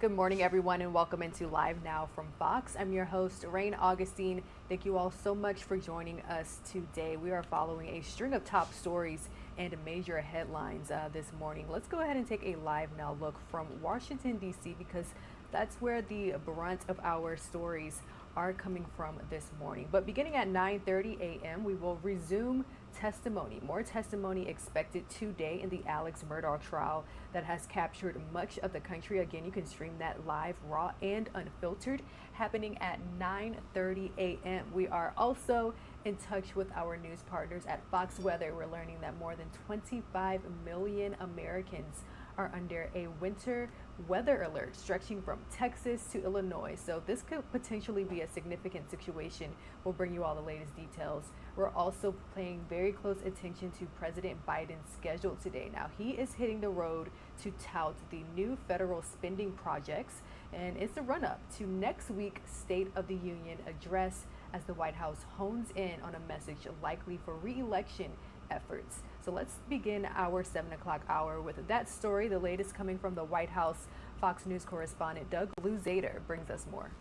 Good morning, everyone, and welcome into Live Now from Fox. I'm your host, Rain Augustine. Thank you all so much for joining us today. We are following a string of top stories and major headlines this morning. Let's go ahead and take a Live Now look from Washington, D.C., because that's where the brunt of our stories are coming from this morning. But beginning at 9:30 a.m., we will resume testimony. More testimony expected today in the Alex Murdaugh trial that has captured much of the country. Again, you can stream that live, raw and unfiltered, happening at 9:30 a.m. We are also in touch with our news partners at Fox Weather. We're learning that more than 25 million Americans are under a winter weather alert stretching from Texas to Illinois. So this could potentially be a significant situation. We'll bring you all the latest details. We're also paying very close attention to President Biden's schedule today. Now, he is hitting the road to tout the new federal spending projects, and it's the run-up to next week's State of the Union address as the White House hones in on a message likely for re-election efforts. So let's begin our 7 o'clock hour with that story, the latest coming from the White House. Fox News correspondent Doug Luzader brings us more.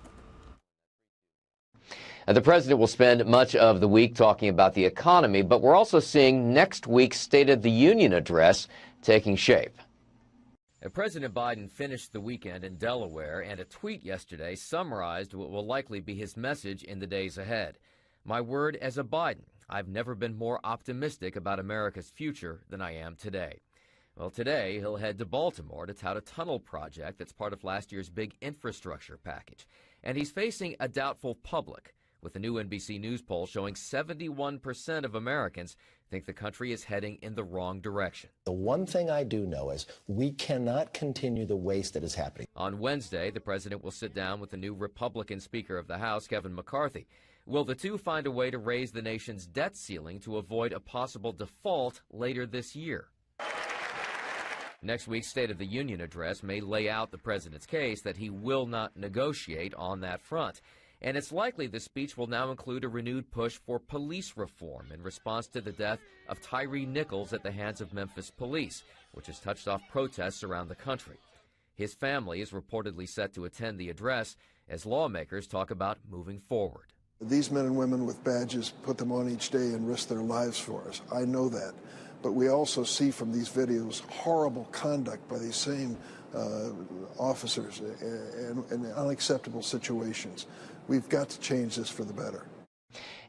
The president will spend much of the week talking about the economy, but we're also seeing next week's State of the Union address taking shape. President Biden finished the weekend in Delaware, and a tweet yesterday summarized what will likely be his message in the days ahead. My word as a Biden, I've never been more optimistic about America's future than I am today. Well, today he'll head to Baltimore to tout a tunnel project that's part of last year's big infrastructure package. And he's facing a doubtful public, with a new NBC News poll showing 71% of Americans think the country is heading in the wrong direction. The one thing I do know is we cannot continue the waste that is happening. On Wednesday, the president will sit down with the new Republican Speaker of the House, Kevin McCarthy. Will the two find a way to raise the nation's debt ceiling to avoid a possible default later this year? Next week's State of the Union address may lay out the president's case that he will not negotiate on that front. And it's likely the speech will now include a renewed push for police reform in response to the death of Tyre Nichols at the hands of Memphis police, which has touched off protests around the country. His family is reportedly set to attend the address as lawmakers talk about moving forward. These men and women with badges put them on each day and risk their lives for us. I know that. But we also see from these videos horrible conduct by these same officers in unacceptable situations. We've got to change this for the better.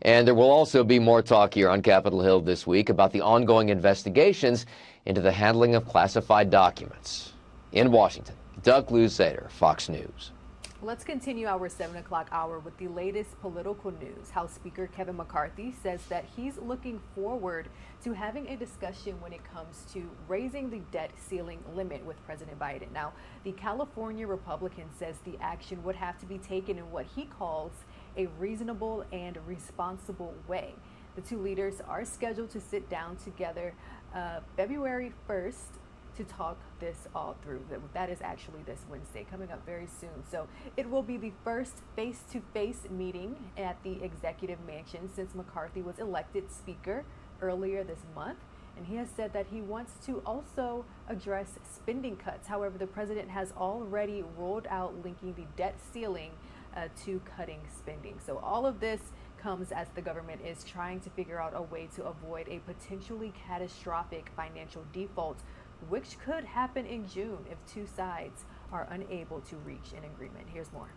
And there will also be more talk here on Capitol Hill this week about the ongoing investigations into the handling of classified documents. In Washington, Doug Luzader, Fox News. Let's continue our 7 o'clock hour with the latest political news. House Speaker Kevin McCarthy says that he's looking forward to having a discussion when it comes to raising the debt ceiling limit with President Biden. Now, the California Republican says the action would have to be taken in what he calls a reasonable and responsible way. The two leaders are scheduled to sit down together February 1st to talk this all through. That is actually this Wednesday, coming up very soon. So it will be the first face-to-face meeting at the executive mansion since McCarthy was elected Speaker earlier this month. And he has said that he wants to also address spending cuts. However, the president has already ruled out linking the debt ceiling to cutting spending. So all of this comes as the government is trying to figure out a way to avoid a potentially catastrophic financial default, which could happen in June if two sides are unable to reach an agreement. Here's more.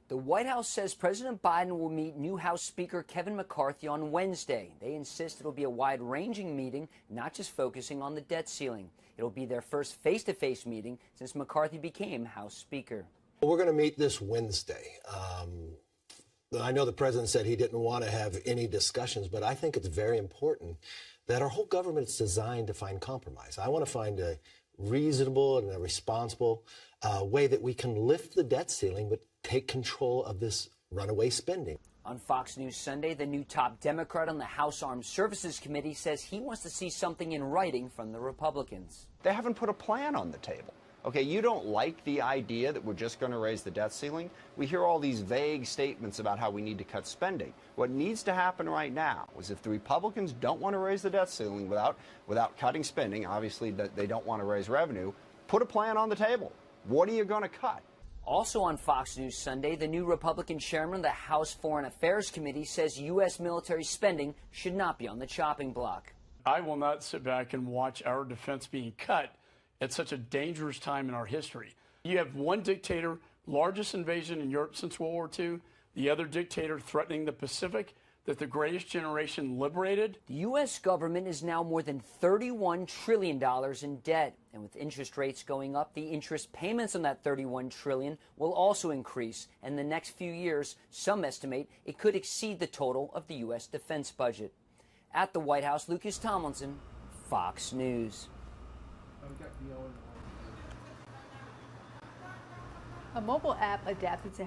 The White House says President Biden will meet new House Speaker Kevin McCarthy on Wednesday. They insist it'll be a wide-ranging meeting, not just focusing on the debt ceiling. It'll be their first face-to-face meeting since McCarthy became House Speaker. We're going to meet this Wednesday. I know the president said he didn't want to have any discussions, but I think it's very important that our whole government is designed to find compromise. I want to find a reasonable and a responsible way that we can lift the debt ceiling but take control of this runaway spending. On Fox News Sunday, the new top Democrat on the House Armed Services Committee says he wants to see something in writing from the Republicans. They haven't put a plan on the table. Okay, you don't like the idea that we're just going to raise the debt ceiling? We hear all these vague statements about how we need to cut spending. What needs to happen right now is if the Republicans don't want to raise the debt ceiling without cutting spending, obviously that they don't want to raise revenue, Put a plan on the table. What are you going to cut? Also on Fox News Sunday, the new Republican chairman of the House Foreign Affairs Committee says U.S. military spending should not be on the chopping block. I will not sit back and watch our defense being cut at such a dangerous time in our history. You have one dictator, largest invasion in Europe since World War II, the other dictator threatening the Pacific that the greatest generation liberated. The U.S. government is now more than $31 trillion in debt. And with interest rates going up, the interest payments on that $31 trillion will also increase. And in the next few years, some estimate it could exceed the total of the U.S. defense budget. At the White House, Lucas Tomlinson, Fox News. A mobile app adapted to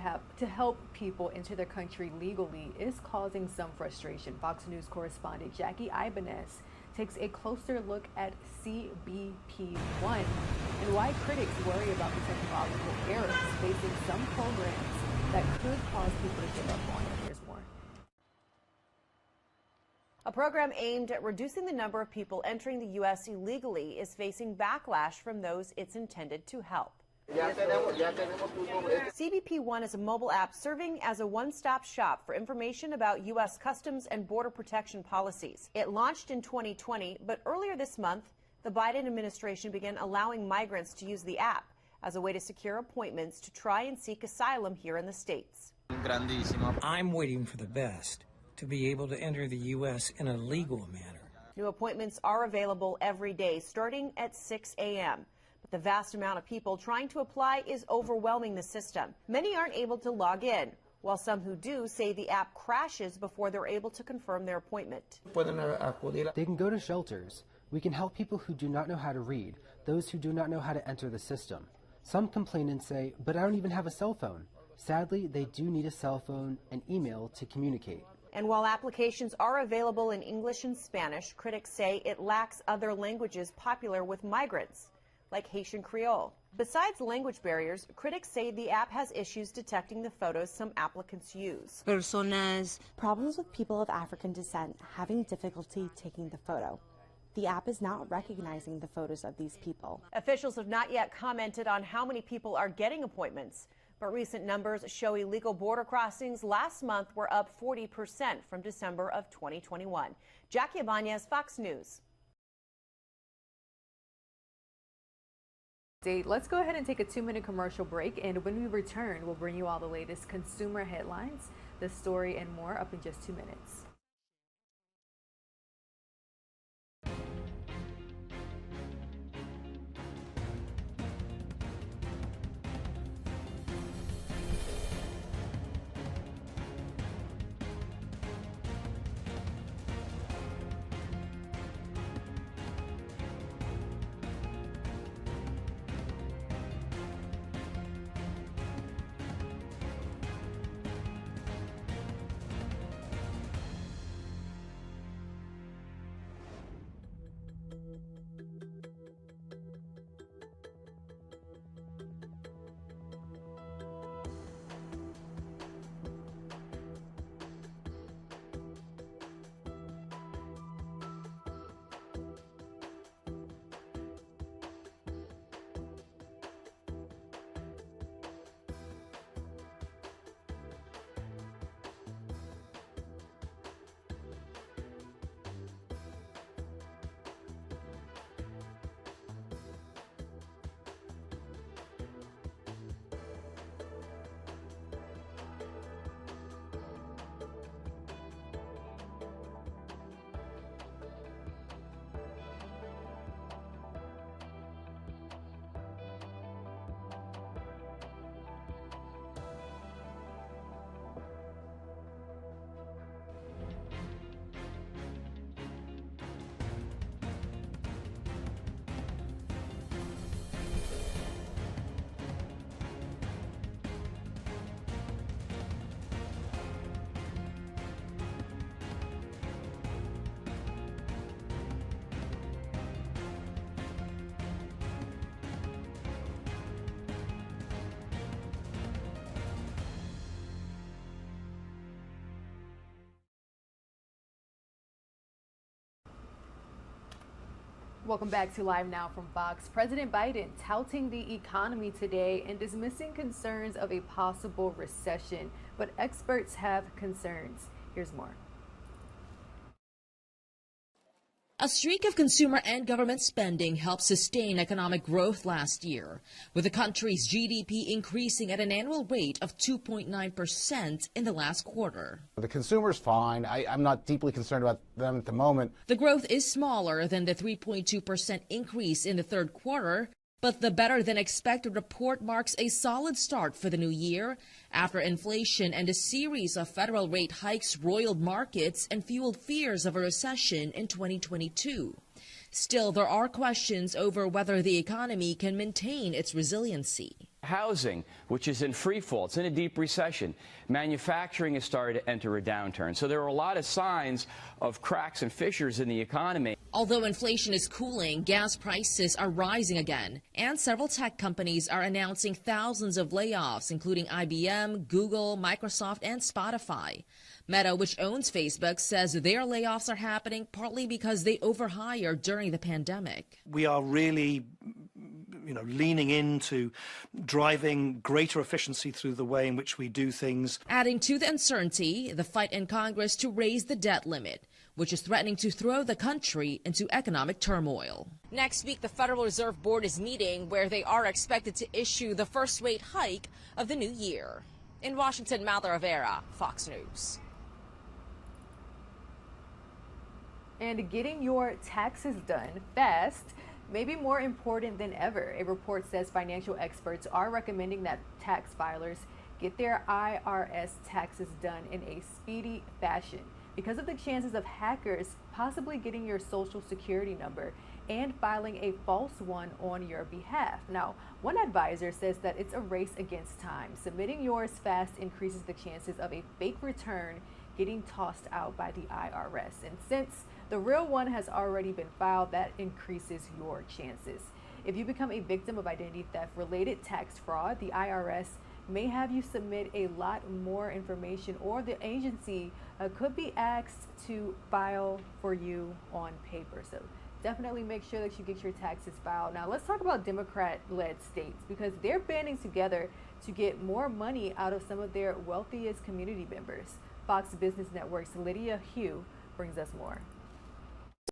help people enter their country legally is causing some frustration. Fox News correspondent Jackie Ibanez takes a closer look at CBP1 and why critics worry about the technological errors facing some programs that could cause people to give up on it. Here's more. A program aimed at reducing the number of people entering the U.S. illegally is facing backlash from those it's intended to help. CBP1 is a mobile app serving as a one-stop shop for information about U.S. Customs and Border Protection policies. It launched in 2020, but earlier this month, the Biden administration began allowing migrants to use the app as a way to secure appointments to try and seek asylum here in the States. I'm waiting for the best, to be able to enter the U.S. in a legal manner. New appointments are available every day, starting at 6 a.m. But the vast amount of people trying to apply is overwhelming the system. Many aren't able to log in, while some who do say the app crashes before they're able to confirm their appointment. They can go to shelters. We can help people who do not know how to read, those who do not know how to enter the system. Some complain and say, but I don't even have a cell phone. Sadly, they do need a cell phone and email to communicate. And while applications are available in English and Spanish, critics say it lacks other languages popular with migrants, like Haitian Creole. Besides language barriers, critics say the app has issues detecting the photos some applicants use. Problems with people of African descent having difficulty taking the photo. The app is not recognizing the photos of these people. Officials have not yet commented on how many people are getting appointments, but recent numbers show illegal border crossings last month were up 40% from December of 2021. Jackie Ibanez, Fox News. Let's go ahead and take a 2-minute commercial break, and when we return, we'll bring you all the latest consumer headlines, the story, and more up in just 2 minutes. Welcome back to Live Now from Fox. President Biden touting the economy today and dismissing concerns of a possible recession, but experts have concerns. Here's more. A streak of consumer and government spending helped sustain economic growth last year, with the country's GDP increasing at an annual rate of 2.9% in the last quarter. The consumer's fine. I'm not deeply concerned about them at the moment. The growth is smaller than the 3.2% increase in the third quarter, but the better-than-expected report marks a solid start for the new year after inflation and a series of federal rate hikes roiled markets and fueled fears of a recession in 2022. Still, there are questions over whether the economy can maintain its resiliency. Housing, which is in free fall, it's in a deep recession. Manufacturing has started to enter a downturn. So there are a lot of signs of cracks and fissures in the economy. Although inflation is cooling, gas prices are rising again, and several tech companies are announcing thousands of layoffs, including IBM, Google, Microsoft, and Spotify. Meta, which owns Facebook, says their layoffs are happening partly because they overhired during the pandemic. We are really leaning into driving greater efficiency through the way in which we do things. Adding to the uncertainty, the fight in Congress to raise the debt limit, which is threatening to throw the country into economic turmoil. Next week, the Federal Reserve Board is meeting, where they are expected to issue the first rate hike of the new year. In Washington, Mather Rivera, Fox News. And getting your taxes done fast may be more important than ever. A report says financial experts are recommending that tax filers get their IRS taxes done in a speedy fashion because of the chances of hackers possibly getting your social security number and filing a false one on your behalf. Now, one advisor says that it's a race against time. Submitting yours fast increases the chances of a fake return getting tossed out by the IRS. And since the real one has already been filed, that increases your chances. If you become a victim of identity theft related tax fraud, the IRS may have you submit a lot more information, or the agency could be asked to file for you on paper. So definitely make sure that you get your taxes filed. Now let's talk about Democrat-led states, because they're banding together to get more money out of some of their wealthiest community members. Fox Business Network's Lydia Hugh brings us more.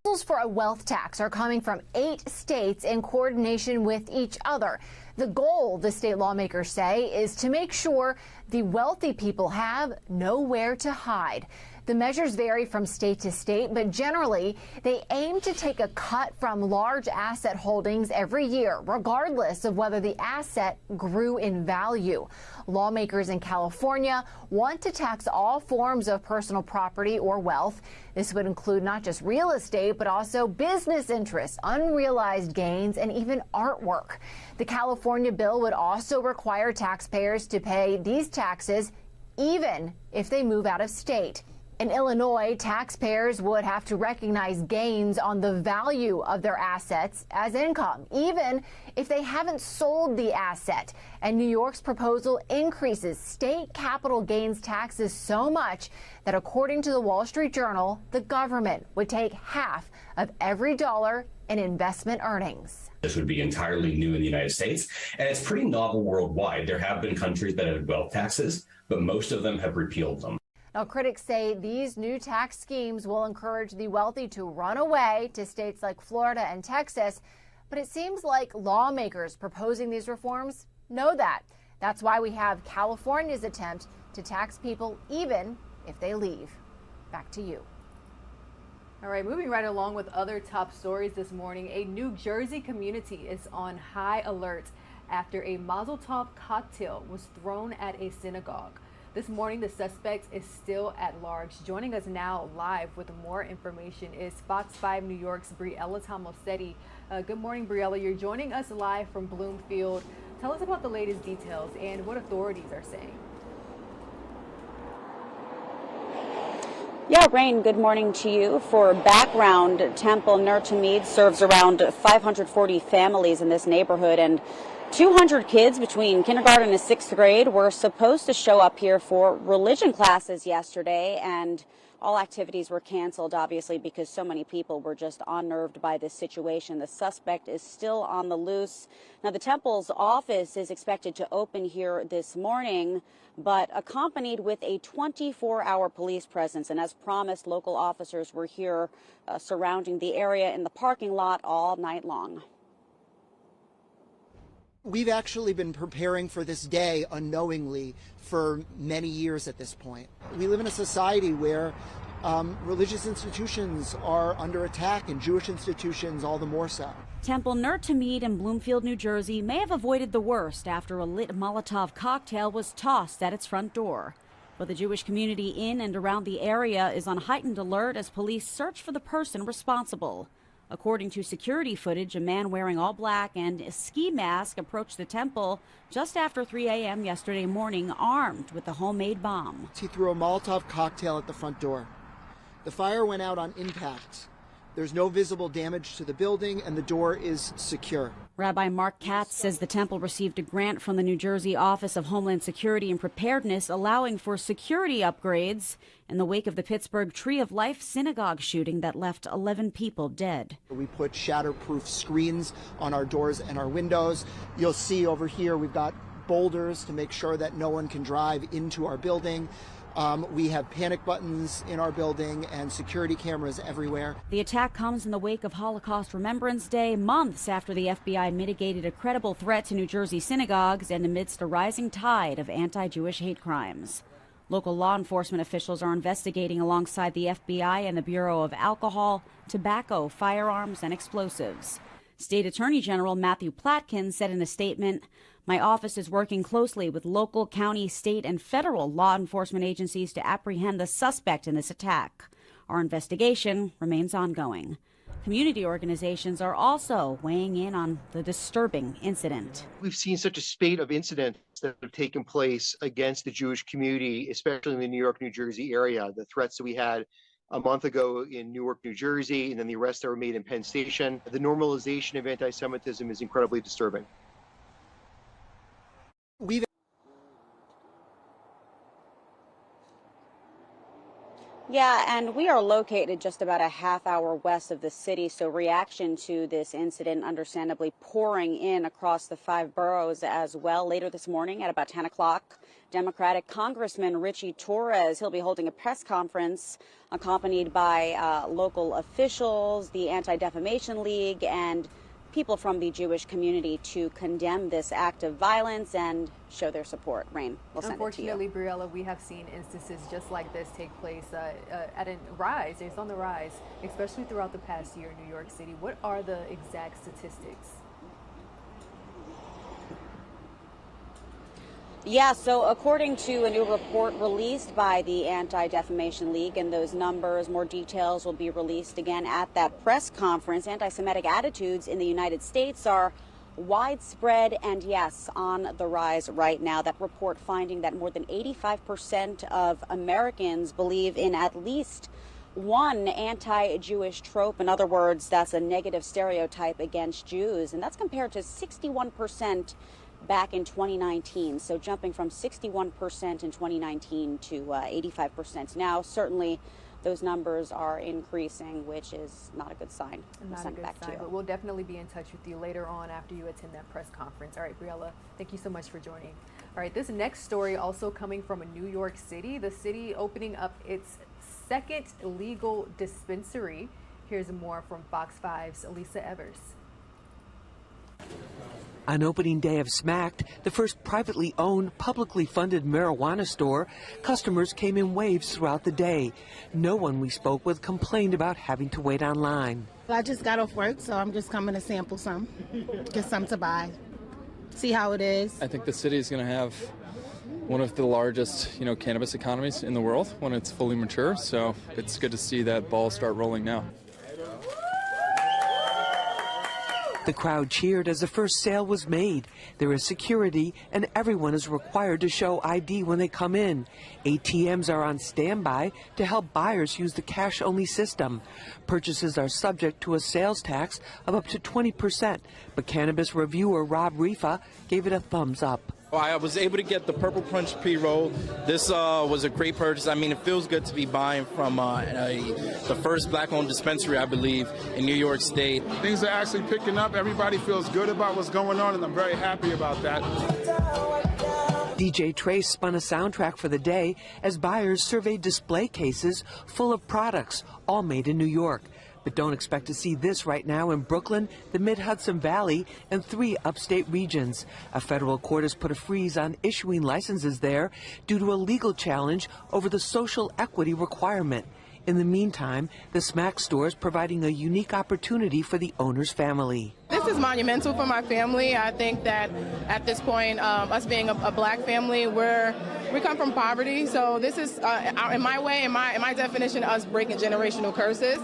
Proposals for a wealth tax are coming from 8 states in coordination with each other. The goal, the state lawmakers say, is to make sure the wealthy people have nowhere to hide. The measures vary from state to state, but generally they aim to take a cut from large asset holdings every year, regardless of whether the asset grew in value. Lawmakers in California want to tax all forms of personal property or wealth. This would include not just real estate, but also business interests, unrealized gains, and even artwork. The California bill would also require taxpayers to pay these taxes even if they move out of state. In Illinois, taxpayers would have to recognize gains on the value of their assets as income, even if they haven't sold the asset. And New York's proposal increases state capital gains taxes so much that, according to the Wall Street Journal, the government would take half of every dollar in investment earnings. This would be entirely new in the United States, and it's pretty novel worldwide. There have been countries that have wealth taxes, but most of them have repealed them. Now, critics say these new tax schemes will encourage the wealthy to run away to states like Florida and Texas, but it seems like lawmakers proposing these reforms know that. That's why we have California's attempt to tax people even if they leave. Back to you. All right, moving right along with other top stories this morning, a New Jersey community is on high alert after a Mazel Tov cocktail was thrown at a synagogue. This morning, the suspect is still at large. Joining us now live with more information is Fox 5 New York's Briella Tomosetti. Good morning, Briella. You're joining us live from Bloomfield. Tell us about the latest details and what authorities are saying. Yeah, Rain, good morning to you. For background, Temple Ner Tamid serves around 540 families in this neighborhood, and 200 kids between kindergarten and 6th grade were supposed to show up here for religion classes yesterday, and All activities were canceled, obviously, because so many people were just unnerved by this situation. The suspect is still on the loose. Now, the temple's office is expected to open here this morning, but accompanied with a 24-hour police presence. And as promised, local officers were here surrounding the area in the parking lot all night long. We've actually been preparing for this day unknowingly for many years at this point. We live in a society where religious institutions are under attack, and Jewish institutions all the more so. Temple Nert Tamid in Bloomfield, New Jersey may have avoided the worst after a lit Molotov cocktail was tossed at its front door. But the Jewish community in and around the area is on heightened alert as police search for the person responsible. According to security footage, a man wearing all black and a ski mask approached the temple just after 3 a.m. yesterday morning, armed with a homemade bomb. He threw a Molotov cocktail at the front door. The fire went out on impact. There's no visible damage to the building, and the door is secure. Rabbi Mark Katz says the temple received a grant from the New Jersey Office of Homeland Security and Preparedness, allowing for security upgrades in the wake of the Pittsburgh Tree of Life synagogue shooting that left 11 people dead. We put shatterproof screens on our doors and our windows. You'll see over here we've got boulders to make sure that no one can drive into our building. We have panic buttons in our building and security cameras everywhere. The attack comes in the wake of Holocaust Remembrance Day, months after the FBI mitigated a credible threat to New Jersey synagogues and amidst a rising tide of anti-Jewish hate crimes. Local law enforcement officials are investigating alongside the FBI and the Bureau of Alcohol, Tobacco, Firearms, and Explosives. State Attorney General Matthew Platkin said in a statement, "My office is working closely with local, county, state, and federal law enforcement agencies to apprehend the suspect in this attack. Our investigation remains ongoing." Community organizations are also weighing in on the disturbing incident. We've seen such a spate of incidents that have taken place against the Jewish community, especially in the New York, New Jersey area. The threats that we had a month ago in Newark, New Jersey, and then the arrests that were made in Penn Station. The normalization of anti-Semitism is incredibly disturbing. Yeah, and we are located just about a half hour west of the city, so reaction to this incident understandably pouring in across the 5 boroughs as well. Later this morning at about 10 o'clock, Democratic Congressman Richie Torres, he'll be holding a press conference accompanied by local officials, the Anti-Defamation League, and people from the Jewish community to condemn this act of violence and show their support. Rain, we'll send it to you. Unfortunately, Briella, we have seen instances just like this take place at a rise. It's on the rise, especially throughout the past year in New York City. What are the exact statistics? Yeah, so according to a new report released by the Anti-Defamation League, and those numbers, more details will be released again at that press conference, anti-Semitic attitudes in the United States are widespread and, yes, on the rise right now. That report finding that more than 85% of Americans believe in at least one anti-Jewish trope. In other words, that's a negative stereotype against Jews, and that's compared to 61% back in 2019. So jumping from 61% in 2019 to 85% now. Certainly those numbers are increasing, which is not a good sign. Not a good sign, but we'll definitely be in touch with you later on after you attend that press conference. All right, Briella, thank you so much for joining. All right, this next story also coming from New York City, the city opening up its second legal dispensary. Here's more from Fox 5's Elisa Evers. On opening day of Smacked, the first privately owned, publicly funded marijuana store, customers came in waves throughout the day. No one we spoke with complained about having to wait online. I just got off work, so I'm just coming to sample some, get some to buy, see how it is. I think the city is going to have one of the largest, cannabis economies in the world when it's fully mature, so it's good to see that ball start rolling now. The crowd cheered as the first sale was made. There is security, and everyone is required to show ID when they come in. ATMs are on standby to help buyers use the cash-only system. Purchases are subject to a sales tax of up to 20%, but cannabis reviewer Rob Rifa gave it a thumbs up. I was able to get the Purple Punch pre-roll. This was a great purchase. I mean, it feels good to be buying from the first black-owned dispensary, I believe, in New York State. Things are actually picking up. Everybody feels good about what's going on, and I'm very happy about that. DJ Trace spun a soundtrack for the day as buyers surveyed display cases full of products, all made in New York. But don't expect to see this right now in Brooklyn, the Mid-Hudson Valley, and 3 upstate regions. A federal court has put a freeze on issuing licenses there due to a legal challenge over the social equity requirement. In the meantime, the Smack store is providing a unique opportunity for the owner's family. This is monumental for my family. I think that at this point, us being a black family, we come from poverty. So this is, in my way, in my definition, us breaking generational curses.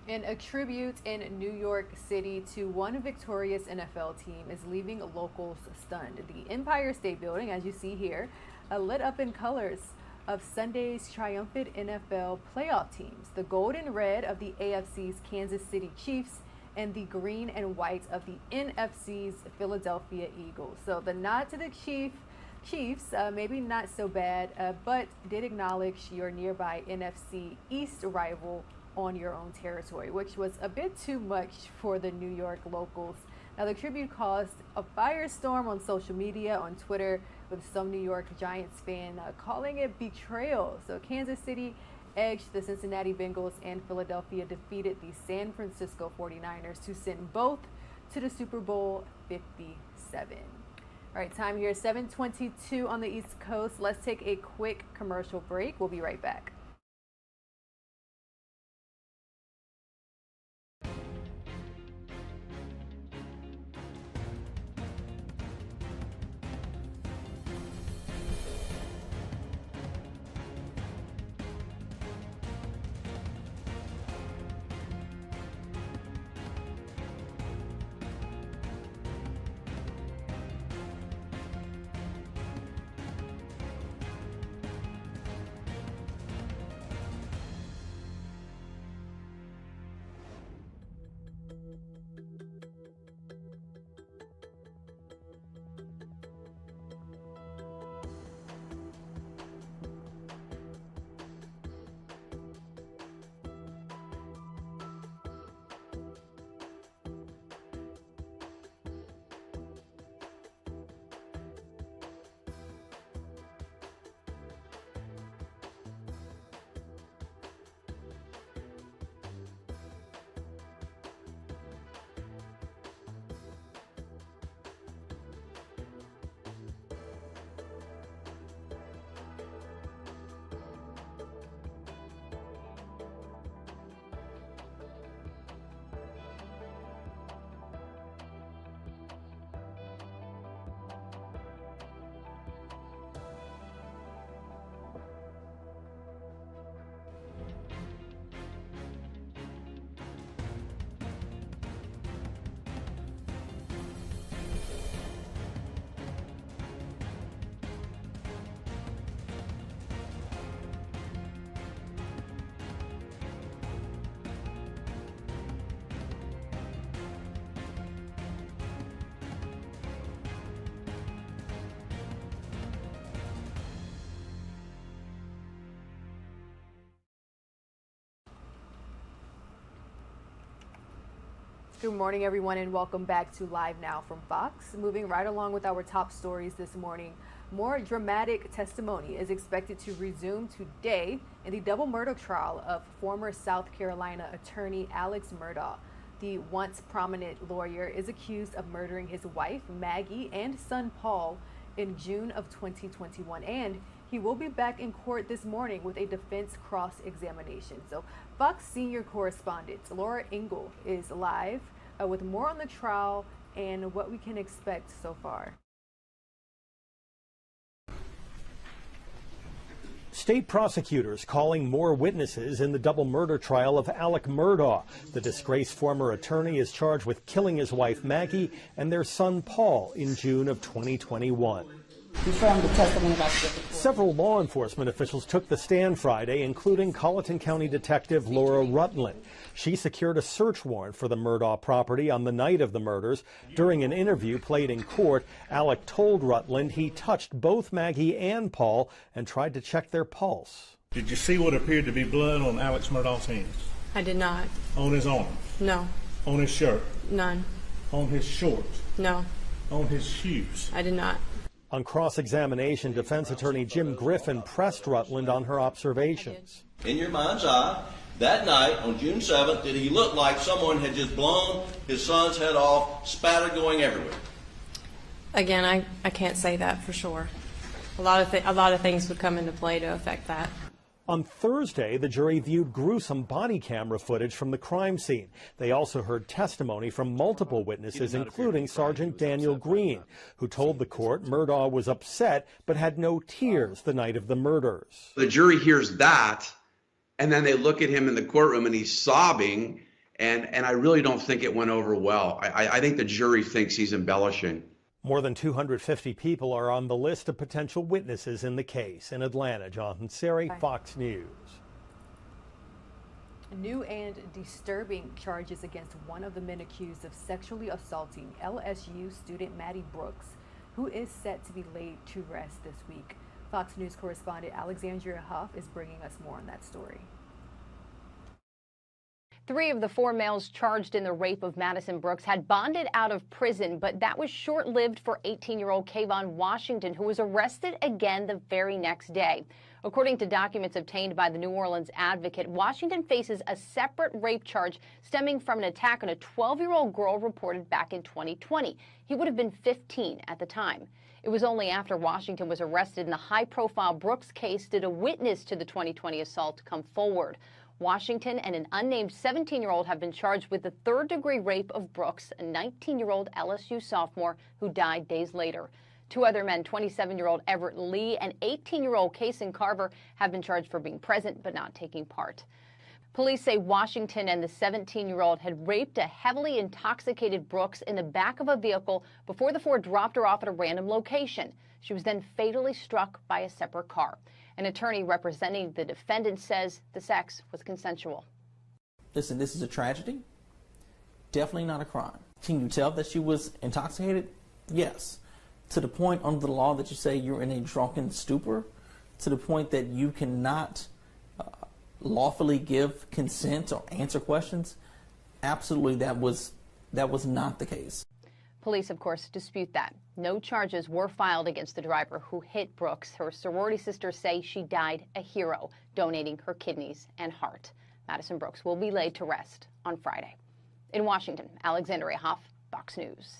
And a tribute in New York City to one victorious NFL team is leaving locals stunned. The Empire State Building, as you see here, lit up in colors of Sunday's triumphant NFL playoff teams. The gold and red of the AFC's Kansas City Chiefs and the green and white of the NFC's Philadelphia Eagles. So the nod to the Chiefs, maybe not so bad, but did acknowledge your nearby NFC East rival on your own territory, which was a bit too much for the New York locals. Now, the tribute caused a firestorm on social media, on Twitter, with some New York Giants fan calling it betrayal. So Kansas City edged the Cincinnati Bengals, and Philadelphia defeated the San Francisco 49ers to send both to the Super Bowl 57. All right, time here, 7:22 on the East Coast. Let's take a quick commercial break. We'll be right back. Good morning, everyone, and welcome back to Live Now from Fox. Moving right along with our top stories this morning, more dramatic testimony is expected to resume today in the double murder trial of former South Carolina attorney Alex Murdaugh. The once prominent lawyer is accused of murdering his wife, Maggie, and son, Paul, in June of 2021, and he will be back in court this morning with a defense cross-examination. So Fox senior correspondent Laura Engel is live with more on the trial and what we can expect so far. State prosecutors calling more witnesses in the double murder trial of Alex Murdaugh. The disgraced former attorney is charged with killing his wife Maggie and their son Paul in June of 2021. Confirm the testimony about the Several law enforcement officials took the stand Friday, including Colleton County Detective Laura Rutland. She secured a search warrant for the Murdaugh property on the night of the murders. During an interview played in court, Alec told Rutland he touched both Maggie and Paul and tried to check their pulse. Did you see what appeared to be blood on Alex Murdaugh's hands? I did not. On his arm? No. On his shirt? None. On his shorts? No. On his shoes? I did not. On cross-examination, defense attorney Jim Griffin pressed Rutland on her observations. In your mind's eye, that night on June 7th, did he look like someone had just blown his son's head off, spatter going everywhere? Again, I can't say that for sure. A lot of things would come into play to affect that. On Thursday, the jury viewed gruesome body camera footage from the crime scene. They also heard testimony from multiple witnesses, including Sergeant Daniel Green, who told the court Murdaugh was upset but had no tears the night of the murders. The jury hears that, and then they look at him in the courtroom and he's sobbing, and I really don't think it went over well. I think the jury thinks he's embellishing. More than 250 people are on the list of potential witnesses in the case. In Atlanta, Jonathan Seri, Fox News. New and disturbing charges against one of the men accused of sexually assaulting LSU student Maddie Brooks, who is set to be laid to rest this week. Fox News correspondent Alexandria Huff is bringing us more on that story. 3 of the 4 males charged in the rape of Madison Brooks had bonded out of prison, but that was short-lived for 18-year-old Kayvon Washington, who was arrested again the very next day. According to documents obtained by the New Orleans Advocate, Washington faces a separate rape charge stemming from an attack on a 12-year-old girl reported back in 2020. He would have been 15 at the time. It was only after Washington was arrested in the high-profile Brooks case did a witness to the 2020 assault come forward. Washington and an unnamed 17-year-old have been charged with the 3rd-degree rape of Brooks, a 19-year-old LSU sophomore who died days later. 2 other men, 27-year-old Everett Lee and 18-year-old Kason Carver, have been charged for being present but not taking part. Police say Washington and the 17-year-old had raped a heavily intoxicated Brooks in the back of a vehicle before the 4 dropped her off at a random location. She was then fatally struck by a separate car. An attorney representing the defendant says the sex was consensual. Listen, this is a tragedy. Definitely not a crime. Can you tell that she was intoxicated? Yes. To the point under the law that you say you're in a drunken stupor, to the point that you cannot lawfully give consent or answer questions, absolutely that was not the case. Police, of course, dispute that. No charges were filed against the driver who hit Brooks. Her sorority sisters say she died a hero, donating her kidneys and heart. Madison Brooks will be laid to rest on Friday. In Washington, Alexandria Hoff, Fox News.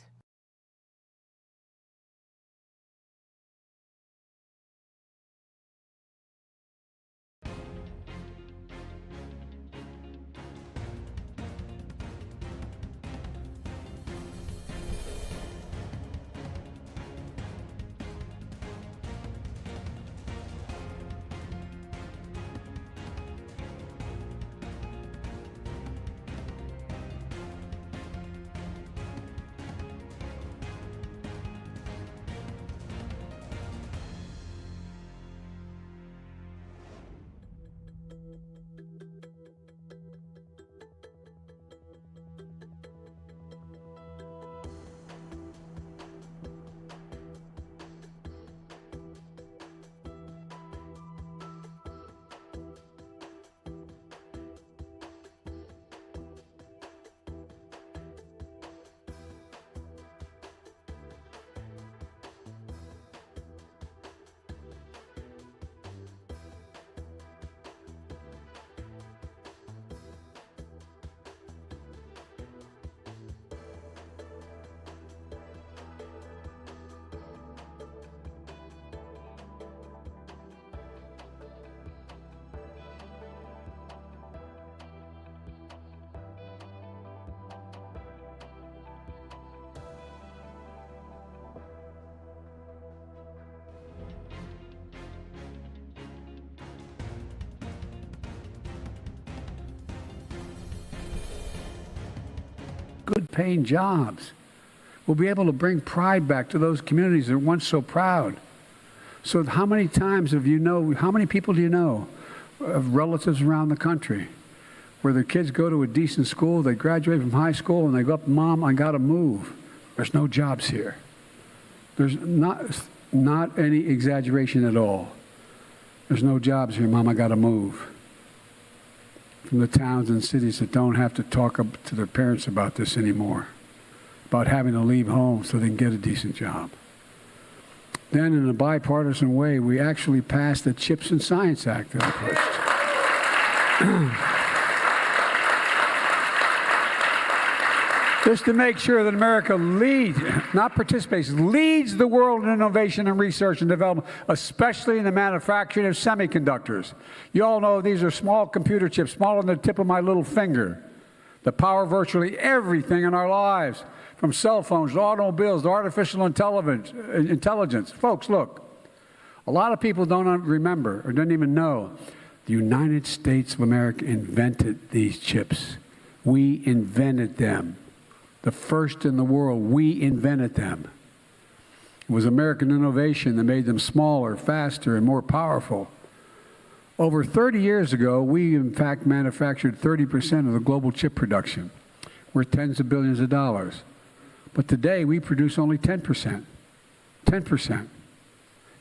Good paying jobs. We'll be able to bring pride back to those communities that were once so proud. So how many times how many people do you know of relatives around the country where their kids go to a decent school, they graduate from high school, and they go up, Mom, I got to move. There's no jobs here. There's not any exaggeration at all. There's no jobs here, Mom, I got to move. From the towns and cities that don't have to talk to their parents about this anymore, about having to leave home so they can get a decent job. Then in a bipartisan way, we actually passed the CHIPS and Science Act that I pushed. Just to make sure that America leads, not participates, leads the world in innovation and research and development, especially in the manufacturing of semiconductors. You all know these are small computer chips, smaller than the tip of my little finger, that power virtually everything in our lives, from cell phones to automobiles to artificial intelligence. Folks, look, a lot of people don't remember or don't even know the United States of America invented these chips. We invented them. The first in the world, we invented them. It was American innovation that made them smaller, faster, and more powerful. Over 30 years ago, we in fact manufactured 30% of the global chip production. We're tens of billions of dollars. But today, we produce only 10%. 10%.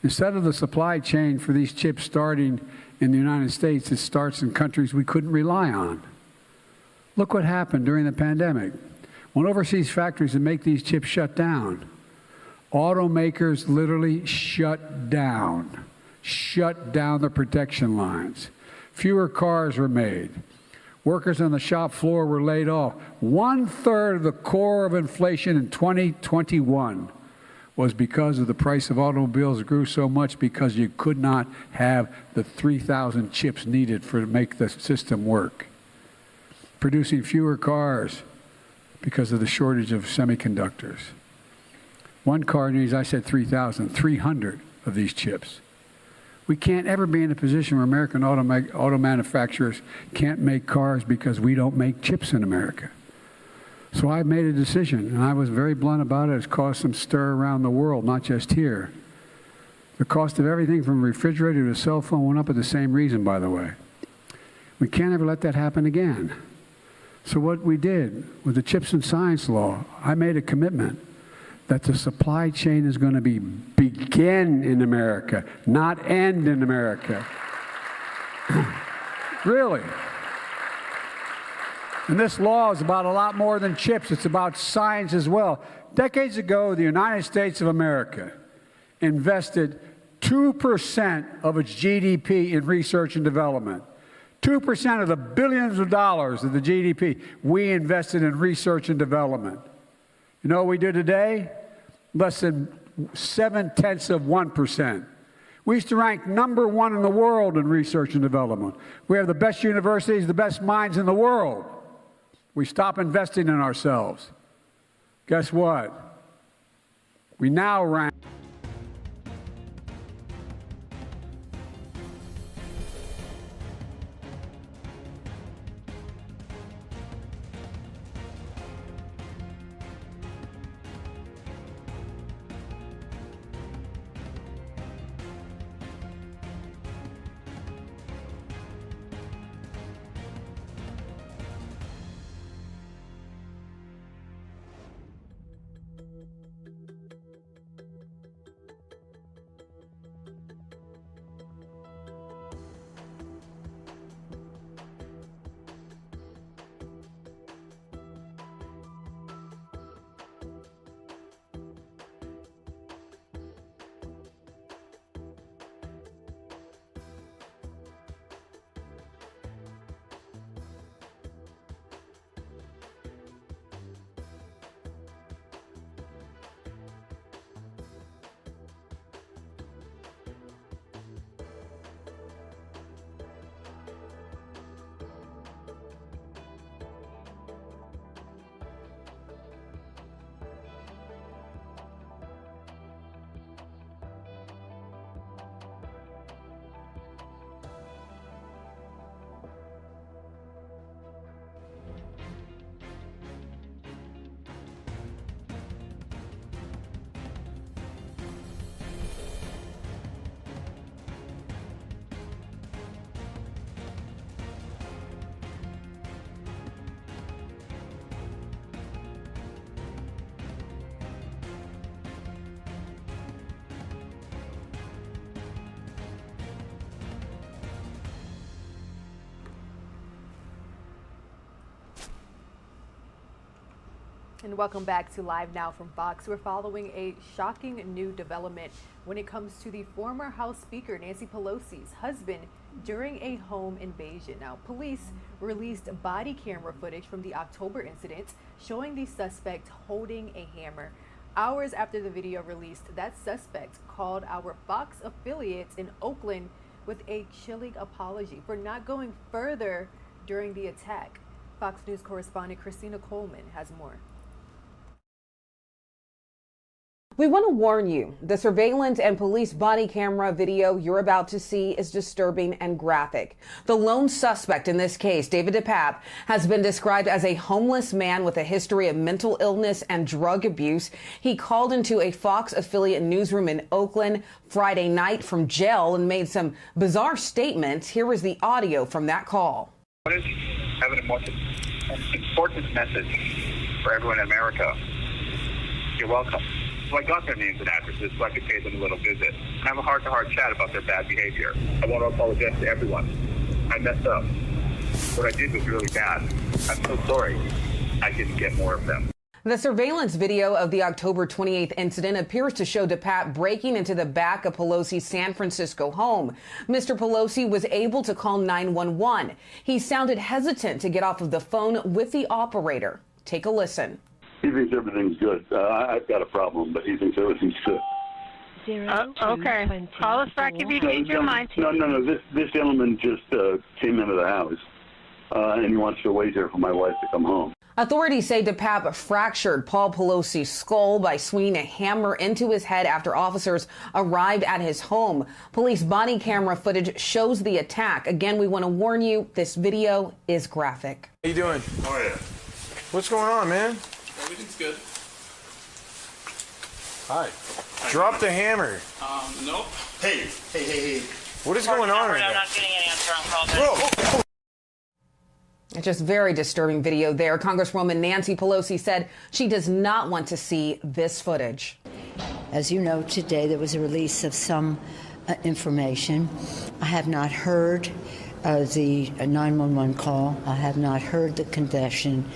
Instead of the supply chain for these chips starting in the United States, it starts in countries we couldn't rely on. Look what happened during the pandemic. When overseas factories that make these chips shut down, automakers literally shut down the production lines. Fewer cars were made. Workers on the shop floor were laid off. 1/3 of the core of inflation in 2021 was because of the price of automobiles grew so much because you could not have the 3,000 chips needed to make the system work. Producing fewer cars because of the shortage of semiconductors. One car needs, I said 3,000, 300 of these chips. We can't ever be in a position where American auto manufacturers can't make cars because we don't make chips in America. So I made a decision, and I was very blunt about it. It's caused some stir around the world, not just here. The cost of everything from a refrigerator to a cell phone went up for the same reason, by the way. We can't ever let that happen again. So what we did with the CHIPS and Science law, I made a commitment that the supply chain is going to begin in America, not end in America. Really. And this law is about a lot more than chips. It's about science as well. Decades ago, the United States of America invested 2% of its GDP in research and development. 2% of the billions of dollars of the GDP we invested in research and development. You know what we do today? Less than 0.7%. We used to rank #1 in the world in research and development. We have the best universities, the best minds in the world. We stop investing in ourselves. Guess what? We now rank And welcome back to Live Now from Fox. We're following a shocking new development when it comes to the former House Speaker Nancy Pelosi's husband during a home invasion. Now, police released body camera footage from the October incident showing the suspect holding a hammer. Hours after the video released, that suspect called our Fox affiliates in Oakland with a chilling apology for not going further during the attack. Fox News correspondent Christina Coleman has more. We want to warn you, the surveillance and police body camera video you're about to see is disturbing and graphic. The lone suspect in this case, David DePape, has been described as a homeless man with a history of mental illness and drug abuse. He called into a Fox affiliate newsroom in Oakland Friday night from jail and made some bizarre statements. Here is the audio from that call. I have an important message for everyone in America. You're welcome. So I got their names and addresses so I could pay them a little visit and have a heart-to-heart chat about their bad behavior. I want to apologize to everyone. I messed up. What I did was really bad. I'm so sorry. I didn't get more of them. The surveillance video of the October 28th incident appears to show DePape breaking into the back of Pelosi's San Francisco home. Mr. Pelosi was able to call 911. He sounded hesitant to get off of the phone with the operator. Take a listen. He thinks everything's good. I've got a problem, but he thinks everything's good. Okay. Call us back if you change your mind. No. This gentleman just came into the house, and he wants to wait here for my wife to come home. Authorities say DePape fractured Paul Pelosi's skull by swinging a hammer into his head after officers arrived at his home. Police body camera footage shows the attack. Again, we want to warn you, this video is graphic. How you doing? Oh, yeah. What's going on, man? Everything's good. Hi. Drop the hammer. Nope. Hey. What is going on right now? I'm not getting an answer on call. It's just very disturbing video there. Congresswoman Nancy Pelosi said she does not want to see this footage. As you know, today there was a release of some information. I have not heard the 911 call. I have not heard the confession.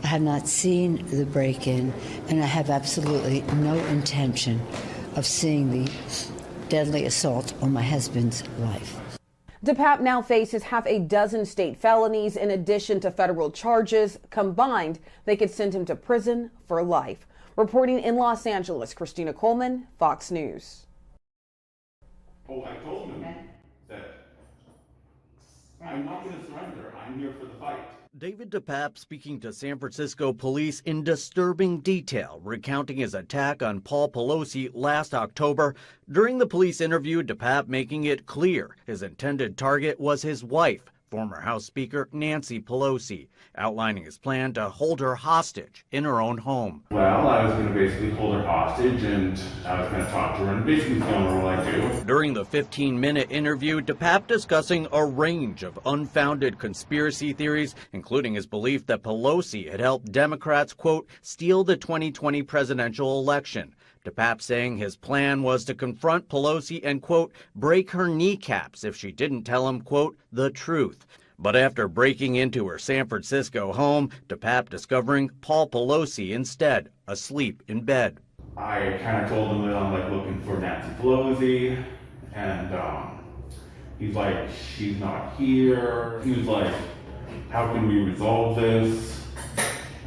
I have not seen the break-in, and I have absolutely no intention of seeing the deadly assault on my husband's life. DePape now faces half a dozen state felonies in addition to federal charges. Combined, they could send him to prison for life. Reporting in Los Angeles, Christina Coleman, Fox News. Oh, I told him that I'm not going to surrender. I'm here for the fight. David DePape speaking to San Francisco police in disturbing detail, recounting his attack on Paul Pelosi last October. During the police interview, DePape making it clear his intended target was his wife, former House Speaker Nancy Pelosi, outlining his plan to hold her hostage in her own home. Well, I was going to basically hold her hostage, and I was going to talk to her and basically film her what I do. During the 15-minute interview, DePape discussing a range of unfounded conspiracy theories, including his belief that Pelosi had helped Democrats, quote, steal the 2020 presidential election. DePape saying his plan was to confront Pelosi and, quote, break her kneecaps if she didn't tell him, quote, the truth. But after breaking into her San Francisco home, DePape discovering Paul Pelosi instead asleep in bed. I kind of told him that I'm like looking for Nancy Pelosi, and he's like, she's not here. He was like, how can we resolve this?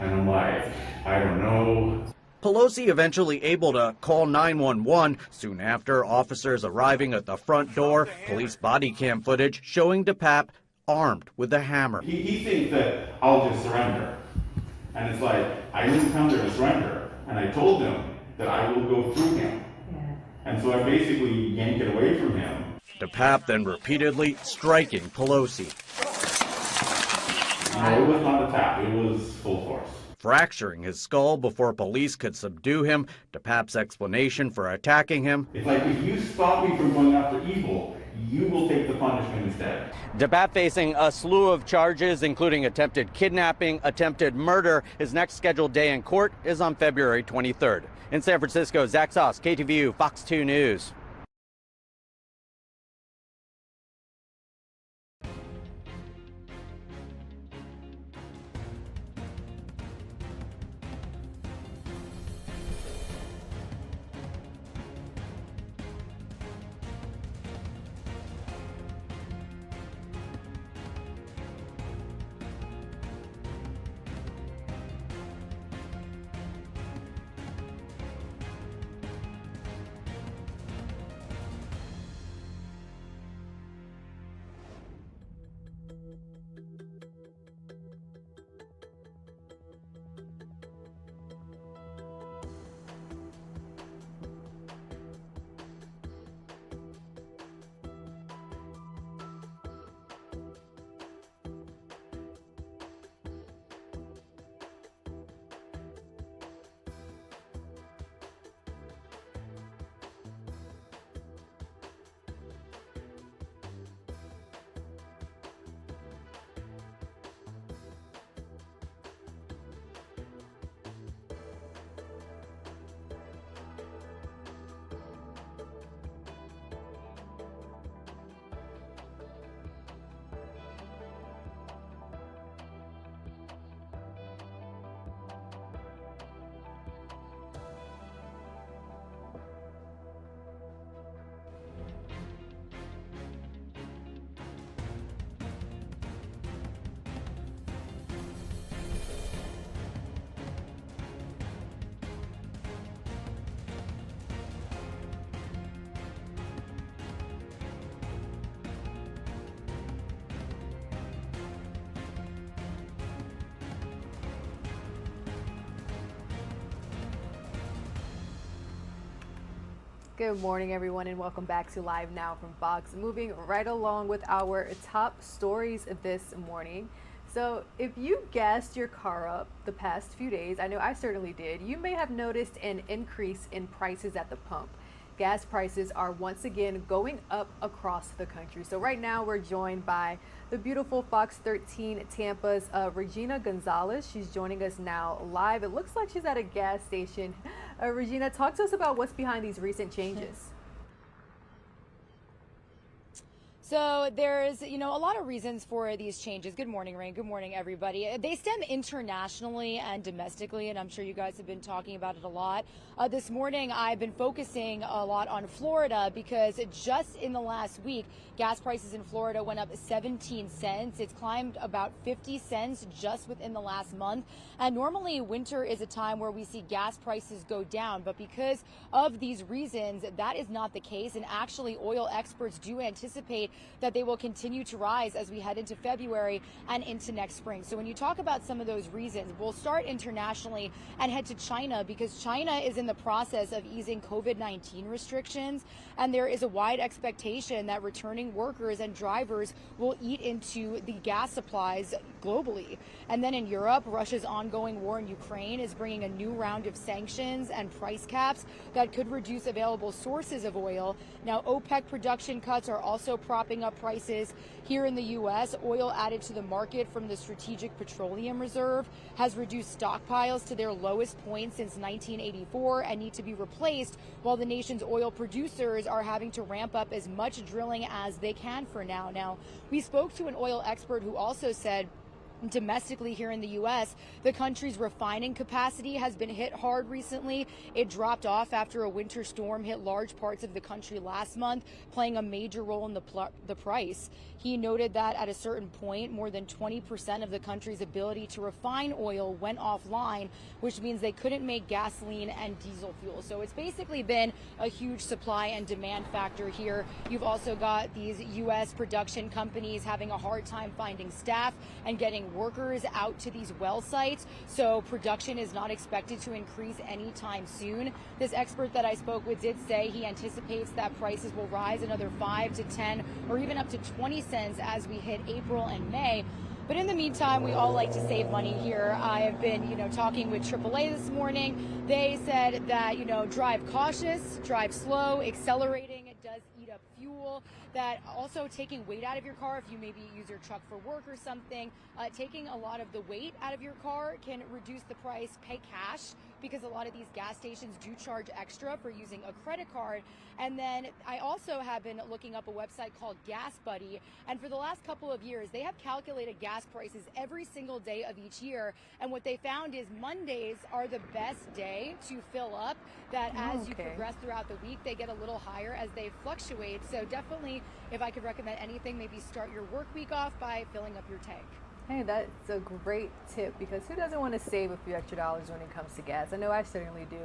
And I'm like, I don't know. Pelosi eventually able to call 911. Soon after, officers arriving at the front door, police body cam footage showing DePape armed with a hammer. He thinks that I'll just surrender. And it's like, I didn't come there to surrender. And I told him that I will go through him. And so I basically yanked it away from him. DePape then repeatedly striking Pelosi. No, it was not a tap. It was full force. Fracturing his skull before police could subdue him. DePape's explanation for attacking him. It's like, if you stop me from going after evil, you will take the punishment instead. DePape facing a slew of charges, including attempted kidnapping, attempted murder. His next scheduled day in court is on February 23rd. In San Francisco, Zach Sauce, KTVU, Fox 2 News. Good morning, everyone, and welcome back to Live Now from Fox. Moving right along with our top stories this morning. So if you gassed your car up the past few days, I know I certainly did, you may have noticed an increase in prices at the pump. Gas prices are once again going up across the country. So right now we're joined by the beautiful Fox 13 Tampa's Regina Gonzalez. She's joining us now live. It looks like she's at a gas station. Regina, talk to us about what's behind these recent changes. So there's, a lot of reasons for these changes. Good morning, Rain. Good morning, everybody. They stem internationally and domestically, and I'm sure you guys have been talking about it a lot. This morning, I've been focusing a lot on Florida because just in the last week, gas prices in Florida went up 17 cents. It's climbed about 50 cents just within the last month. And normally winter is a time where we see gas prices go down, but because of these reasons, that is not the case. And actually, oil experts do anticipate that they will continue to rise as we head into February and into next spring. So when you talk about some of those reasons, we'll start internationally and head to China, because China is in the process of easing COVID-19 restrictions, and there is a wide expectation that returning workers and drivers will eat into the gas supplies globally. And then in Europe, Russia's ongoing war in Ukraine is bringing a new round of sanctions and price caps that could reduce available sources of oil. Now, OPEC production cuts are also propping up prices. Here in the U.S., oil added to the market from the Strategic Petroleum Reserve has reduced stockpiles to their lowest point since 1984 and need to be replaced, while the nation's oil producers are having to ramp up as much drilling as they can for now. Now, we spoke to an oil expert who also said domestically here in the U.S., the country's refining capacity has been hit hard recently. It dropped off after a winter storm hit large parts of the country last month, playing a major role in the price. He noted that at a certain point, more than 20% of the country's ability to refine oil went offline, which means they couldn't make gasoline and diesel fuel. So it's basically been a huge supply and demand factor here. You've also got these U.S. production companies having a hard time finding staff and getting workers out to these well sites, so production is not expected to increase anytime soon. This expert that I spoke with did say he anticipates that prices will rise another 5 to 10 or even up to 20 cents as we hit April and May. But in the meantime, we all like to save money here. I have been, talking with AAA this morning. They said that, drive cautious, drive slow, accelerating, it does eat up fuel. That also taking weight out of your car, if you maybe use your truck for work or something, taking a lot of the weight out of your car can reduce the price. Pay cash, because a lot of these gas stations do charge extra for using a credit card. And then I also have been looking up a website called Gas Buddy, and for the last couple of years, they have calculated gas prices every single day of each year. And what they found is Mondays are the best day to fill up, that as you progress throughout the week, they get a little higher as they fluctuate. So definitely, if I could recommend anything, maybe start your work week off by filling up your tank. Hey, that's a great tip, because who doesn't want to save a few extra dollars when it comes to gas? I know I certainly do.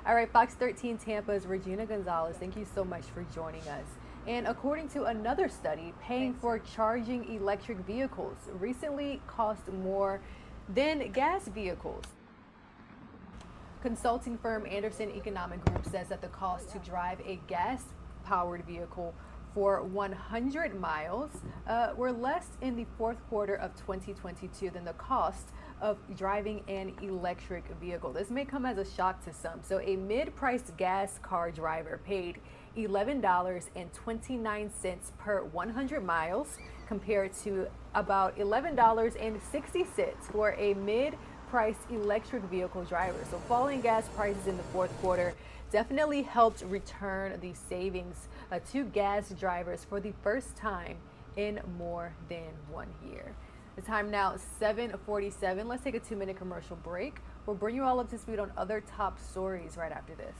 All right, Fox 13 Tampa's Regina Gonzalez, thank you so much for joining us. And according to another study, paying for charging electric vehicles recently cost more than gas vehicles. Consulting firm Anderson Economic Group says that the cost to drive a gas-powered vehicle for 100 miles were less in the fourth quarter of 2022 than the cost of driving an electric vehicle. This may come as a shock to some. So a mid-priced gas car driver paid $11.29 per 100 miles compared to about $11.60 for a mid-priced electric vehicle driver. So falling gas prices in the fourth quarter definitely helped return the savings to gas drivers for the first time in more than 1 year. The time now 7:47. Let's take a 2-minute commercial break. We'll bring you all up to speed on other top stories right after this.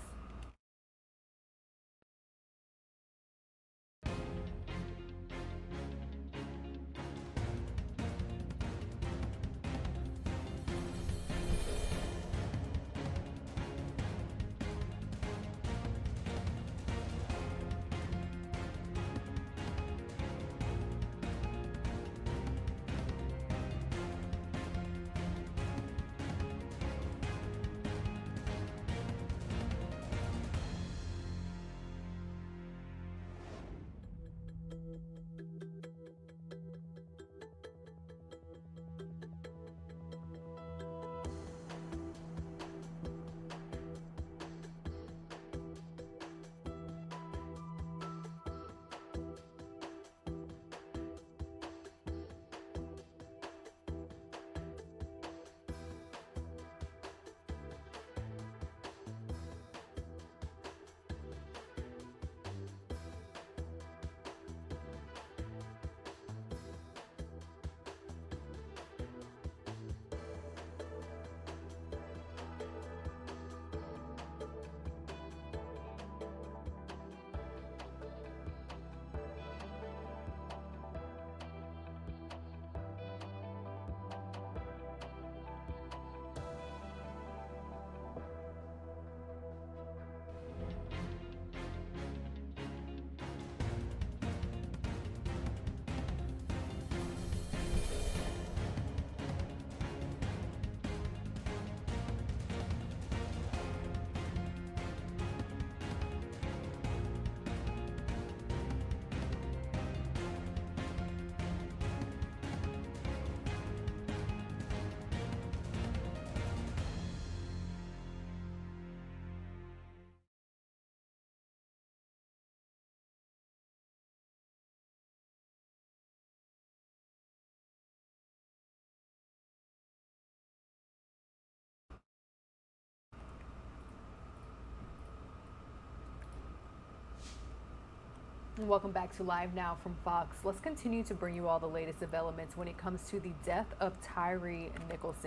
Welcome back to Live Now from Fox. Let's continue to bring you all the latest developments when it comes to the death of Tyre Nichols.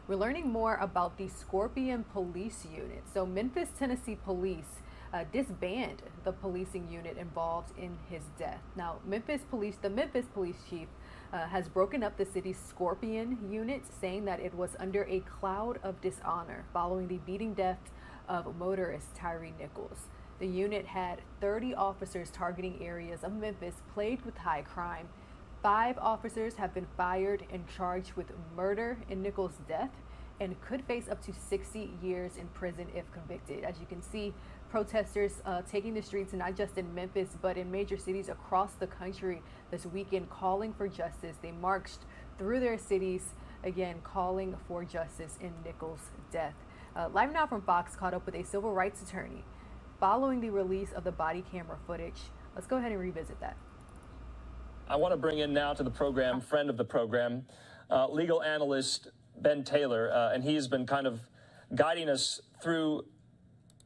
We're learning more about the Scorpion Police Unit. So Memphis, Tennessee Police disbanded the policing unit involved in his death. Now, the Memphis Police Chief has broken up the city's Scorpion unit, saying that it was under a cloud of dishonor following the beating death of motorist Tyre Nichols. The unit had 30 officers targeting areas of Memphis plagued with high crime. 5 officers have been fired and charged with murder in Nichols' death and could face up to 60 years in prison if convicted. As you can see, protesters taking the streets not just in Memphis but in major cities across the country this weekend calling for justice. They marched through their cities, again calling for justice in Nichols' death. Live Now from Fox caught up with a civil rights attorney following the release of the body camera footage. Let's go ahead and revisit that. I want to bring in now to the program, friend of the program, legal analyst Ben Taylor, and he's been kind of guiding us through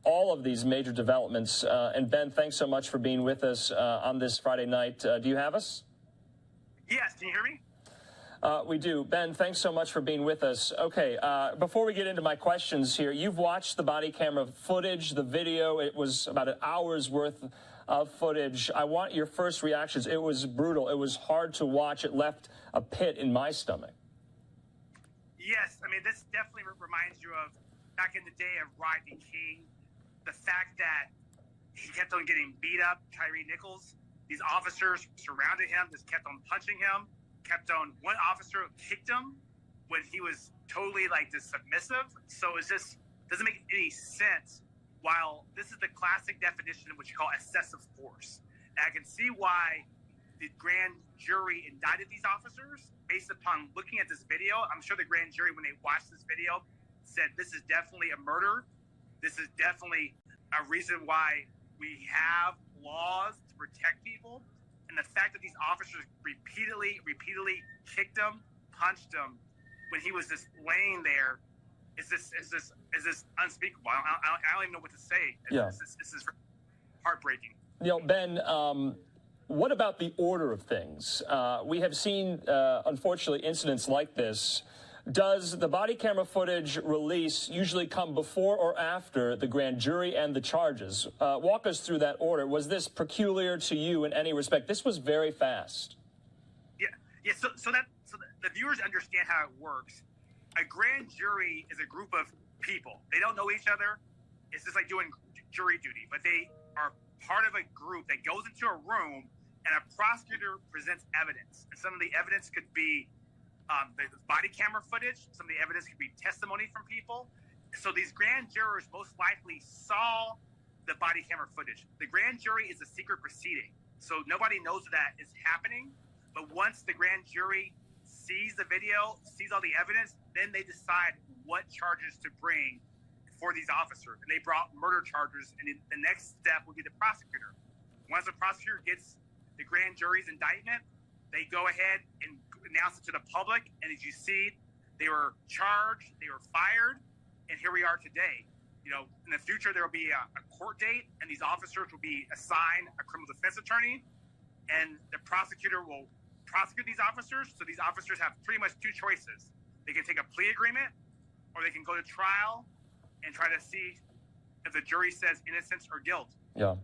all of these major developments. And Ben, thanks so much for being with us on this Friday night. Do you have us? Yes, can you hear me? We do. Ben, thanks so much for being with us. Okay, before we get into my questions here, you've watched the body camera footage, the video. It was about an hour's worth of footage. I want your first reactions. It was brutal. It was hard to watch. It left a pit in my stomach. Yes, I mean, this definitely reminds you of back in the day of Rodney King, the fact that he kept on getting beat up, Tyre Nichols. These officers surrounded him, just kept on punching him. One officer kicked him when he was totally like this submissive. So it's just doesn't make any sense. While this is the classic definition of what you call excessive force. And I can see why the grand jury indicted these officers based upon looking at this video. I'm sure the grand jury, when they watched this video, said this is definitely a murder. This is definitely a reason why we have laws to protect people. And the fact that these officers repeatedly kicked him, punched him when he was just laying there is this unspeakable. I don't even know what to say. This is heartbreaking. You know, Ben, what about the order of things? We have seen, unfortunately, incidents like this. Does the body camera footage release usually come before or after the grand jury and the charges? Walk us through that order. Was this peculiar to you in any respect? This was very fast. Yeah. So the viewers understand how it works. A grand jury is a group of people. They don't know each other. It's just like doing jury duty, but they are part of a group that goes into a room and a prosecutor presents evidence. And some of the evidence could be the body camera footage. Some of the evidence could be testimony from people. So these grand jurors most likely saw the body camera footage. The grand jury is a secret proceeding, so nobody knows that is happening. But once the grand jury sees the video, sees all the evidence, then they decide what charges to bring for these officers. And they brought murder charges, and the next step would be the prosecutor. Once the prosecutor gets the grand jury's indictment, they go ahead and announce it to the public, and as you see, they were charged, they were fired, and here we are today. You know, in the future, there will be a court date, and these officers will be assigned a criminal defense attorney, and the prosecutor will prosecute these officers. So these officers have pretty much two choices. They can take a plea agreement, or they can go to trial and try to see if the jury says innocence or guilt. Yeah.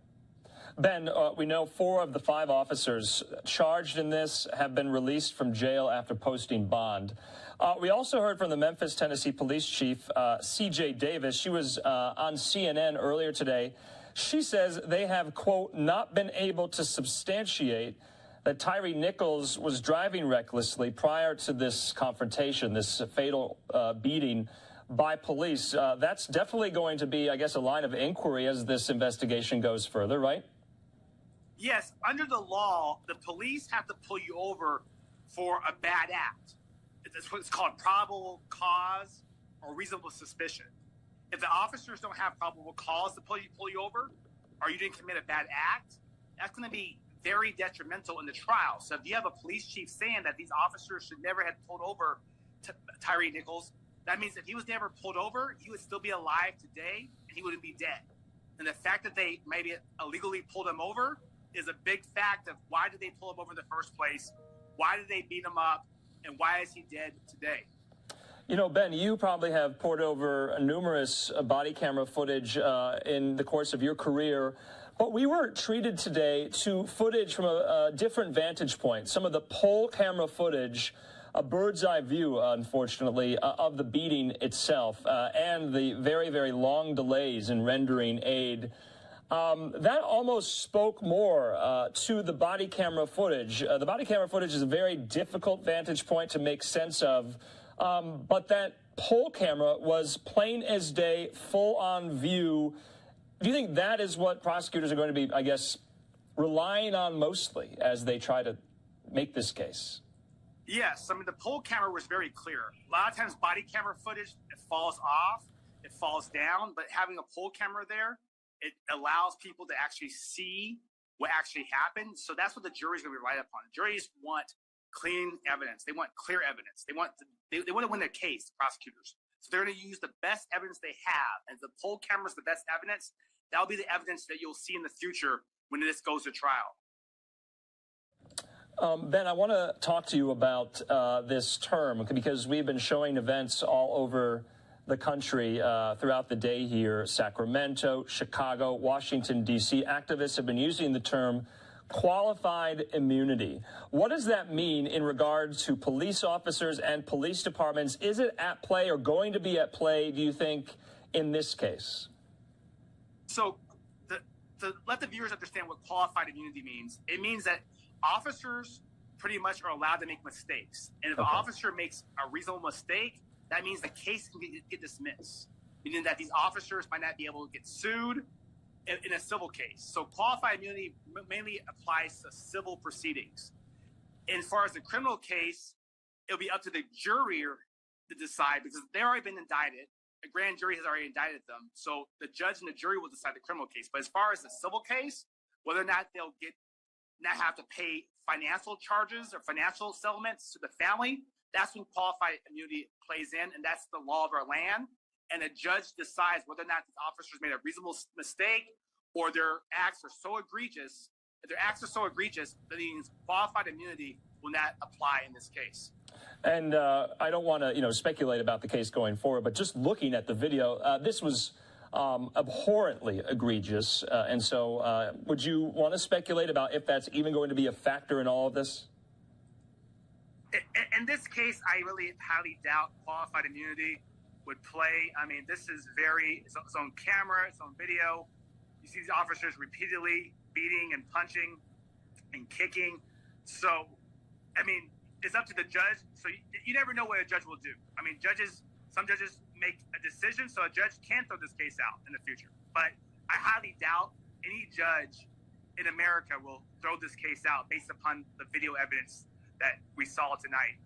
Ben, we know 4 of the 5 officers charged in this have been released from jail after posting bond. We also heard from the Memphis, Tennessee Police Chief, C.J. Davis. She was on CNN earlier today. She says they have, quote, not been able to substantiate that Tyre Nichols was driving recklessly prior to this confrontation, this fatal beating by police. That's definitely going to be, I guess, a line of inquiry as this investigation goes further, right? Yes, under the law, the police have to pull you over for a bad act. That's what's called probable cause or reasonable suspicion. If the officers don't have probable cause to pull you over, or you didn't commit a bad act, that's going to be very detrimental in the trial. So if you have a police chief saying that these officers should never have pulled over Tyre Nichols, that means if he was never pulled over, he would still be alive today, and he wouldn't be dead. And the fact that they maybe illegally pulled him over is a big fact of why did they pull him over in the first place? Why did they beat him up? And why is he dead today? You know, Ben, you probably have poured over numerous body camera footage in the course of your career. But we were treated today to footage from a different vantage point, some of the poll camera footage, a bird's eye view, unfortunately, of the beating itself and the very, very long delays in rendering aid. That almost spoke more to the body camera footage. The body camera footage is a very difficult vantage point to make sense of, but that poll camera was plain as day, full-on view. Do you think that is what prosecutors are going to be, I guess, relying on mostly as they try to make this case? Yes. I mean, the poll camera was very clear. A lot of times body camera footage, it falls off, it falls down, but having a poll camera there, it allows people to actually see what actually happened. So that's what the jury's going to rely upon. Juries want clean evidence. They want clear evidence. They want to win their case, prosecutors. So they're going to use the best evidence they have. And the poll camera is the best evidence. That'll be the evidence that you'll see in the future when this goes to trial. Ben, I want to talk to you about this term because we've been showing events all over the country throughout the day here. Sacramento, Chicago, Washington, D.C. Activists have been using the term qualified immunity. What does that mean in regards to police officers and police departments? Is it at play or going to be at play, do you think, in this case? So to let the viewers understand what qualified immunity means, it means that officers pretty much are allowed to make mistakes. And if an officer makes a reasonable mistake, that means the case can get dismissed, meaning that these officers might not be able to get sued in a civil case. So qualified immunity mainly applies to civil proceedings. And as far as the criminal case, it'll be up to the jury to decide because they've already been indicted. A grand jury has already indicted them. So the judge and the jury will decide the criminal case. But as far as the civil case, whether or not they'll not have to pay financial charges or financial settlements to the family, that's when qualified immunity plays in, and that's the law of our land. And a judge decides whether or not the officers made a reasonable mistake or their acts are so egregious. If their acts are so egregious, that means qualified immunity will not apply in this case. And I don't want to, speculate about the case going forward, but just looking at the video, this was abhorrently egregious. And so would you want to speculate about if that's even going to be a factor in all of this? In this case, I really highly doubt qualified immunity would play. I mean, this is it's on camera, it's on video. You see these officers repeatedly beating and punching and kicking. So, I mean, it's up to the judge. So you never know what a judge will do. I mean, some judges make a decision, so a judge can throw this case out in the future. But I highly doubt any judge in America will throw this case out based upon the video evidence that we saw tonight.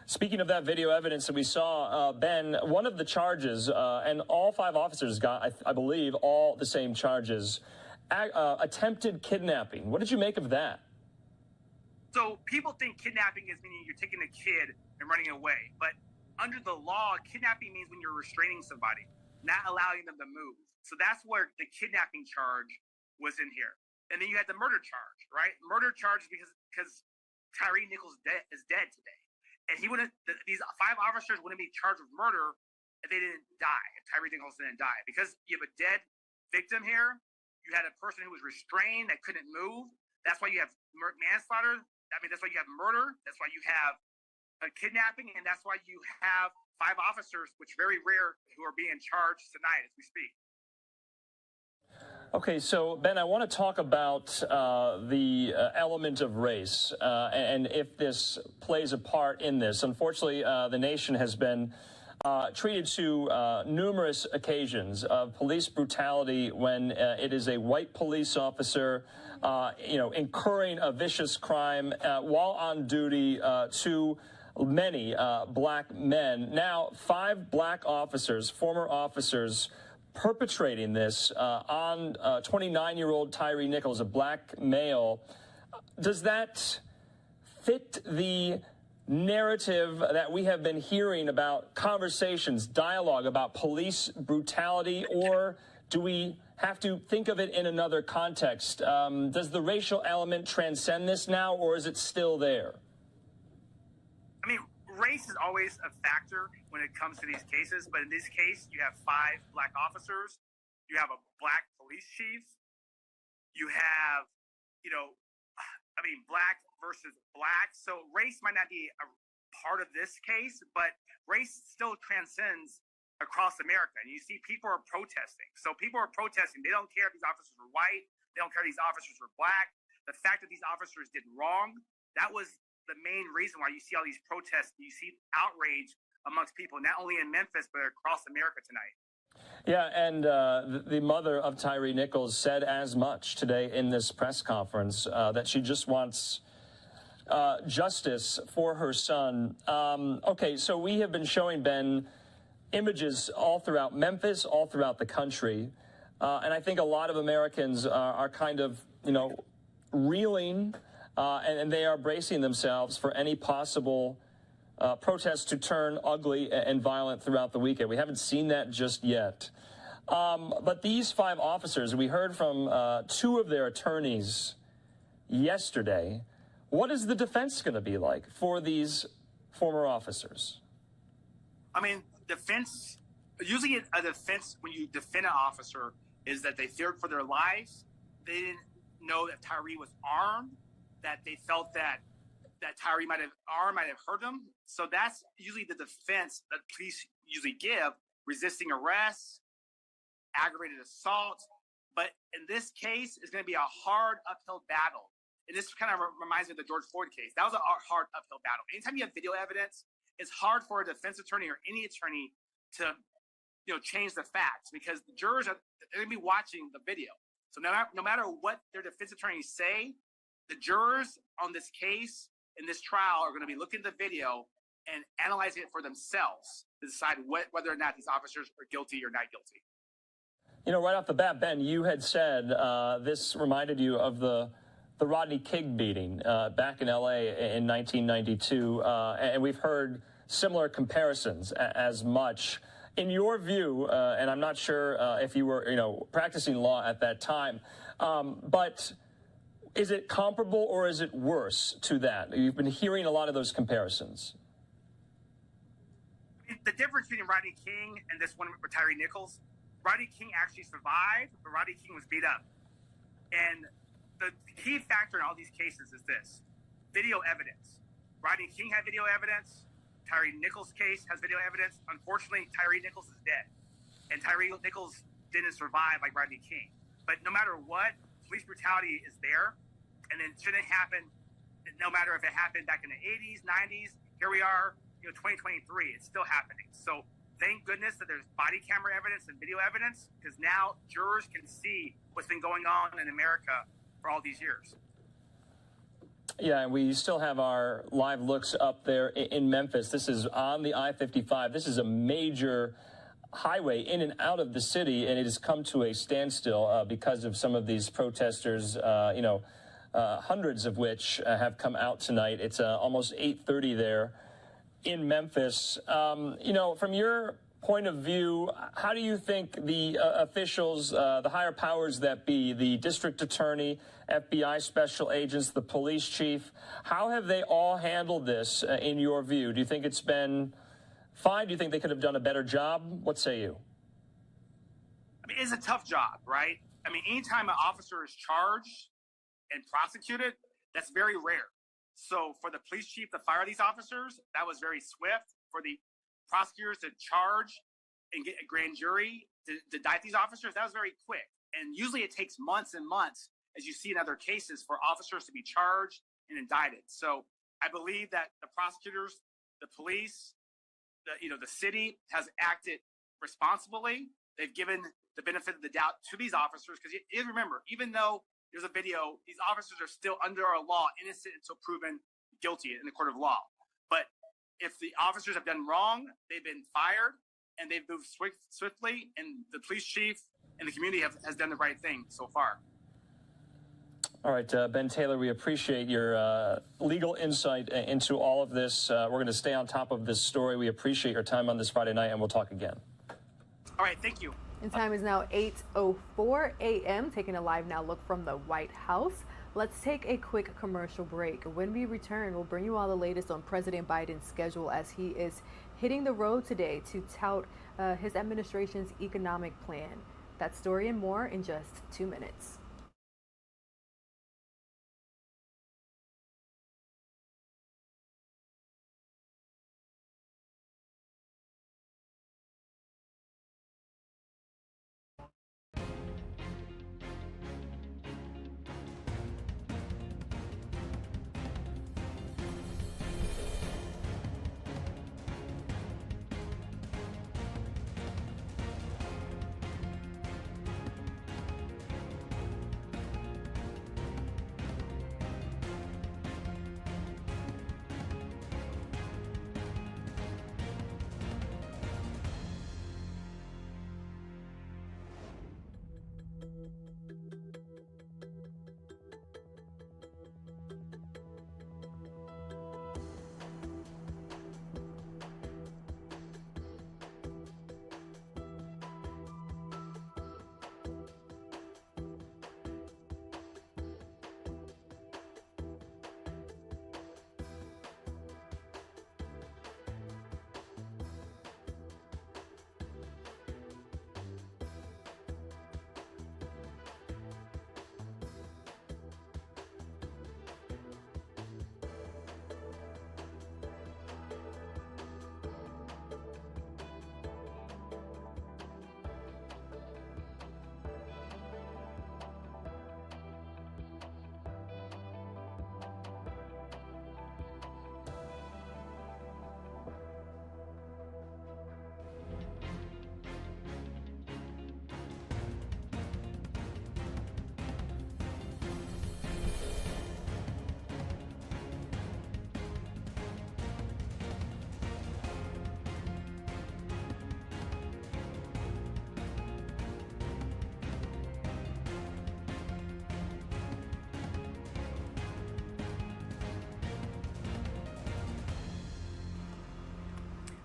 Speaking of that video evidence that we saw, Ben, one of the charges, and all 5 officers got, I believe, all the same charges, attempted kidnapping. What did you make of that? So people think kidnapping is meaning you're taking a kid and running away. But under the law, kidnapping means when you're restraining somebody, not allowing them to move. So that's where the kidnapping charge was in here. And then you had the murder charge, right? Murder charge because Tyre Nichols is dead today. And these 5 officers wouldn't be charged with murder if they didn't die, if Tyre Nichols didn't die. Because you have a dead victim here, you had a person who was restrained that couldn't move. That's why you have manslaughter. I mean, that's why you have murder. That's why you have a kidnapping. And that's why you have 5 officers, which is very rare, who are being charged tonight as we speak. Okay, so, Ben, I want to talk about the element of race and if this plays a part in this. Unfortunately, the nation has been treated to numerous occasions of police brutality when it is a white police officer, incurring a vicious crime while on duty to many black men. Now, 5 black officers, former officers, perpetrating this on 29-year-old Tyre Nichols, a black male. Does that fit the narrative that we have been hearing about conversations, dialogue about police brutality, or do we have to think of it in another context? Does the racial element transcend this now, or is it still there? I mean, race is always a factor when it comes to these cases, but in this case, you have 5 black officers, you have a black police chief, you have, black versus black. So race might not be a part of this case, but race still transcends across America. And you see people are protesting. So people are protesting. They don't care if these officers were white. They don't care if these officers were black. The fact that these officers did wrong, that was the main reason why you see all these protests. You see outrage amongst people, not only in Memphis, but across America tonight. Yeah, and the mother of Tyre Nichols said as much today in this press conference, that she just wants justice for her son. Okay, so we have been showing, Ben, images all throughout Memphis, all throughout the country, and I think a lot of Americans are kind of, reeling, and they are bracing themselves for any possible protests to turn ugly and violent throughout the weekend. We haven't seen that just yet. But these 5 officers, we heard from 2 of their attorneys yesterday. What is the defense going to be like for these former officers? I mean, defense, usually a defense when you defend an officer is that they feared for their lives. They didn't know that Tyre was armed, that they felt that Tyre might have hurt them. So that's usually the defense that police usually give: resisting arrest, aggravated assault. But in this case, it's going to be a hard uphill battle. And this kind of reminds me of the George Floyd case. That was a hard uphill battle. Anytime you have video evidence, it's hard for a defense attorney or any attorney to, change the facts, because the jurors are going to be watching the video. So no matter what their defense attorneys say, the jurors on this case in this trial are going to be looking at the video and analyzing it for themselves to decide whether or not these officers are guilty or not guilty. Right off the bat, Ben, you had said this reminded you of the Rodney King beating back in L.A. in 1992, and we've heard similar comparisons as much. In your view, and I'm not sure if you were, practicing law at that time, but is it comparable or is it worse to that? You've been hearing a lot of those comparisons. The difference between Rodney King and this one with Tyre Nichols, Rodney King actually survived, but Rodney King was beat up. And the key factor in all these cases is this: video evidence. Rodney King had video evidence. Tyre Nichols' case has video evidence. Unfortunately, Tyre Nichols is dead. And Tyre Nichols didn't survive like Rodney King. But no matter what, police brutality is there. And it shouldn't happen, no matter if it happened back in the 80s, 90s. Here we are, 2023. It's still happening. So thank goodness that there's body camera evidence and video evidence, because now jurors can see what's been going on in America for all these years. Yeah, and we still have our live looks up there in Memphis. This is on the I-55. This is a major highway in and out of the city, and it has come to a standstill because of some of these protesters, hundreds of which have come out tonight. It's almost 8:30 there in Memphis. From your point of view, how do you think the officials, the higher powers that be, the district attorney, FBI special agents, the police chief, how have they all handled this in your view? Do you think it's been fine? Do you think they could have done a better job? What say you? I mean, it's a tough job, right? I mean, anytime an officer is charged and prosecuted, that's very rare. So for the police chief to fire these officers, that was very swift. For the prosecutors to charge and get a grand jury to indict these officers, that was very quick. And usually it takes months and months, as you see in other cases, for officers to be charged and indicted. So I believe that the prosecutors, the police, the city has acted responsibly. They've given the benefit of the doubt to these officers, because you remember, even though there's a video, these officers are still under our law, innocent until proven guilty in the court of law. But if the officers have done wrong, they've been fired, and they've moved swiftly, and the police chief and the community has done the right thing so far. All right, Ben Taylor, we appreciate your legal insight into all of this. We're going to stay on top of this story. We appreciate your time on this Friday night, and we'll talk again. All right, thank you. And time is now 8:04 a.m. Taking a live now look from the White House. Let's take a quick commercial break. When we return, we'll bring you all the latest on President Biden's schedule as he is hitting the road today to tout his administration's economic plan. That story and more in just 2 minutes.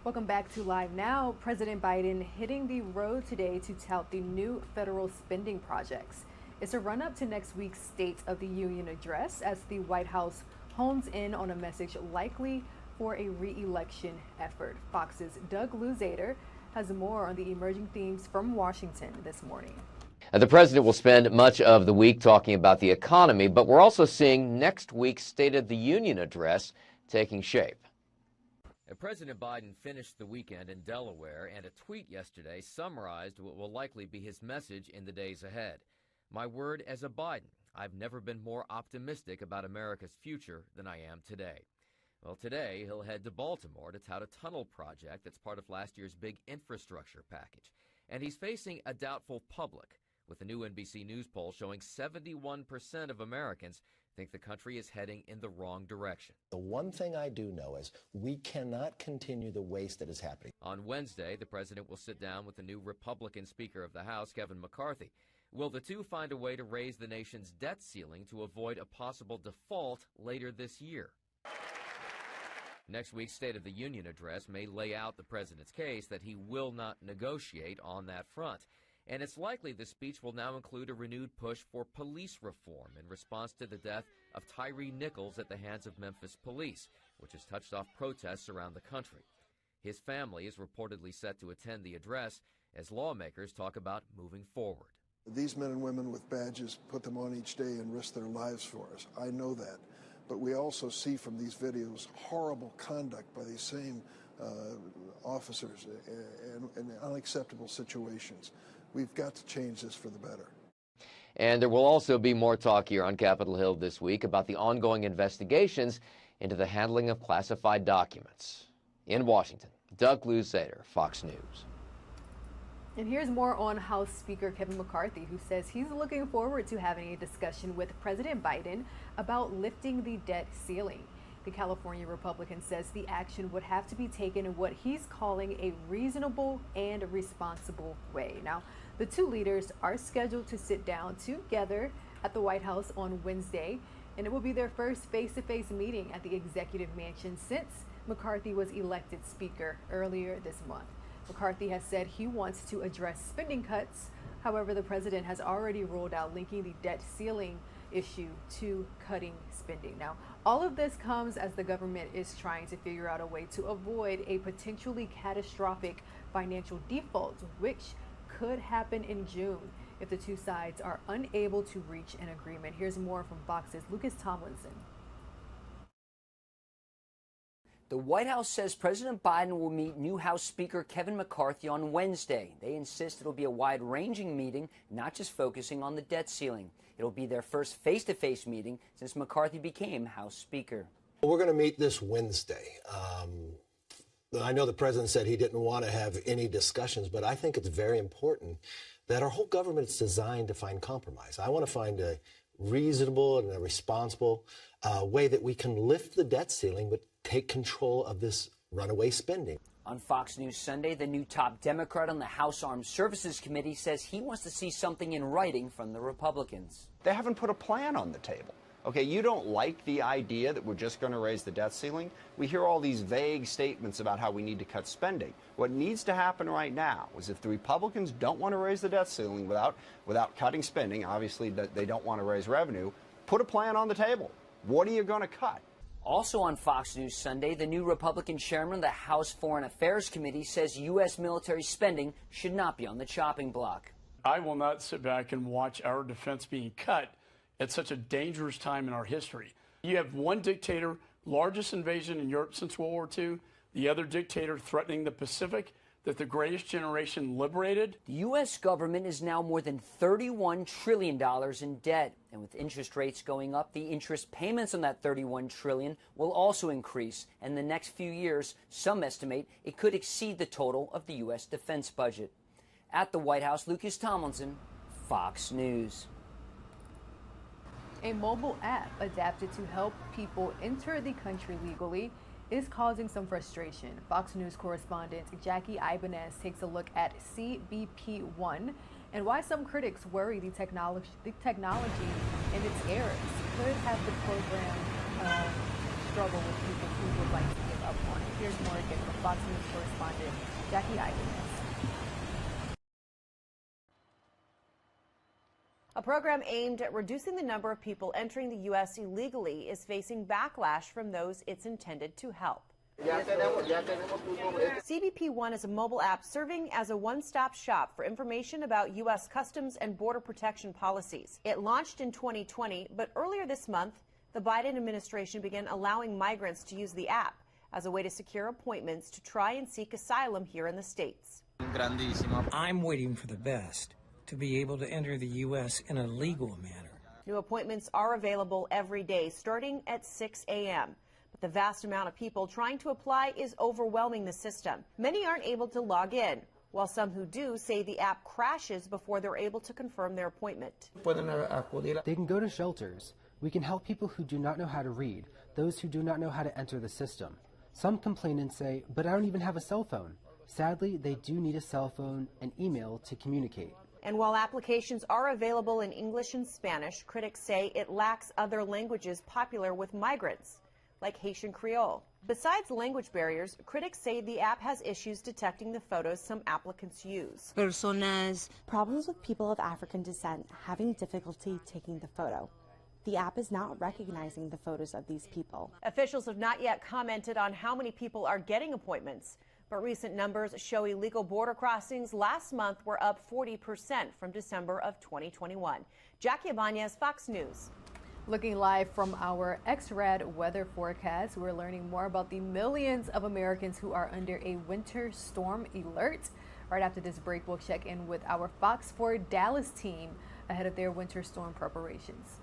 Welcome back to Live Now. President Biden hitting the road today to tout the new federal spending projects. It's a run-up to next week's State of the Union address as the White House hones in on a message likely for a re-election effort. Fox's Doug Luzader has more on the emerging themes from Washington this morning. The president will spend much of the week talking about the economy, but we're also seeing next week's State of the Union address taking shape. President Biden finished the weekend in Delaware, and a tweet yesterday summarized what will likely be his message in the days ahead. My word as a Biden, I've never been more optimistic about America's future than I am today. Well, today he'll head to Baltimore to tout a tunnel project that's part of last year's big infrastructure package. And he's facing a doubtful public, with a new NBC News poll showing 71% of Americans think the country is heading in the wrong direction. The one thing I do know is we cannot continue the waste that is happening. On Wednesday, the president will sit down with the new Republican Speaker of the House, Kevin McCarthy. Will the two find a way to raise the nation's debt ceiling to avoid a possible default later this year? Next week's State of the Union address may lay out the president's case that he will not negotiate on that front. And it's likely the speech will now include a renewed push for police reform in response to the death of Tyre Nichols at the hands of Memphis police, which has touched off protests around the country. His family is reportedly set to attend the address as lawmakers talk about moving forward. These men and women with badges put them on each day and risk their lives for us. I know that. But we also see from these videos horrible conduct by these same officers in unacceptable situations. We've got to change this for the better. And there will also be more talk here on Capitol Hill this week about the ongoing investigations into the handling of classified documents. In Washington, Doug Luzader, Fox News. And here's more on House Speaker Kevin McCarthy, who says he's looking forward to having a discussion with President Biden about lifting the debt ceiling. The California Republican says the action would have to be taken in what he's calling a reasonable and responsible way. Now, the two leaders are scheduled to sit down together at the White House on Wednesday, and it will be their first face-to-face meeting at the executive mansion since McCarthy was elected Speaker earlier this month. McCarthy has said he wants to address spending cuts. However, the president has already ruled out linking the debt ceiling issue to cutting spending. Now, all of this comes as the government is trying to figure out a way to avoid a potentially catastrophic financial default, which could happen in June if the two sides are unable to reach an agreement. Here's more from Fox's Lucas Tomlinson. The White House says President Biden will meet new House Speaker Kevin McCarthy on Wednesday. They insist it'll be a wide-ranging meeting, not just focusing on the debt ceiling. It'll be their first face-to-face meeting since McCarthy became House Speaker. We're going to meet this Wednesday. I know the president said he didn't want to have any discussions, but I think it's very important that our whole government is designed to find compromise. I want to find a reasonable and a responsible way that we can lift the debt ceiling, but take control of this runaway spending. On Fox News Sunday, the new top Democrat on the House Armed Services Committee says he wants to see something in writing from the Republicans. They haven't put a plan on the table. Okay, you don't like the idea that we're just going to raise the debt ceiling? We hear all these vague statements about how we need to cut spending. What needs to happen right now is if the Republicans don't want to raise the debt ceiling without cutting spending, obviously they don't want to raise revenue, put a plan on the table. What are you going to cut? Also on Fox News Sunday, the new Republican chairman of the House Foreign Affairs Committee says U.S. military spending should not be on the chopping block. I will not sit back and watch our defense being cut at such a dangerous time in our history. You have one dictator, largest invasion in Europe since World War II, the other dictator threatening the Pacific that the greatest generation liberated. The U.S. government is now more than $31 trillion in debt. And with interest rates going up, the interest payments on that $31 trillion will also increase. And in the next few years, some estimate it could exceed the total of the U.S. defense budget. At the White House, Lucas Tomlinson, Fox News. A mobile app adapted to help people enter the country legally is causing some frustration. Fox News correspondent Jackie Ibanez takes a look at CBP1 and why some critics worry the technology and its errors could have the program struggle with people who would like to give up on it. Here's more again from Fox News correspondent Jackie Ibanez. A program aimed at reducing the number of people entering the U.S. illegally is facing backlash from those it's intended to help. CBP1 is a mobile app serving as a one-stop shop for information about U.S. Customs and Border Protection policies. It launched in 2020, but earlier this month, the Biden administration began allowing migrants to use the app as a way to secure appointments to try and seek asylum here in the States. I'm waiting for the best, to be able to enter the U.S. in a legal manner. New appointments are available every day, starting at 6 a.m. But the vast amount of people trying to apply is overwhelming the system. Many aren't able to log in, while some who do say the app crashes before they're able to confirm their appointment. They can go to shelters. We can help people who do not know how to read, those who do not know how to enter the system. Some complain and say, but I don't even have a cell phone. Sadly, they do need a cell phone and email to communicate. And while applications are available in English and Spanish, critics say it lacks other languages popular with migrants, like Haitian Creole. Besides language barriers, critics say the app has issues detecting the photos some applicants use. Problems with people of African descent having difficulty taking the photo. The app is not recognizing the photos of these people. Officials have not yet commented on how many people are getting appointments. But recent numbers show illegal border crossings last month were up 40% from December of 2021. Jackie Ibanez, Fox News. Looking live from our XRAD weather forecast, we're learning more about the millions of Americans who are under a winter storm alert. Right after this break, we'll check in with our Fox 4 Dallas team ahead of their winter storm preparations.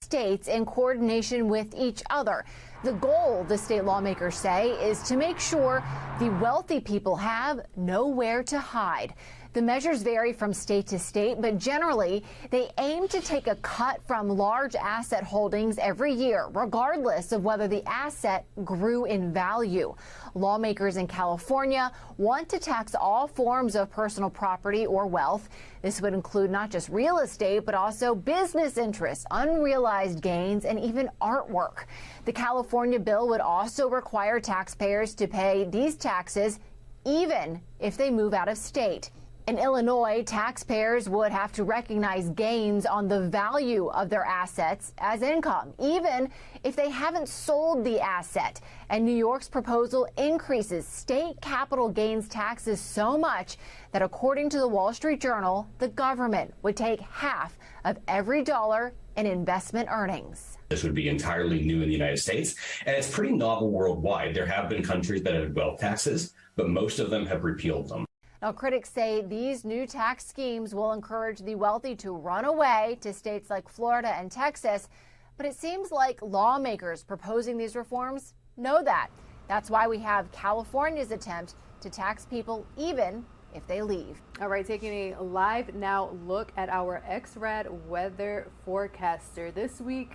states in coordination with each other. The goal, the state lawmakers say, is to make sure the wealthy people have nowhere to hide. The measures vary from state to state, but generally they aim to take a cut from large asset holdings every year, regardless of whether the asset grew in value. Lawmakers in California want to tax all forms of personal property or wealth. This would include not just real estate, but also business interests, unrealized gains, and even artwork. The California bill would also require taxpayers to pay these taxes even if they move out of state. In Illinois, taxpayers would have to recognize gains on the value of their assets as income, even if they haven't sold the asset. And New York's proposal increases state capital gains taxes so much that, according to the Wall Street Journal, the government would take half of every dollar in investment earnings. This would be entirely new in the United States, and it's pretty novel worldwide. There have been countries that have wealth taxes, but most of them have repealed them. Now, critics say these new tax schemes will encourage the wealthy to run away to states like Florida and Texas, but it seems like lawmakers proposing these reforms know that. That's why we have California's attempt to tax people even if they leave. All right, taking a live now look at our XRAD weather forecaster this week.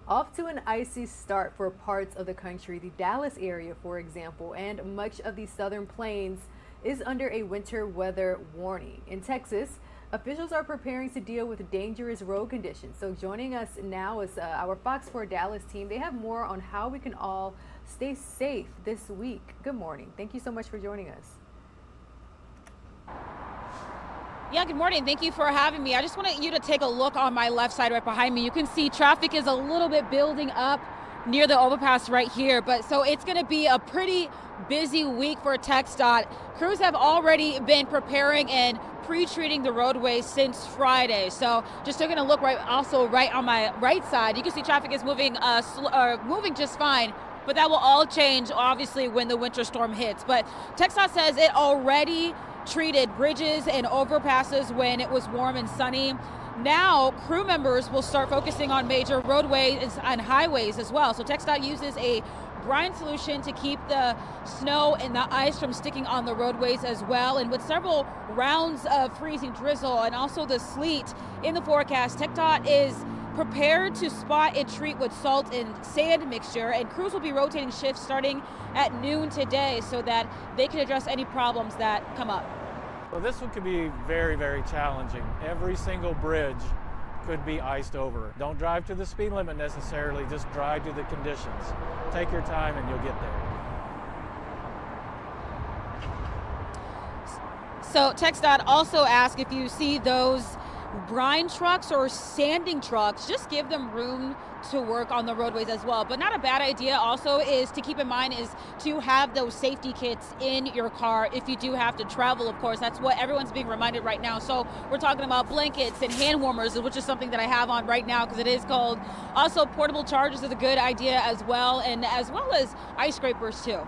Off to an icy start for parts of the country. The Dallas area, for example, and much of the southern plains is under a winter weather warning. In Texas, officials are preparing to deal with dangerous road conditions. So joining us now is our Fox 4 Dallas team. They have more on how we can all stay safe this week. Good morning. Thank you so much for joining us. Yeah, good morning. Thank you for having me. I just wanted you to take a look on my left side right behind me. You can see traffic is a little bit building up near the overpass right here, but so it's going to be a pretty busy week for TxDOT. Crews have already been preparing and pre-treating the roadways since Friday. So just taking a look right on my right side, you can see traffic is moving moving just fine, but that will all change obviously when the winter storm hits. But TxDOT says it already treated bridges and overpasses when it was warm and sunny. Now, crew members will start focusing on major roadways and highways as well. So TxDOT uses a brine solution to keep the snow and the ice from sticking on the roadways as well. And with several rounds of freezing drizzle and also the sleet in the forecast, TxDOT is prepared to spot and treat with salt and sand mixture, and crews will be rotating shifts starting at noon today so that they can address any problems that come up. Well, this one could be very, very challenging. Every single bridge could be iced over. Don't drive to the speed limit necessarily, just drive to the conditions. Take your time and you'll get there. So TxDOT also asked if you see those brine trucks or sanding trucks, just give them room to work on the roadways as well. But not a bad idea also is to keep in mind is to have those safety kits in your car if you do have to travel, of course. That's what everyone's being reminded right now. So we're talking about blankets and hand warmers, which is something that I have on right now because it is cold. Also, portable chargers is a good idea as well, and as well as ice scrapers too.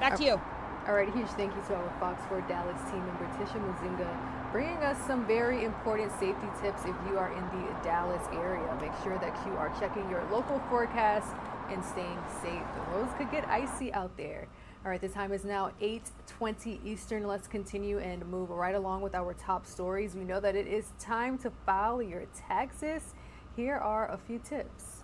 Back to you. All right, huge thank you to our Fox 4 Dallas team member Tisha Muzinga, bringing us some very important safety tips if you are in the Dallas area. Make sure that you are checking your local forecast and staying safe. The roads could get icy out there. All right, the time is now 8:20 Eastern. Let's continue and move right along with our top stories. We know that it is time to file your taxes. Here are a few tips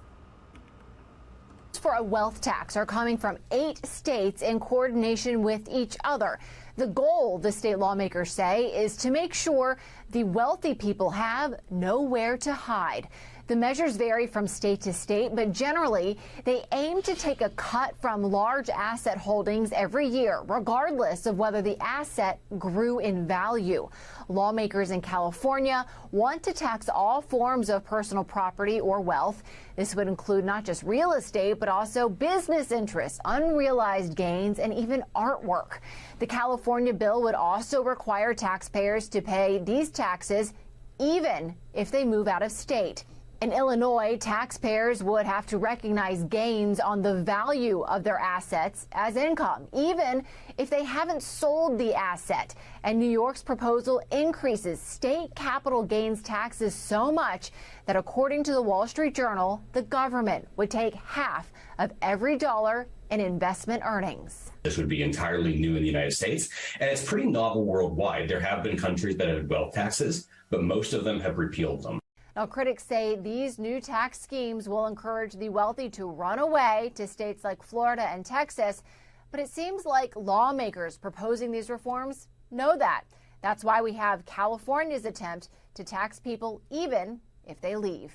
for a wealth tax are coming from 8 states in coordination with each other. The goal, the state lawmakers say, is to make sure the wealthy people have nowhere to hide. The measures vary from state to state, but generally they aim to take a cut from large asset holdings every year, regardless of whether the asset grew in value. Lawmakers in California want to tax all forms of personal property or wealth. This would include not just real estate, but also business interests, unrealized gains, and even artwork. The California bill would also require taxpayers to pay these taxes even if they move out of state. In Illinois, taxpayers would have to recognize gains on the value of their assets as income, even if they haven't sold the asset. And New York's proposal increases state capital gains taxes so much that, according to the Wall Street Journal, the government would take half of every dollar in investment earnings. This would be entirely new in the United States, and it's pretty novel worldwide. There have been countries that have wealth taxes, but most of them have repealed them. Now, critics say these new tax schemes will encourage the wealthy to run away to states like Florida and Texas, but it seems like lawmakers proposing these reforms know that. That's why we have California's attempt to tax people even if they leave.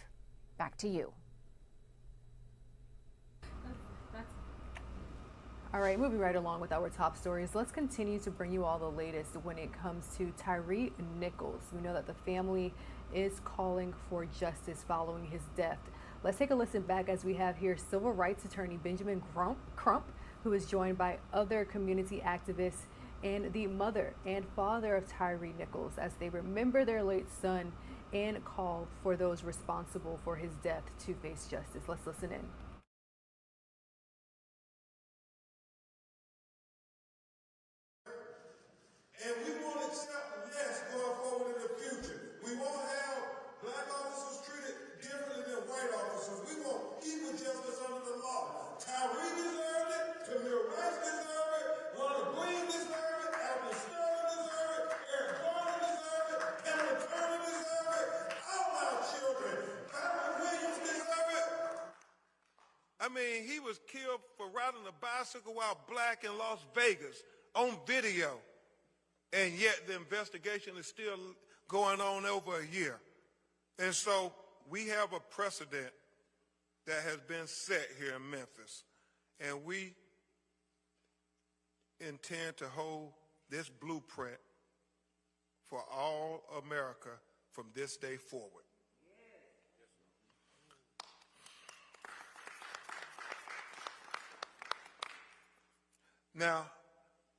Back to you. All right, moving right along with our top stories, let's continue to bring you all the latest when it comes to Tyre Nichols. We know that the family is calling for justice following his death. Let's take a listen back as we have here civil rights attorney Benjamin Crump, who is joined by other community activists and the mother and father of Tyre Nichols as they remember their late son and call for those responsible for his death to face justice. Let's listen in. And we won't accept less going forward in the future. We won't have black officers treated differently than white officers. We want equal justice under the law. Tyre deserved it, Tamir Rice deserved it, Ronald Green deserved it, Alvin Sterling deserved it, Eric Garner deserved it, Cameron Turner deserved it, all our children. Kyron Williams deserved it. I mean, he was killed for riding a bicycle while black in Las Vegas on video. And yet the investigation is still going on over a year. And so we have a precedent that has been set here in Memphis. And we intend to hold this blueprint for all America from this day forward. Now,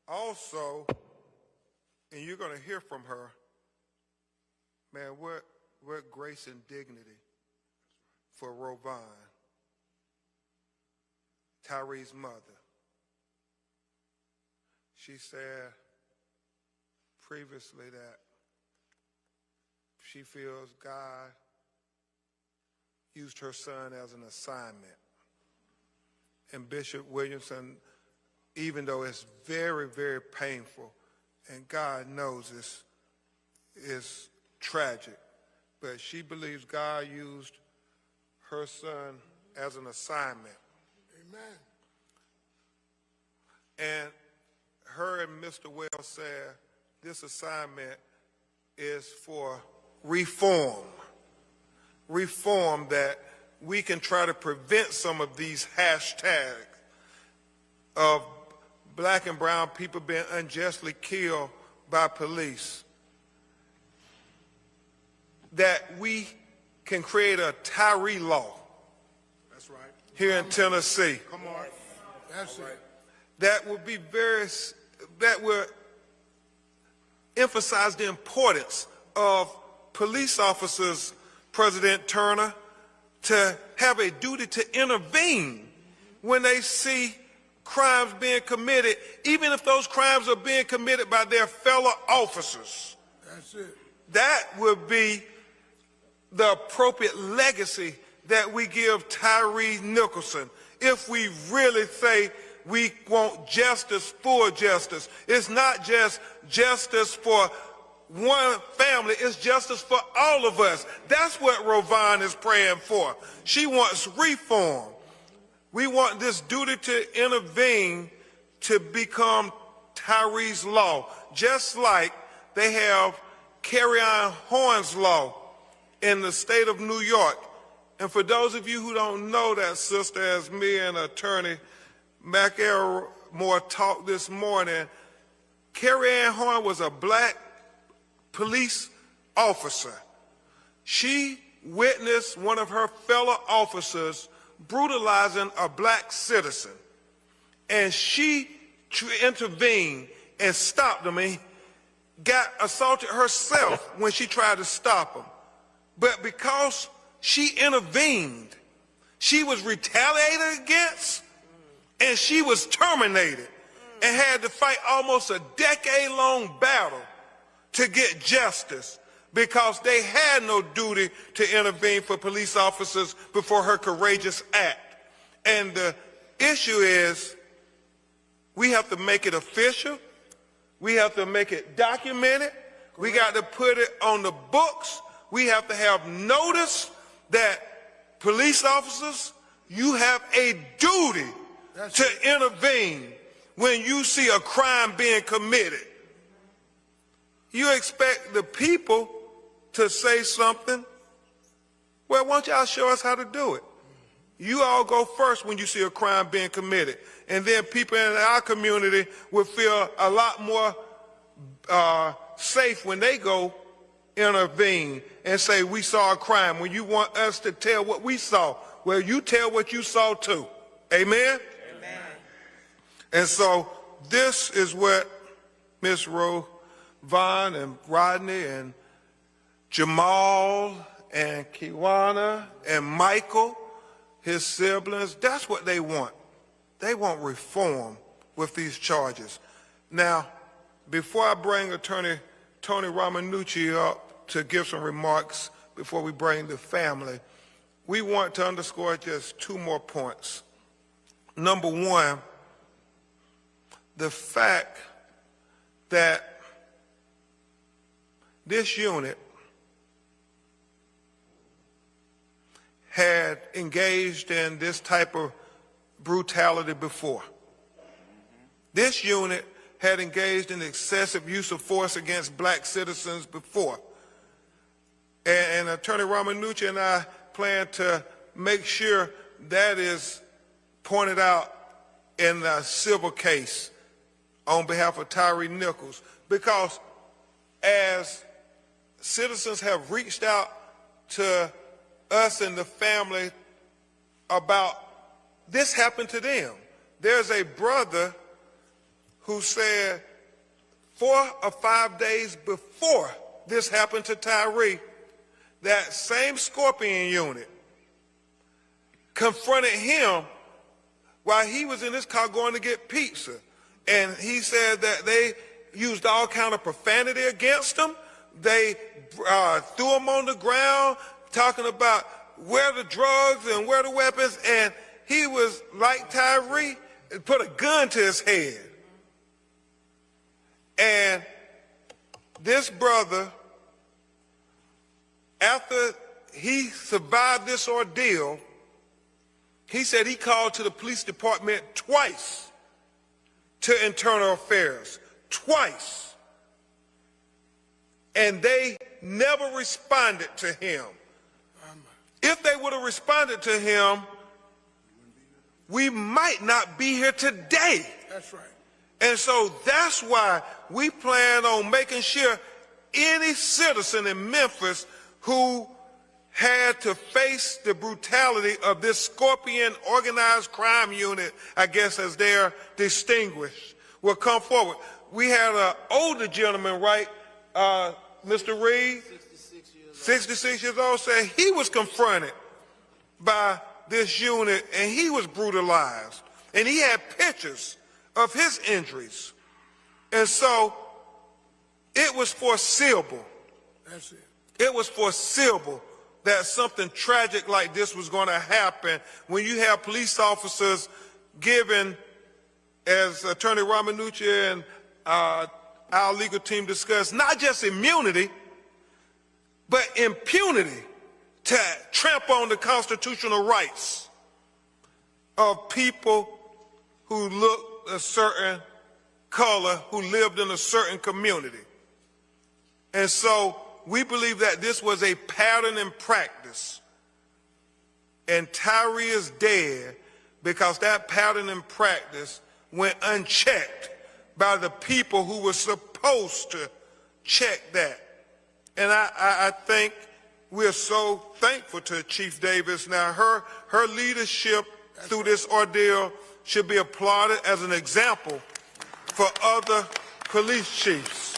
also, and you're going to hear from her, man, what grace and dignity for Rovine, Tyre's mother. She said previously that she feels God used her son as an assignment. And Bishop Williamson, even though it's very, very painful, and God knows this is tragic, but she believes God used her son as an assignment. Amen. And her and Mr. Wells said this assignment is for reform. Reform that we can try to prevent some of these hashtags of black and brown people being unjustly killed by police. That we can create a Tyre law. That's right. Here in Tennessee. Come on. That's right. That will be that will emphasize the importance of police officers, President Turner, to have a duty to intervene when they see crimes being committed, even if those crimes are being committed by their fellow officers. That's it. That would be the appropriate legacy that we give Tyre Nicholson if we really say we want justice for justice. It's not just justice for one family, it's justice for all of us. That's what Rovine is praying for. She wants reform. We want this duty to intervene to become Tyre's law, just like they have Carry-On Horn's law in the state of New York. And for those of you who don't know that, sister, as me and attorney McElmore talked this morning, Carry-On Horn was a black police officer. She witnessed one of her fellow officers brutalizing a black citizen, and she intervened and stopped him, and got assaulted herself when she tried to stop him. But because she intervened. She was retaliated against, and she was terminated and had to fight almost a decade-long battle to get justice because they had no duty to intervene for police officers before her courageous act. And the issue is we have to make it official. We have to make it documented. We got to put it on the books. We have to have notice that police officers, you have a duty to intervene when you see a crime being committed. You expect the people to say something. Well, why don't y'all show us how to do it? You all go first when you see a crime being committed. And then people in our community will feel a lot more safe when they go intervene and say, we saw a crime. When you want us to tell what we saw, well, you tell what you saw too. Amen? Amen. And so this is what Ms. Roe Vaughn and Rodney and Jamal and Kiwana and Michael, his siblings, that's what they want. They want reform with these charges. Now, before I bring Attorney Tony Ramanucci up to give some remarks before we bring the family, we want to underscore just two more points. Number one, the fact that this unit had engaged in this type of brutality before. This unit had engaged in excessive use of force against black citizens before. And Attorney Ramanucci and I plan to make sure that is pointed out in the civil case on behalf of Tyre Nichols, because as citizens have reached out to us and the family about this happened to them. There's a brother who said 4 or 5 days before this happened to Tyre, that same Scorpion unit confronted him while he was in his car going to get pizza. And he said that they used all kind of profanity against him. They threw him on the ground, talking about where the drugs and where the weapons, and he was like Tyre, put a gun to his head. And this brother, after he survived this ordeal, he said he called to the police department twice to internal affairs, twice. And they never responded to him. If they would have responded to him, we might not be here today. That's right. And so that's why we plan on making sure any citizen in Memphis who had to face the brutality of this Scorpion organized crime unit, I guess as they're distinguished, will come forward. We had an older gentleman, right, Mr. Reed, 66 years old, said he was confronted by this unit and he was brutalized. And he had pictures of his injuries. And so it was foreseeable. That's it. It was foreseeable that something tragic like this was going to happen when you have police officers given, as Attorney Ramanucci and our legal team discussed, not just immunity, but impunity to trample on the constitutional rights of people who looked a certain color, who lived in a certain community. And so we believe that this was a pattern in practice. And Tyre is dead because that pattern in practice went unchecked by the people who were supposed to check that. And I think we're so thankful to Chief Davis. Now, her leadership through this ordeal should be applauded as an example for other police chiefs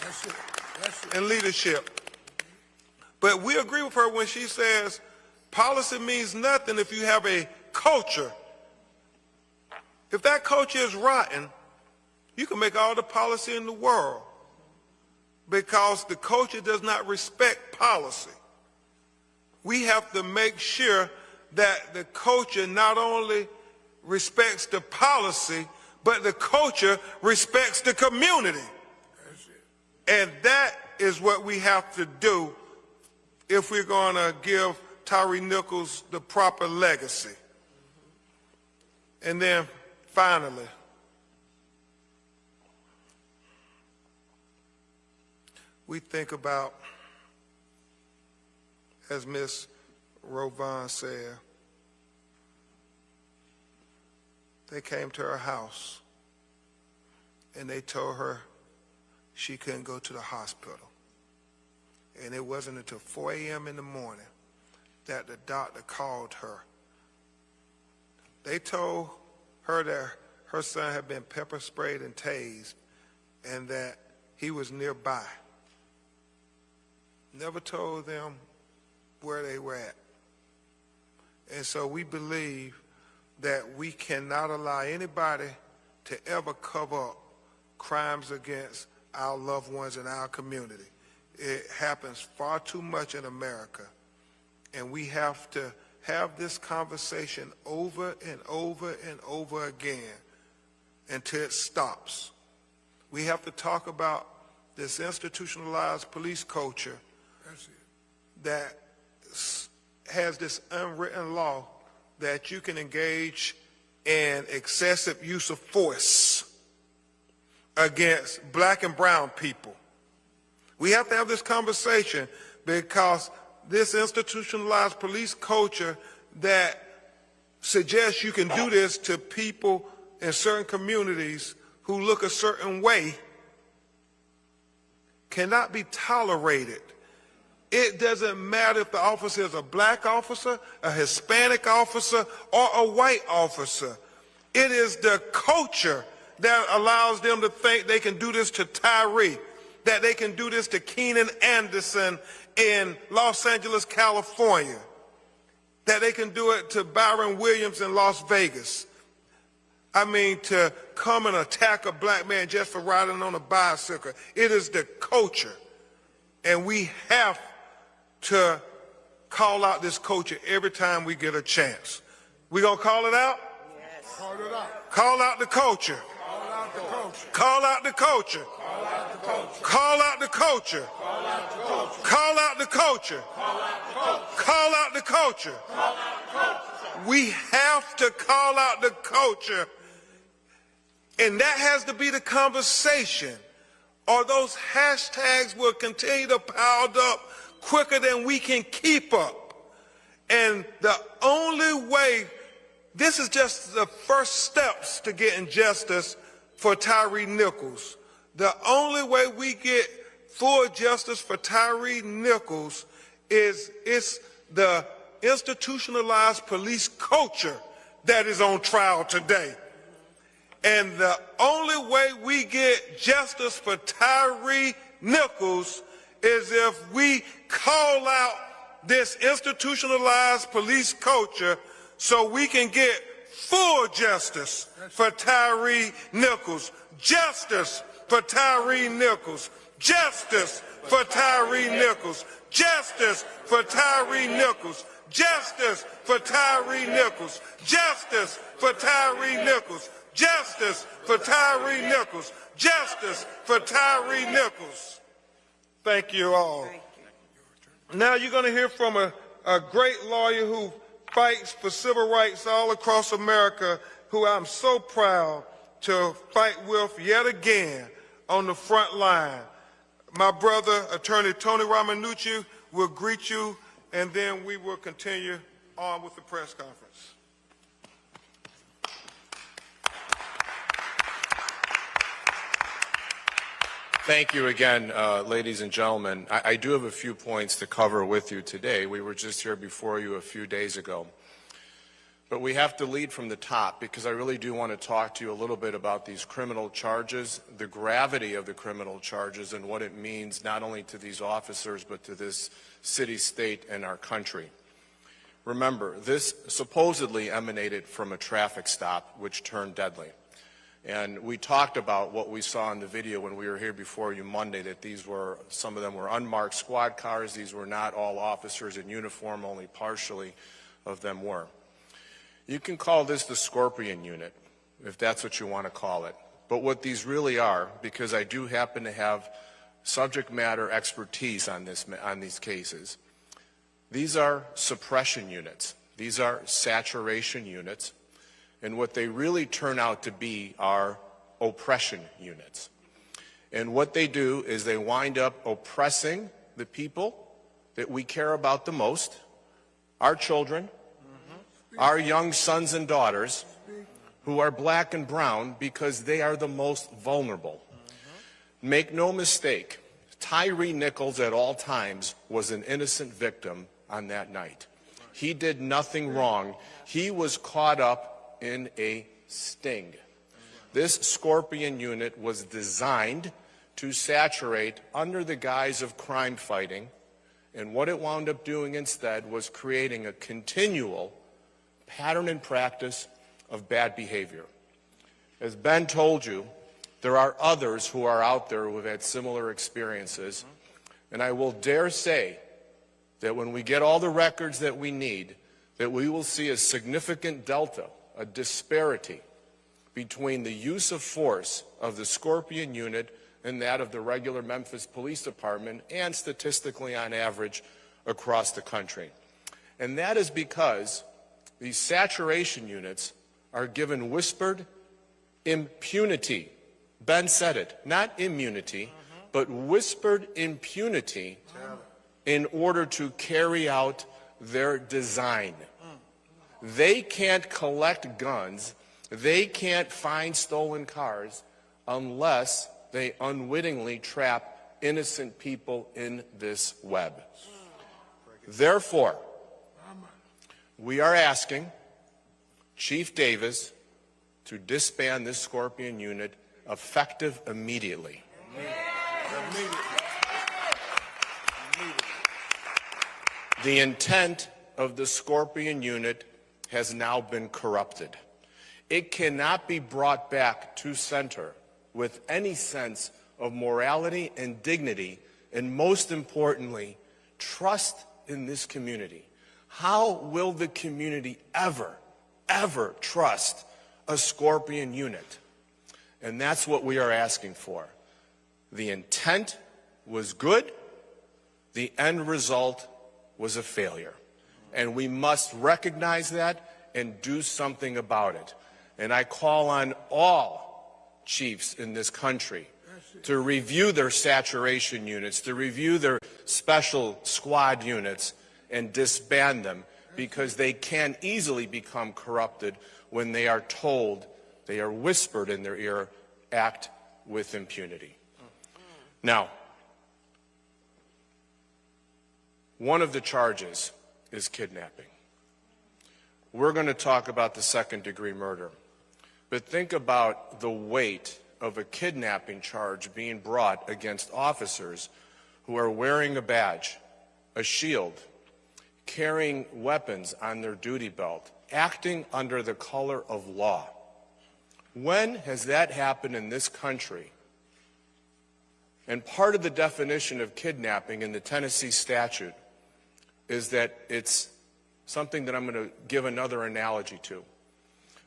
and leadership. But we agree with her when she says Policy means nothing if you have a culture. If that culture is rotten, you can make all the policy in the world because the culture does not respect policy. We have to make sure that the culture not only respects the policy, but the culture respects the community. And that is what we have to do if we're going to give Tyre Nichols the proper legacy. And then finally, we think about, as Ms. Rovan said, they came to her house and they told her she couldn't go to the hospital. And it wasn't until 4 a.m. in the morning that the doctor called her. They told her that her son had been pepper sprayed and tased and that he was nearby. Never told them where they were at. And so we believe that we cannot allow anybody to ever cover up crimes against our loved ones in our community. It happens far too much in America, and we have to have this conversation over and over and over again until it stops. We have to talk about this institutionalized police culture that has this unwritten law that you can engage in excessive use of force against black and brown people. We have to have this conversation because this institutionalized police culture that suggests you can do this to people in certain communities who look a certain way cannot be tolerated. It doesn't matter if the officer is a black officer, a Hispanic officer, or a white officer. It is the culture that allows them to think they can do this to Tyre, that they can do this to Keenan Anderson in Los Angeles, California, that they can do it to Byron Williams in Las Vegas. I mean, to come and attack a black man just for riding on a bicycle. It is the culture. And we have to call out this culture every time we get a chance. We gonna call it out? Yes. Call it out. Call out the culture. Call out the culture. Call out the culture. Call out the culture. Call out the culture. Call out the culture. Call out the culture. Call out the culture. We have to call out the culture. And that has to be the conversation, or those hashtags will continue to pile up quicker than we can keep up. And the only way, this is just the first steps to getting justice for Tyre Nichols. The only way we get full justice for Tyre Nichols is it's the institutionalized police culture that is on trial today. And the only way we get justice for Tyre Nichols is if we call out this institutionalized police culture so we can get full justice for Tyre Nichols. Justice for Tyre Nichols. Justice for Tyre Nichols. Justice for Tyre Nichols. Justice for Tyre Nichols. Justice for Tyre Nichols. Justice for Tyre Nichols. Justice for Tyre Nichols. Thank you all. Now you're going to hear from a great lawyer who fights for civil rights all across America, who I'm so proud to fight with yet again on the front line. My brother, Attorney Tony Ramanucci, will greet you, and then we will continue on with the press conference. Thank you again, ladies and gentlemen. I do have a few points to cover with you today. We were just here before you a few days ago. But we have to lead from the top because I really do want to talk to you a little bit about these criminal charges, the gravity of the criminal charges, and what it means not only to these officers but to this city, state, and our country. Remember, this supposedly emanated from a traffic stop, which turned deadly. And we talked about what we saw in the video when we were here before you Monday, that some of them were unmarked squad cars. These were not all officers in uniform, only partially of them were. You can call this the Scorpion Unit, if that's what you want to call it. But what these really are, because I do happen to have subject matter expertise on these cases, these are suppression units. These are saturation units. And what they really turn out to be are oppression units. And what they do is they wind up oppressing the people that we care about the most, our children, our young sons and daughters, who are black and brown, because they are the most vulnerable. Make no mistake, Tyre Nichols at all times was an innocent victim on that night. He did nothing wrong. He was caught up in a sting. This Scorpion Unit was designed to saturate under the guise of crime fighting, and what it wound up doing instead was creating a continual pattern and practice of bad behavior. As Ben told you, there are others who are out there who have had similar experiences, and I will dare say that when we get all the records that we need, that we will see a significant delta, a disparity between the use of force of the Scorpion Unit and that of the regular Memphis Police Department, and statistically on average across the country. And that is because these saturation units are given whispered impunity. Ben said it, not immunity, but whispered impunity in order to carry out their design. They can't collect guns, they can't find stolen cars unless they unwittingly trap innocent people in this web. Therefore, we are asking Chief Davis to disband this Scorpion Unit effective immediately. The intent of the Scorpion Unit has now been corrupted. It cannot be brought back to center with any sense of morality and dignity, and most importantly, trust in this community. How will the community ever trust a Scorpion Unit? And that's what we are asking for. The intent was good, the end result was a failure. And we must recognize that and do something about it. And I call on all chiefs in this country to review their saturation units, to review their special squad units, and disband them, because they can easily become corrupted when they are told, they are whispered in their ear, act with impunity. Now, one of the charges is kidnapping. We're going to talk about the second-degree murder. But think about the weight of a kidnapping charge being brought against officers who are wearing a badge, a shield, carrying weapons on their duty belt, acting under the color of law. When has that happened in this country? And part of the definition of kidnapping in the Tennessee statute is that it's something that I'm going to give another analogy to.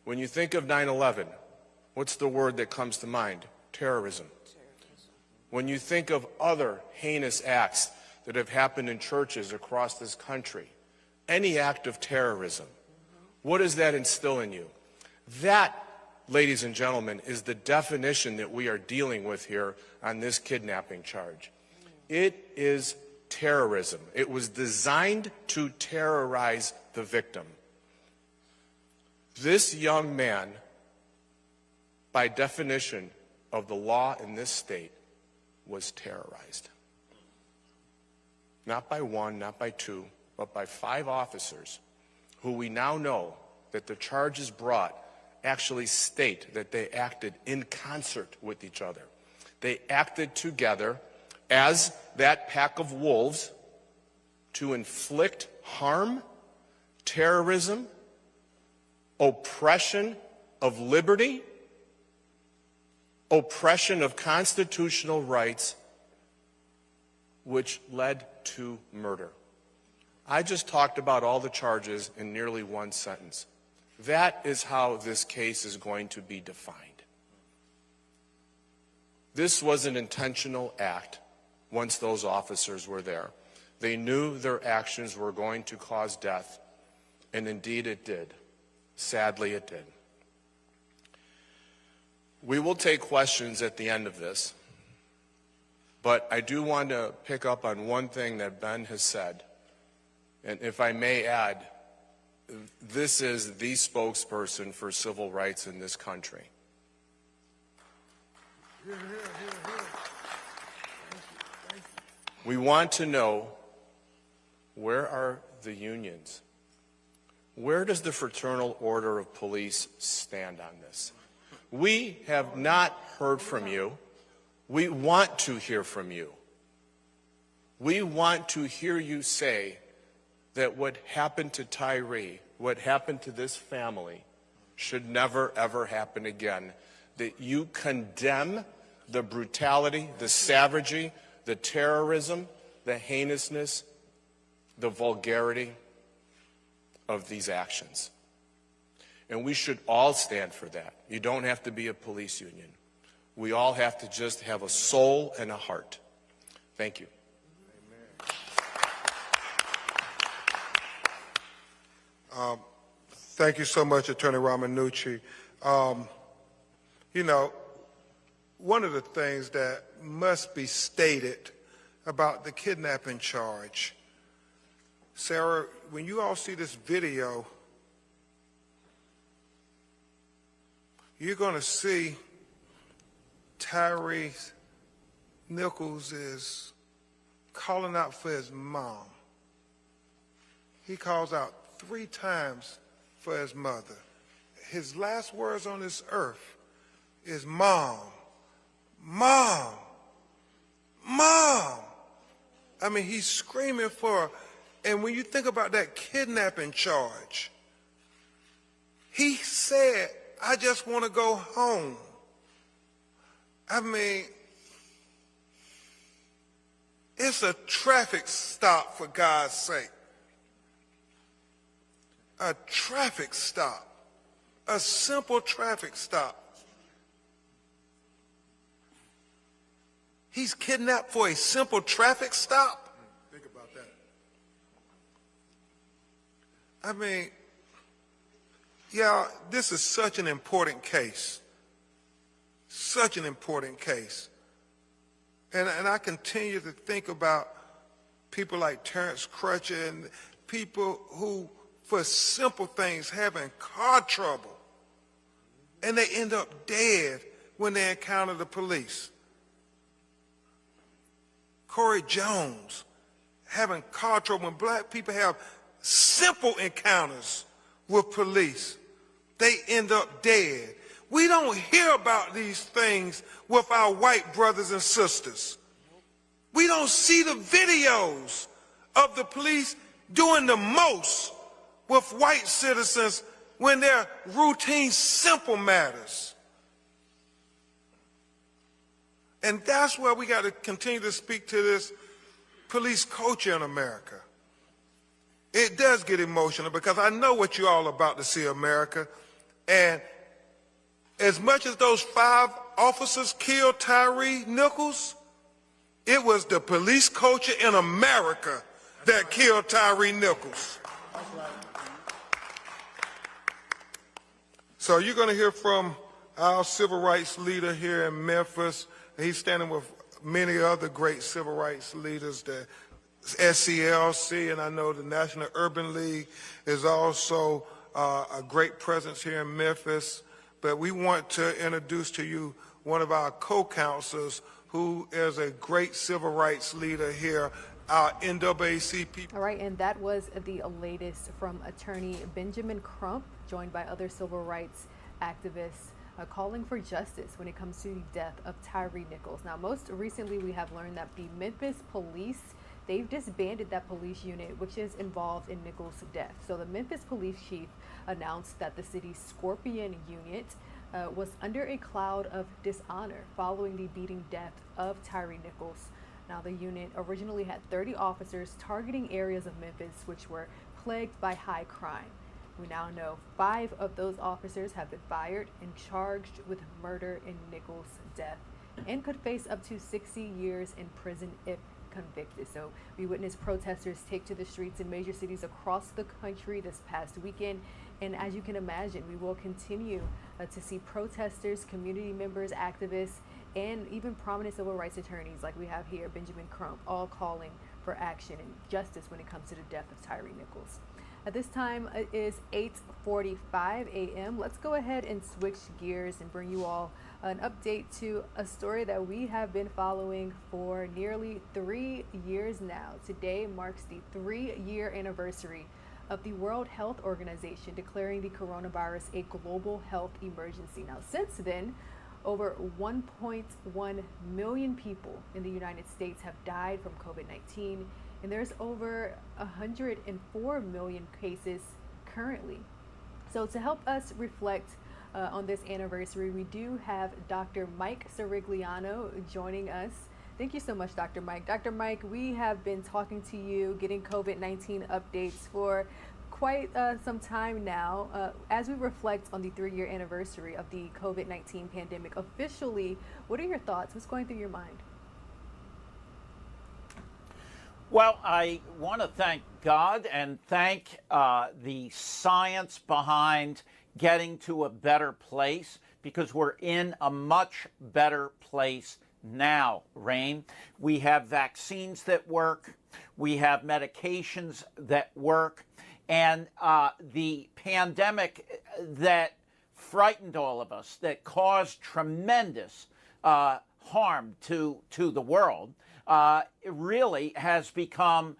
When you think of 9/11, what's the word that comes to mind? Terrorism. When you think of other heinous acts that have happened in churches across this country, any act of terrorism, what does that instill in you? That, ladies and gentlemen, is the definition that we are dealing with here on this kidnapping charge. It is terrorism. It was designed to terrorize the victim. This young man, by definition of the law in this state, was terrorized. Not by one, not by two, but by 5 officers who we now know that the charges brought actually state that they acted in concert with each other. They acted together as that pack of wolves to inflict harm terrorism, oppression of liberty, oppression of constitutional rights, which led to murder. I just talked about all the charges in nearly one sentence. That is how this case is going to be defined. This was an intentional act once those officers were there. They knew their actions were going to cause death, and indeed it did. Sadly, it did. We will take questions at the end of this, but I do want to pick up on one thing that Ben has said. And if I may add, this is the spokesperson for civil rights in this country. We want to know, where are the unions? Where does the Fraternal Order of Police stand on this? We have not heard from you. We want to hear from you. We want to hear you say that what happened to Tyre, what happened to this family, should never, ever happen again. That you condemn the brutality, the savagery, the terrorism, the heinousness, the vulgarity of these actions. And we should all stand for that. You don't have to be a police union. We all have to just have a soul and a heart. Thank you. Thank you so much, Attorney Ramanucci. You know, one of the things that must be stated about the kidnapping charge, Sarah, when you all see this video, you're going to see Tyre Nichols is calling out for his mom. He calls out 3 times for his mother. His last words on this earth is Mom, Mom, Mom. I mean, he's screaming for her. And when you think about that kidnapping charge, he said, I just want to go home. I mean, it's a traffic stop, for God's sake. A traffic stop. A simple traffic stop. He's kidnapped for a simple traffic stop? Think about that. I mean, yeah, this is such an important case. Such an important case. And I continue to think about people like Terrence Crutcher and people who, for simple things, having car trouble, and they end up dead when they encounter the police. Corey Jones, having car trouble. When black people have simple encounters with police, they end up dead. We don't hear about these things with our white brothers and sisters. We don't see the videos of the police doing the most with white citizens when they're routine, simple matters. And that's where we got to continue to speak to this police culture in America. It does get emotional because I know what you're all about to see, America. And as much as those 5 officers killed Tyre Nichols, it was the police culture in America that killed Tyre Nichols. So you're going to hear from our civil rights leader here in Memphis. He's standing with many other great civil rights leaders, the SCLC, and I know the National Urban League is also a great presence here in Memphis. But we want to introduce to you one of our co-counsels who is a great civil rights leader here, our NAACP. All right, and that was the latest from attorney Benjamin Crump, joined by other civil rights activists, calling for justice when it comes to the death of Tyre Nichols. Now, most recently, we have learned that the Memphis police they've disbanded that police unit, which is involved in Nichols' death. So the Memphis police chief announced that the city's Scorpion unit was under a cloud of dishonor following the beating death of Tyre Nichols. Now, the unit originally had 30 officers targeting areas of Memphis which were plagued by high crime. We now know 5 of those officers have been fired and charged with murder in Nichols' death and could face up to 60 years in prison if convicted. So we witnessed protesters take to the streets in major cities across the country this past weekend. And as you can imagine, we will continue to see protesters, community members, activists, and even prominent civil rights attorneys like we have here, Benjamin Crump, all calling for action and justice when it comes to the death of Tyre Nichols. At this time, it is 8:45 a.m. Let's go ahead and switch gears and bring you all an update to a story that we have been following for nearly 3 years now. Today marks the 3-year anniversary of the World Health Organization declaring the coronavirus a global health emergency. Now, since then, over 1.1 million people in the United States have died from COVID-19, and there's over 104 million cases currently. So to help us reflect on this anniversary, we do have Dr. Mike Sirigliano joining us. Thank you so much, Dr. Mike. Dr. Mike, we have been talking to you, getting COVID-19 updates for quite some time now. As we reflect on the 3-year anniversary of the COVID-19 pandemic officially, what are your thoughts? What's going through your mind? Well, I want to thank God and thank the science behind getting to a better place, because we're in a much better place now, Rain. We have vaccines that work. We have medications that work. And the pandemic that frightened all of us, that caused tremendous harm to the world, it really has become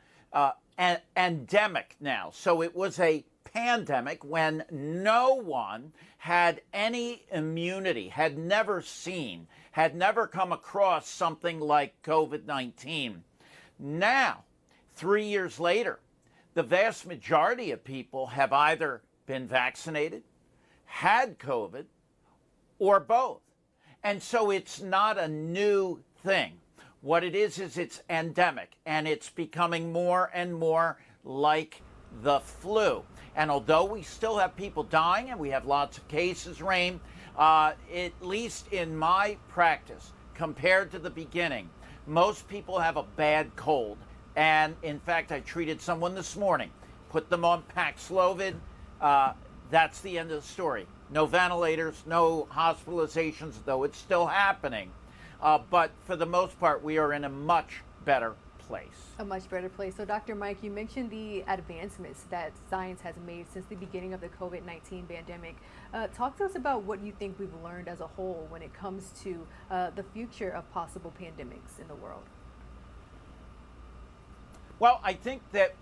endemic now. So it was a pandemic when no one had any immunity, had never seen, had never come across something like COVID-19. Now, 3 years later, the vast majority of people have either been vaccinated, had COVID, or both. And so it's not a new thing. What it is it's endemic, and it's becoming more and more like the flu. And although we still have people dying and we have lots of cases, Rain, at least in my practice, compared to the beginning, most people have a bad cold. And in fact, I treated someone this morning, put them on Paxlovid. That's the end of the story. No ventilators, no hospitalizations, though it's still happening. But for the most part, we are in a much better place. A much better place. So, Dr. Mike, you mentioned the advancements that science has made since the beginning of the COVID-19 pandemic. Talk to us about what you think we've learned as a whole when it comes to the future of possible pandemics in the world. Well, I think that,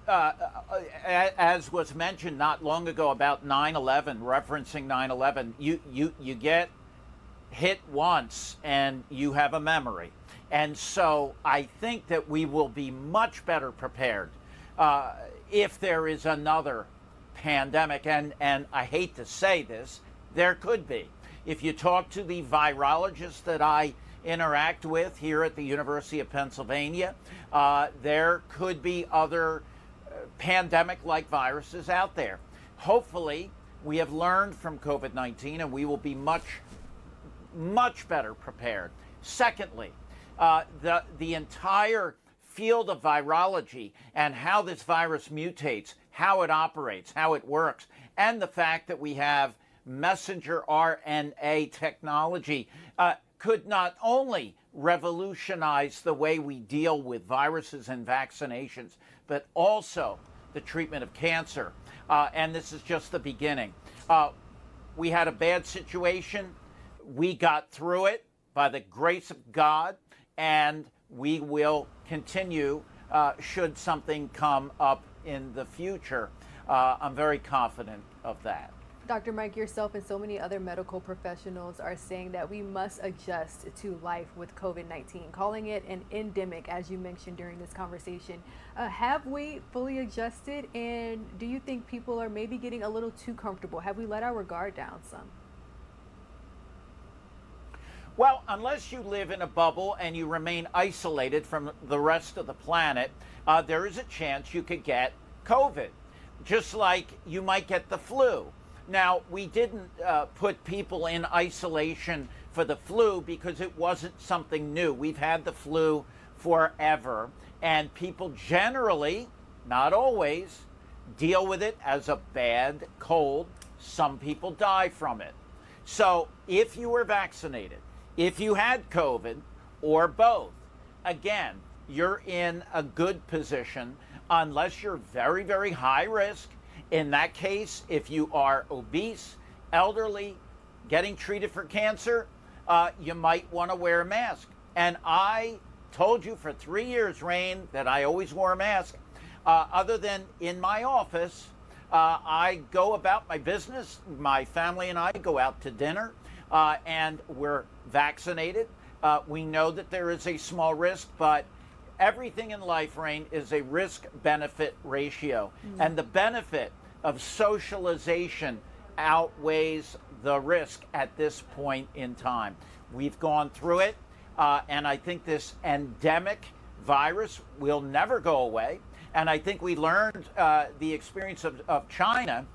as was mentioned not long ago about 9/11, referencing 9/11, you get hit once and you have a memory. And so I think that we will be much better prepared if there is another pandemic. And I hate to say this, there could be. If you talk to the virologists that I interact with here at the University of Pennsylvania, there could be other pandemic-like viruses out there. Hopefully, we have learned from COVID-19 and we will be much better prepared. Secondly, the entire field of virology and how this virus mutates, how it operates, how it works, and the fact that we have messenger RNA technology could not only revolutionize the way we deal with viruses and vaccinations, but also the treatment of cancer. And this is just the beginning. We had a bad situation. We got through it by the grace of God, and we will continue should something come up in the future. I'm very confident of that. Dr. Mike, yourself and so many other medical professionals are saying that we must adjust to life with COVID-19, calling it an endemic, as you mentioned during this conversation. Have we fully adjusted, and do you think people are maybe getting a little too comfortable? Have we let our guard down some? Well, unless you live in a bubble and you remain isolated from the rest of the planet, there is a chance you could get COVID, just like you might get the flu. Now, we didn't put people in isolation for the flu because it wasn't something new. We've had the flu forever, and people generally, not always, deal with it as a bad cold. Some people die from it. So if you were vaccinated, if you had COVID or both, again, you're in a good position unless you're very, very high risk. In that case, if you are obese, elderly, getting treated for cancer, you might want to wear a mask. And I told you for 3 years, Rain, that I always wore a mask. Other than in my office, I go about my business. My family and I go out to dinner, and we're vaccinated. We know that there is a small risk, but everything in life, Rain, is a risk-benefit ratio. And the benefit of socialization outweighs the risk at this point in time. We've gone through it, and I think this endemic virus will never go away. And I think we learned the experience of China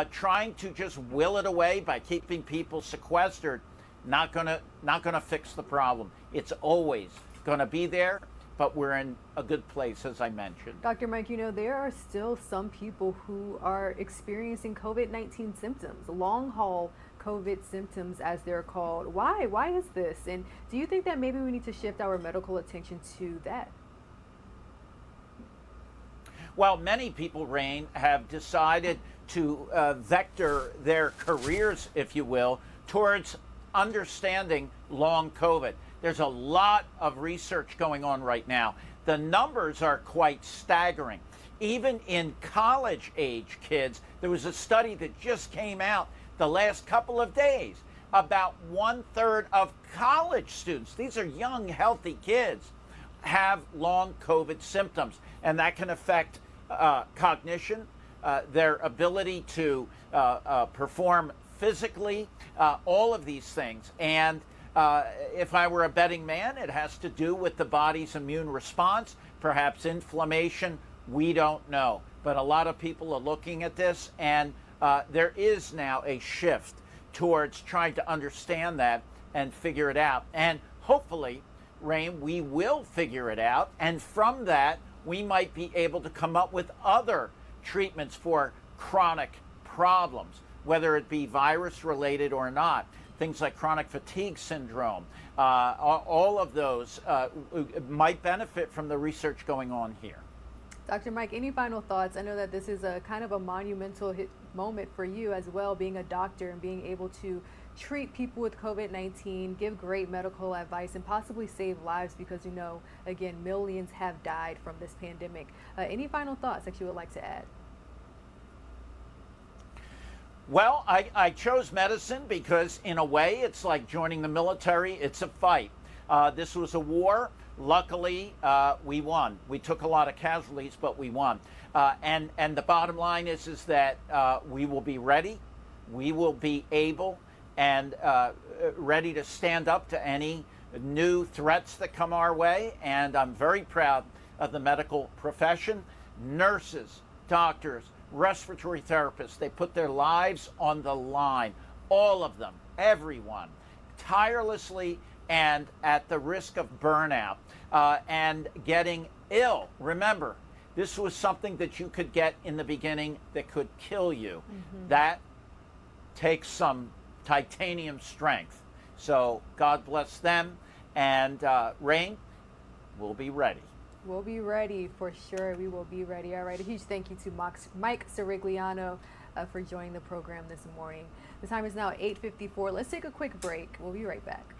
trying to just will it away by keeping people sequestered. Not gonna fix the problem. It's always gonna be there, but we're in a good place, as I mentioned. Dr. Mike, you know, there are still some people who are experiencing COVID-19 symptoms, long haul COVID symptoms, as they're called. Why? Why is this? And do you think that maybe we need to shift our medical attention to that? Well, many people, Rain, have decided to vector their careers, if you will, towards understanding long COVID. There's a lot of research going on right now. The numbers are quite staggering. Even in college-age kids, there was a study that just came out the last couple of days. About 1/3 of college students, these are young, healthy kids, have long COVID symptoms, and that can affect cognition, their ability to perform physically, all of these things. And if I were a betting man, it has to do with the body's immune response, perhaps inflammation. We don't know. But a lot of people are looking at this, and there is now a shift towards trying to understand that and figure it out. And hopefully, Rain, we will figure it out. And from that, we might be able to come up with other treatments for chronic problems, whether it be virus related or not. Things like chronic fatigue syndrome, all of those might benefit from the research going on here. Dr. Mike, any final thoughts? I know that this is a kind of a monumental moment for you as well, being a doctor and being able to treat people with COVID-19, give great medical advice, and possibly save lives, because, you know, again, millions have died from this pandemic. Any final thoughts that you would like to add? Well, I chose medicine because, in a way, it's like joining the military. It's a fight. This was a war. Luckily, we won. We took a lot of casualties, but we won. And the bottom line is that we will be ready. We will be able and ready to stand up to any new threats that come our way. And I'm very proud of the medical profession. Nurses, doctors, respiratory therapists, they put their lives on the line. All of them, everyone, tirelessly and at the risk of burnout and getting ill. Remember, this was something that you could get in the beginning that could kill you. That takes some titanium strength. So God bless them. And Rain, we'll be ready. We'll be ready for sure. We will be ready. All right. A huge thank you to Mike Sirigliano for joining the program this morning. The time is now 8:54. Let's take a quick break. We'll be right back.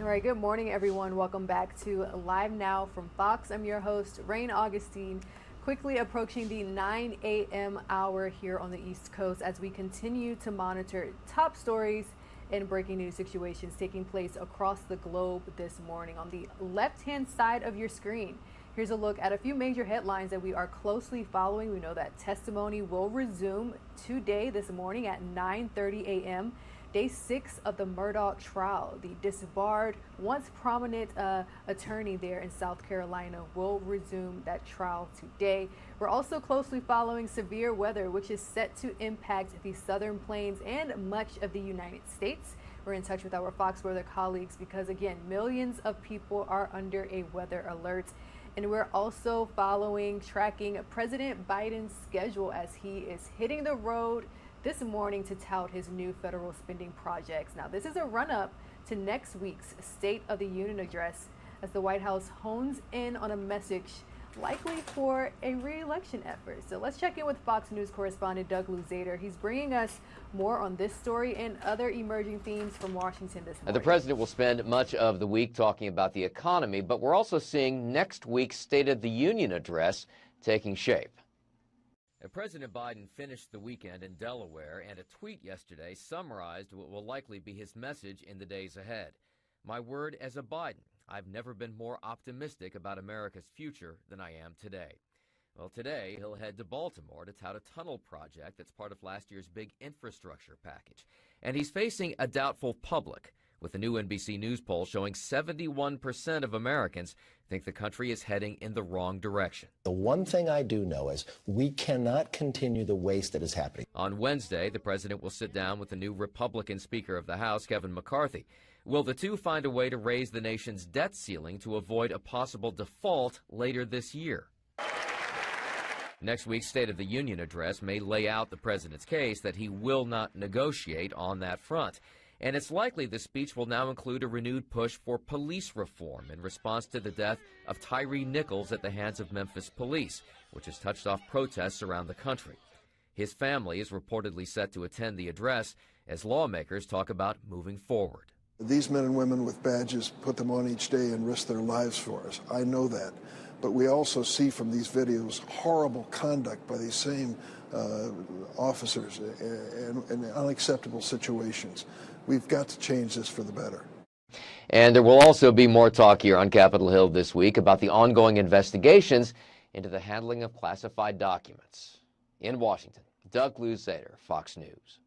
All right, good morning, everyone. Welcome back to Live Now from Fox. I'm your host, Rain Augustine. Quickly approaching the 9 a.m. hour here on the East Coast as we continue to monitor top stories and breaking news situations taking place across the globe this morning. On the left-hand side of your screen, here's a look at a few major headlines that we are closely following. We know that testimony will resume today, this morning at 9:30 a.m. Day 6 of the Murdaugh trial. The disbarred, once prominent attorney there in South Carolina will resume that trial today. We're also closely following severe weather, which is set to impact the southern plains and much of the United States. We're in touch with our Fox weather colleagues because, again, millions of people are under a weather alert. And we're also tracking President Biden's schedule as he is hitting the road this morning to tout his new federal spending projects. Now, this is a run-up to next week's State of the Union address as the White House hones in on a message likely for a re-election effort. So let's check in with Fox News correspondent Doug Luzader. He's bringing us more on this story and other emerging themes from Washington this morning. The president will spend much of the week talking about the economy, but we're also seeing next week's State of the Union address taking shape. President Biden finished the weekend in Delaware, and a tweet yesterday summarized what will likely be his message in the days ahead. My word as a Biden, I've never been more optimistic about America's future than I am today. Well, today he'll head to Baltimore to tout a tunnel project that's part of last year's big infrastructure package. And he's facing a doubtful public, with a new NBC News poll showing 71% of Americans think the country is heading in the wrong direction. The one thing I do know is we cannot continue the waste that is happening. On Wednesday, the president will sit down with the new Republican Speaker of the House, Kevin McCarthy. Will the two find a way to raise the nation's debt ceiling to avoid a possible default later this year? Next week's State of the Union address may lay out the president's case that he will not negotiate on that front. And it's likely the speech will now include a renewed push for police reform in response to the death of Tyre Nichols at the hands of Memphis police, which has touched off protests around the country. His family is reportedly set to attend the address as lawmakers talk about moving forward. These men and women with badges put them on each day and risk their lives for us. I know that. But we also see from these videos horrible conduct by these same officers in unacceptable situations. We've got to change this for the better. And there will also be more talk here on Capitol Hill this week about the ongoing investigations into the handling of classified documents. In Washington, Doug Luzader, Fox News.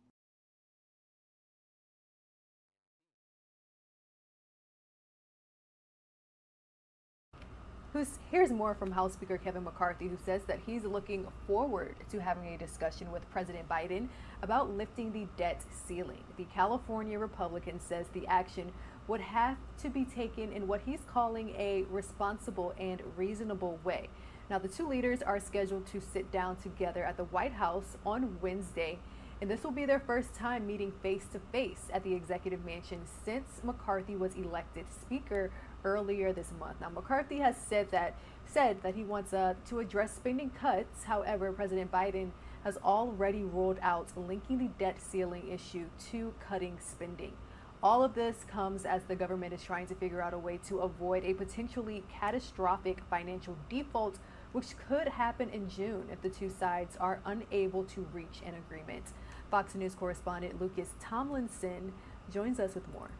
Here's more from House Speaker Kevin McCarthy, who says that he's looking forward to having a discussion with President Biden about lifting the debt ceiling. The California Republican says the action would have to be taken in what he's calling a responsible and reasonable way. Now, the two leaders are scheduled to sit down together at the White House on Wednesday, and this will be their first time meeting face-to-face at the Executive Mansion since McCarthy was elected Speaker earlier this month. Now, McCarthy has said that he wants to address spending cuts. However, President Biden has already ruled out linking the debt ceiling issue to cutting spending. All of this comes as the government is trying to figure out a way to avoid a potentially catastrophic financial default, which could happen in June if the two sides are unable to reach an agreement. Fox News correspondent Lucas Tomlinson joins us with more.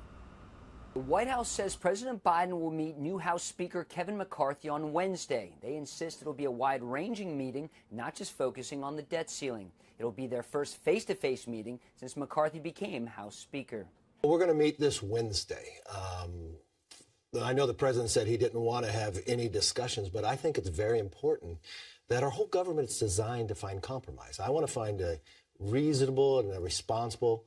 The White House says President Biden will meet new House Speaker Kevin McCarthy on Wednesday. They insist it'll be a wide-ranging meeting, not just focusing on the debt ceiling. It'll be their first face-to-face meeting since McCarthy became House Speaker. We're going to meet this Wednesday. I know the president said he didn't want to have any discussions, but I think it's very important that our whole government is designed to find compromise. I want to find a reasonable and a responsible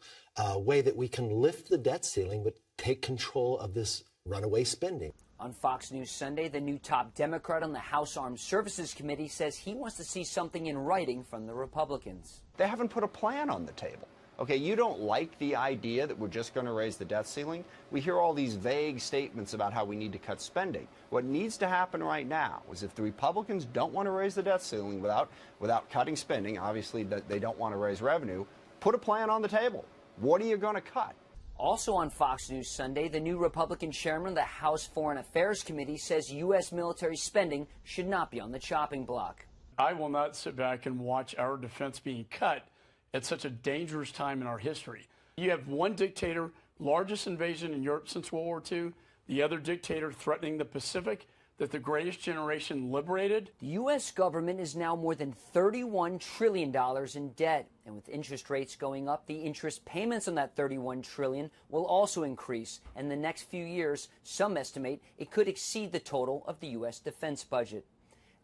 way that we can lift the debt ceiling, but take control of this runaway spending. On Fox News Sunday, the new top Democrat on the House Armed Services Committee says he wants to see something in writing from the Republicans. They haven't put a plan on the table. Okay, you don't like the idea that we're just going to raise the debt ceiling? We hear all these vague statements about how we need to cut spending. What needs to happen right now is if the Republicans don't want to raise the debt ceiling without cutting spending, obviously they don't want to raise revenue, put a plan on the table. What are you going to cut? Also on Fox News Sunday, the new Republican chairman of the House Foreign Affairs Committee says U.S. military spending should not be on the chopping block. I will not sit back and watch our defense being cut at such a dangerous time in our history. You have one dictator, largest invasion in Europe since World War II, the other dictator threatening the Pacific that the greatest generation liberated. The U.S. government is now more than $31 trillion in debt. And with interest rates going up, the interest payments on that $31 trillion will also increase. And in the next few years, some estimate it could exceed the total of the U.S. defense budget.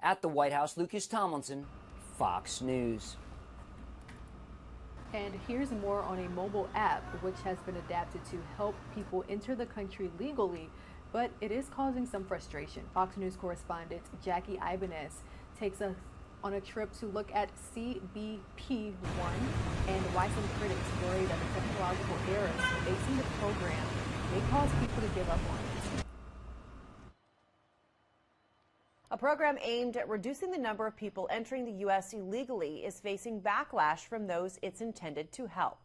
At the White House, Lucas Tomlinson, Fox News. And here's more on a mobile app which has been adapted to help people enter the country legally, but it is causing some frustration. Fox News correspondent Jackie Ibanez takes us on a trip to look at CBP-1 and why some critics worry that the technological errors facing the program may cause people to give up on it. A program aimed at reducing the number of people entering the U.S. illegally is facing backlash from those it's intended to help.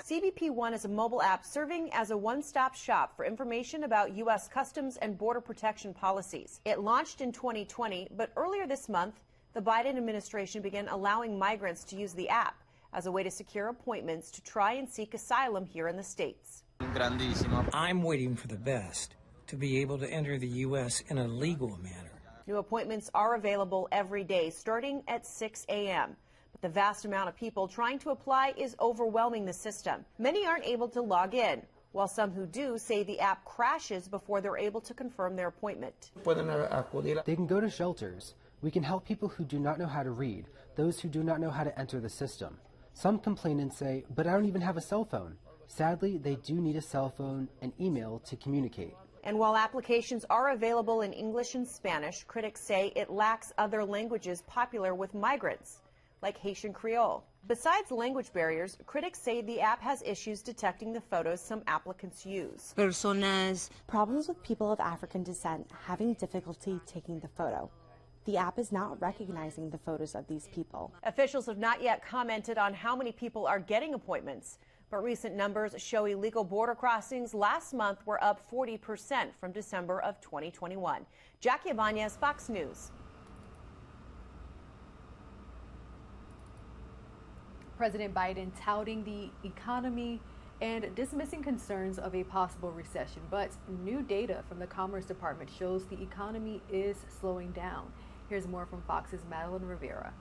CBP-1 is a mobile app serving as a one-stop shop for information about U.S. Customs and Border Protection policies. It launched in 2020, but earlier this month, the Biden administration began allowing migrants to use the app as a way to secure appointments to try and seek asylum here in the States. I'm waiting for the best, to be able to enter the U.S. in a legal manner. New appointments are available every day, starting at 6 a.m. But the vast amount of people trying to apply is overwhelming the system. Many aren't able to log in, while some who do say the app crashes before they're able to confirm their appointment. They can go to shelters. We can help people who do not know how to read, those who do not know how to enter the system. Some complain and say, but I don't even have a cell phone. Sadly, they do need a cell phone and email to communicate. And while applications are available in English and Spanish, critics say it lacks other languages popular with migrants, like Haitian Creole. Besides language barriers, critics say the app has issues detecting the photos some applicants use. Problems with people of African descent having difficulty taking the photo. The app is not recognizing the photos of these people. Officials have not yet commented on how many people are getting appointments, but recent numbers show illegal border crossings last month were up 40% from December of 2021. Jackie Ibanez, Fox News. President Biden touting the economy and dismissing concerns of a possible recession, but new data from the Commerce Department shows the economy is slowing down. Here's more from Fox's Madeline Rivera.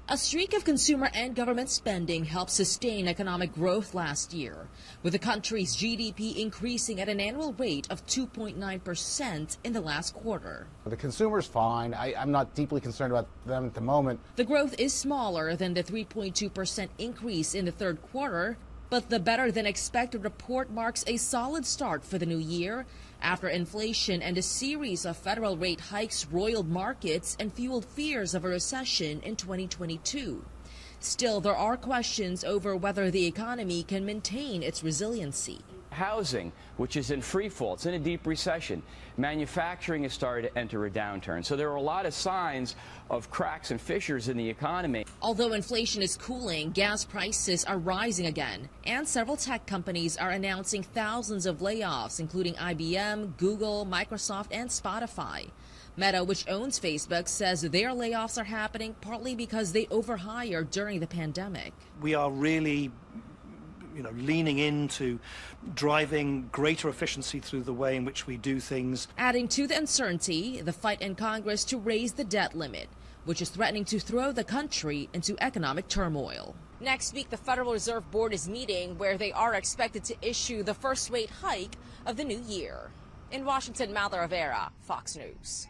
A streak of consumer and government spending helped sustain economic growth last year, with the country's GDP increasing at an annual rate of 2.9% in the last quarter. The consumer's fine. I'm not deeply concerned about them at the moment. The growth is smaller than the 3.2% increase in the third quarter, but the better-than-expected report marks a solid start for the new year after inflation and a series of federal rate hikes roiled markets and fueled fears of a recession in 2022. Still, there are questions over whether the economy can maintain its resiliency. Housing, which is in free fall, it's in a deep recession. Manufacturing has started to enter a downturn. So there are a lot of signs of cracks and fissures in the economy. Although inflation is cooling, gas prices are rising again, and several tech companies are announcing thousands of layoffs, including IBM, Google, Microsoft, and Spotify. Meta, which owns Facebook, says their layoffs are happening partly because they overhired during the pandemic. We are really leaning into driving greater efficiency through the way in which we do things. Adding to the uncertainty, the fight in Congress to raise the debt limit, which is threatening to throw the country into economic turmoil. Next week, the Federal Reserve Board is meeting, where they are expected to issue the first rate hike of the new year. In Washington, Madeline Rivera, Fox News.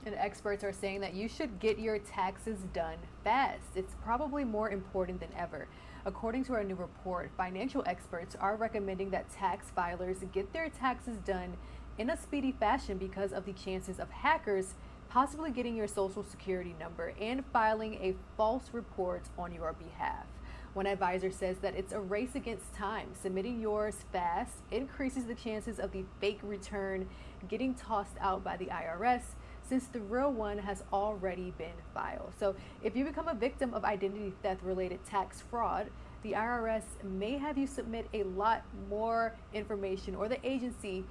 And experts are saying that you should get your taxes done fast. It's probably more important than ever. According to our new report, financial experts are recommending that tax filers get their taxes done in a speedy fashion because of the chances of hackers possibly getting your social security number and filing a false report on your behalf. One advisor says that it's a race against time. Submitting yours fast increases the chances of the fake return getting tossed out by the IRS. since the real one has already been filed. So if you become a victim of identity theft related tax fraud, the IRS may have you submit a lot more information, or the agency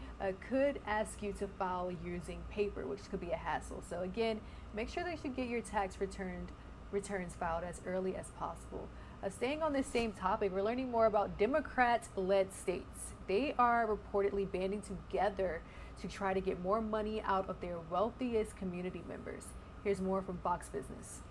could ask you to file using paper, which could be a hassle. So again, make sure that you get your tax returns filed as early as possible. Staying on this same topic, we're learning more about Democrat-led states. They are reportedly banding together to try to get more money out of their wealthiest community members. Here's more from Fox Business.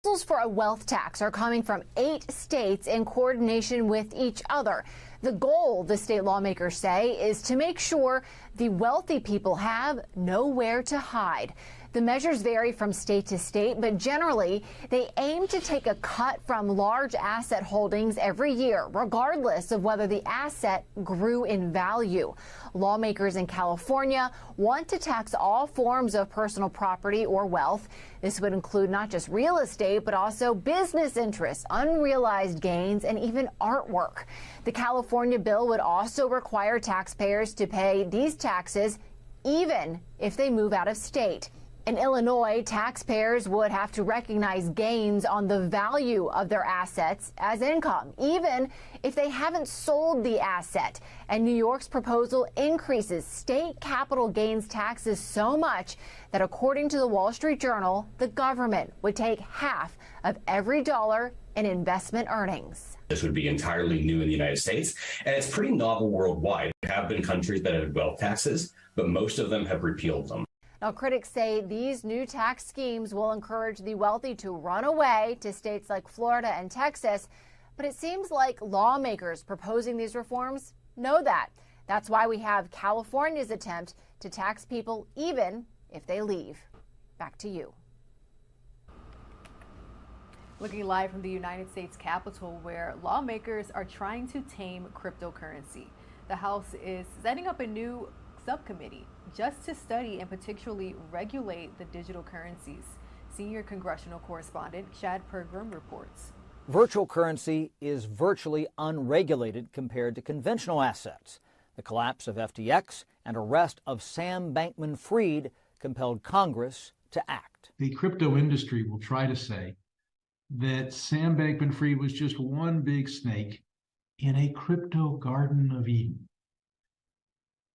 Proposals for a wealth tax are coming from 8 states in coordination with each other. The goal, the state lawmakers say, is to make sure the wealthy people have nowhere to hide. The measures vary from state to state, but generally they aim to take a cut from large asset holdings every year, regardless of whether the asset grew in value. Lawmakers in California want to tax all forms of personal property or wealth. This would include not just real estate, but also business interests, unrealized gains, and even artwork. The California bill would also require taxpayers to pay these taxes even if they move out of state. In Illinois, taxpayers would have to recognize gains on the value of their assets as income, even if they haven't sold the asset. And New York's proposal increases state capital gains taxes so much that, according to the Wall Street Journal, the government would take half of every dollar in investment earnings. This would be entirely new in the United States, and it's pretty novel worldwide. There have been countries that have wealth taxes, but most of them have repealed them. Now, critics say these new tax schemes will encourage the wealthy to run away to states like Florida and Texas, but it seems like lawmakers proposing these reforms know that. That's why we have California's attempt to tax people even if they leave. Back to you. Looking live from the United States Capitol, where lawmakers are trying to tame cryptocurrency. The House is setting up a new subcommittee just to study and particularly regulate the digital currencies. Senior congressional correspondent Chad Pergram reports. Virtual currency is virtually unregulated compared to conventional assets. The collapse of FTX and arrest of Sam Bankman-Fried compelled Congress to act. The crypto industry will try to say that Sam Bankman-Fried was just one big snake in a crypto Garden of Eden.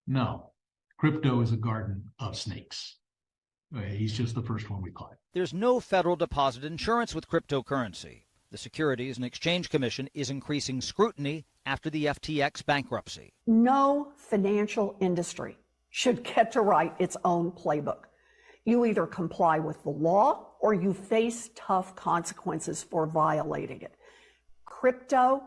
No, crypto is a garden of snakes. He's just the first one we caught. There's no federal deposit insurance with cryptocurrency. The Securities and Exchange Commission is increasing scrutiny after the FTX bankruptcy. No financial industry should get to write its own playbook. You either comply with the law or you face tough consequences for violating it. Crypto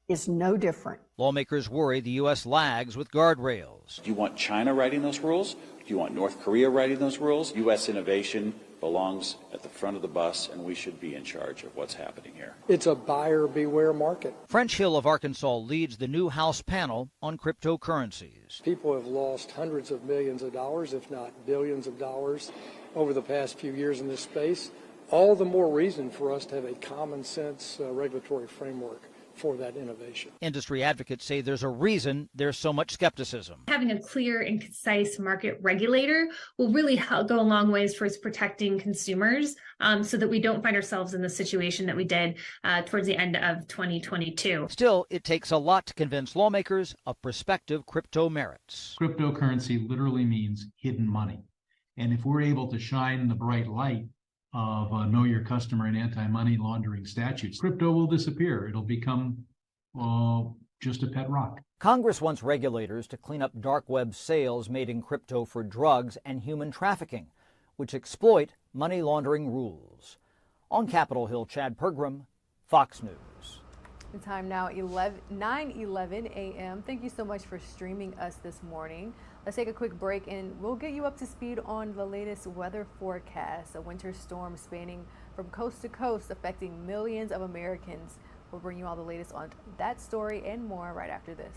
is no different. Lawmakers worry the U.S. lags with guardrails. Do you want China writing those rules? Do you want North Korea writing those rules? U.S. innovation belongs at the front of the bus, and we should be in charge of what's happening here. It's a buyer beware market. French Hill of Arkansas leads the new House panel on cryptocurrencies. People have lost hundreds of millions of dollars, if not billions of dollars, over the past few years in this space. All the more reason for us to have a common sense regulatory framework for that innovation. Industry advocates say there's a reason there's so much skepticism. Having a clear and concise market regulator will really go a long ways towards protecting consumers so that we don't find ourselves in the situation that we did towards the end of 2022. Still, it takes a lot to convince lawmakers of prospective crypto merits. Cryptocurrency literally means hidden money. And if we're able to shine the bright light of know your customer and anti-money laundering statutes, crypto will disappear. It'll become just a pet rock. Congress wants regulators to clean up dark web sales made in crypto for drugs and human trafficking, which exploit money laundering rules. On Capitol Hill, Chad Pergram, Fox News. The time now 9:11 a.m. Thank you so much for streaming us this morning. Let's take a quick break and we'll get you up to speed on the latest weather forecast. A winter storm spanning from coast to coast affecting millions of Americans. We'll bring you all the latest on that story and more right after this.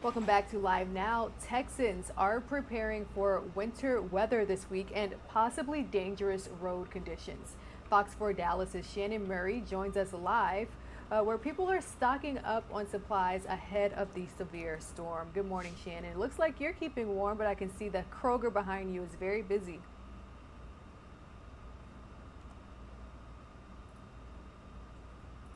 Welcome back to Live Now. Texans are preparing for winter weather this week and possibly dangerous road conditions. Fox 4 Dallas's Shannon Murray joins us live where people are stocking up on supplies ahead of the severe storm. Good morning, Shannon. It looks like you're keeping warm, but I can see the Kroger behind you is very busy.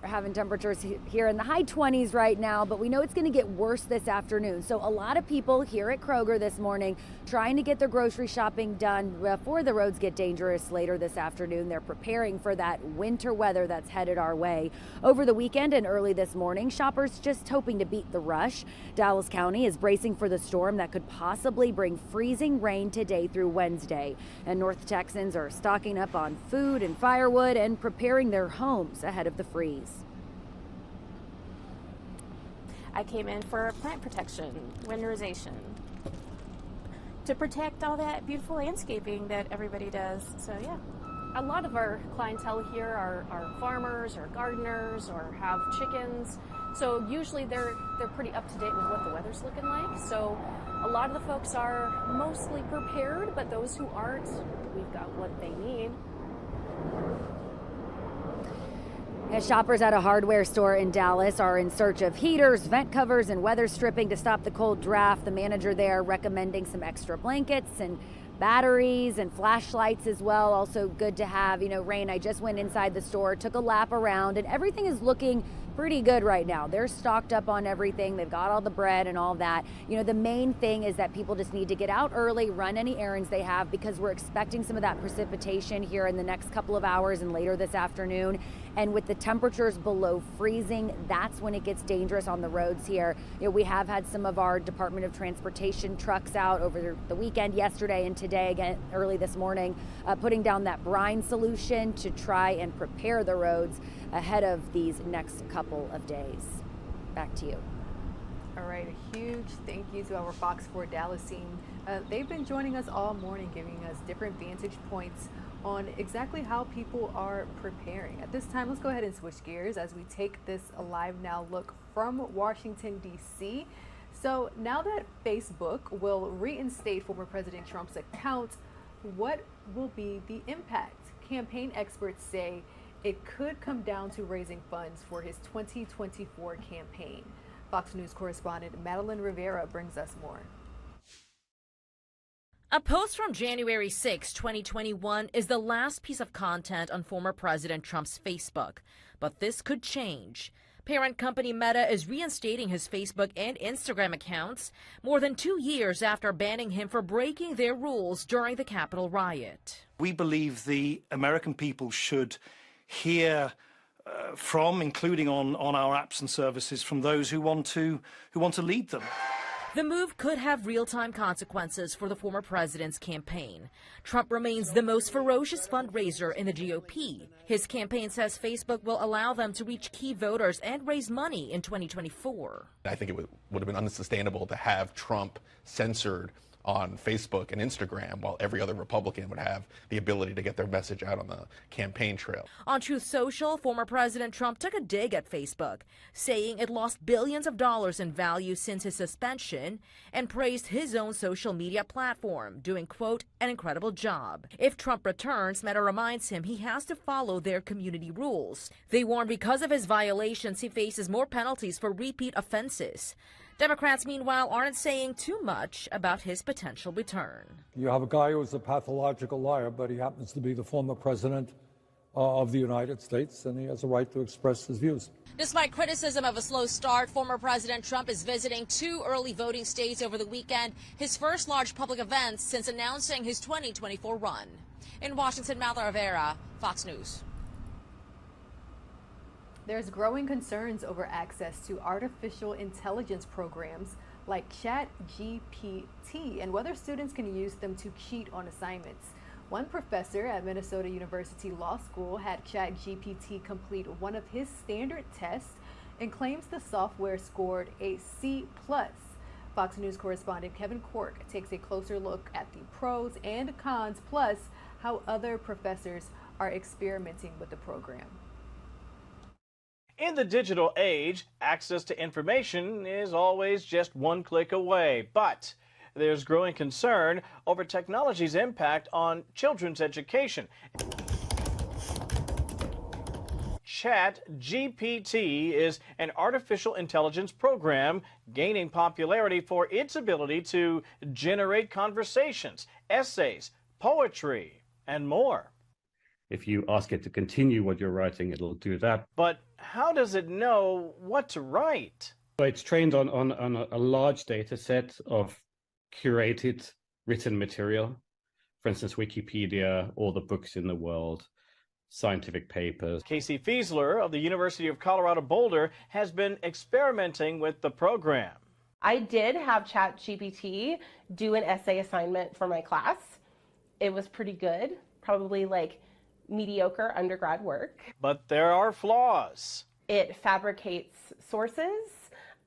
We're having temperatures here in the high 20s right now, but we know it's going to get worse this afternoon. So a lot of people here at Kroger this morning trying to get their grocery shopping done before the roads get dangerous later this afternoon. They're preparing for that winter weather that's headed our way. Over the weekend and early this morning, shoppers just hoping to beat the rush. Dallas County is bracing for the storm that could possibly bring freezing rain today through Wednesday. And North Texans are stocking up on food and firewood and preparing their homes ahead of the freeze. I came in for plant protection, winterization, to protect all that beautiful landscaping that everybody does. So yeah. A lot of our clientele here are farmers or gardeners or have chickens. So usually they're pretty up to date with what the weather's looking like. So a lot of the folks are mostly prepared, but those who aren't, we've got what they need. As shoppers at a hardware store in Dallas are in search of heaters, vent covers, and weather stripping to stop the cold draft, the manager there recommending some extra blankets and batteries and flashlights as well. Also good to have. You know, Rain, I just went inside the store, took a lap around, and everything is looking pretty good right now. They're stocked up on everything. They've got all the bread and all that. You know, the main thing is that people just need to get out early, run any errands they have, because we're expecting some of that precipitation here in the next couple of hours and later this afternoon. And with the temperatures below freezing, that's when it gets dangerous on the roads here. You know, we have had some of our Department of Transportation trucks out over the weekend, yesterday and today, again early this morning, putting down that brine solution to try and prepare the roads ahead of these next couple of days. Back to you. All right, a huge thank you to our Fox 4 Dallas team. They've been joining us all morning, giving us different vantage points on exactly how people are preparing. At this time, let's go ahead and switch gears as we take this Live Now look from Washington, D.C. So now that Facebook will reinstate former President Trump's account, what will be the impact? Campaign experts say it could come down to raising funds for his 2024 campaign. Fox News correspondent Madeline Rivera brings us more. A post from January 6, 2021 is the last piece of content on former President Trump's Facebook. But this could change. Parent company Meta is reinstating his Facebook and Instagram accounts more than 2 years after banning him for breaking their rules during the Capitol riot. We believe the American people should hear from, including on our apps and services, from those who want to lead them. The move could have real-time consequences for the former president's campaign. Trump remains the most ferocious fundraiser in the GOP. His campaign says Facebook will allow them to reach key voters and raise money in 2024. I think it would have been unsustainable to have Trump censored on Facebook and Instagram, while every other Republican would have the ability to get their message out on the campaign trail. On Truth Social, former President Trump took a dig at Facebook, saying it lost billions of dollars in value since his suspension, and praised his own social media platform, doing, quote, an incredible job. If Trump returns, Meta reminds him he has to follow their community rules. They warn because of his violations, he faces more penalties for repeat offenses. Democrats, meanwhile, aren't saying too much about his potential return. You have a guy who's a pathological liar, but he happens to be the former president of the United States, and he has a right to express his views. Despite criticism of a slow start, former President Trump is visiting 2 early voting states over the weekend, his first large public event since announcing his 2024 run. In Washington, Madeline Rivera, Fox News. There's growing concerns over access to artificial intelligence programs like ChatGPT and whether students can use them to cheat on assignments. One professor at Minnesota University Law School had ChatGPT complete one of his standard tests and claims the software scored a C+. Fox News correspondent Kevin Cork takes a closer look at the pros and cons, plus how other professors are experimenting with the program. In the digital age, access to information is always just one click away, but there's growing concern over technology's impact on children's education. ChatGPT is an artificial intelligence program gaining popularity for its ability to generate conversations, essays, poetry, and more. If you ask it to continue what you're writing, it'll do that. But how does it know what to write? So it's trained on a large data set of curated written material. For instance, Wikipedia, all the books in the world, scientific papers. Casey Fiesler of the University of Colorado Boulder has been experimenting with the program. I did have ChatGPT do an essay assignment for my class. It was pretty good, probably like mediocre undergrad work. But there are flaws. It fabricates sources.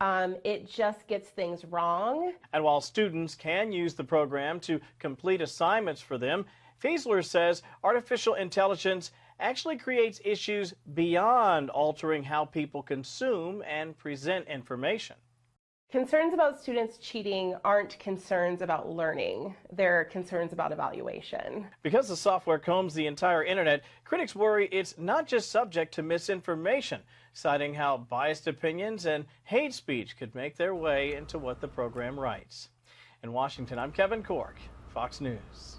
It just gets things wrong. And while students can use the program to complete assignments for them, Fiesler says artificial intelligence actually creates issues beyond altering how people consume and present information. Concerns about students cheating aren't concerns about learning. They're concerns about evaluation. Because the software combs the entire internet, critics worry it's not just subject to misinformation, citing how biased opinions and hate speech could make their way into what the program writes. In Washington, I'm Kevin Cork, Fox News.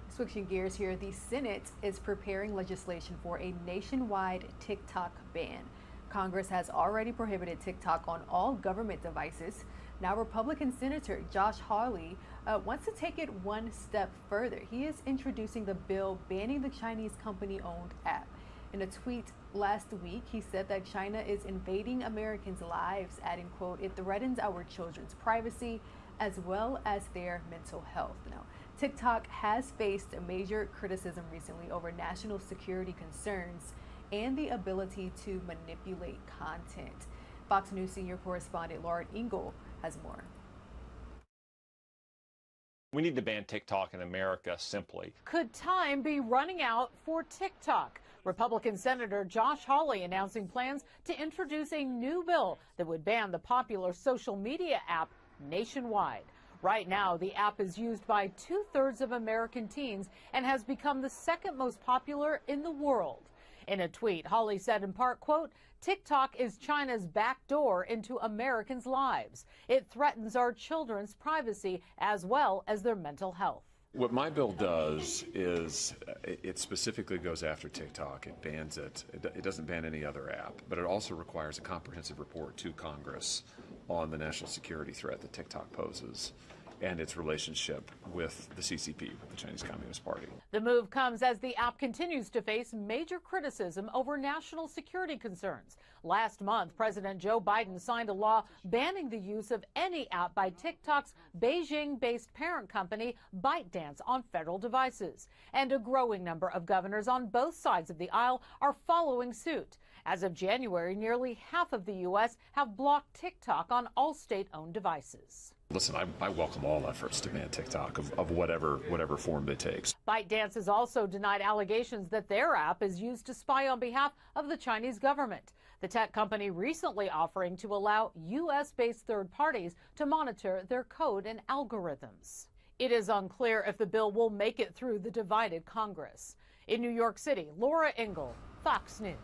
Switching gears here, the Senate is preparing legislation for a nationwide TikTok ban. Congress has already prohibited TikTok on all government devices. Now, Republican Senator Josh Hawley wants to take it one step further. He is introducing the bill banning the Chinese company-owned app. In a tweet last week, he said that China is invading Americans' lives, adding, quote, "It threatens our children's privacy as well as their mental health." Now, TikTok has faced a major criticism recently over national security concerns and the ability to manipulate content. Fox News senior correspondent Lauren Engel has more. We need to ban TikTok in America simply. Could time be running out for TikTok? Republican Senator Josh Hawley announcing plans to introduce a new bill that would ban the popular social media app nationwide. Right now, the app is used by 2/3 of American teens and has become the second most popular in the world. In a tweet, Hawley said in part, quote, "TikTok is China's back door into Americans' lives. It threatens our children's privacy as well as their mental health." What my bill does is it specifically goes after TikTok. It bans it. It doesn't ban any other app, but it also requires a comprehensive report to Congress on the national security threat that TikTok poses and its relationship with the CCP, with the Chinese Communist Party. The move comes as the app continues to face major criticism over national security concerns. Last month, President Joe Biden signed a law banning the use of any app by TikTok's Beijing-based parent company, ByteDance, on federal devices. And a growing number of governors on both sides of the aisle are following suit. As of January, nearly half of the U.S. have blocked TikTok on all state-owned devices. Listen, I welcome all efforts to ban TikTok of whatever form it takes. ByteDance has also denied allegations that their app is used to spy on behalf of the Chinese government. The tech company recently offering to allow U.S.-based third parties to monitor their code and algorithms. It is unclear if the bill will make it through the divided Congress. In New York City, Laura Engel, Fox News.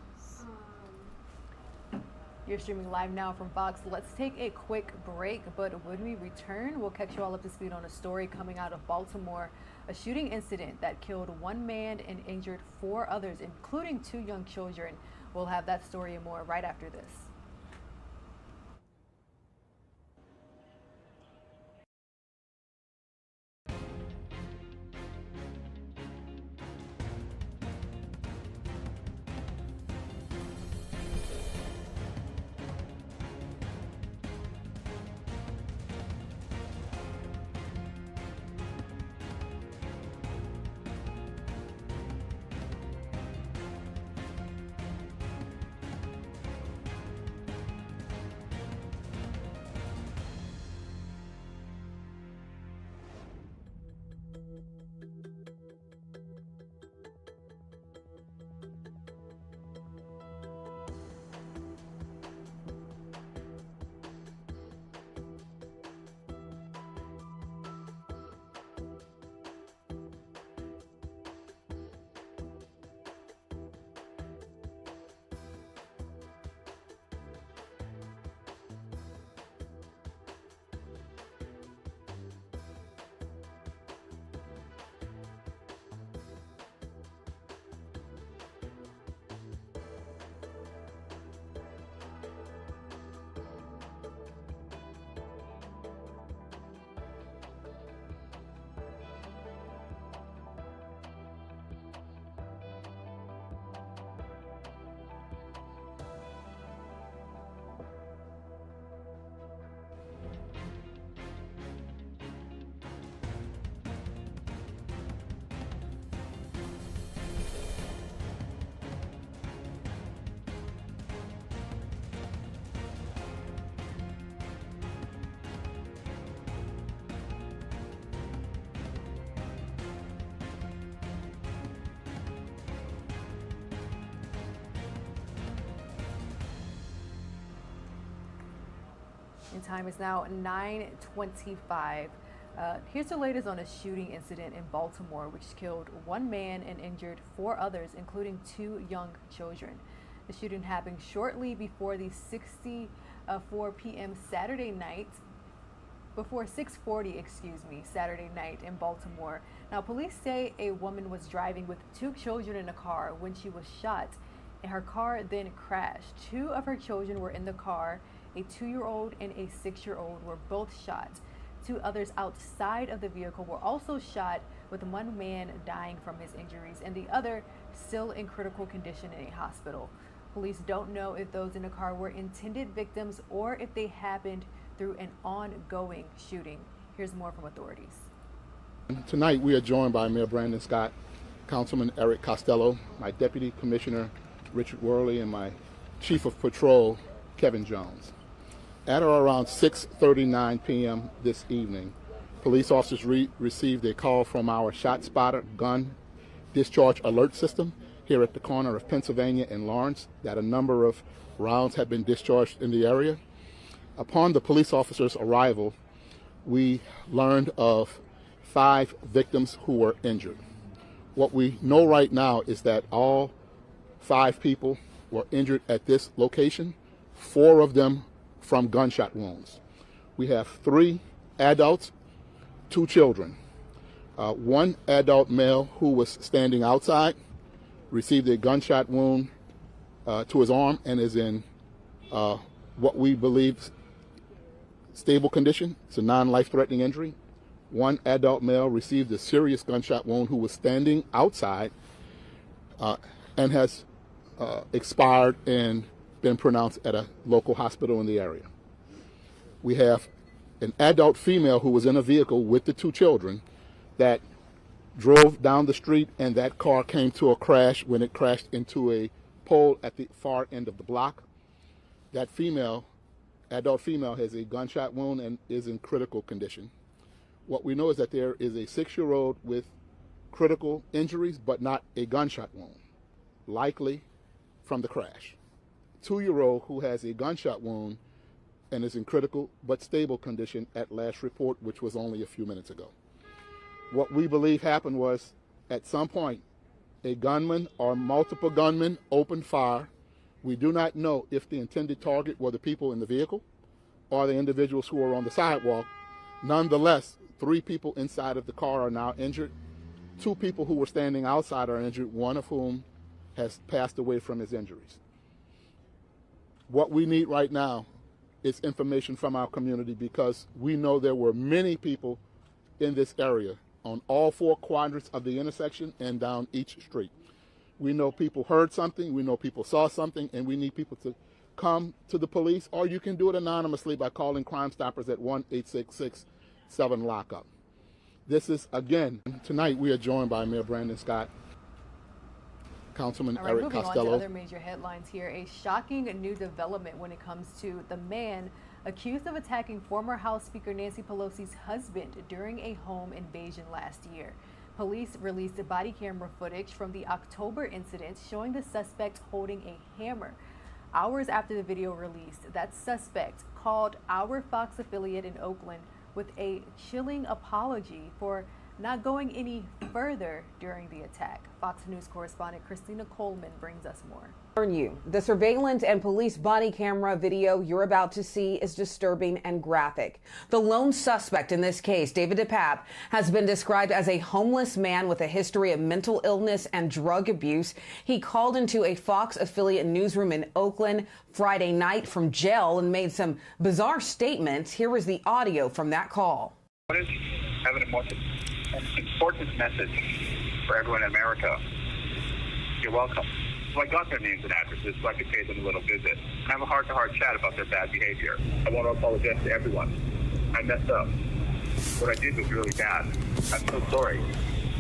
You're streaming live now from Fox. Let's take a quick break, but when we return, we'll catch you all up to speed on a story coming out of Baltimore, a shooting incident that killed one man and injured 4 others, including 2 young children. We'll have that story and more right after this. And time is now 9:25. Here's the latest on a shooting incident in Baltimore, which killed one man and injured 4 others, including 2 young children. The shooting happened shortly before the 6:40 p.m. Saturday night. Before 6:40, Saturday night in Baltimore. Now, police say a woman was driving with 2 children in a car when she was shot, and her car then crashed. 2 of her children were in the car. A 2-year-old and a 6-year-old were both shot. 2 others outside of the vehicle were also shot, with one man dying from his injuries and the other still in critical condition in a hospital. Police don't know if those in the car were intended victims or if they happened through an ongoing shooting. Here's more from authorities. Tonight we are joined by Mayor Brandon Scott, Councilman Eric Costello, my Deputy Commissioner Richard Worley, and my Chief of Patrol Kevin Jones. At or around 6:39 p.m. this evening, police officers received a call from our ShotSpotter gun discharge alert system here at the corner of Pennsylvania and Lawrence that a number of rounds had been discharged in the area. Upon the police officers' arrival, we learned of 5 victims who were injured. What we know right now is that all 5 people were injured at this location, 4 of them from gunshot wounds. We have 3 adults, 2 children. 1 adult male who was standing outside received a gunshot wound to his arm and is in what we believe stable condition. It's a non-life-threatening injury. 1 adult male received a serious gunshot wound who was standing outside and has expired and been pronounced at a local hospital in the area. We have an adult female who was in a vehicle with the 2 children that drove down the street, and that car came to a crash when it crashed into a pole at the far end of the block. That adult female has a gunshot wound and is in critical condition. What we know is that there is a 6-year-old with critical injuries but not a gunshot wound, likely from the crash. 2-year-old who has a gunshot wound and is in critical but stable condition at last report, which was only a few minutes ago. What we believe happened was, at some point, a gunman or multiple gunmen opened fire. We do not know if the intended target were the people in the vehicle or the individuals who were on the sidewalk. Nonetheless, 3 people inside of the car are now injured. 2 people who were standing outside are injured, one of whom has passed away from his injuries. What we need right now is information from our community, because we know there were many people in this area on all 4 quadrants of the intersection and down each street. We know people heard something, we know people saw something, and we need people to come to the police, or you can do it anonymously by calling Crime Stoppers at 1-866-7-LOCK-UP. This is, again, tonight we are joined by Mayor Brandon Scott, Councilman Eric Costello. Moving on to other major headlines here. A shocking new development when it comes to the man accused of attacking former House Speaker Nancy Pelosi's husband during a home invasion last year. Police released body camera footage from the October incident showing the suspect holding a hammer. Hours after the video released, that suspect called our Fox affiliate in Oakland with a chilling apology for not going any further during the attack. Fox News correspondent Christina Coleman brings us more. The surveillance and police body camera video you're about to see is disturbing and graphic. The lone suspect in this case, David DePape, has been described as a homeless man with a history of mental illness and drug abuse. He called into a Fox affiliate newsroom in Oakland Friday night from jail and made some bizarre statements. Here is the audio from that call. What is have an important message for everyone in America? You're welcome. So I got their names and addresses so I could pay them a little visit and have a heart-to-heart chat about their bad behavior. I want to apologize to everyone. I messed up. What I did was really bad. I'm so sorry.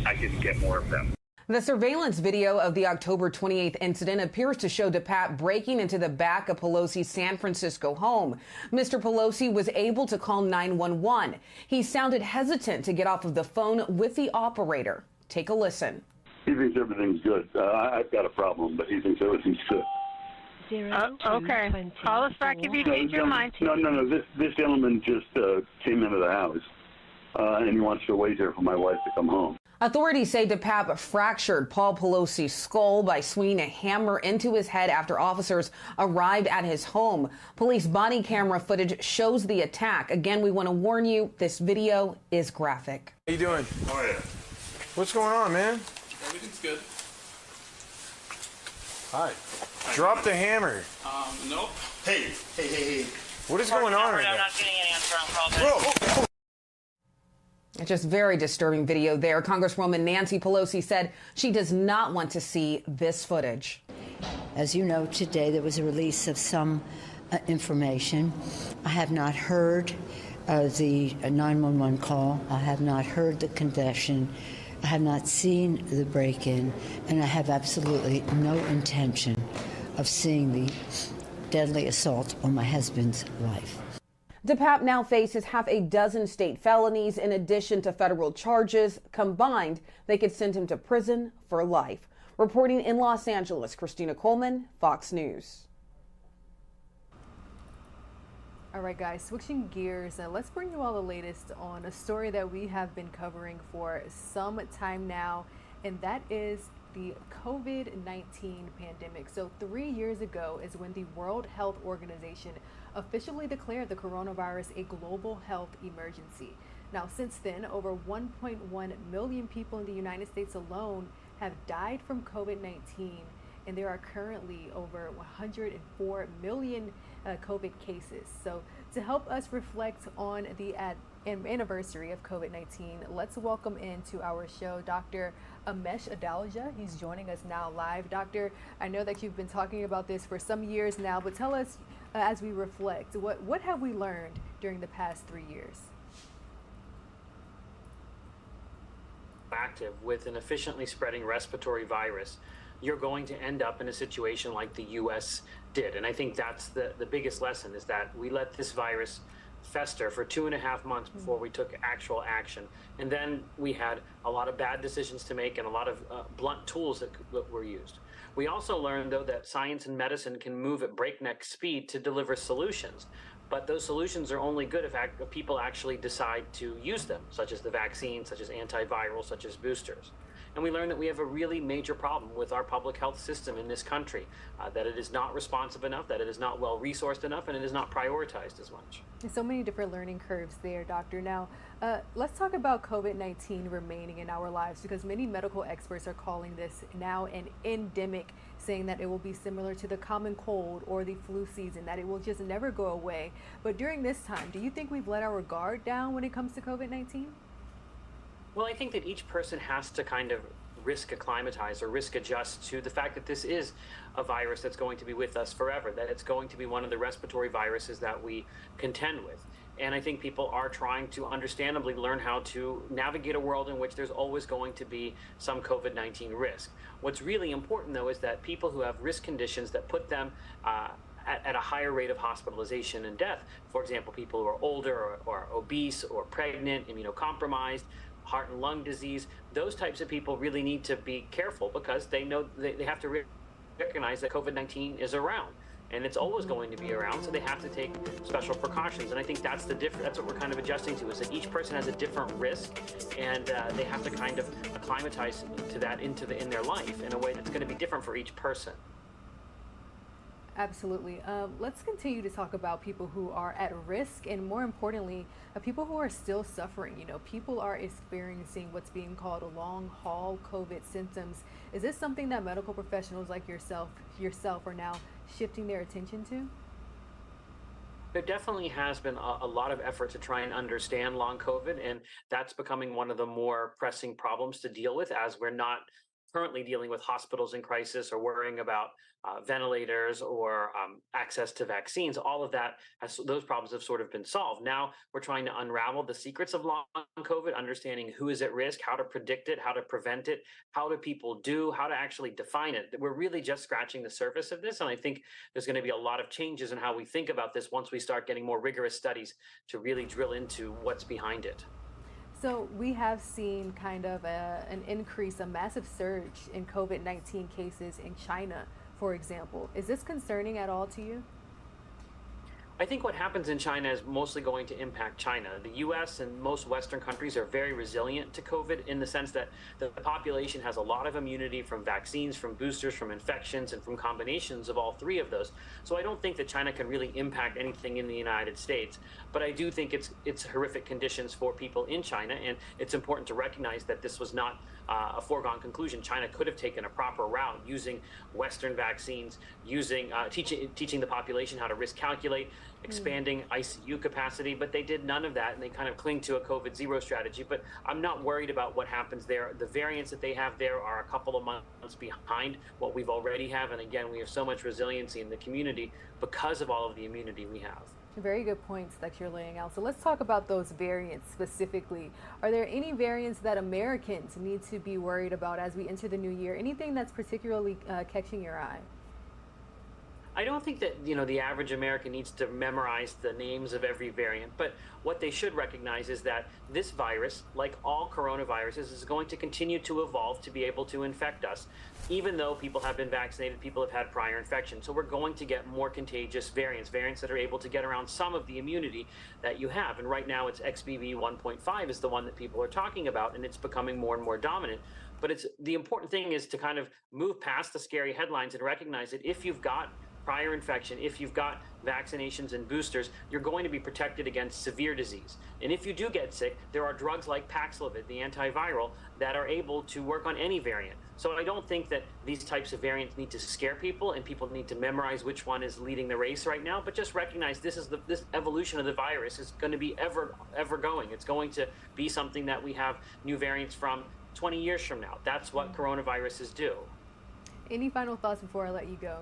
I didn't get more of them. The surveillance video of the October 28th incident appears to show DePape breaking into the back of Pelosi's San Francisco home. Mr. Pelosi was able to call 911. He sounded hesitant to get off of the phone with the operator. Take a listen. He thinks everything's good. I've got a problem, but he thinks everything's good. Okay. Call us back if you change your mind. No. This gentleman just came into the house, and he wants to wait here for my wife to come home. Authorities say DePape fractured Paul Pelosi's skull by swinging a hammer into his head after officers arrived at his home. Police body camera footage shows the attack. Again, we want to warn you, this video is graphic. How you doing? How are you? What's going on, man? Everything's good. Hi. Drop the hammer. Nope. Hey. What is going on right I'm now? not getting an answer on calls. It's just very disturbing video there. Congresswoman Nancy Pelosi said she does not want to see this footage. As you know, today there was a release of some information. I have not heard the 911 call. I have not heard the confession. I have not seen the break-in, and I have absolutely no intention of seeing the deadly assault on my husband's life. DePape now faces half a dozen state felonies in addition to federal charges. Combined, they could send him to prison for life. Reporting in Los Angeles, Christina Coleman, Fox News. All right, guys, switching gears, let's bring you all the latest on a story that we have been covering for some time now, and that is the COVID-19 pandemic. So 3 years ago is when the World Health Organization officially declared the coronavirus a global health emergency. Now, since then, over 1.1 million people in the United States alone have died from COVID-19, and there are currently over 104 million COVID cases. So to help us reflect on the anniversary of COVID-19, let's welcome into our show Dr. Amesh Adalja. He's joining us now live. Doctor, I know that you've been talking about this for some years now, but tell us as we reflect, what have we learned during the past 3 years? Active with an efficiently spreading respiratory virus, you're going to end up in a situation like the U.S. did. And I think that's the biggest lesson, is that we let this virus fester for 2.5 months before we took actual action. And then we had a lot of bad decisions to make and a lot of blunt tools that were used. We also learned, though, that science and medicine can move at breakneck speed to deliver solutions. But those solutions are only good if people actually decide to use them, such as the vaccine, such as antivirals, such as boosters. And we learned that we have a really major problem with our public health system in this country, that it is not responsive enough, that it is not well resourced enough, and it is not prioritized as much. There's so many different learning curves there, Doctor. Now, let's talk about COVID-19 remaining in our lives, because many medical experts are calling this now an endemic, saying that it will be similar to the common cold or the flu season, that it will just never go away. But during this time, do you think we've let our guard down when it comes to COVID-19? Well, I think that each person has to kind of risk acclimatize or risk adjust to the fact that this is a virus that's going to be with us forever, that it's going to be one of the respiratory viruses that we contend with. And I think people are trying to understandably learn how to navigate a world in which there's always going to be some COVID-19 risk. What's really important, though, is that people who have risk conditions that put them at a higher rate of hospitalization and death, for example, people who are older or obese or pregnant, immunocompromised, heart and lung disease, those types of people really need to be careful, because they know they have to recognize that COVID-19 is around and it's always going to be around, so they have to take special precautions. And I think that's the difference. That's what we're kind of adjusting to, is that each person has a different risk, and they have to kind of acclimatize to that in their life in a way that's going to be different for each person. Absolutely. Let's continue to talk about people who are at risk, and more importantly, people who are still suffering. You know, people are experiencing what's being called long haul COVID symptoms. Is this something that medical professionals like yourself are now shifting their attention to? There definitely has been a lot of effort to try and understand long COVID, and that's becoming one of the more pressing problems to deal with, as we're not currently dealing with hospitals in crisis or worrying about ventilators or access to vaccines. All of that, those problems have sort of been solved. Now we're trying to unravel the secrets of long COVID, understanding who is at risk, how to predict it, how to prevent it, how do people do, how to actually define it. We're really just scratching the surface of this, and I think there's going to be a lot of changes in how we think about this once we start getting more rigorous studies to really drill into what's behind it. So we have seen kind of an increase, a massive surge in COVID-19 cases in China, for example. Is this concerning at all to you? I think what happens in China is mostly going to impact China. The U.S. and most Western countries are very resilient to COVID in the sense that the population has a lot of immunity from vaccines, from boosters, from infections, and from combinations of all three of those. So I don't think that China can really impact anything in the United States. But I do think it's horrific conditions for people in China, and it's important to recognize that this was not a foregone conclusion. China could have taken a proper route using Western vaccines, using teaching the population how to risk calculate, expanding ICU capacity, but they did none of that, and they kind of cling to a COVID zero strategy. But I'm not worried about what happens there. The variants that they have there are a couple of months behind what we've already have, and again, we have so much resiliency in the community because of all of the immunity we have. Very good points that you're laying out. So let's talk about those variants specifically. Are there any variants that Americans need to be worried about as we enter the new year? Anything that's particularly catching your eye? I don't think that, the average American needs to memorize the names of every variant, but what they should recognize is that this virus, like all coronaviruses, is going to continue to evolve to be able to infect us. Even though people have been vaccinated, people have had prior infection. So we're going to get more contagious variants that are able to get around some of the immunity that you have. And right now it's XBB 1.5 is the one that people are talking about, and it's becoming more and more dominant. But the important thing is to kind of move past the scary headlines and recognize that if you've got prior infection, if you've got vaccinations and boosters, you're going to be protected against severe disease. And if you do get sick, there are drugs like Paxlovid, the antiviral, that are able to work on any variant. So I don't think that these types of variants need to scare people and people need to memorize which one is leading the race right now, but just recognize this evolution of the virus is going to be ever going. It's going to be something that we have new variants from 20 years from now. That's what coronaviruses do. Any final thoughts before I let you go?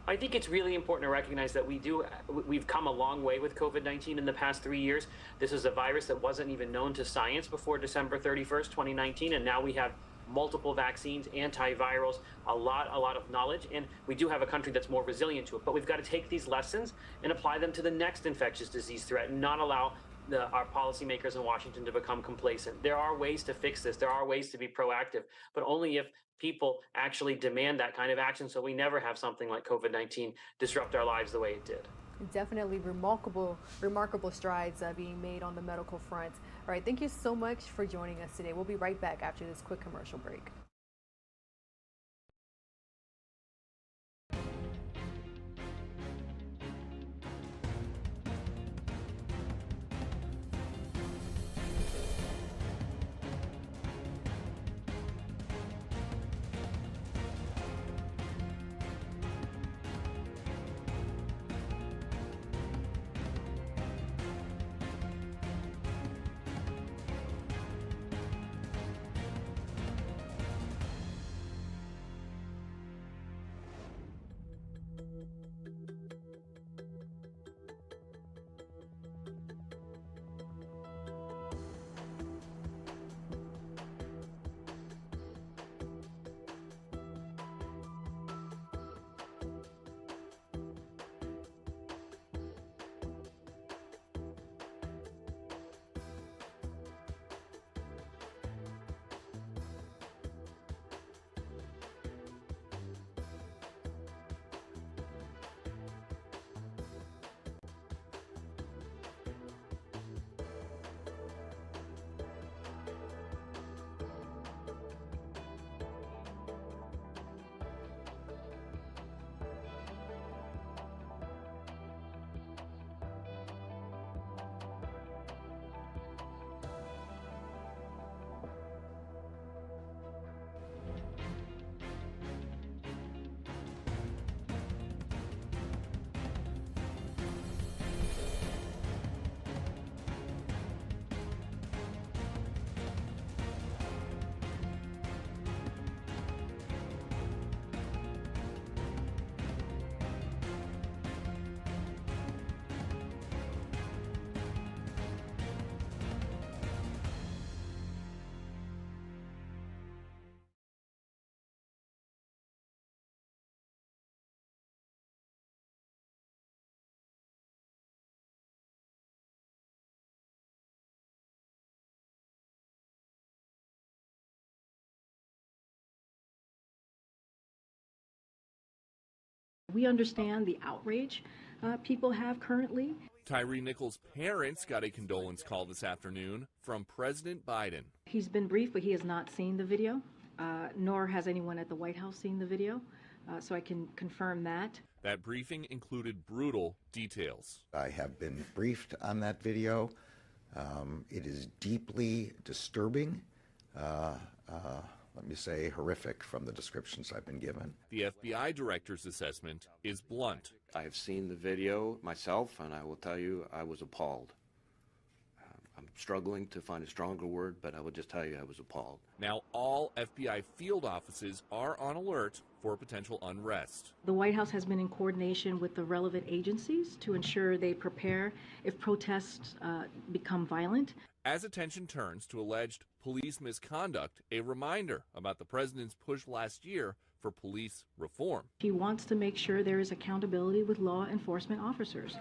I think it's really important to recognize that we've come a long way with COVID-19 in the past 3 years. This is a virus that wasn't even known to science before December 31st, 2019, and now we have multiple vaccines, antivirals, a lot of knowledge, and we do have a country that's more resilient to it. But we've got to take these lessons and apply them to the next infectious disease threat and not allow our policymakers in Washington to become complacent. There are ways to fix this. There are ways to be proactive, but only if people actually demand that kind of action so we never have something like COVID-19 disrupt our lives the way it did. Definitely remarkable strides being made on the medical front. All right, thank you so much for joining us today. We'll be right back after this quick commercial break. We understand the outrage people have currently. Tyre Nichols' parents got a condolence call this afternoon from President Biden. He's been briefed, but he has not seen the video, nor has anyone at the White House seen the video, so I can confirm that. That briefing included brutal details. I have been briefed on that video. It is deeply disturbing. Let me say horrific from the descriptions I've been given. The FBI director's assessment is blunt. I have seen the video myself, and I will tell you I was appalled. I'm struggling to find a stronger word, but I will just tell you I was appalled. Now all FBI field offices are on alert for potential unrest. The White House has been in coordination with the relevant agencies to ensure they prepare if protests become violent. As attention turns to alleged police misconduct, a reminder about the president's push last year for police reform. He wants to make sure there is accountability with law enforcement officers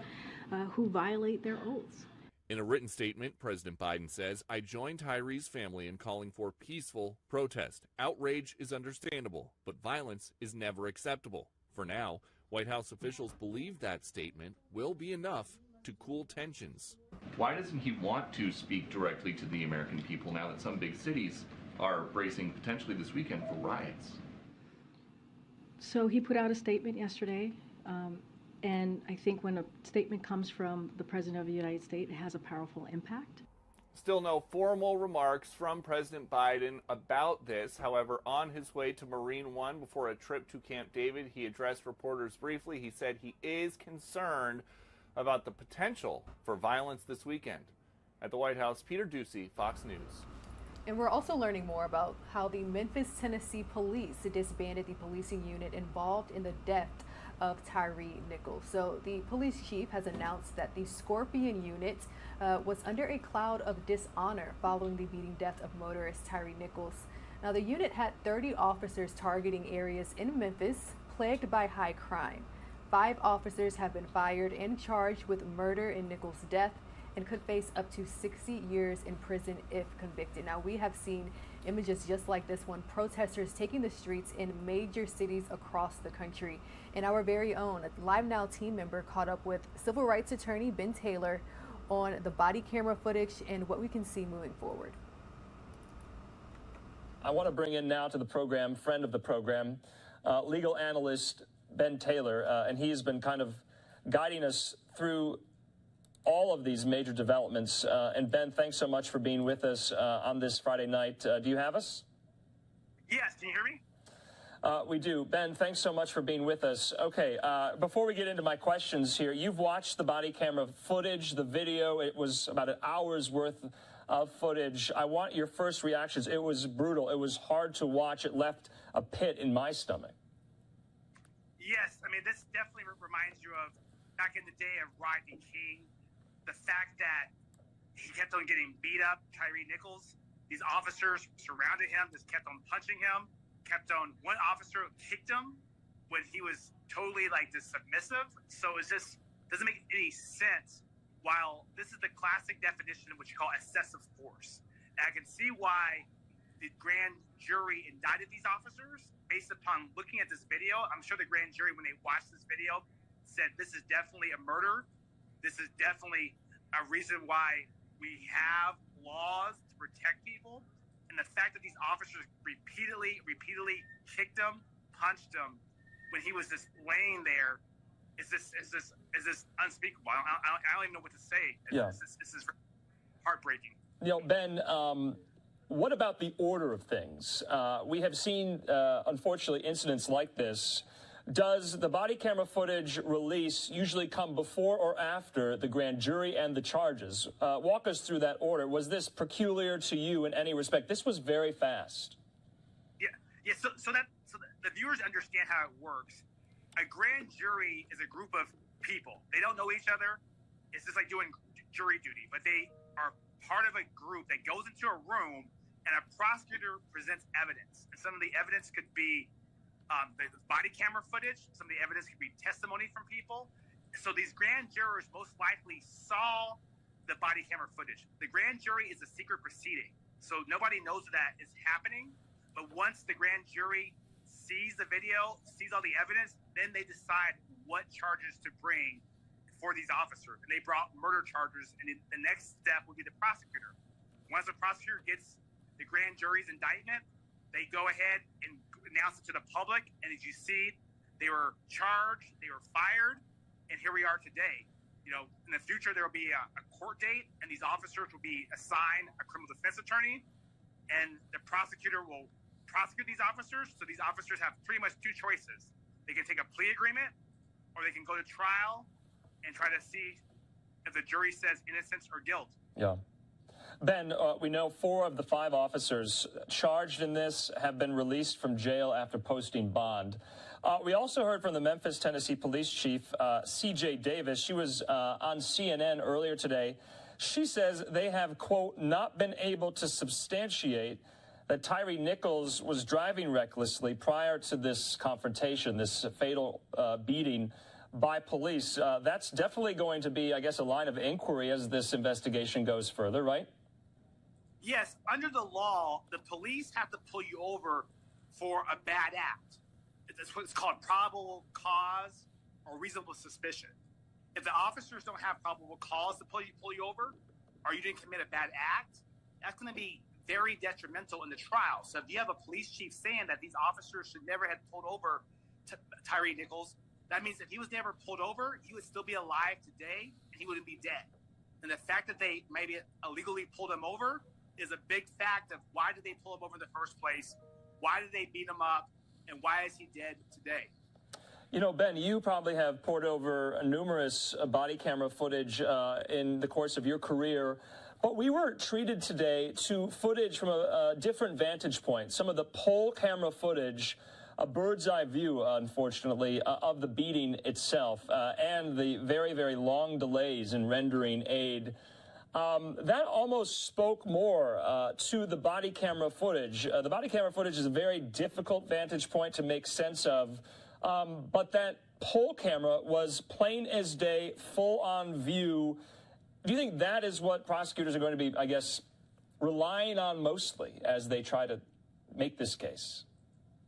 who violate their oaths. In a written statement, President Biden says, "I join Tyre's family in calling for peaceful protest. Outrage is understandable, but violence is never acceptable." For now, White House officials believe that statement will be enough to cool tensions. Why doesn't he want to speak directly to the American people now that some big cities are bracing potentially this weekend for riots? So he put out a statement yesterday, and I think when a statement comes from the President of the United States, it has a powerful impact. Still no formal remarks from President Biden about this. However, on his way to Marine One before a trip to Camp David, he addressed reporters briefly. He said he is concerned about the potential for violence this weekend. At the White House, Peter Ducey, Fox News. And we're also learning more about how the Memphis, Tennessee police disbanded the policing unit involved in the death of Tyre Nichols. So the police chief has announced that the Scorpion unit was under a cloud of dishonor following the beating death of motorist Tyre Nichols. Now the unit had 30 officers targeting areas in Memphis plagued by high crime. 5 officers have been fired and charged with murder in Nichols' death and could face up to 60 years in prison if convicted. Now, we have seen images just like this one, protesters taking the streets in major cities across the country. And our very own LiveNow team member caught up with civil rights attorney Ben Taylor on the body camera footage and what we can see moving forward. I want to bring in now to the program, friend of the program, legal analyst Ben Taylor, and he has been kind of guiding us through all of these major developments. And Ben, thanks so much for being with us on this Friday night. Do you have us? Yes, can you hear me? We do. Ben, thanks so much for being with us. Okay, before we get into my questions here, you've watched the body camera footage, the video. It was about an hour's worth of footage. I want your first reactions. It was brutal. It was hard to watch. It left a pit in my stomach. Yes, I mean, this definitely reminds you of back in the day of Rodney King, the fact that he kept on getting beat up, Tyre Nichols. These officers surrounded him, just kept on punching him, one officer kicked him when he was totally like just submissive. So it's just doesn't make any sense. While this is the classic definition of what you call excessive force. And I can see why the grand jury indicted these officers based upon looking at this video. I'm sure the grand jury, when they watched this video, said this is definitely a murder. This is definitely a reason why we have laws to protect people. And the fact that these officers repeatedly kicked him, punched him when he was just laying there is this unspeakable. I don't even know what to say. This is heartbreaking. You know, Ben, what about the order of things? We have seen, unfortunately, incidents like this. Does the body camera footage release usually come before or after the grand jury and the charges? Walk us through that order. Was this peculiar to you in any respect? This was very fast. Yeah. So the viewers understand how it works. A grand jury is a group of people. They don't know each other. It's just like doing jury duty, but they are part of a group that goes into a room and a prosecutor presents evidence. And some of the evidence could be the body camera footage. Some of the evidence could be testimony from people. So these grand jurors most likely saw the body camera footage. The grand jury is a secret proceeding, so nobody knows that is happening. But once the grand jury sees the video, sees all the evidence, then they decide what charges to bring for these officers. And they brought murder charges, and the next step would be the prosecutor. Once the prosecutor gets the grand jury's indictment, they go ahead and announce it to the public. And as you see, they were charged, they were fired, and here we are today. You know, in the future, there will be a court date, and these officers will be assigned a criminal defense attorney, and the prosecutor will prosecute these officers. So these officers have pretty much two choices. They can take a plea agreement, or they can go to trial and try to see if the jury says innocence or guilt. Yeah. Ben, we know 4 of the 5 officers charged in this have been released from jail after posting bond. We also heard from the Memphis, Tennessee police chief, C.J. Davis. She was on CNN earlier today. She says they have, quote, not been able to substantiate that Tyre Nichols was driving recklessly prior to this confrontation, this fatal beating by police. That's definitely going to be, I guess, a line of inquiry as this investigation goes further, right? Yes, under the law, the police have to pull you over for a bad act. That's what's called probable cause or reasonable suspicion. If the officers don't have probable cause to pull you over, or you didn't commit a bad act, that's going to be very detrimental in the trial. So if you have a police chief saying that these officers should never have pulled over Tyre Nichols, that means if he was never pulled over, he would still be alive today, and he wouldn't be dead. And the fact that they maybe illegally pulled him over is a big fact of why did they pull him over in the first place? Why did they beat him up? And why is he dead today? You know, Ben, you probably have poured over numerous body camera footage in the course of your career. But we were treated today to footage from a different vantage point, some of the poll camera footage, a bird's eye view, unfortunately, of the beating itself and the very, very long delays in rendering aid. That almost spoke more to the body camera footage. The body camera footage is a very difficult vantage point to make sense of, but that poll camera was plain as day, full on view. Do you think that is what prosecutors are going to be, I guess, relying on mostly as they try to make this case?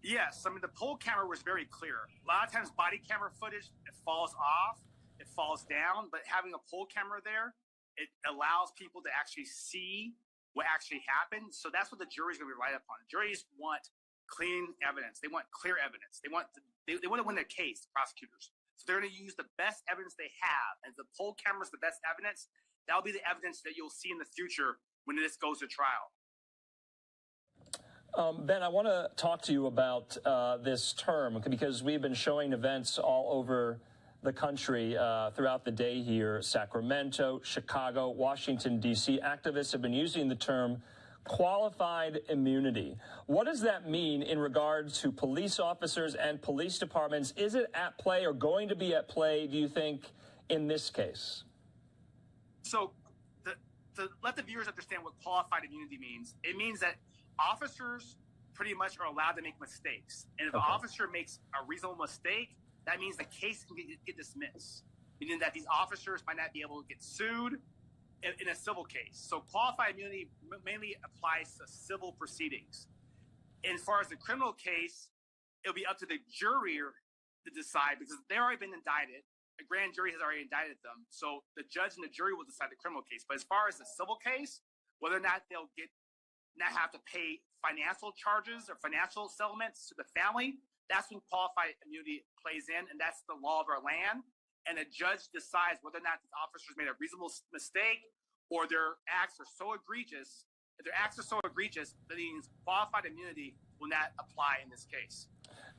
Yes, I mean, the poll camera was very clear. A lot of times body camera footage, it falls off, it falls down, but having a poll camera there, it allows people to actually see what actually happened. So that's what the jury's going to rely upon. Juries want clean evidence. They want clear evidence. They want to win their case, prosecutors. So they're going to use the best evidence they have. And the poll camera is the best evidence. That'll be the evidence that you'll see in the future when this goes to trial. Ben, I want to talk to you about this term because we've been showing events all over the country throughout the day here. Sacramento, Chicago, Washington, D.C. Activists have been using the term qualified immunity. What does that mean in regard to police officers and police departments? Is it at play or going to be at play, do you think, in this case? So to let the viewers understand what qualified immunity means, it means that officers pretty much are allowed to make mistakes. And if an officer makes a reasonable mistake, that means the case can get dismissed, meaning that these officers might not be able to get sued in a civil case. So qualified immunity mainly applies to civil proceedings. And as far as the criminal case, it'll be up to the jury to decide because they've already been indicted. A grand jury has already indicted them. So the judge and the jury will decide the criminal case. But as far as the civil case, whether or not they'll not have to pay financial charges or financial settlements to the family, that's when qualified immunity plays in, and that's the law of our land. And a judge decides whether or not the officers made a reasonable mistake or their acts are so egregious. If their acts are so egregious, that means qualified immunity will not apply in this case.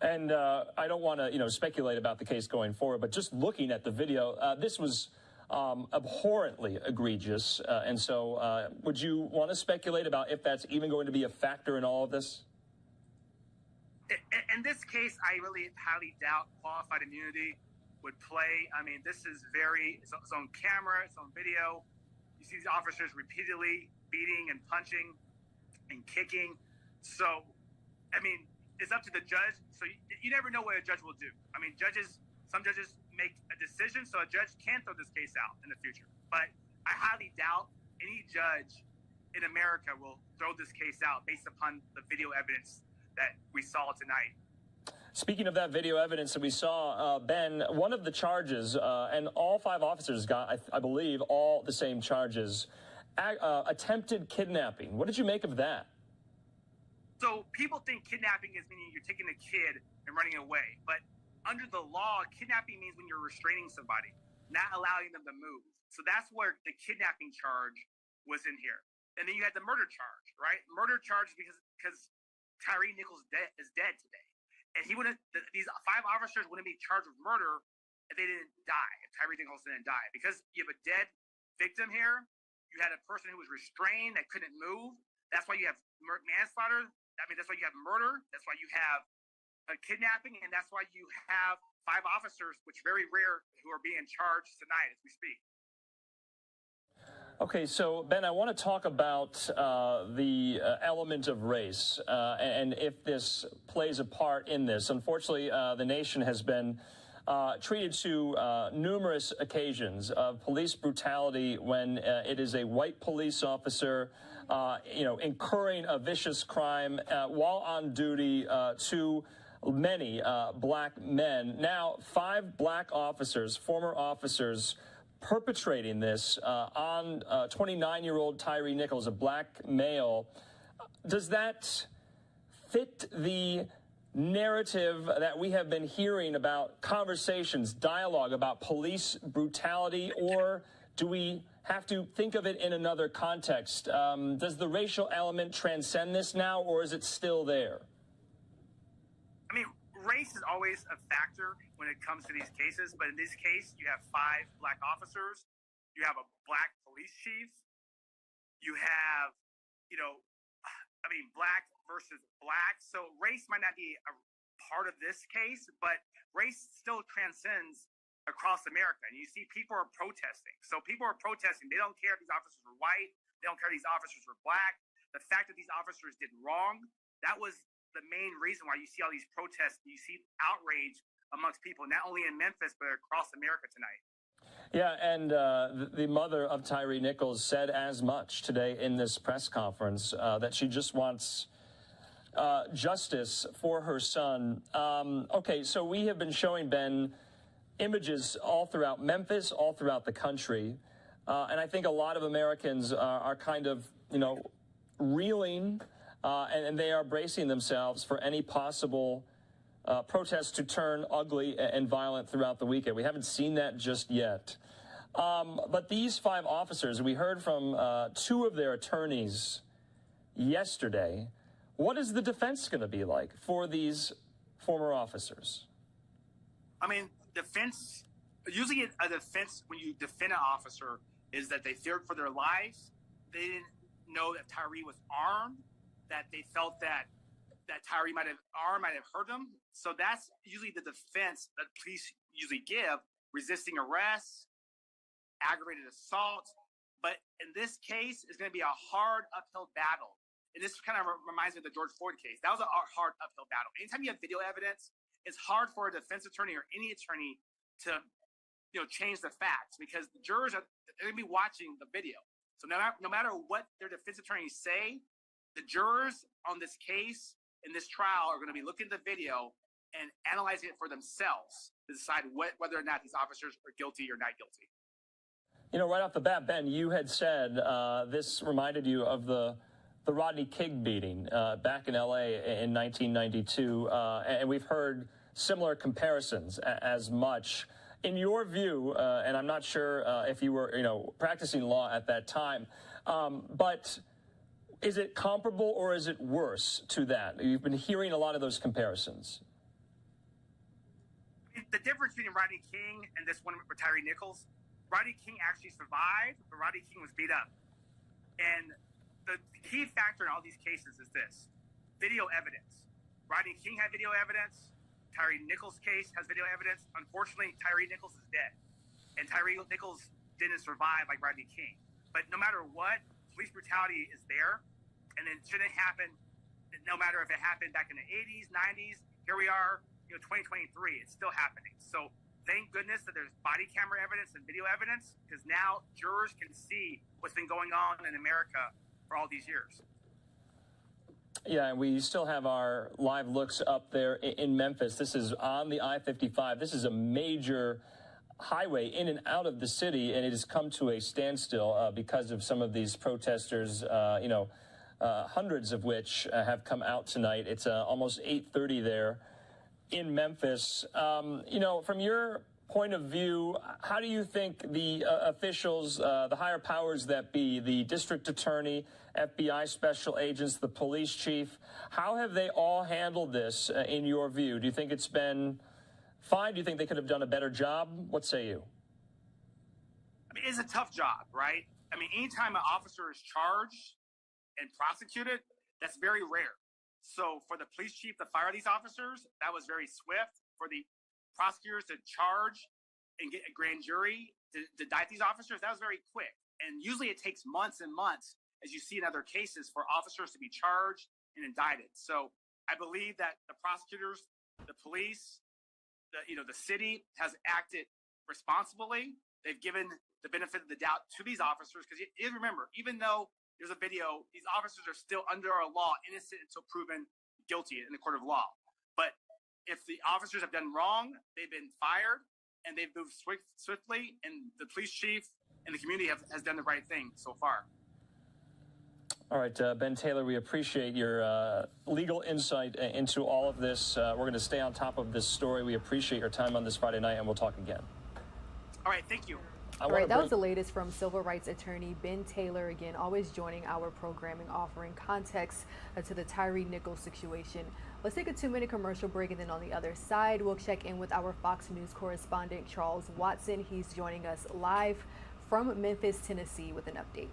And I don't want to, speculate about the case going forward, but just looking at the video, this was abhorrently egregious. And so would you want to speculate about if that's even going to be a factor in all of this? In this case, I really highly doubt qualified immunity would play. I mean, this is it's on camera, it's on video. You see these officers repeatedly beating and punching and kicking. So, I mean, it's up to the judge. So you never know what a judge will do. I mean, some judges make a decision, so a judge can throw this case out in the future. But I highly doubt any judge in America will throw this case out based upon the video evidence that we saw tonight. Speaking of that video evidence that we saw, Ben, one of the charges, and all 5 officers got, I believe, all the same charges, attempted kidnapping. What did you make of that? So people think kidnapping is meaning you're taking a kid and running away. But under the law, kidnapping means when you're restraining somebody, not allowing them to move. So that's where the kidnapping charge was in here. And then you had the murder charge, right? Murder charge because Tyre Nichols is dead today. And these 5 officers wouldn't be charged with murder if they didn't die, if Tyre Nichols didn't die. Because you have a dead victim here, you had a person who was restrained that couldn't move. That's why you have manslaughter. That's why you have murder. That's why you have a kidnapping. And that's why you have 5 officers, which are very rare, who are being charged tonight as we speak. Okay, so Ben, I want to talk about the element of race and if this plays a part in this. Unfortunately, the nation has been treated to numerous occasions of police brutality when it is a white police officer, incurring a vicious crime while on duty to many black men. Now, 5 black officers, former officers, perpetrating this on 29-year-old Tyre Nichols, a black male. Does that fit the narrative that we have been hearing about conversations, dialogue about police brutality, or do we have to think of it in another context? Does the racial element transcend this now, or is it still there? Race is always a factor when it comes to these cases, but in this case, you have 5 black officers, you have a black police chief, you have, black versus black. So race might not be a part of this case, but race still transcends across America. And you see people are protesting. So people are protesting. They don't care if these officers were white. They don't care if these officers were black. The fact that these officers did wrong, that was the main reason why you see all these protests, you see outrage amongst people, not only in Memphis, but across America tonight. Yeah, and the mother of Tyre Nichols said as much today in this press conference, that she just wants justice for her son. Okay, so we have been showing, Ben, images all throughout Memphis, all throughout the country, and I think a lot of Americans are kind of, reeling, and they are bracing themselves for any possible protests to turn ugly and violent throughout the weekend. We haven't seen that just yet. But these 5 officers, we heard from 2 of their attorneys yesterday. What is the defense going to be like for these former officers? Defense, usually a defense when you defend an officer is that they feared for their lives. They didn't know that Tyre was armed, that they felt that Tyre might have hurt them. So that's usually the defense that police usually give: resisting arrest, aggravated assault. But in this case, it's going to be a hard uphill battle. And this kind of reminds me of the George Floyd case. That was a hard uphill battle. Anytime you have video evidence, it's hard for a defense attorney or any attorney to, change the facts, because the jurors are going to be watching the video. So no matter what their defense attorneys say, the jurors on this case in this trial are going to be looking at the video and analyzing it for themselves to decide whether or not these officers are guilty or not guilty. Right off the bat, Ben, you had said this reminded you of the Rodney King beating back in L.A. in 1992, and we've heard similar comparisons as much. In your view, and I'm not sure if you were, practicing law at that time, but is it comparable or is it worse to that? You've been hearing a lot of those comparisons. The difference between Rodney King and this one with Tyre Nichols, Rodney King actually survived, but Rodney King was beat up. And the key factor in all these cases is this: video evidence. Rodney King had video evidence. Tyre Nichols' case has video evidence. Unfortunately, Tyre Nichols is dead. And Tyre Nichols didn't survive like Rodney King. But no matter what, police brutality is there. And it shouldn't happen, no matter if it happened back in the 80s, 90s. Here we are, 2023. It's still happening. So thank goodness that there's body camera evidence and video evidence, because now jurors can see what's been going on in America for all these years. Yeah, and we still have our live looks up there in Memphis. This is on the I-55. This is a major highway in and out of the city, and it has come to a standstill because of some of these protesters, hundreds of which have come out tonight. It's almost 8:30 there in Memphis. From your point of view, how do you think the officials, the higher powers that be, the district attorney, FBI special agents, the police chief, how have they all handled this in your view? Do you think it's been fine? Do you think they could have done a better job? What say you? I mean, it's a tough job, right? I mean, anytime an officer is charged and prosecuted, that's very rare. So for the police chief to fire these officers, that was very swift. For the prosecutors to charge and get a grand jury to indict these officers, that was very quick. And usually it takes months and months, as you see in other cases, for officers to be charged and indicted. So I believe that the prosecutors, the police, the city has acted responsibly. They've given the benefit of the doubt to these officers, because you remember, even though there's a video, these officers are still under our law, innocent until proven guilty in the court of law. But if the officers have done wrong, they've been fired, and they've moved swiftly, and the police chief and the community has done the right thing so far. All right, Ben Taylor, we appreciate your legal insight into all of this. We're going to stay on top of this story. We appreciate your time on this Friday night, and we'll talk again. All right, thank you. All right, that was the latest from civil rights attorney Ben Taylor, again, always joining our programming, offering context to the Tyre Nichols situation. Let's take a 2-minute commercial break, and then on the other side, we'll check in with our Fox News correspondent, Charles Watson. He's joining us live from Memphis, Tennessee, with an update.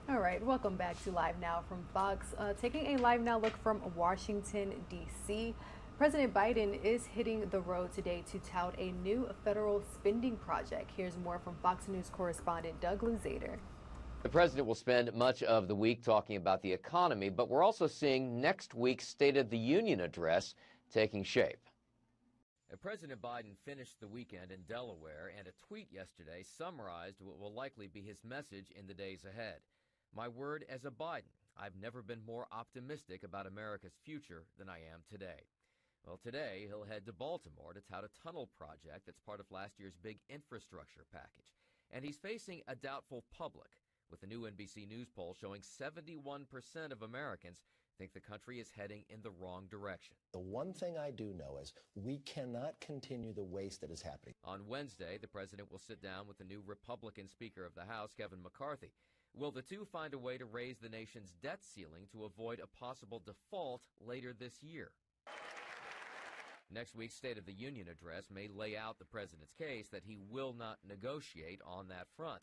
All right, welcome back to Live Now from Fox. Taking a Live Now look from Washington, D.C. President Biden is hitting the road today to tout a new federal spending project. Here's more from Fox News correspondent Doug Luzader. The president will spend much of the week talking about the economy, but we're also seeing next week's State of the Union address taking shape. President Biden finished the weekend in Delaware, and a tweet yesterday summarized what will likely be his message in the days ahead. My word as a Biden, I've never been more optimistic about America's future than I am today. Well, today he'll head to Baltimore to tout a tunnel project that's part of last year's big infrastructure package. And he's facing a doubtful public, with a new NBC News poll showing 71% of Americans think the country is heading in the wrong direction. The one thing I do know is we cannot continue the waste that is happening. On Wednesday, the president will sit down with the new Republican Speaker of the House, Kevin McCarthy. Will the two find a way to raise the nation's debt ceiling to avoid a possible default later this year? Next week's State of the Union address may lay out the president's case that he will not negotiate on that front.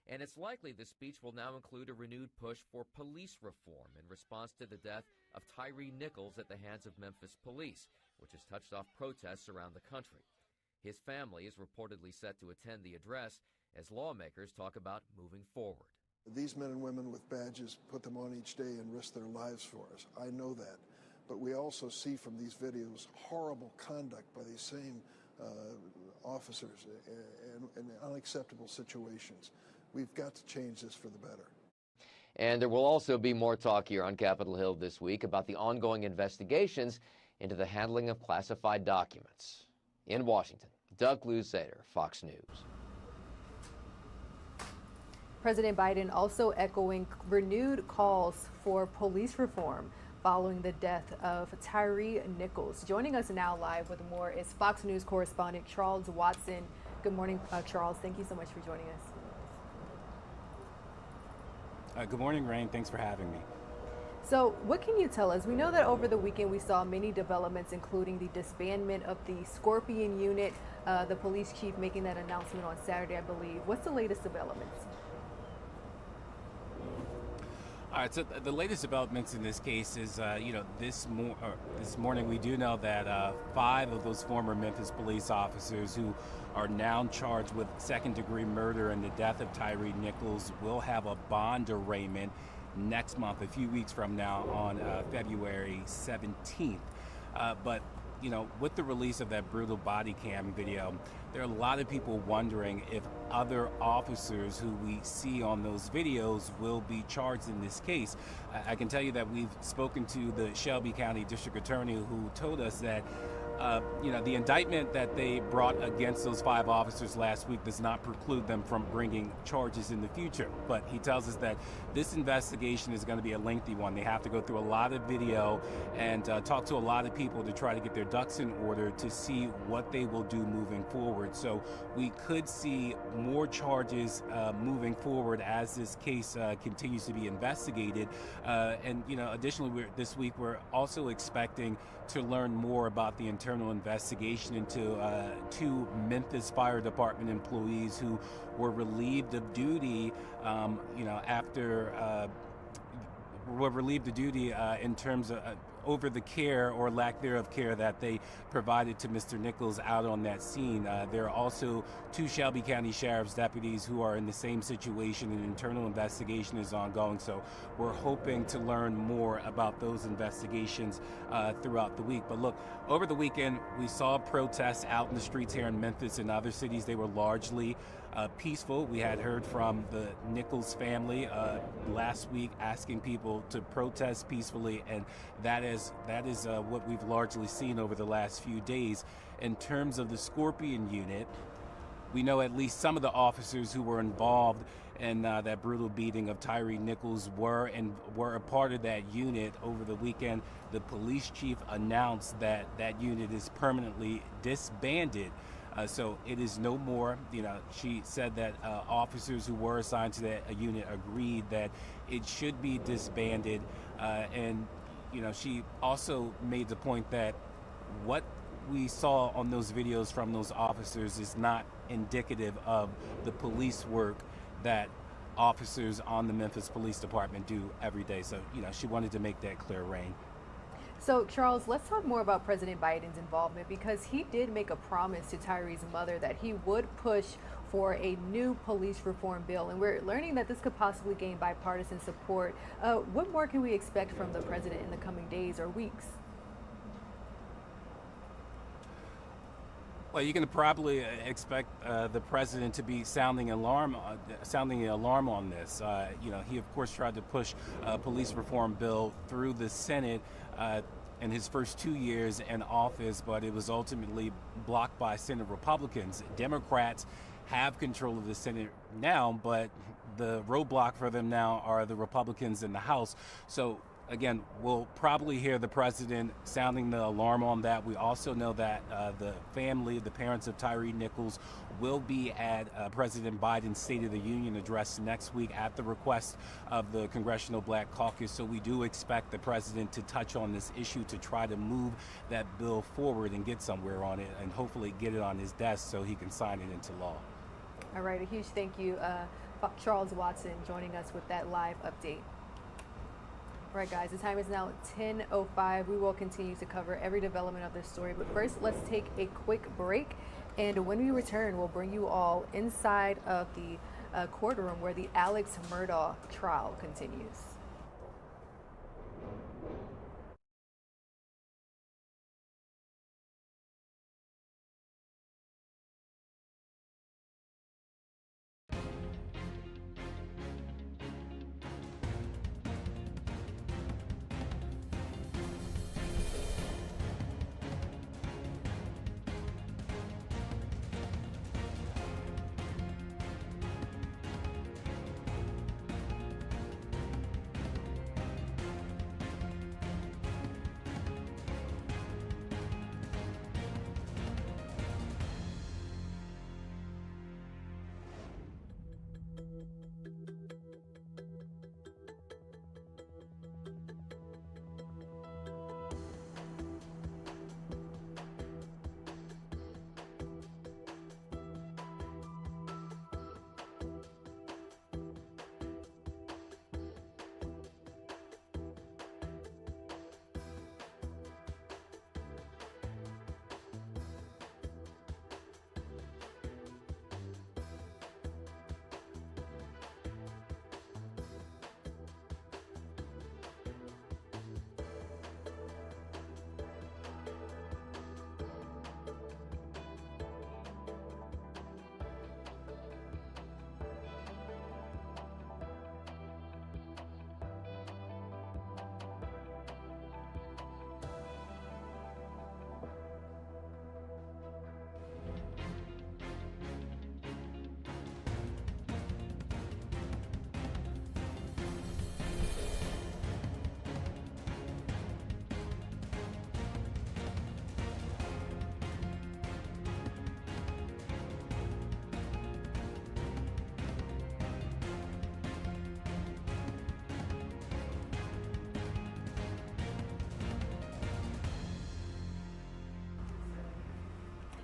And it's likely the speech will now include a renewed push for police reform in response to the death of Tyre Nichols at the hands of Memphis police, which has touched off protests around the country. His family is reportedly set to attend the address as lawmakers talk about moving forward. These men and women with badges put them on each day and risk their lives for us. I know that. But we also see from these videos horrible conduct by these same officers and unacceptable situations. We've got to change this for the better. And there will also be more talk here on Capitol Hill this week about the ongoing investigations into the handling of classified documents. In Washington, Doug Luzader, Fox News. President Biden also echoing renewed calls for police reform following the death of Tyre Nichols. Joining us now live with more is Fox News correspondent Charles Watson. Good morning, Charles. Thank you so much for joining us. Good morning, Rain. Thanks for having me. So what can you tell us? We know that over the weekend we saw many developments, including the disbandment of the Scorpion unit, the police chief making that announcement on Saturday, I believe. What's the latest developments? All right, so the latest developments in this case is, this morning we do know that 5 of those former Memphis police officers who are now charged with second-degree murder and the death of Tyre Nichols will have a bond arraignment next month, a few weeks from now, on February 17th. But with the release of that brutal body cam video, there are a lot of people wondering if other officers who we see on those videos will be charged in this case. I can tell you that we've spoken to the Shelby County District Attorney, who told us that the indictment that they brought against those 5 officers last week does not preclude them from bringing charges in the future. But he tells us that this investigation is going to be a lengthy one. They have to go through a lot of video and talk to a lot of people to try to get their ducks in order to see what they will do moving forward. So we could see more charges moving forward as this case continues to be investigated. Additionally, this week we're also expecting to learn more about the internal investigation into 2 Memphis Fire Department employees who were relieved of duty, in terms of over the care or lack thereof care that they provided to Mr. Nichols out on that scene. There are also 2 Shelby County Sheriff's deputies who are in the same situation. An internal investigation is ongoing, so we're hoping to learn more about those investigations throughout the week. But look, over the weekend, we saw protests out in the streets here in Memphis and other cities. They were largely peaceful. We had heard from the Nichols family last week asking people to protest peacefully, and that is what we've largely seen over the last few days. In terms of the Scorpion unit, we know at least some of the officers who were involved in that brutal beating of Tyre Nichols were a part of that unit. Over the weekend, the police chief announced that that unit is permanently disbanded. So it is no more. She said that officers who were assigned to that unit agreed that it should be disbanded. She also made the point that what we saw on those videos from those officers is not indicative of the police work that officers on the Memphis Police Department do every day. So, she wanted to make that clear, Rain. So, Charles, let's talk more about President Biden's involvement, because he did make a promise to Tyre's mother that he would push for a new police reform bill, and we're learning that this could possibly gain bipartisan support. What more can we expect from the president in the coming days or weeks? Well, you can probably expect the president to be sounding the alarm on this. He of course tried to push a police reform bill through the Senate in his first 2 years in office, but it was ultimately blocked by Senate Republicans. Democrats have control of the Senate now, but the roadblock for them now are the Republicans in the House. So Again, we'll probably hear the president sounding the alarm on that. We also know that the family, the parents of Tyre Nichols, will be at President Biden's State of the Union address next week at the request of the Congressional Black Caucus. So we do expect the president to touch on this issue to try to move that bill forward and get somewhere on it, and hopefully get it on his desk so he can sign it into law. All right, a huge thank you, Charles Watson, joining us with that live update. All right, guys, the time is now 10:05. We will continue to cover every development of this story, but first, let's take a quick break. And when we return, we'll bring you all inside of the courtroom where the Alex Murdaugh trial continues.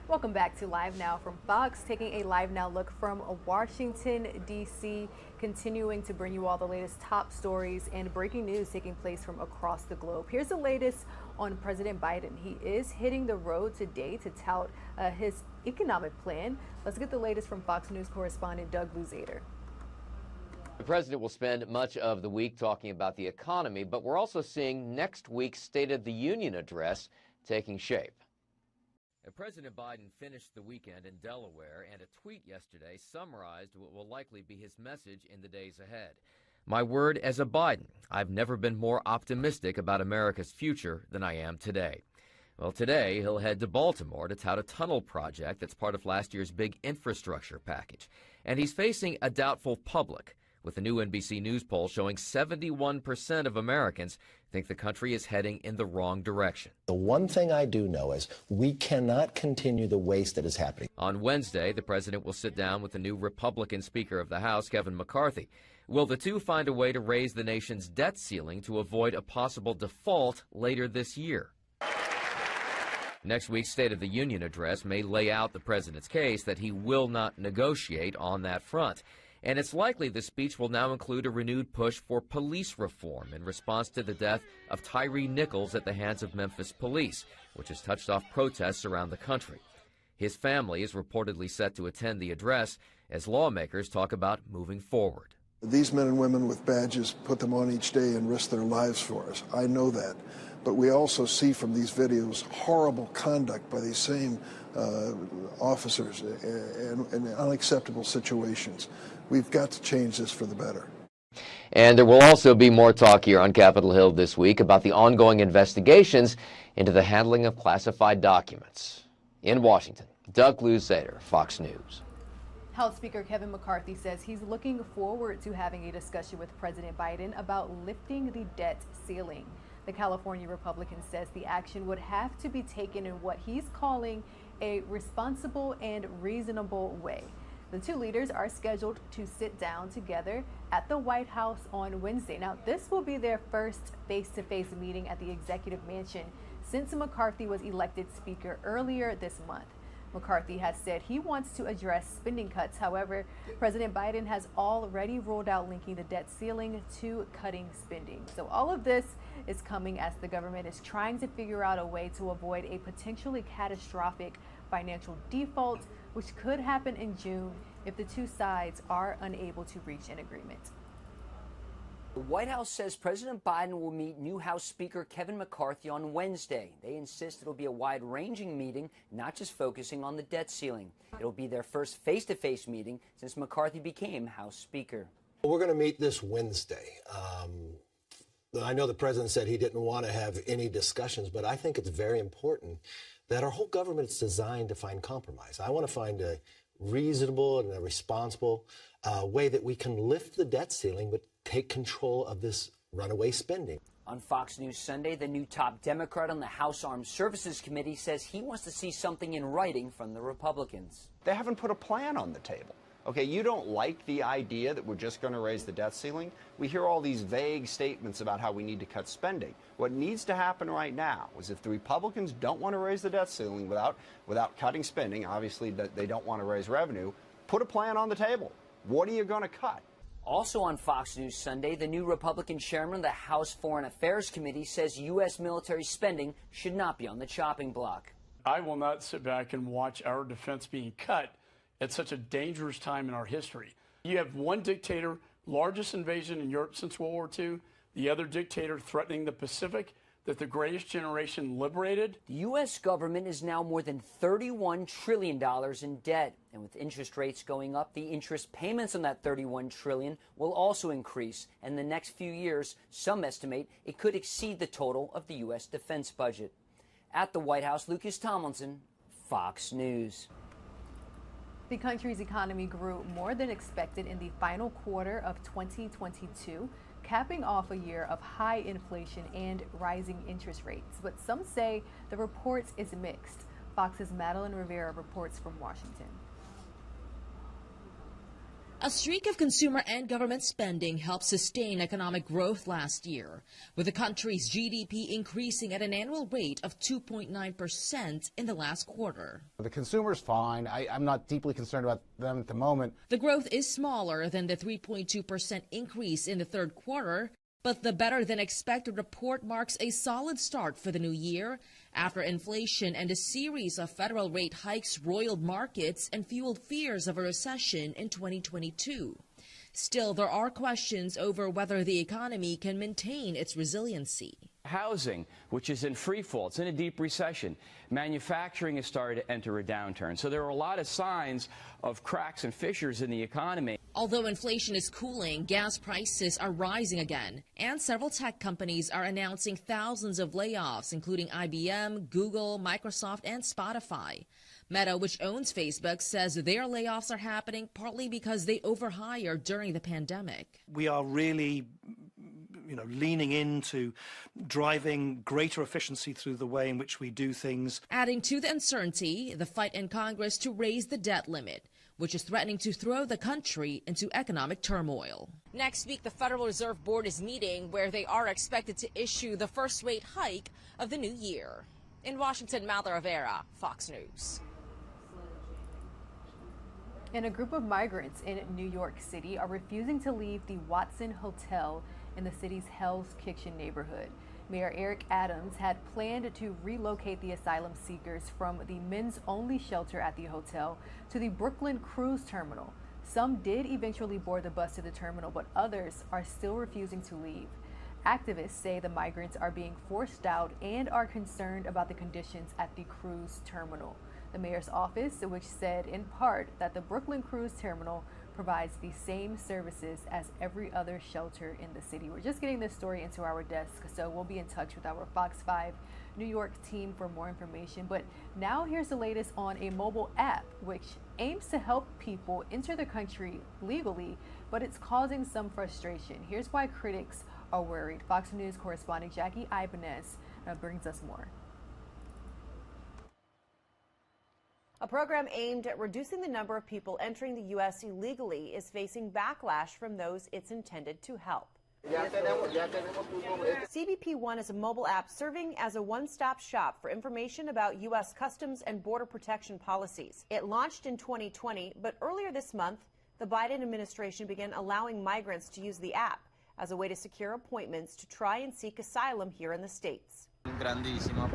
Welcome back to Live Now from Fox, taking a Live Now look from Washington, D.C., continuing to bring you all the latest top stories and breaking news taking place from across the globe. Here's the latest on President Biden. He is hitting the road today to tout his economic plan. Let's get the latest from Fox News correspondent Doug Luzader. The president will spend much of the week talking about the economy, but we're also seeing next week's State of the Union address taking shape. President Biden finished the weekend in Delaware, and a tweet yesterday summarized what will likely be his message in the days ahead. My word as a Biden, I've never been more optimistic about America's future than I am today. Well, today he'll head to Baltimore to tout a tunnel project that's part of last year's big infrastructure package. And he's facing a doubtful public, with a new NBC News poll showing 71% of Americans think the country is heading in the wrong direction. The one thing I do know is we cannot continue the waste that is happening. On Wednesday, the president will sit down with the new Republican Speaker of the House, Kevin McCarthy. Will the two find a way to raise the nation's debt ceiling to avoid a possible default later this year? Next week's State of the Union address may lay out the president's case that he will not negotiate on that front. And it's likely the speech will now include a renewed push for police reform in response to the death of Tyre Nichols at the hands of Memphis police, which has touched off protests around the country. His family is reportedly set to attend the address as lawmakers talk about moving forward. These men and women with badges put them on each day and risk their lives for us. I know that. But we also see from these videos horrible conduct by these same officers and unacceptable situations. We've got to change this for the better. And there will also be more talk here on Capitol Hill this week about the ongoing investigations into the handling of classified documents. In Washington, Doug Luzader, Fox News. House Speaker Kevin McCarthy says he's looking forward to having a discussion with President Biden about lifting the debt ceiling. The California Republican says the action would have to be taken in what he's calling a responsible and reasonable way. The two leaders are scheduled to sit down together at the White House on Wednesday. Now, this will be their first face-to-face meeting at the executive mansion since McCarthy was elected Speaker earlier this month. McCarthy has said he wants to address spending cuts. However, President Biden has already ruled out linking the debt ceiling to cutting spending. So all of this is coming as the government is trying to figure out a way to avoid a potentially catastrophic financial default, which could happen in June if the two sides are unable to reach an agreement. The White House says President Biden will meet new House Speaker Kevin McCarthy on Wednesday. They insist it'll be a wide-ranging meeting, not just focusing on the debt ceiling. It'll be their first face-to-face meeting since McCarthy became House Speaker. We're going to meet this Wednesday. I know the president said he didn't want to have any discussions, but I think it's very important that our whole government is designed to find compromise. I want to find a reasonable and a responsible way that we can lift the debt ceiling, but take control of this runaway spending. On Fox News Sunday, the new top Democrat on the House Armed Services Committee says he wants to see something in writing from the Republicans. They haven't put a plan on the table. Okay, you don't like the idea that we're just going to raise the debt ceiling? We hear all these vague statements about how we need to cut spending. What needs to happen right now is if the Republicans don't want to raise the debt ceiling without cutting spending, obviously that they don't want to raise revenue, put a plan on the table. What are you going to cut? Also on Fox News Sunday, the new Republican chairman of the House Foreign Affairs Committee says U.S. military spending should not be on the chopping block. I will not sit back and watch our defense being cut at such a dangerous time in our history. You have one dictator, largest invasion in Europe since World War II, the other dictator threatening the Pacific that the greatest generation liberated. The U.S. government is now more than $31 trillion in debt. And with interest rates going up, the interest payments on that $31 trillion will also increase. And in the next few years, some estimate it could exceed the total of the U.S. defense budget. At the White House, Lucas Tomlinson, Fox News. The country's economy grew more than expected in the final quarter of 2022, capping off a year of high inflation and rising interest rates. But some say the report is mixed. Fox's Madeline Rivera reports from Washington. A streak of consumer and government spending helped sustain economic growth last year, with the country's GDP increasing at an annual rate of 2.9% in the last quarter. The consumer's fine. I'm not deeply concerned about them at the moment. The growth is smaller than the 3.2% increase in the third quarter, but the better-than-expected report marks a solid start for the new year after inflation and a series of federal rate hikes roiled markets and fueled fears of a recession in 2022. Still, there are questions over whether the economy can maintain its resiliency. Housing, which is in free fall, it's in a deep recession. Manufacturing has started to enter a downturn. So there are a lot of signs of cracks and fissures in the economy. Although inflation is cooling, gas prices are rising again, and several tech companies are announcing thousands of layoffs, including IBM, Google, Microsoft, and Spotify. Meta, which owns Facebook, says their layoffs are happening partly because they overhired during the pandemic. We are really leaning into driving greater efficiency through the way in which we do things. Adding to the uncertainty, the fight in Congress to raise the debt limit, which is threatening to throw the country into economic turmoil. Next week, the Federal Reserve Board is meeting, where they are expected to issue the first rate hike of the new year. In Washington, Madeline Rivera, Fox News. And a group of migrants in New York City are refusing to leave the Watson Hotel in the city's Hell's Kitchen neighborhood. Mayor Eric Adams had planned to relocate the asylum seekers from the men's-only shelter at the hotel to the Brooklyn Cruise Terminal. Some did eventually board the bus to the terminal, but others are still refusing to leave. Activists say the migrants are being forced out and are concerned about the conditions at the cruise terminal. The mayor's office, which said in part that the Brooklyn Cruise Terminal provides the same services as every other shelter in the city. We're just getting this story into our desk, so we'll be in touch with our Fox 5 New York team for more information. But now here's the latest on a mobile app which aims to help people enter the country legally, but it's causing some frustration. Here's why critics are worried. Fox News correspondent Jackie Ibanez brings us more. A program aimed at reducing the number of people entering the U.S. illegally is facing backlash from those it's intended to help. CBP One is a mobile app serving as a one-stop shop for information about U.S. Customs and Border Protection policies. It launched in 2020, but earlier this month, the Biden administration began allowing migrants to use the app as a way to secure appointments to try and seek asylum here in the States.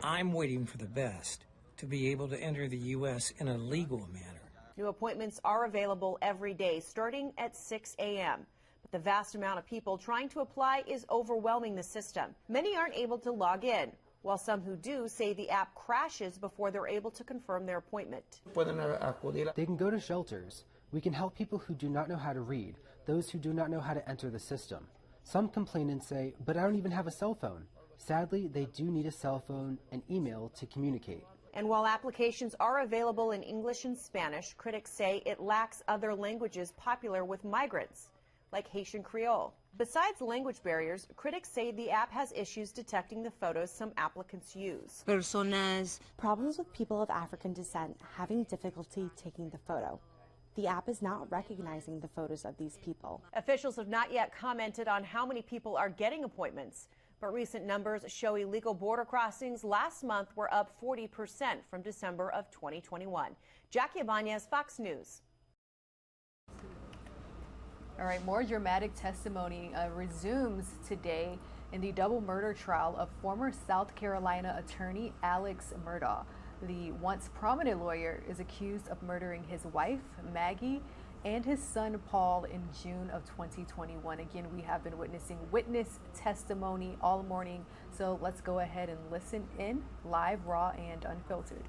I'm waiting for the best, to be able to enter the U.S. in a legal manner. New appointments are available every day, starting at 6 a.m. But the vast amount of people trying to apply is overwhelming the system. Many aren't able to log in, while some who do say the app crashes before they're able to confirm their appointment. They can go to shelters. We can help people who do not know how to read, those who do not know how to enter the system. Some complain and say, but I don't even have a cell phone. Sadly, they do need a cell phone and email to communicate. And while applications are available in English and Spanish, critics say it lacks other languages popular with migrants, like Haitian Creole. Besides language barriers, critics say the app has issues detecting the photos some applicants use. Problems with people of African descent having difficulty taking the photo. The app is not recognizing the photos of these people. Officials have not yet commented on how many people are getting appointments, but recent numbers show illegal border crossings last month were up 40% from December of 2021. Jackie Ibanez, Fox News. All right, more dramatic testimony resumes today in the double murder trial of former South Carolina attorney Alex Murdaugh. The once prominent lawyer is accused of murdering his wife, Maggie, and his son, Paul, in June of 2021. Again, we have been witnessing witness testimony all morning, so let's go ahead and listen in live, raw, and unfiltered.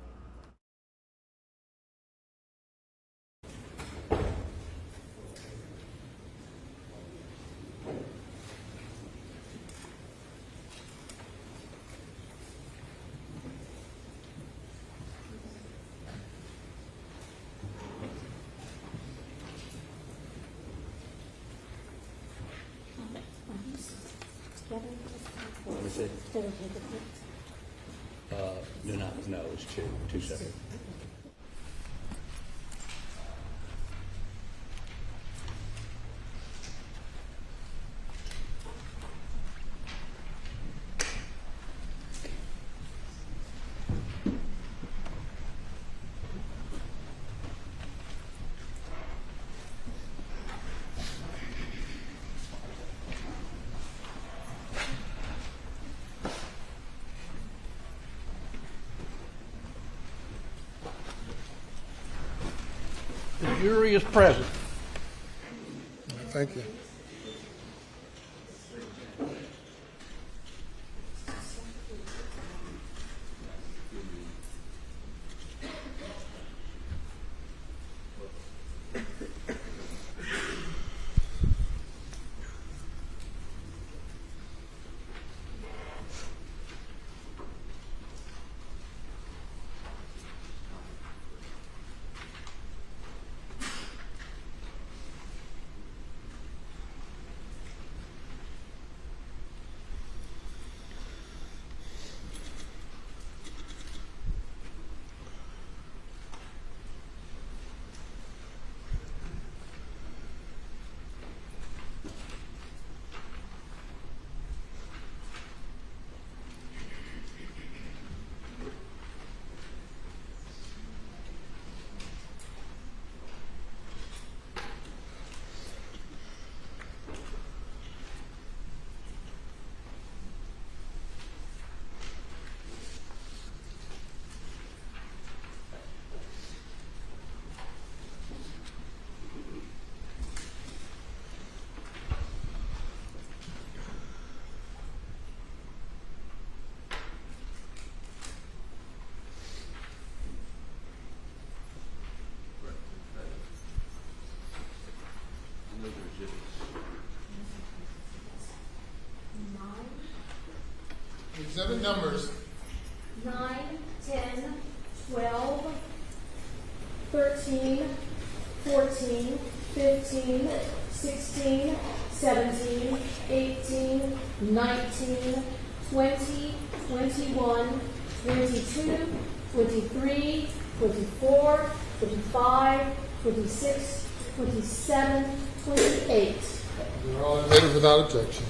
Let me see. No, it's two separate. The jury is present. Thank you. Exhibit numbers 9, 10, 12, 13, 14, 15, 16, 17, 18, 19, 20, 21, 22, 23, 24, 25, 26, 27, 28. You're all admitted without objection.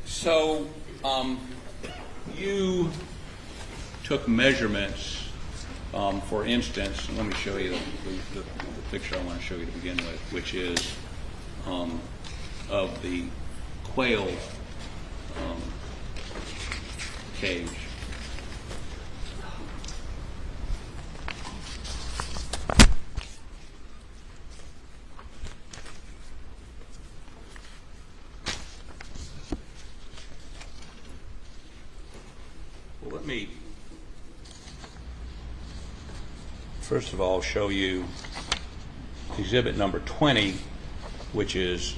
So, you took measurements, for instance, and let me show you the picture I want to show you to begin with, which is of the quail cage. Well, let me first of all show you exhibit number 20, which is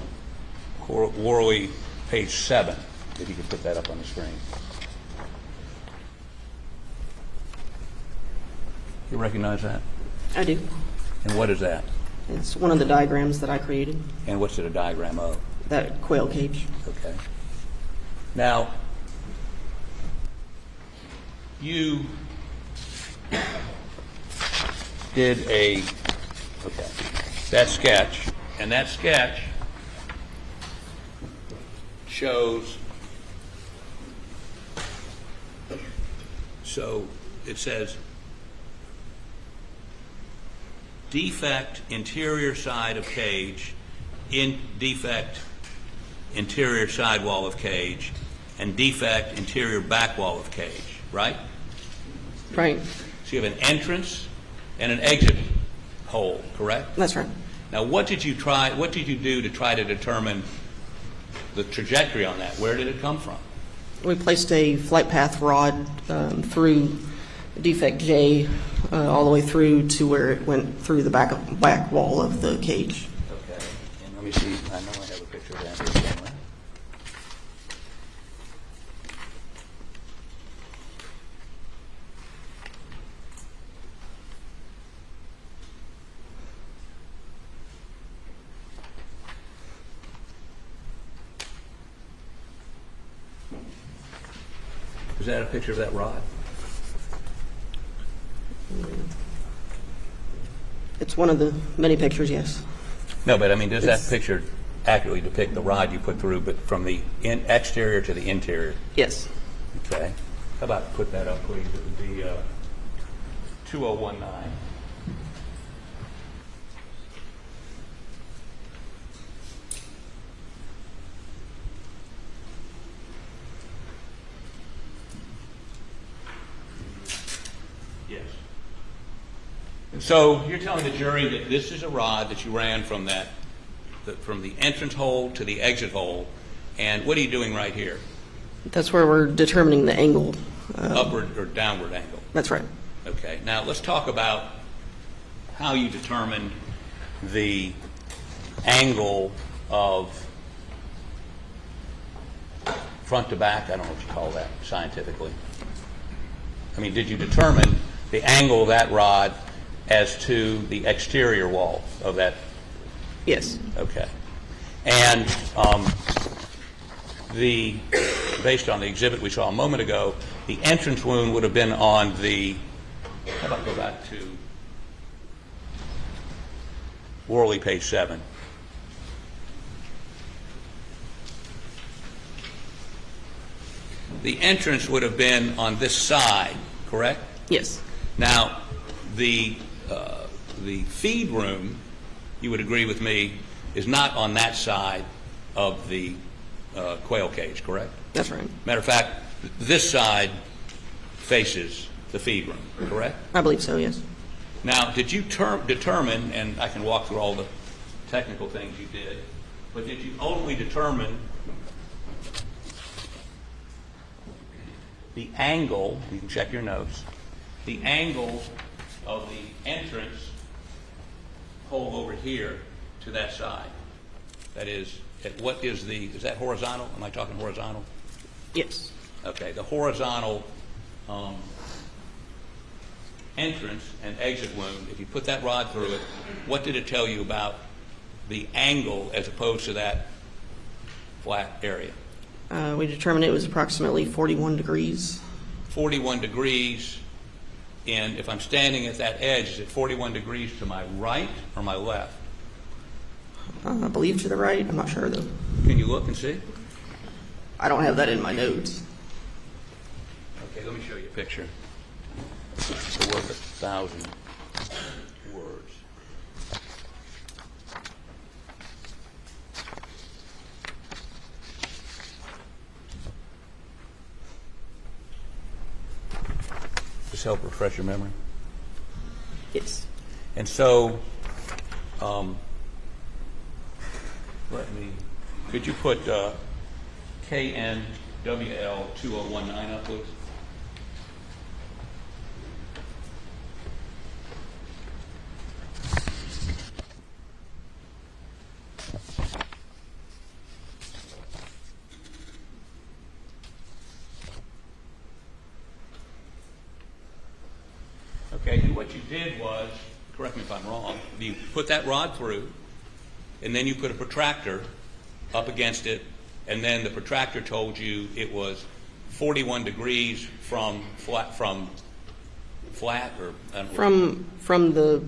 Worley, page 7, if you could put that up on the screen. You recognize that? I do. And what is that? It's one of the diagrams that I created. And what's it a diagram of? That quail cage. Okay. Now, you did that sketch, and that sketch shows, so it says, defect interior side of cage, defect interior side wall of cage, and defect interior back wall of cage, right? Right. So you have an entrance and an exit hole, correct? That's right. Now, what did you do to try to determine the trajectory on that? Where did it come from? We placed a flight path rod through defect J all the way through to where it went through the back wall of the cage. Okay. And let me see. I know I have a picture of that here somewhere. Is that a picture of that rod? It's one of the many pictures, yes. No, but I mean, does that picture accurately depict the rod you put through, but from the exterior to the interior? Yes. Okay. How about put that up, please? It would be 2019. So you're telling the jury that this is a rod that you ran from from the entrance hole to the exit hole, and what are you doing right here? That's where we're determining the angle. Upward or downward angle? That's right. Okay. Now let's talk about how you determined the angle of front to back. I don't know what you call that scientifically. I mean, did you determine the angle of that rod as to the exterior wall of that? Yes. Okay. And based on the exhibit we saw a moment ago, the entrance wound would have been on the, how about go back to Worley, page 7. The entrance would have been on this side, correct? Yes. Now, the feed room, you would agree with me, is not on that side of the quail cage, correct? That's right. Matter of fact, this side faces the feed room, correct? I believe so, yes. Now, did you determine, and I can walk through all the technical things you did, but did you ultimately determine the angle, you can check your notes, the angle of the entrance hole over here to that side? That is, is that horizontal? Am I talking horizontal? Yes. Okay, the horizontal entrance and exit wound, if you put that rod through it, what did it tell you about the angle as opposed to that flat area? We determined it was approximately 41 degrees. 41 degrees, and if I'm standing at that edge, is it 41 degrees to my right or my left? I believe to the right. I'm not sure, though. Can you look and see? I don't have that in my notes. Okay, let me show you a picture. It's worth 1,000 words. Does this help refresh your memory? Yes. And so, could you put KNWL 2019 up, please? Okay, and what you did was, correct me if I'm wrong, you put that rod through, and then you put a protractor up against it, and then the protractor told you it was 41 degrees from flat or I don't know. From the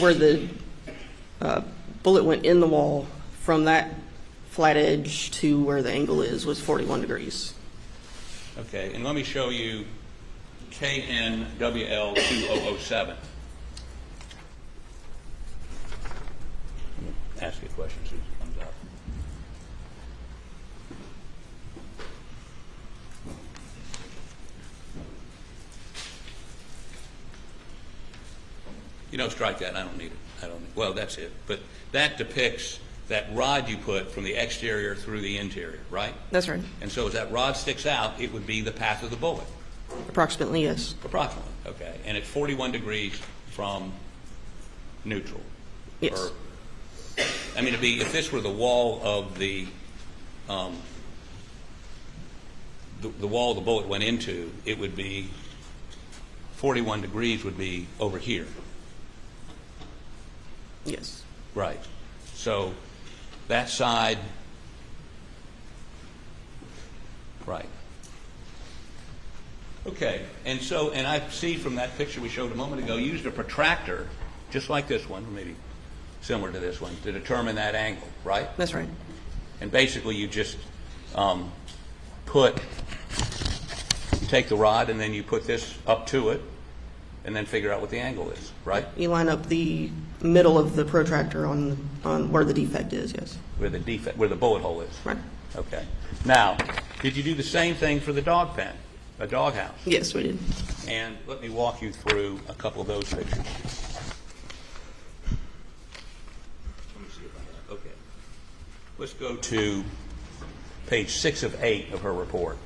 where the bullet went in the wall, from that flat edge to where the angle is was 41 degrees. Okay, and let me show you KNWL 2007. Ask you a question as soon as it comes up. You know, strike that. I don't need it. Well, that's it. But that depicts that rod you put from the exterior through the interior, right? That's right. And so as that rod sticks out, it would be the path of the bullet. Approximately, yes. Approximately, okay. And it's 41 degrees from neutral. Yes. Or, I mean, if this were the wall of the wall the bullet went into, it would be 41 degrees would be over here. Yes. Right. So that side, right. Okay, and I see from that picture we showed a moment ago, you used a protractor, just like this one, or maybe similar to this one, to determine that angle, right? That's right. And basically you just you take the rod and then you put this up to it and then figure out what the angle is, right? You line up the middle of the protractor on where the defect is, yes. Where the bullet hole is. Right. Okay. Now, did you do the same thing for the dog pen, a dog house? Yes, we did. And let me walk you through a couple of those pictures. Let me see if I have. Okay. Let's go to page 6 of 8 of her report.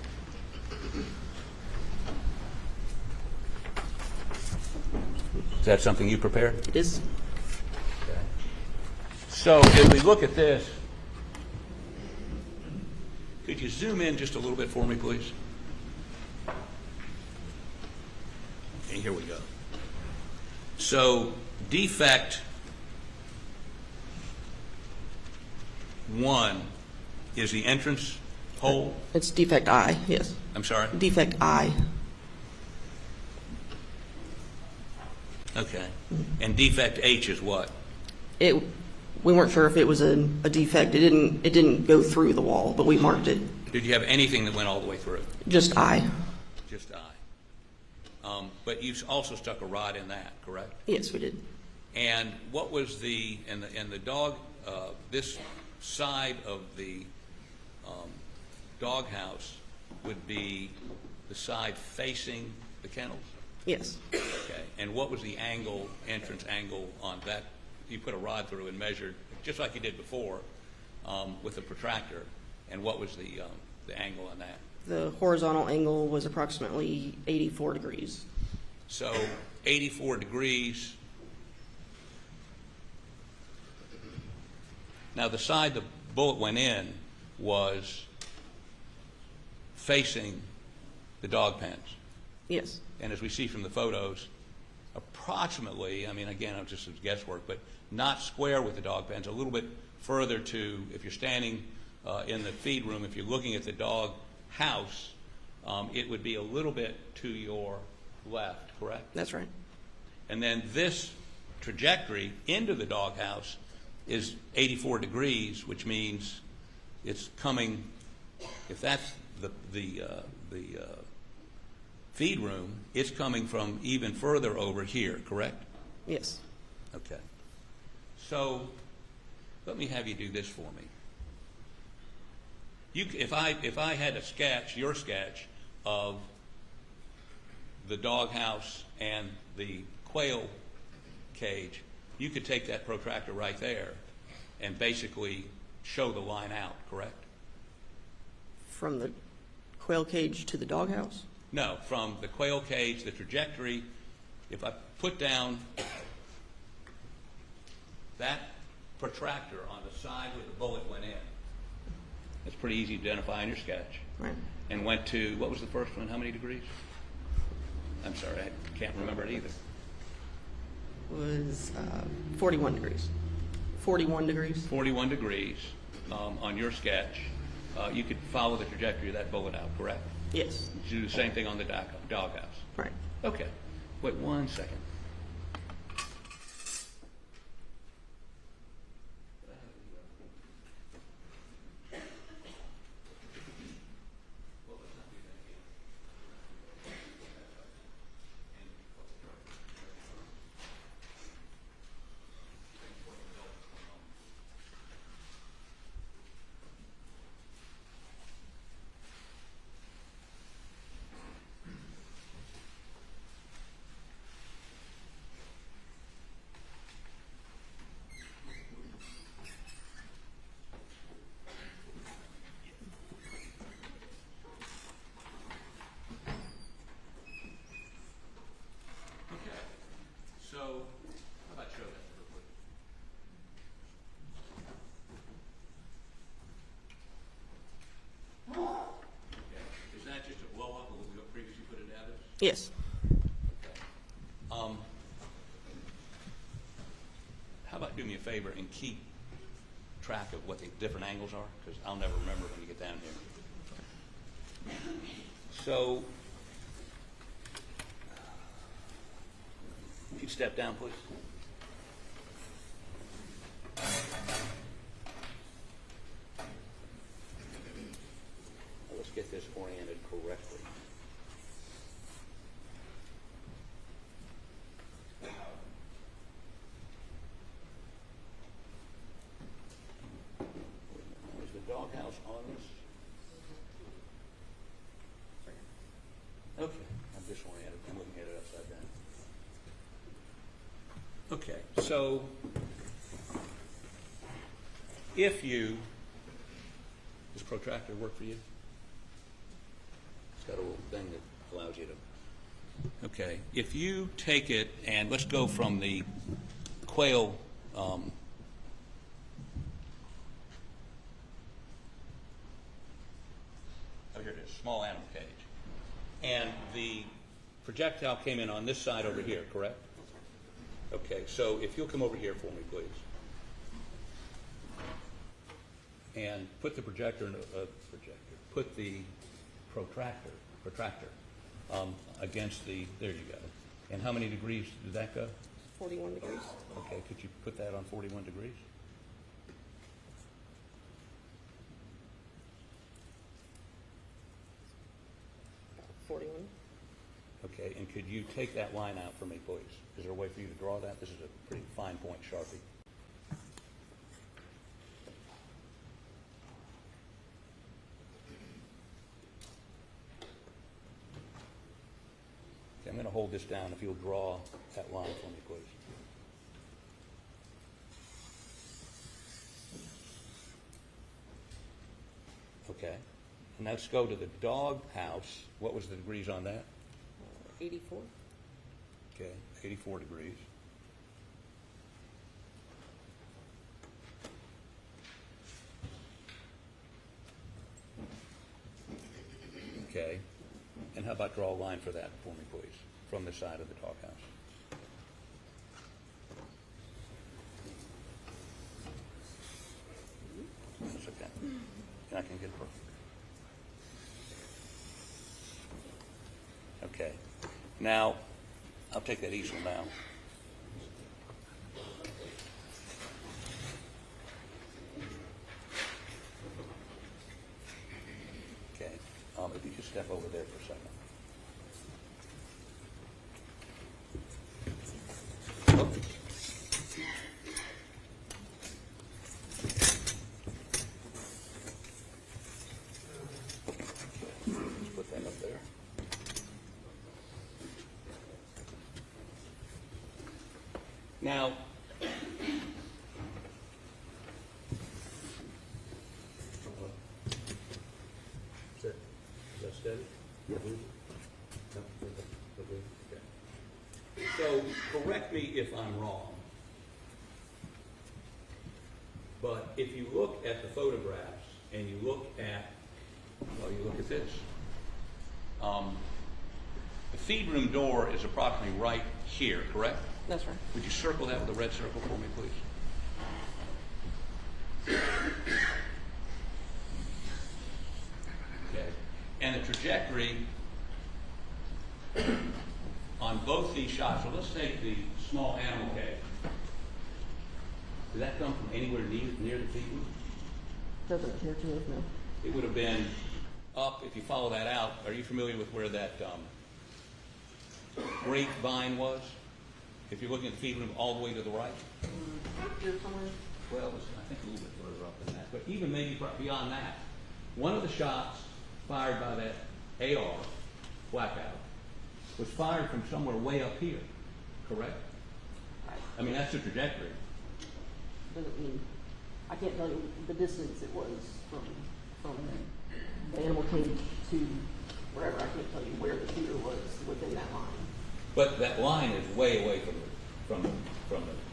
Is that something you prepared? It is. Okay. So if we look at this, could you zoom in just a little bit for me, please? Okay, here we go. So defect 1 is the entrance hole? It's defect I, yes. I'm sorry? Defect I. Okay. And defect H is what? We weren't sure if it was a defect. It didn't go through the wall, but we marked it. Did you have anything that went all the way through? Just I. Just I. But you also stuck a rod in that, correct? Yes, we did. And what was the dog, this side of the doghouse would be the side facing the kennels? Yes. Okay. And what was the angle, entrance angle on that? You put a rod through and measured, just like you did before, with a protractor. And what was the angle on that? The horizontal angle was approximately 84 degrees. So 84 degrees. Now the side the bullet went in was facing the dog pens. Yes. And as we see from the photos, approximately, I mean, again, it's just guesswork, but not square with the dog pens, a little bit further to, if you're standing in the feed room, if you're looking at the dog house, it would be a little bit to your left, correct? That's right. And then this trajectory into the dog house is 84 degrees, which means it's coming, if that's the feed room, it's coming from even further over here, correct? Yes. Okay. So let me have you do this for me. If I had a sketch, your sketch of the dog house and the quail cage, you could take that protractor right there and basically show the line out, correct? From the quail cage to the doghouse? No, from the quail cage, the trajectory, if I put down that protractor on the side where the bullet went in, it's pretty easy to identify in your sketch. Right. And went to, what was the first one? How many degrees? I'm sorry, I can't remember it either. Was 41 degrees. 41 degrees. 41 degrees on your sketch. You could follow the trajectory of that bullet out, correct? Yes. You do the same thing on the doghouse. Right. Okay. Wait 1 second. So, how about show that real quick? Okay. Is that just a blow up of what we previously put into evidence? Yes. Okay. How about do me a favor and keep track of what the different angles are? Because I'll never remember when you get down here. So, if you'd step down, please. Let's get this oriented correctly. Is the doghouse on this? Okay, I'm disoriented. I'm looking at it upside down. Okay, so if you, does protractor work for you? It's got a little thing that allows you to, okay. If you take it and let's go from the quail, oh here it is, small animal cage. And the projectile came in on this side over here, correct? Okay, so if you'll come over here for me, please. And put the projector, put the protractor against the, there you go. And how many degrees did that go? 41 degrees. Okay, could you put that on 41 degrees? Okay, and could you take that line out for me, please? Is there a way for you to draw that? This is a pretty fine point Sharpie. Okay, I'm going to hold this down if you'll draw that line for me, please. Okay, and let's go to the dog house. What was the degrees on that? 84. Okay, 84 degrees. How about draw a line for that for me, please, from the side of the doghouse? That's okay. And I can get perfect. Okay. Now, I'll take that easel now. Okay. If you just step over there for a second. Put that up there. Now, is that steady? Yeah. Okay. So, correct me if I'm wrong, but if you look at the photographs and you look at, well, you look at this, the feed room door is approximately right here, correct? That's right. Would you circle that with a red circle for me, please? Okay. And the trajectory on both these shots, so let's take the small animal cage. Did that come from anywhere near the feed room? Doesn't appear to have, no. It would have been up, if you follow that out. Are you familiar with where that grapevine was? If you're looking at the feed room all the way to the right? Here somewhere? Well, I think a little bit further up than that. But even maybe beyond that, one of the shots fired by that AR, blackout, was fired from somewhere way up here, correct? I mean, that's the trajectory. Doesn't mean, I can't tell you the distance it was from the animal cage to wherever. I can't tell you where the feeder was within that line. But that line is way away from the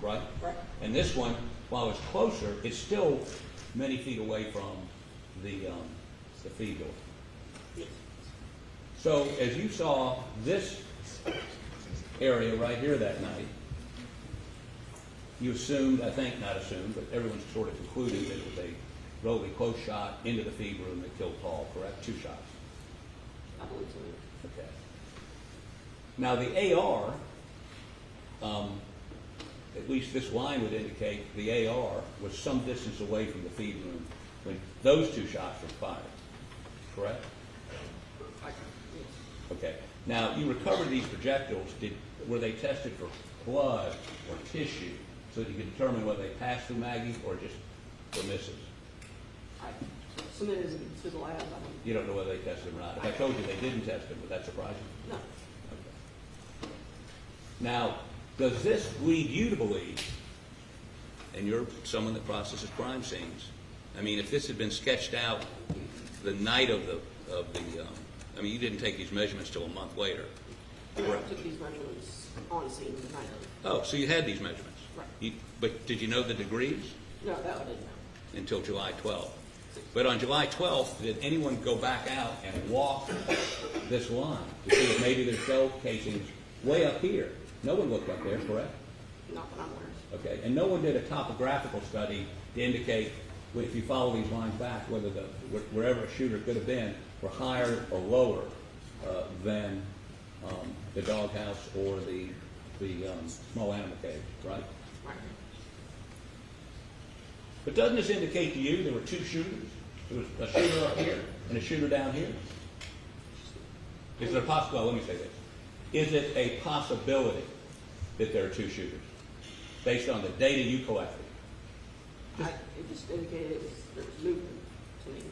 right? Right. And this one, while it's closer, it's still many feet away from the feed door. Yes. So as you saw this area right here that night, you assumed, I think not assumed, but everyone sort of concluded that it was a relatively close shot into the feed room that killed Paul, correct? 2 shots. I believe so. Okay. Now the AR, at least this line would indicate the AR was some distance away from the feed room when those 2 shots were fired, correct? Okay. Now you recovered these projectiles. Were they tested for blood or tissue so that you could determine whether they passed through Maggie or just were misses? I submitted it to the lab. You don't know whether they tested them or not. If I told you they didn't test them, would that surprise you? No. Okay. Now, does this lead you to believe, and you're someone that processes crime scenes, I mean, if this had been sketched out the night of the I mean, you didn't take these measurements till a month later. I took these measurements on scene the night of. Oh, so you had these measurements. Right. But did you know the degrees? No, that I didn't know. Until July 12th. But on July 12th, did anyone go back out and walk this line to see if maybe there's shell casings way up here? No one looked up there, correct? Not that I'm aware of. Okay, and no one did a topographical study to indicate, if you follow these lines back, whether wherever a shooter could have been were higher or lower than the doghouse or the small animal cage, right? Right. But doesn't this indicate to you there were 2 shooters? There was a shooter up here and a shooter down here? Is it a possibility? Let me say this. Is it a possibility that there are 2 shooters based on the data you collected? It just indicated there was movement to me.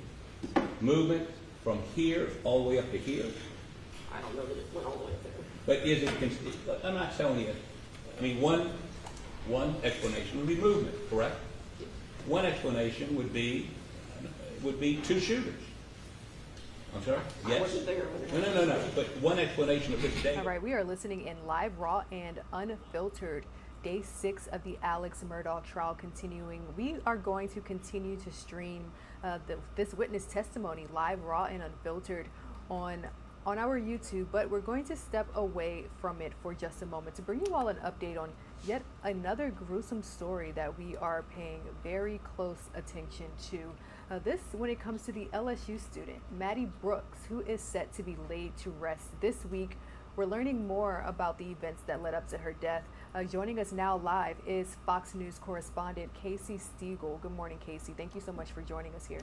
Movement from here all the way up to here? I don't know that it went all the way up there. But is it, I'm not telling you, I mean, one explanation would be movement, correct? One explanation would be 2 shooters. I'm sorry? Yes? I wasn't there. No. But one explanation of this data. All right, we are listening in live, raw, and unfiltered. Day 6 of the Alex Murdaugh trial continuing. We are going to continue to stream this witness testimony live, raw, and unfiltered on on our YouTube, but we're going to step away from it for just a moment to bring you all an update on yet another gruesome story that we are paying very close attention to. This when it comes to the LSU student, Maddie Brooks, who is set to be laid to rest this week. We're learning more about the events that led up to her death. Joining us now live is Fox News correspondent Casey Stiegel. Good morning, Casey. Thank you so much for joining us here.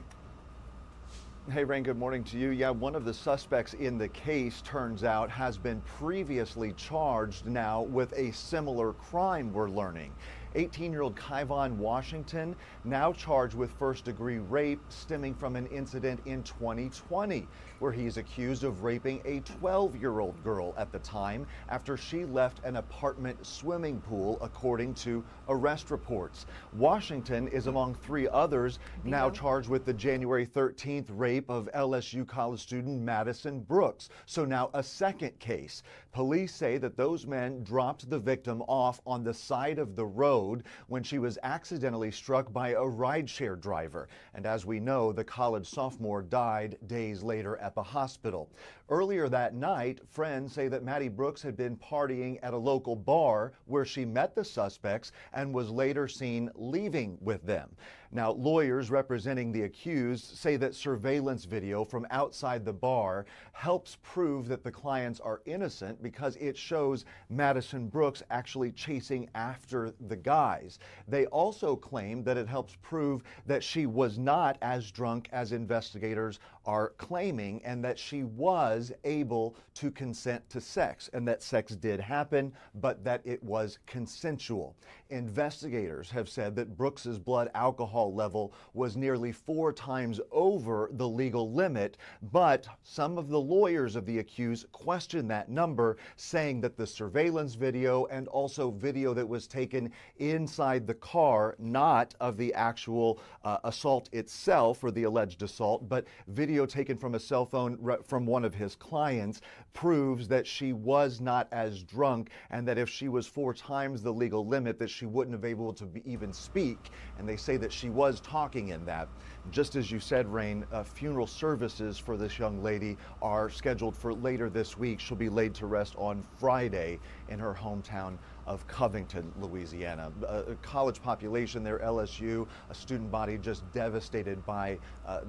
Hey, Rain, good morning to you. Yeah, one of the suspects in the case, turns out, has been previously charged now with a similar crime, we're learning. 18-year-old Kyvon Washington now charged with first-degree rape stemming from an incident in 2020 where he is accused of raping a 12-year-old girl at the time after she left an apartment swimming pool, according to arrest reports. Washington is among 3 others now charged with the January 13th rape of LSU college student Madison Brooks. So now a second case. Police say that those men dropped the victim off on the side of the road when she was accidentally struck by a rideshare driver. And as we know, the college sophomore died days later at the hospital. Earlier that night, friends say that Maddie Brooks had been partying at a local bar where she met the suspects and was later seen leaving with them. Now, lawyers representing the accused say that surveillance video from outside the bar helps prove that the clients are innocent because it shows Madison Brooks actually chasing after the guys. They also claim that it helps prove that she was not as drunk as investigators are claiming and that she was able to consent to sex and that sex did happen, but that it was consensual. Investigators have said that Brooks's blood alcohol level was nearly 4 times over the legal limit, but some of the lawyers of the accused question that number, saying that the surveillance video and also video that was taken inside the car, not of the actual assault itself or the alleged assault, but video taken from a cell phone from one of his clients, proves that she was not as drunk and that if she was 4 times the legal limit that she wouldn't have been able to even speak. And they say that she was talking in that. Just as you said, Rain, funeral services for this young lady are scheduled for later this week. She'll be laid to rest on Friday in her hometown of Covington, Louisiana. A college population there, LSU, a student body just devastated by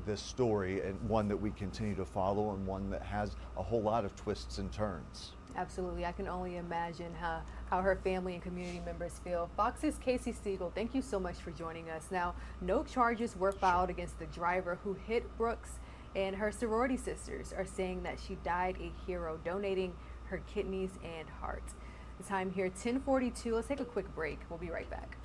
this story, and one that we continue to follow and one that has a whole lot of twists and turns. Absolutely. I can only imagine how her family and community members feel. Fox's Casey Stiegel, thank you so much for joining us. Now, no charges were filed against the driver who hit Brooks, and her sorority sisters are saying that she died a hero, donating her kidneys and heart. The time here, 10:42. Let's take a quick break. We'll be right back.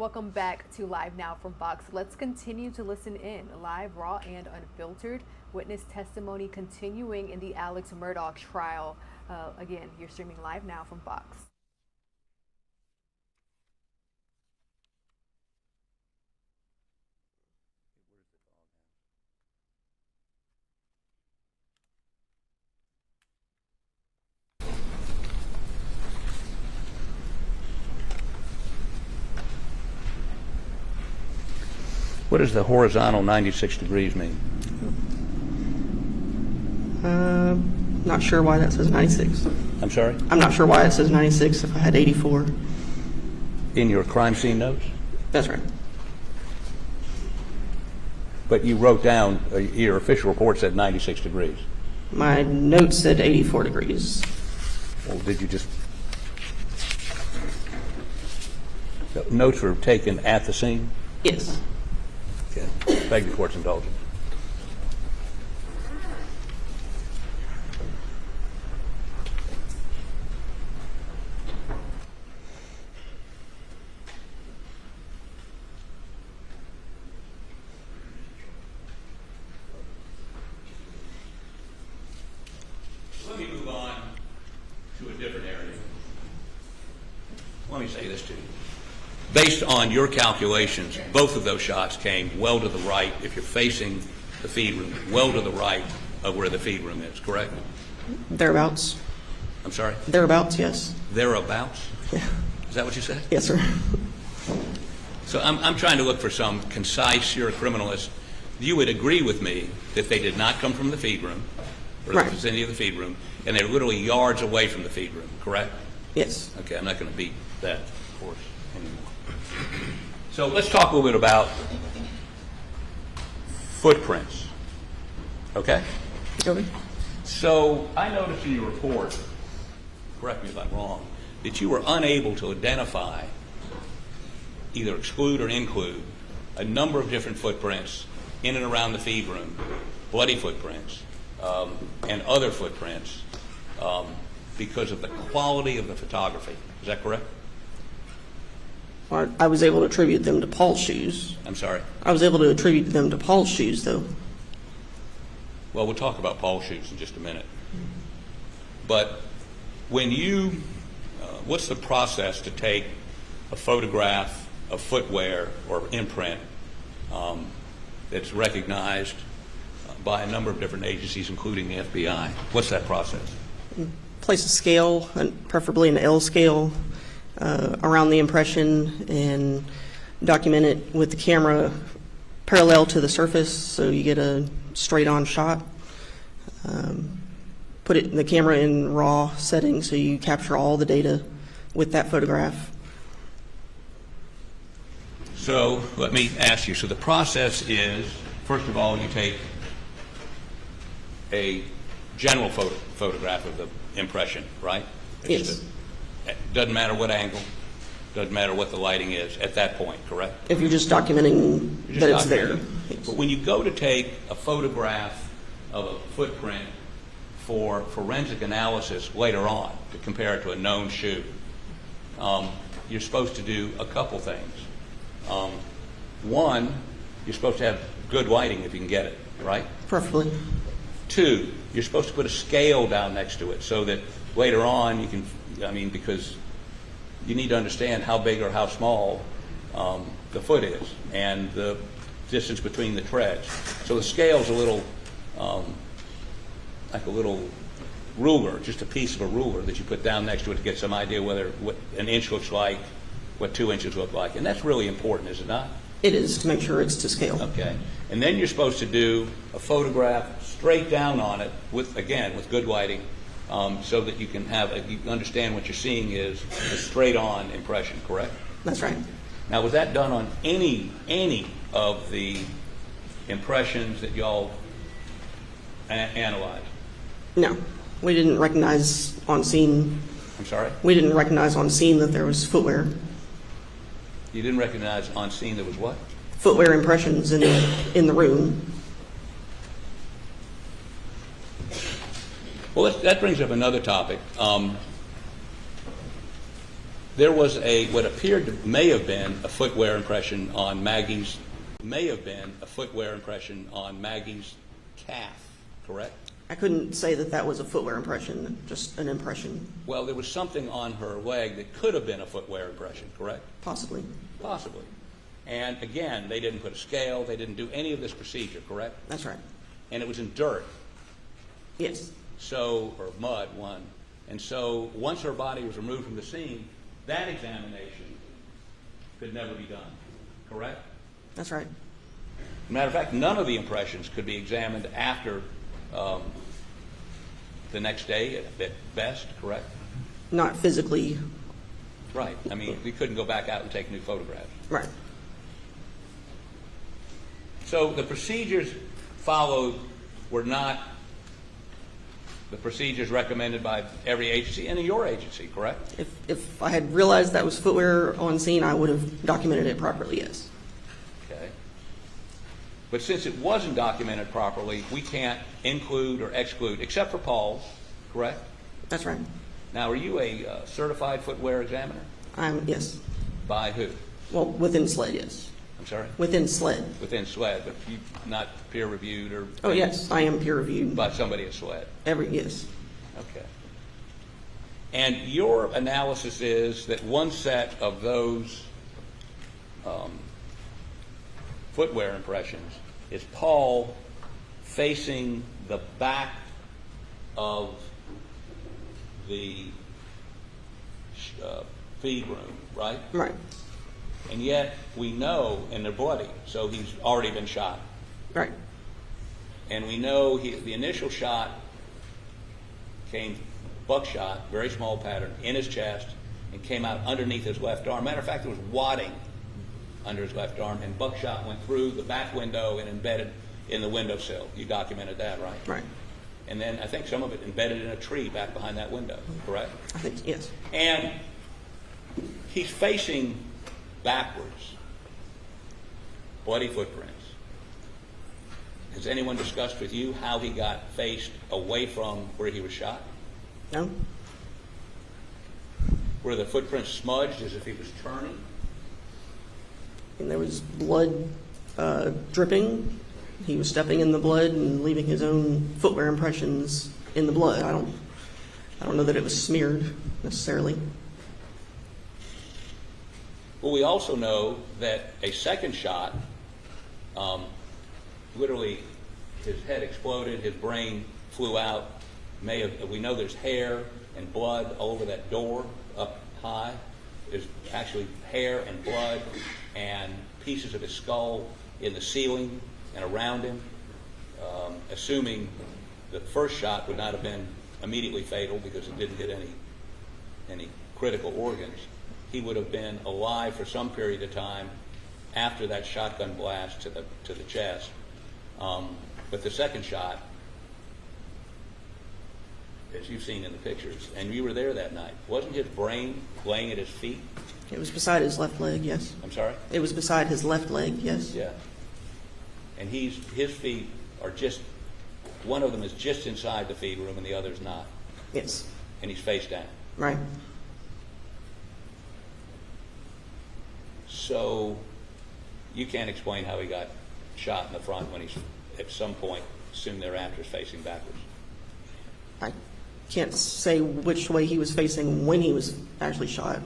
Welcome back to Live Now from Fox. Let's continue to listen in. Live, raw, and unfiltered. Witness testimony continuing in the Alex Murdaugh trial. Again, you're streaming live now from Fox. What does the horizontal 96 degrees mean? Not sure why that says 96. I'm sorry? I'm not sure why it says 96 if I had 84. In your crime scene notes? That's right. But you wrote down, your official report said 96 degrees. My notes said 84 degrees. Well, did you just... The notes were taken at the scene? Yes. Okay. Beg the court's indulgence. Let me move on to a different area. Let me say this to you. Based on your calculations, both of those shots came well to the right, if you're facing the feed room, well to the right of where the feed room is, correct? Thereabouts. I'm sorry? Thereabouts, yes. Thereabouts? Yeah. Is that what you said? Yes, sir. So I'm trying to look for some concise, you're a criminalist. You would agree with me that they did not come from the feed room, or the vicinity of the feed room, and they're literally yards away from the feed room, correct? Yes. Okay, I'm not going to beat that, of course, anymore. So let's talk a little bit about footprints, okay? Okay. So I noticed in your report, correct me if I'm wrong, that you were unable to identify, either exclude or include, a number of different footprints in and around the feed room, bloody footprints, and other footprints, because of the quality of the photography. Is that correct? I was able to attribute them to Paul's shoes. I'm sorry? I was able to attribute them to Paul's shoes, though. Well, we'll talk about Paul's shoes in just a minute. But when you, what's the process to take a photograph of footwear or imprint that's recognized by a number of different agencies, including the FBI? What's that process? Place a scale, preferably an L scale, around the impression and document it with the camera parallel to the surface so you get a straight-on shot. Put the camera in RAW settings so you capture all the data with that photograph. So let me ask you, so the process is, first of all, you take a general photograph of the impression, right? Yes. Doesn't matter what angle, doesn't matter what the lighting is at that point, correct? If you're just documenting that it's there. But when you go to take a photograph of a footprint for forensic analysis later on to compare it to a known shoe, you're supposed to do a couple things. One, you're supposed to have good lighting if you can get it, right? Preferably. Two, you're supposed to put a scale down next to it so that later on you can, because you need to understand how big or how small the foot is and the distance between the treads. So the scale's a little, like a little ruler, just a piece of a ruler that you put down next to it to get some idea what an inch looks like, what 2 inches look like. And that's really important, is it not? It is, to make sure it's to scale. Okay. And then you're supposed to do a photograph straight down on it with good lighting, so that you can you understand what you're seeing is a straight-on impression, correct? That's right. Now, was that done on any of the impressions that y'all analyzed? No. We didn't recognize on scene. I'm sorry? We didn't recognize on scene that there was footwear. You didn't recognize on scene there was what? Footwear impressions in the room. Well, that brings up another topic. There was what appeared to may have been a footwear impression on Maggie's calf, correct? I couldn't say that that was a footwear impression, just an impression. Well, there was something on her leg that could have been a footwear impression, correct? Possibly. Possibly. And again, they didn't put a scale, they didn't do any of this procedure, correct? That's right. And it was in dirt. Yes. So, or mud, one. And so once her body was removed from the scene, that examination could never be done, correct? That's right. Matter of fact, none of the impressions could be examined after the next day at best, correct? Not physically. Right. I mean, we couldn't go back out and take new photographs. Right. So the procedures followed were not the procedures recommended by every agency and in your agency, correct? If I had realized that was footwear on scene, I would have documented it properly, yes. Okay. But since it wasn't documented properly, we can't include or exclude, except for Paul's, correct? That's right. Now, are you a certified footwear examiner? Yes. By who? Well, within SLED, yes. I'm sorry? Within SLED. Within SLED, but you not peer-reviewed or... Oh, yes, I am peer-reviewed. By somebody at SLED? Yes. Okay. And your analysis is that one set of those footwear impressions is Paul facing the back of the feed room, right? Right. And yet we know, and they're bloody, so he's already been shot. Right. And we know the initial shot came buckshot, very small pattern, in his chest, and came out underneath his left arm. Matter of fact, there was wadding under his left arm, and buckshot went through the back window and embedded in the windowsill. You documented that, right? Right. And then I think some of it embedded in a tree back behind that window, correct? I think, yes. And he's facing backwards, bloody footprints. Has anyone discussed with you how he got faced away from where he was shot? No. Were the footprints smudged as if he was turning? And there was blood dripping. He was stepping in the blood and leaving his own footwear impressions in the blood. I don't know that it was smeared necessarily. Well, we also know that a second shot, literally his head exploded, his brain flew out. We know there's hair and blood all over that door up high. There's actually hair and blood and pieces of his skull in the ceiling and around him. Assuming the first shot would not have been immediately fatal because it didn't hit any critical organs, he would have been alive for some period of time after that shotgun blast to the chest. But the second shot, as you've seen in the pictures, and you were there that night, wasn't his brain laying at his feet? It was beside his left leg, yes. I'm sorry? It was beside his left leg, yes. Yeah. And his feet are just, one of them is just inside the feed room and the other's not. Yes. And he's face down. Right. So you can't explain how he got shot in the front when he's at some point soon thereafter is facing backwards. I can't say which way he was facing when he was actually shot.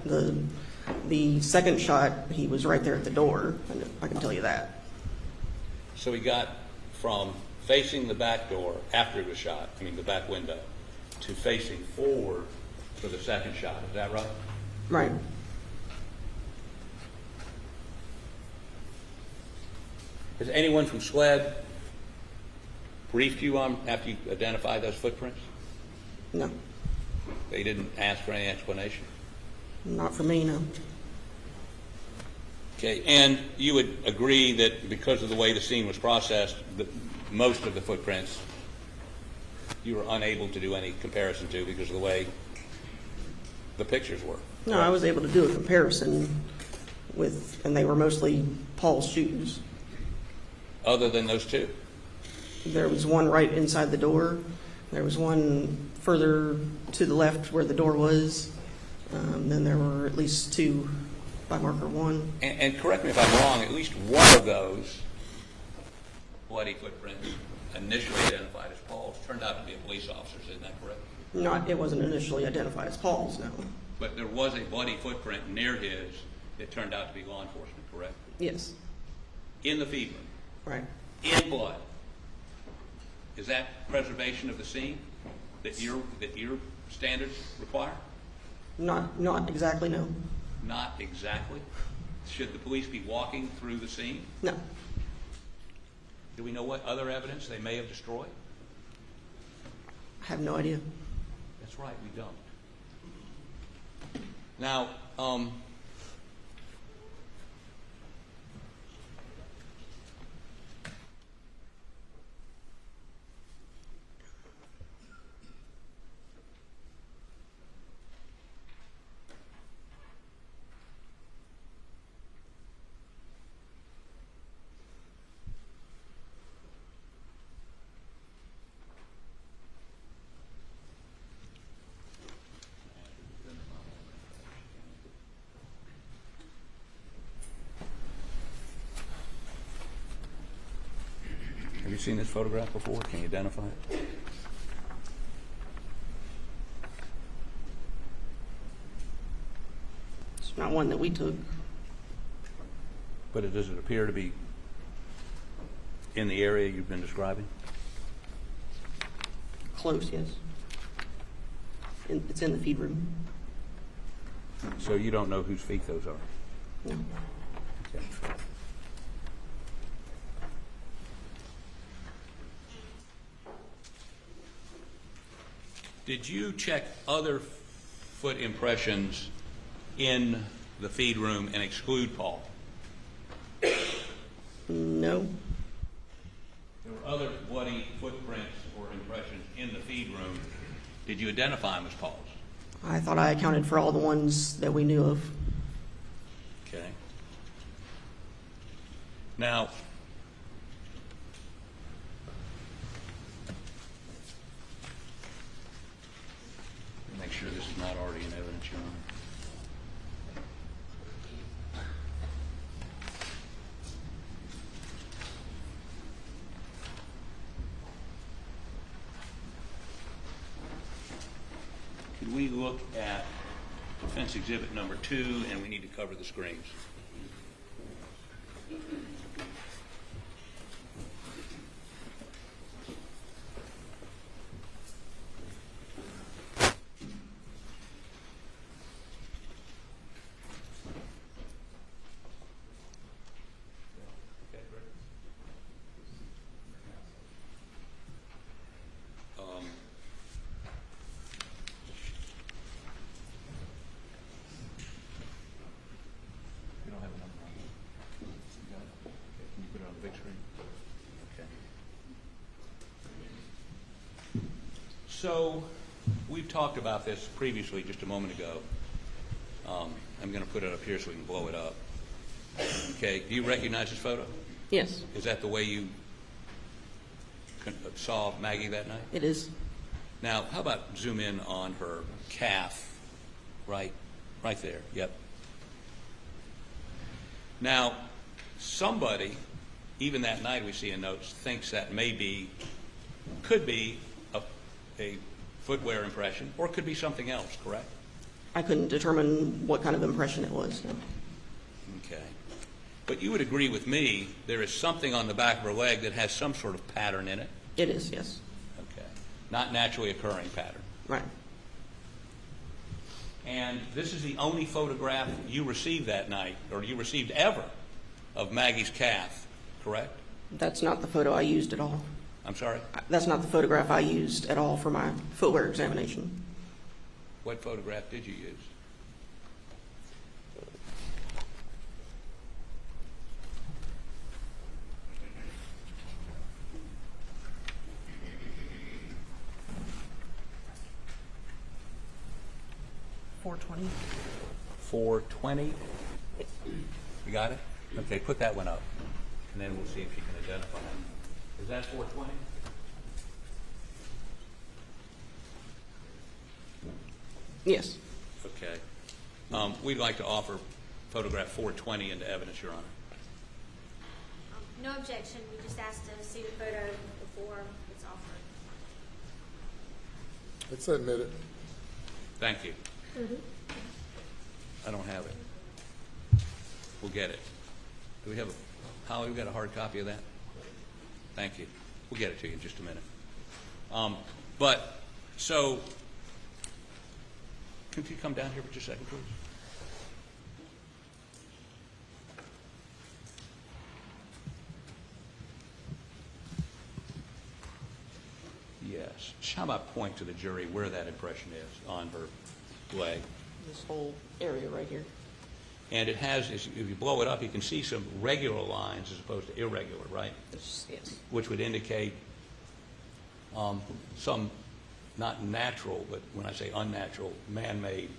The second shot, he was right there at the door. I can tell you that. So he got from facing the back door after he was shot, the back window, to facing forward for the second shot. Is that right? Right. Has anyone from SLED briefed you on after you identified those footprints? No. They didn't ask for any explanation? Not for me, no. Okay, and you would agree that because of the way the scene was processed, most of the footprints you were unable to do any comparison to because of the way the pictures were? No, I was able to do a comparison with, and they were mostly Paul's shoes. Other than those two? There was one right inside the door. There was one further to the left where the door was, Then there were at least 2 by marker 1. And correct me if I'm wrong, at least one of those bloody footprints initially identified as Paul's turned out to be a police officer's, isn't that correct? It wasn't initially identified as Paul's, no. But there was a bloody footprint near his that turned out to be law enforcement, correct? Yes. In the feed room? Right. In blood? Is that preservation of the scene that your standards require? Not exactly, no. Not exactly? Should the police be walking through the scene? No. Do we know what other evidence they may have destroyed? I have no idea. That's right, we don't. Now, have you seen this photograph before? Can you identify it? It's not one that we took. But does it appear to be in the area you've been describing? Close, yes. It's in the feed room. So you don't know whose feet those are? No. Okay. Did you check other foot impressions in the feed room and exclude Paul? No. There were other bloody footprints or impressions in the feed room. Did you identify them as Paul's? I thought I accounted for all the ones that we knew of. Okay. Now, make sure this is not already in evidence, Your Honor. Could we look at defense exhibit number 2, and we need to cover the screens. So we've talked about this previously just a moment ago. I'm going to put it up here so we can blow it up. Okay, do you recognize this photo? Yes. Is that the way you saw Maggie that night? It is. Now, how about zoom in on her calf, right there, yep. Now, somebody, even that night we see in notes, thinks that could be a footwear impression, or it could be something else, correct? I couldn't determine what kind of impression it was. No. Okay. But you would agree with me, there is something on the back of her leg that has some sort of pattern in it? It is, yes. Okay. Not naturally occurring pattern. Right. And this is the only photograph you received that night, or you received ever, of Maggie's calf, correct? That's not the photo I used at all. I'm sorry? That's not the photograph I used at all for my footwear examination. What photograph did you use? .420. 420? You got it? Okay, put that one up, and then we'll see if you can identify it. Is that 420? Yes. Okay. We'd like to offer photograph 420 into evidence, Your Honor. No objection. We just asked to see the photo before it's offered. It's admitted. Thank you. I don't have it. We'll get it. Do we have Holly, we got a hard copy of that? Thank you. We'll get it to you in just a minute. So, can you come down here for just a second, please? Yes. How about point to the jury where that impression is on her leg? This whole area right here. And it has, if you blow it up, you can see some regular lines as opposed to irregular, right? Yes. Which would indicate some, not natural, but when I say unnatural, man-made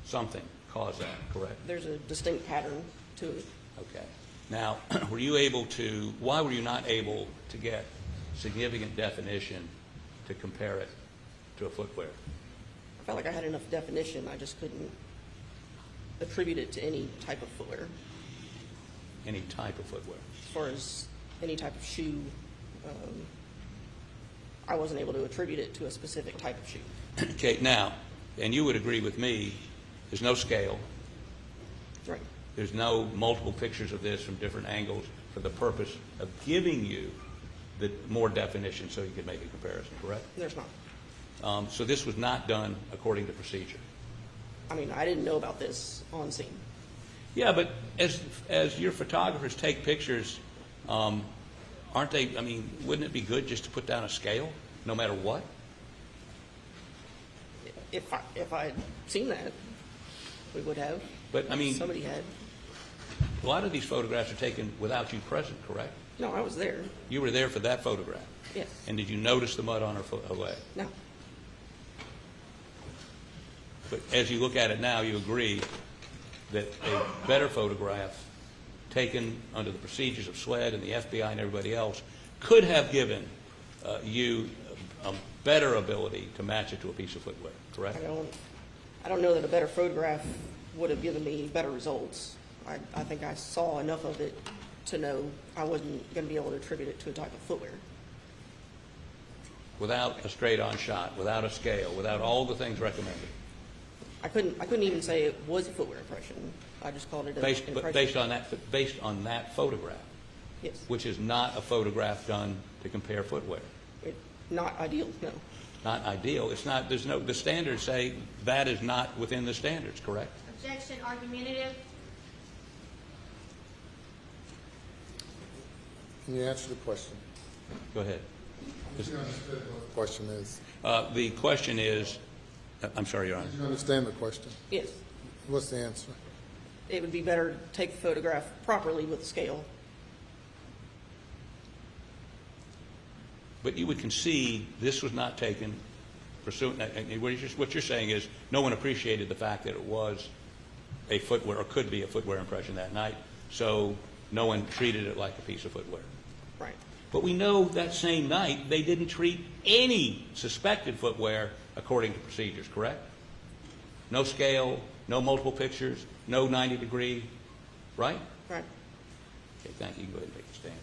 something caused that, correct? There's a distinct pattern to it. Okay. Now, were you able to, why were you not able to get significant definition to compare it to a footwear? I felt like I had enough definition. I just couldn't attribute it to any type of footwear. Any type of footwear? As far as any type of shoe, I wasn't able to attribute it to a specific type of shoe. Okay, now, and you would agree with me, there's no scale. Right. There's no multiple pictures of this from different angles for the purpose of giving you the more definition so you could make a comparison, correct? There's not. So this was not done according to procedure. I mean, I didn't know about this on scene. Yeah, but as your photographers take pictures, aren't they, I mean, wouldn't it be good just to put down a scale no matter what? If I'd seen that, we would have. But I mean, somebody had. A lot of these photographs are taken without you present, correct? No, I was there. You were there for that photograph? Yes. And did you notice the mud on her leg? No. But as you look at it now, you agree that a better photograph taken under the procedures of SLED and the FBI and everybody else could have given you a better ability to match it to a piece of footwear, correct? I don't know that a better photograph would have given me better results. I think I saw enough of it to know I wasn't going to be able to attribute it to a type of footwear. Without a straight-on shot, without a scale, without all the things recommended. I couldn't even say it was a footwear impression. I just called it an impression. But based on that photograph. Yes. Which is not a photograph done to compare footwear. Not ideal, no. Not ideal. It's not. There's no. The standards say that is not within the standards. Correct. Objection. Argumentative. Can you answer the question? Go ahead. Did you understand what the question is? The question is. I'm sorry, Your Honor. Did you understand the question? Yes. What's the answer? It would be better to take the photograph properly with a scale. But you would concede this was not taken pursuant. What you're saying is no one appreciated the fact that it was a footwear or could be a footwear impression that night, so no one treated it like a piece of footwear. Right. But we know that same night they didn't treat any suspected footwear according to procedures, correct? No scale, no multiple pictures, no 90-degree, right? Right. Okay, thank you. Go ahead and take a stand.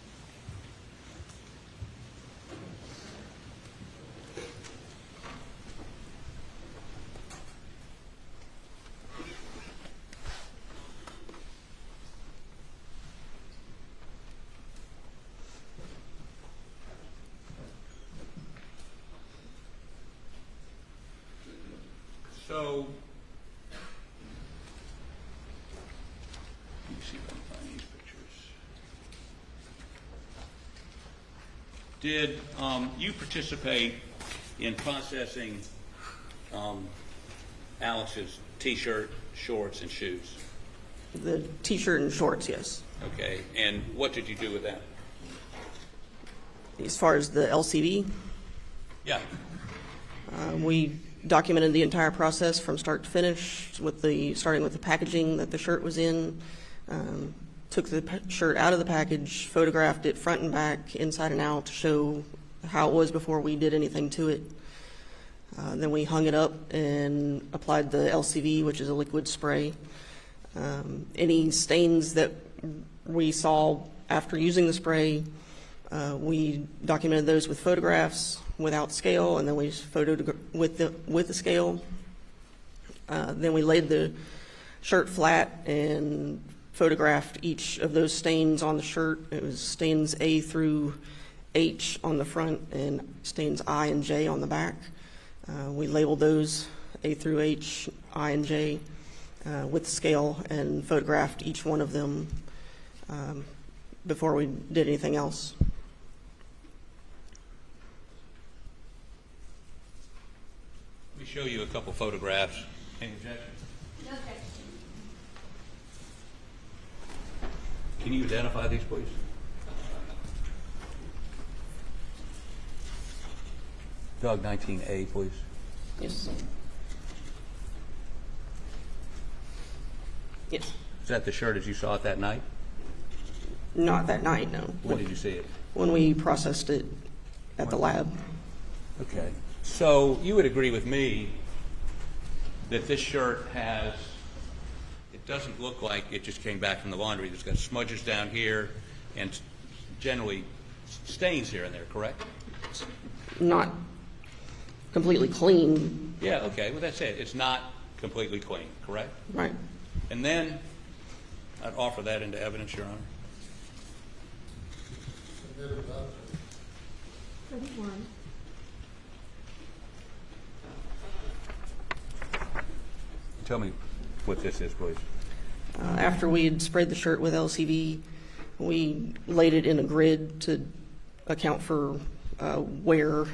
So, let me see if I can find these pictures. Did you participate in processing Alex's T-shirt, shorts, and shoes? The T-shirt and shorts, yes. Okay, and what did you do with that? As far as the LCD? Yeah. We documented the entire process from start to finish, starting with the packaging that the shirt was in, took the shirt out of the package, photographed it front and back, inside and out, to show how it was before we did anything to it. Then we hung it up and applied the LCV, which is a liquid spray. Any stains that we saw after using the spray, we documented those with photographs without scale, and then we photoed with the scale. Then we laid the shirt flat and photographed each of those stains on the shirt. It was stains A through H on the front and stains I and J on the back. We labeled those A through H, I and J with scale and photographed each one of them before we did anything else. Let me show you a couple photographs. Any objections? No objection. Can you identify these, please? Doug, 19A, please. Yes. Yes. Is that the shirt as you saw it that night? Not that night, no. When did you see it? When we processed it at the lab. Okay. So you would agree with me that this shirt has, it doesn't look like it just came back from the laundry. It's got smudges down here and generally stains here and there, correct? Not completely clean. Yeah, okay. Well, that's it. It's not completely clean, correct? Right. And then I'd offer that into evidence, Your Honor. 31. Tell me what this is, please. After we had sprayed the shirt with LCV, we laid it in a grid to account for where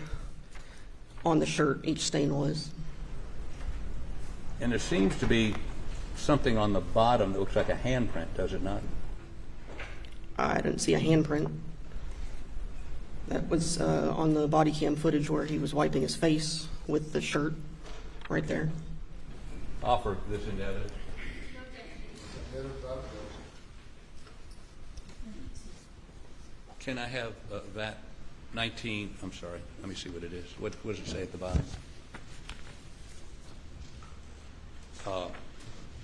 on the shirt each stain was. And there seems to be something on the bottom that looks like a handprint, does it not? I didn't see a handprint. That was on the body cam footage where he was wiping his face with the shirt right there. Offer this into evidence. Can I have that 19, I'm sorry, let me see what it is. What does it say at the bottom?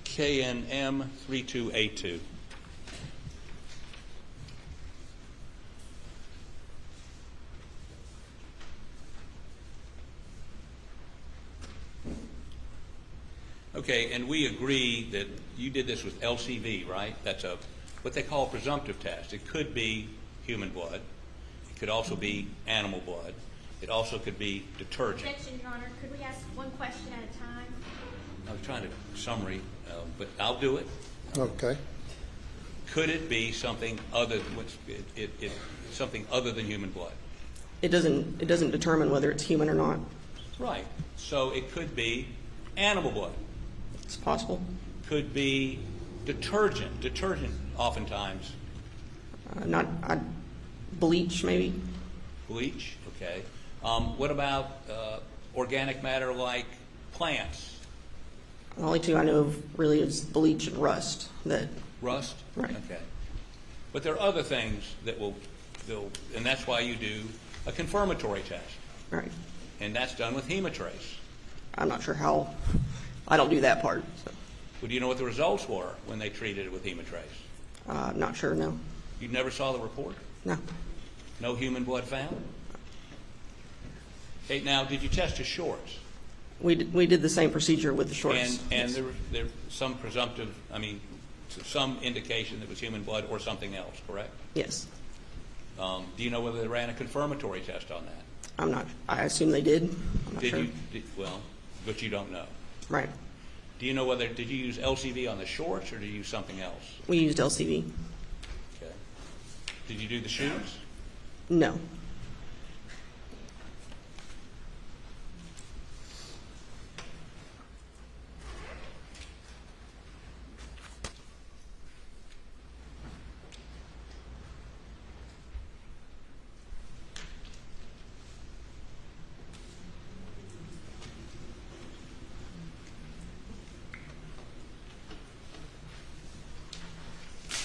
KNM 3282. Okay, and we agree that you did this with LCV, right? That's what they call a presumptive test. It could be human blood. It could also be animal blood. It also could be detergent. Objection, Your Honor. Could we ask one question at a time? I was trying to summary, but I'll do it. Okay. Could it be something other something other than human blood? It doesn't determine whether it's human or not. Right. So it could be animal blood. It's possible. Could be detergent. Detergent oftentimes. Not bleach, maybe. Bleach. Okay. What about organic matter like plants? The only two I know of really is bleach and rust. Rust? Right. Okay. But there are other things that will, and that's why you do a confirmatory test. Right. And that's done with hemotrace. I'm not sure how. I don't do that part. So. Well, do you know what the results were when they treated it with hemotrace? I'm not sure, no. You never saw the report? No. No human blood found? Hey, now, did you test his shorts? We did the same procedure with the shorts. And yes. there some presumptive, some indication that it was human blood or something else, correct? Yes. Do you know whether they ran a confirmatory test on that? I'm not. I assume they did. I'm not Did sure. you? Well, but you don't know. Right. Do you know whether, did you use LCV on the shorts or did you use something else? We used LCV. Okay. Did you do the shoes? No.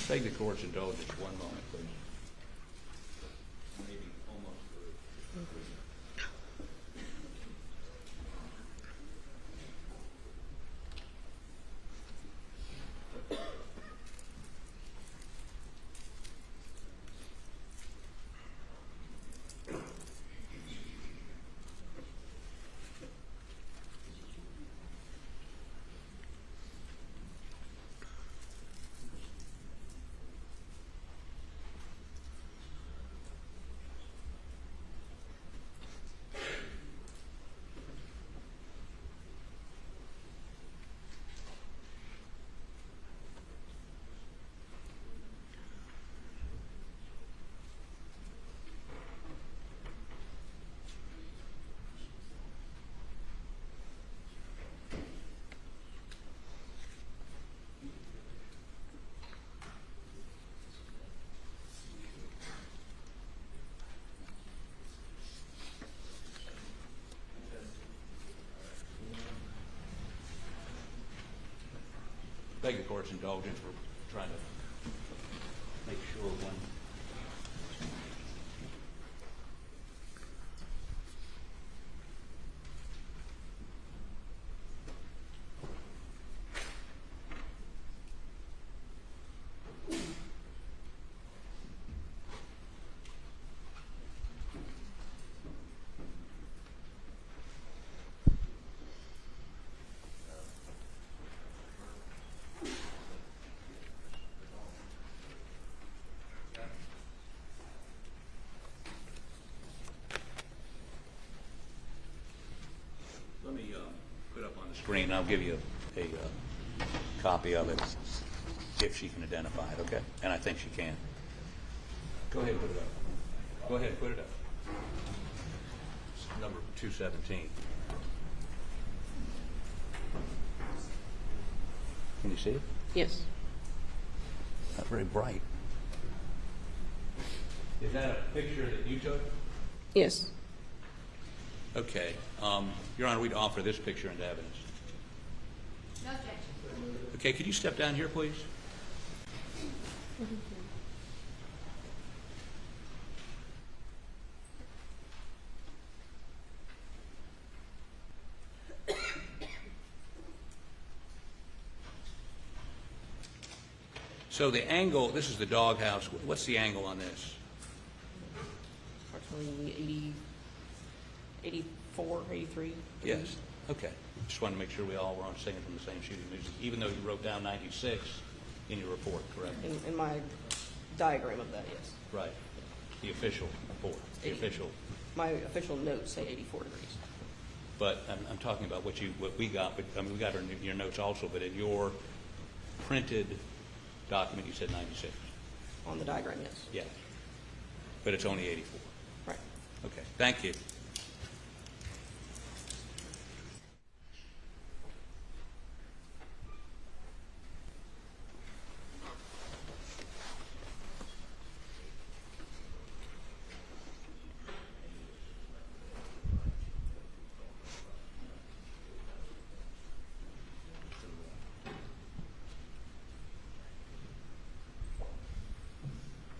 Take the court's indulgence 1 moment, please. Maybe almost through. beg the court's indulgence. We're trying to make sure one. Let me put up on the screen. I'll give you a copy of it if she can identify it, okay? And I think she can. Go ahead and put it up. Go ahead and put it up. It's number 217. Can you see it? Yes. Not very bright. Is that a picture that you took? Yes. Okay. Your Honor, we'd offer this picture into evidence. No objection. Okay, could you step down here, please? So the angle, this is the doghouse. What's the angle on this? Approximately 84, 83. Yes. Okay. Just wanted to make sure we all were on singing from the same shooting music, even though you wrote down 96 in your report, correct? In my diagram of that, yes. Right. The official report. The official. My official notes say 84 degrees. But I'm talking about what we got. But I mean, we got your notes also. But in your printed document, you said 96. On the diagram, yes. Yeah. But it's only 84. Right. Okay. Thank you.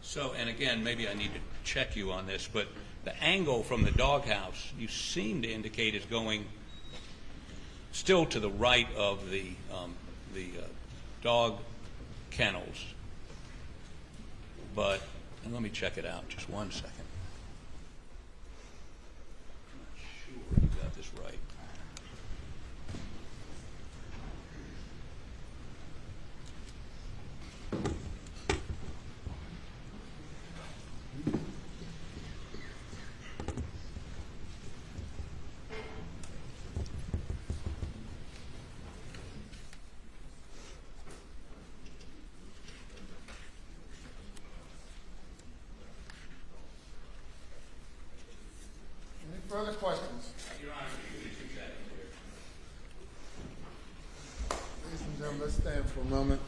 So, and again, maybe I need to check you on this, but the angle from the doghouse you seem to indicate is going still to the right of the dog kennels. But, and let me check it out just one second. I'm not sure you got this right. Further questions? Your Honor, you can do that here. Ladies and gentlemen, let's stand for a moment.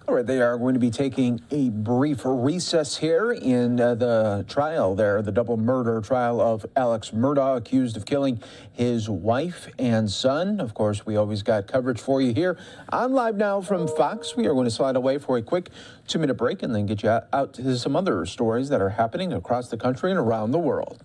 All right, they are going to be taking a brief recess here in the trial there, the double murder trial of Alex Murdaugh, accused of killing his wife and son. Of course, we always got coverage for you here on Live Now from Fox. We are going to slide away for a quick 2-minute break and then get you out to some other stories that are happening across the country and around the world.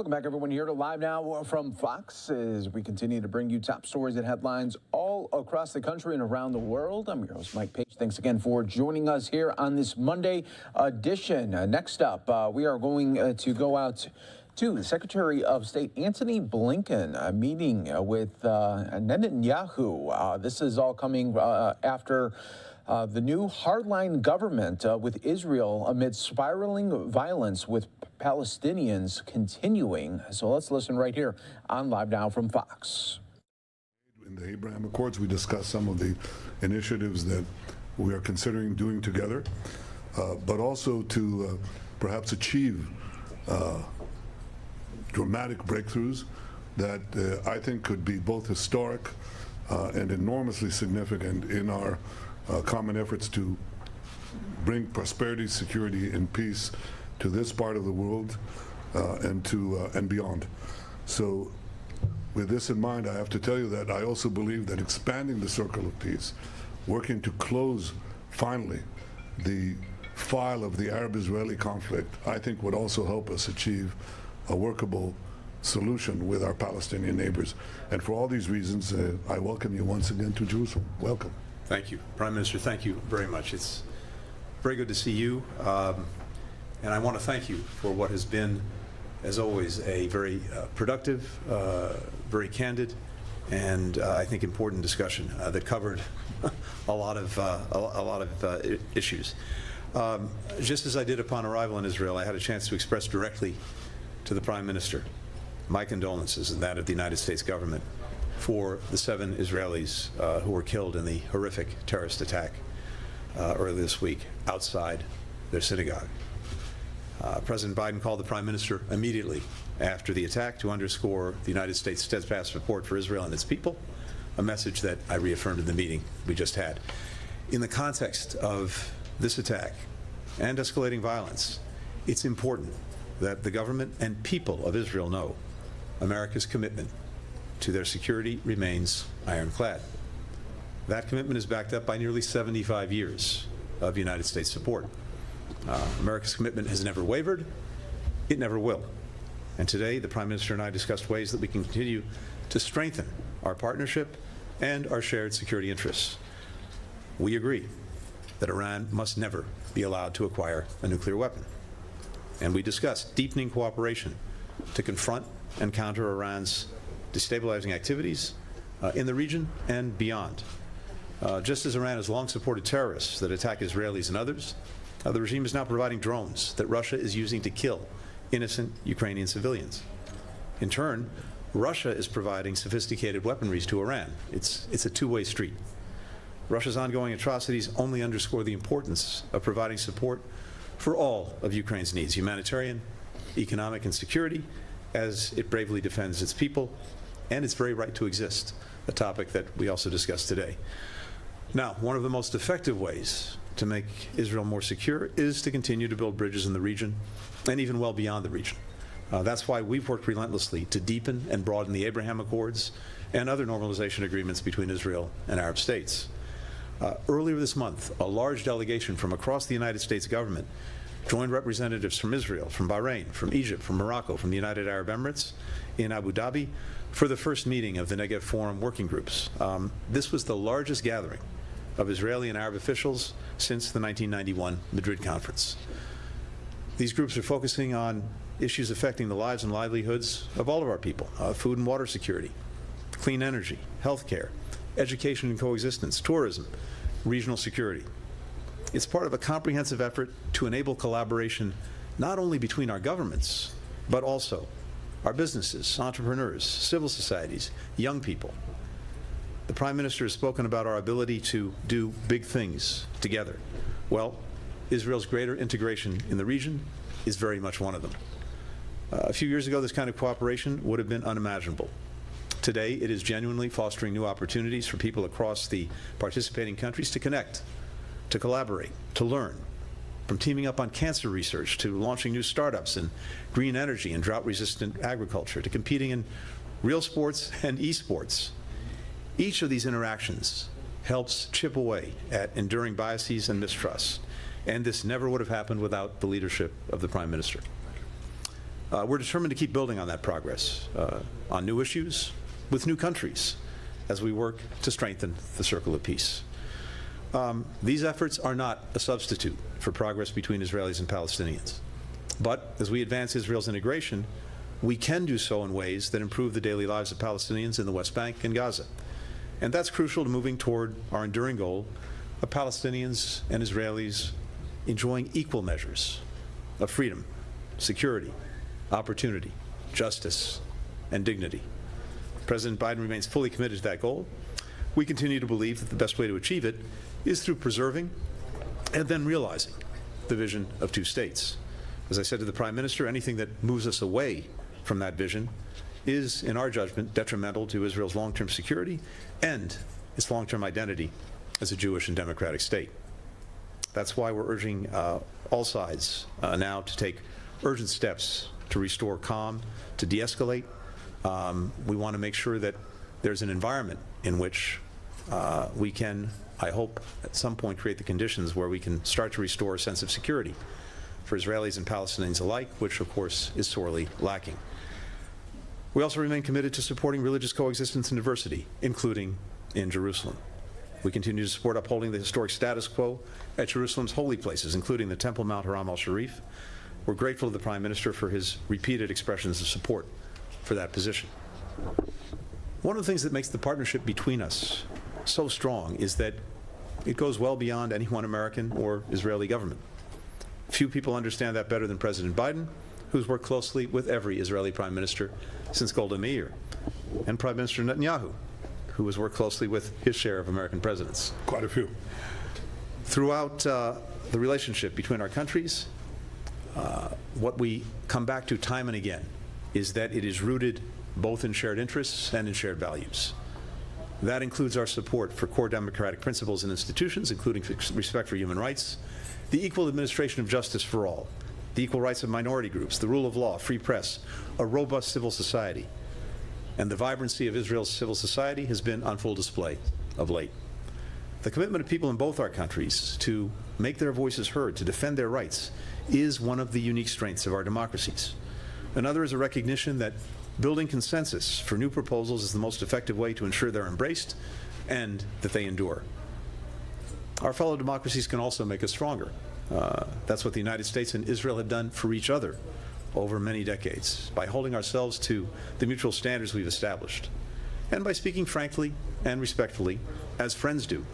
Welcome back, everyone, here to Live Now from Fox as we continue to bring you top stories and headlines all across the country and around the world. I'm your host, Mike Page. Thanks again for joining us here on this Monday edition. Next up, we are going to go out to the Secretary of State Antony Blinken meeting with Netanyahu. This is all coming after the new hardline government with Israel amid spiraling violence with Palestinians continuing. So let's listen right here on Live Now from Fox. In the Abraham Accords, we discussed some of the initiatives that we are considering doing together, but also to perhaps achieve dramatic breakthroughs that I think could be both historic and enormously significant in our common efforts to bring prosperity, security, and peace to this part of the world and beyond. So with this in mind, I have to tell you that I also believe that expanding the circle of peace, working to close finally the file of the Arab-Israeli conflict, I think would also help us achieve a workable solution with our Palestinian neighbors. And for all these reasons, I welcome you once again to Jerusalem. Welcome. Thank you. Prime Minister, thank you very much. It's very good to see you. And I want to thank you for what has been, as always, a very productive, very candid, and I think important discussion that covered a lot of issues. Just as I did upon arrival in Israel, I had a chance to express directly to the Prime Minister my condolences and that of the United States government for the 7 Israelis who were killed in the horrific terrorist attack earlier this week outside their synagogue. President Biden called the Prime Minister immediately after the attack to underscore the United States' steadfast support for Israel and its people, a message that I reaffirmed in the meeting we just had. In the context of this attack and escalating violence, it's important that the government and people of Israel know America's commitment to their security remains ironclad. That commitment is backed up by nearly 75 years of United States support. America's commitment has never wavered. It never will. And today, the Prime Minister and I discussed ways that we can continue to strengthen our partnership and our shared security interests. We agree that Iran must never be allowed to acquire a nuclear weapon. And we discussed deepening cooperation to confront and counter Iran's destabilizing activities in the region and beyond. Just as Iran has long supported terrorists that attack Israelis and others, the regime is now providing drones that Russia is using to kill innocent Ukrainian civilians. In turn, Russia is providing sophisticated weaponries to Iran. It's a two-way street. Russia's ongoing atrocities only underscore the importance of providing support for all of Ukraine's needs, humanitarian, economic, and security, as it bravely defends its people and its very right to exist, a topic that we also discussed today. Now, one of the most effective ways to make Israel more secure is to continue to build bridges in the region and even well beyond the region. That's why we've worked relentlessly to deepen and broaden the Abraham Accords and other normalization agreements between Israel and Arab states. Earlier this month, a large delegation from across the United States government joined representatives from Israel, from Bahrain, from Egypt, from Morocco, from the United Arab Emirates in Abu Dhabi for the first meeting of the Negev Forum working groups. This was the largest gathering of Israeli and Arab officials since the 1991 Madrid Conference. These groups are focusing on issues affecting the lives and livelihoods of all of our people, food and water security, clean energy, healthcare, education and coexistence, tourism, regional security. It's part of a comprehensive effort to enable collaboration not only between our governments, but also our businesses, entrepreneurs, civil societies, young people. The Prime Minister has spoken about our ability to do big things together. Well, Israel's greater integration in the region is very much one of them. A few years ago, this kind of cooperation would have been unimaginable. Today, it is genuinely fostering new opportunities for people across the participating countries to connect, to collaborate, to learn, from teaming up on cancer research to launching new startups in green energy and drought-resistant agriculture to competing in real sports and esports. Each of these interactions helps chip away at enduring biases and mistrust, and this never would have happened without the leadership of the Prime Minister. We're determined to keep building on that progress on new issues with new countries as we work to strengthen the circle of peace. These efforts are not a substitute for progress between Israelis and Palestinians. But as we advance Israel's integration, we can do so in ways that improve the daily lives of Palestinians in the West Bank and Gaza. And that's crucial to moving toward our enduring goal of Palestinians and Israelis enjoying equal measures of freedom, security, opportunity, justice, and dignity. President Biden remains fully committed to that goal. We continue to believe that the best way to achieve it is through preserving and then realizing the vision of two states. As I said to the Prime Minister, anything that moves us away from that vision is, in our judgment, detrimental to Israel's long-term security and its long-term identity as a Jewish and democratic state. That's why we're urging all sides now to take urgent steps to restore calm, to de-escalate. We want to make sure that there's an environment in which we can, I hope, at some point create the conditions where we can start to restore a sense of security for Israelis and Palestinians alike, which of course is sorely lacking. We also remain committed to supporting religious coexistence and diversity, including in Jerusalem. We continue to support upholding the historic status quo at Jerusalem's holy places, including the Temple Mount Haram al-Sharif. We're grateful to the Prime Minister for his repeated expressions of support for that position. One of the things that makes the partnership between us so strong is that it goes well beyond any one American or Israeli government. Few people understand that better than President Biden, who's worked closely with every Israeli Prime Minister since Golda Meir, and Prime Minister Netanyahu, who has worked closely with his share of American presidents. Quite a few. Throughout the relationship between our countries, what we come back to time and again is that it is rooted both in shared interests and in shared values. That includes our support for core democratic principles and institutions, including respect for human rights, the equal administration of justice for all, the equal rights of minority groups, the rule of law, free press, a robust civil society. And the vibrancy of Israel's civil society has been on full display of late. The commitment of people in both our countries to make their voices heard, to defend their rights, is one of the unique strengths of our democracies. Another is a recognition that building consensus for new proposals is the most effective way to ensure they're embraced and that they endure. Our fellow democracies can also make us stronger. That's what the United States and Israel have done for each other over many decades, by holding ourselves to the mutual standards we've established, and by speaking frankly and respectfully, as friends do,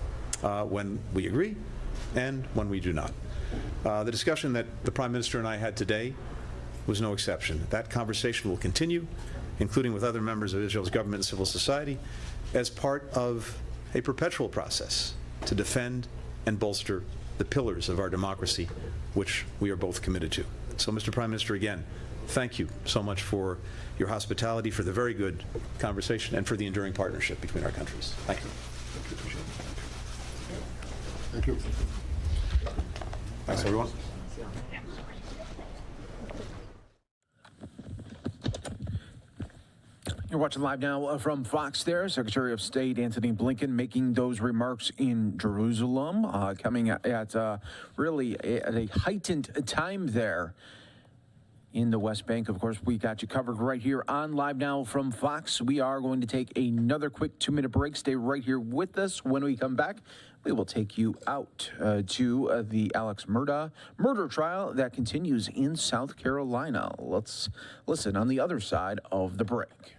when we agree and when we do not. The discussion that the Prime Minister and I had today was no exception. That conversation will continue, including with other members of Israel's government and civil society, as part of a perpetual process to defend and bolster the pillars of our democracy, which we are both committed to. So, Mr. Prime Minister, again, thank you so much for your hospitality, for the very good conversation, and for the enduring partnership between our countries. Thank you. Thank you. Thanks, everyone. You're watching Live Now from Fox there. Secretary of State Antony Blinken making those remarks in Jerusalem, coming at really at a heightened time there in the West Bank. Of course, we got you covered right here on Live Now from Fox. We are going to take another quick 2-minute break. Stay right here with us. When we come back, we will take you out to the Alex Murdaugh murder trial that continues in South Carolina. Let's listen on the other side of the break.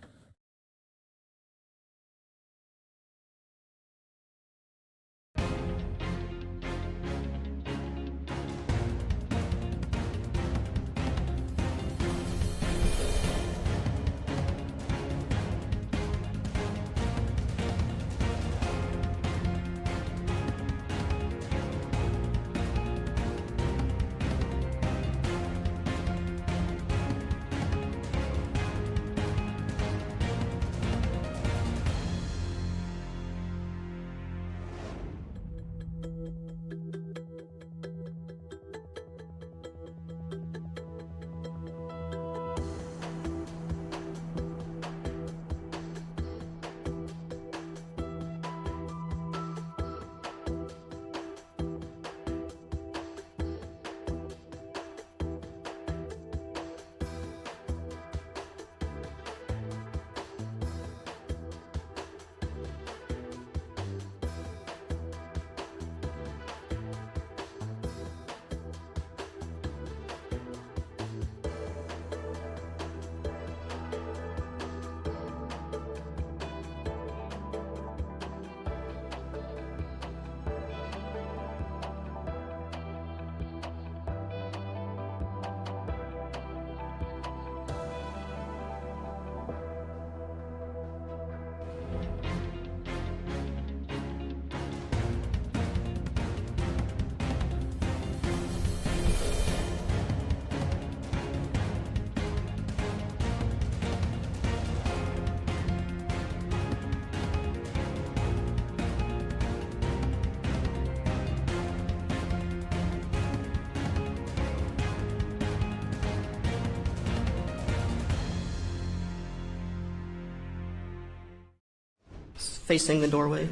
facing the doorway.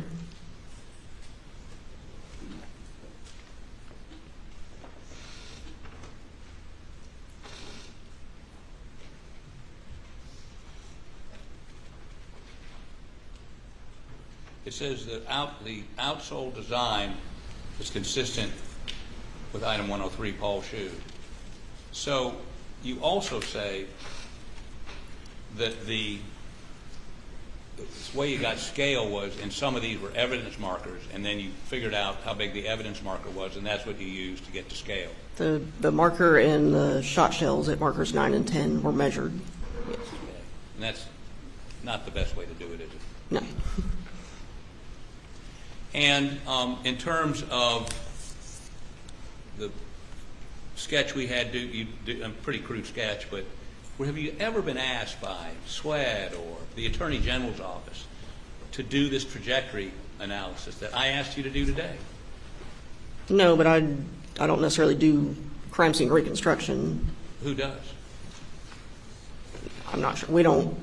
It says that the outsole design is consistent with item 103, Paul Shude. So you also say that the way you got scale was, in some of these were evidence markers, and then you figured out how big the evidence marker was, and that's what you used to get to scale. The marker and the shot shells at markers 9 and 10 were measured. Yes. And that's not the best way to do it, is it? No. And in terms of the sketch we had, you did a pretty crude sketch, but have you ever been asked by SWED or the Attorney General's office to do this trajectory analysis that I asked you to do today? No, but I don't necessarily do crime scene reconstruction. Who does? I'm not sure. We don't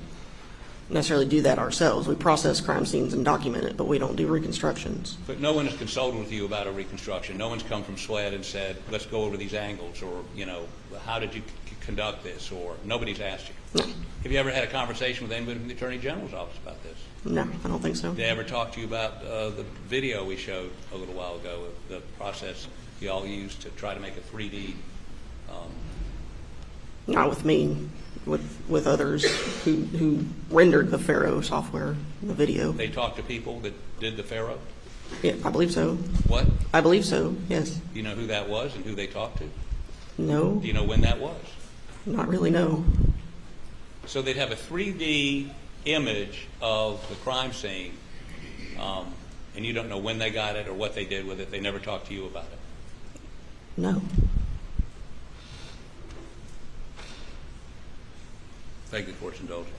necessarily do that ourselves. We process crime scenes and document it, but we don't do reconstructions. But no one has consulted with you about a reconstruction. No one's come from SWED and said, let's go over these angles, or, you know, how did you conduct this, or nobody's asked you. No. Have you ever had a conversation with anybody from the Attorney General's office about this? No, I don't think so. Did they ever talk to you about the video we showed a little while ago, of the process you all used to try to make a 3D? Not with me. With others who rendered the Pharaoh software, the video. They talked to people that did the Pharaoh? Yeah, I believe so. What? I believe so, yes. Do you know who that was and who they talked to? No. Do you know when that was? Not really, no. So they'd have a 3D image of the crime scene, and you don't know when they got it or what they did with it. They never talked to you about it? No. Thank the court's indulgence.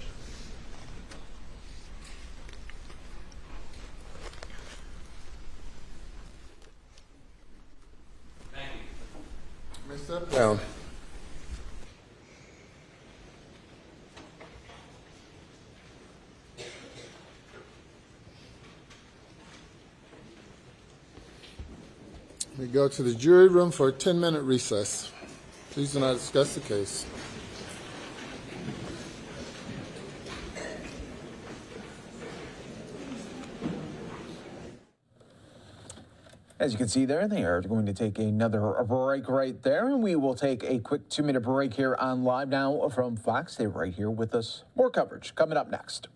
Thank you. May step down. We go to the jury room for a 10-minute recess. Please do not discuss the case. As you can see there, they are going to take another break right there, and we will take a quick 2-minute break here on Live Now from Fox. Stay right here with us. More coverage coming up next.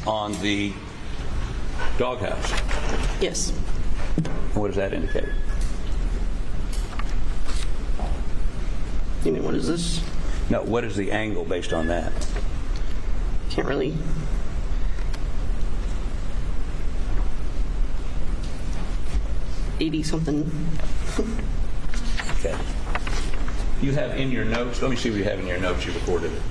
on the doghouse? Yes. What does that indicate? You mean, what is this? No, what is the angle based on that? Can't really. $80-something. Okay. You have in your notes, let me see what you have in your notes, you recorded it.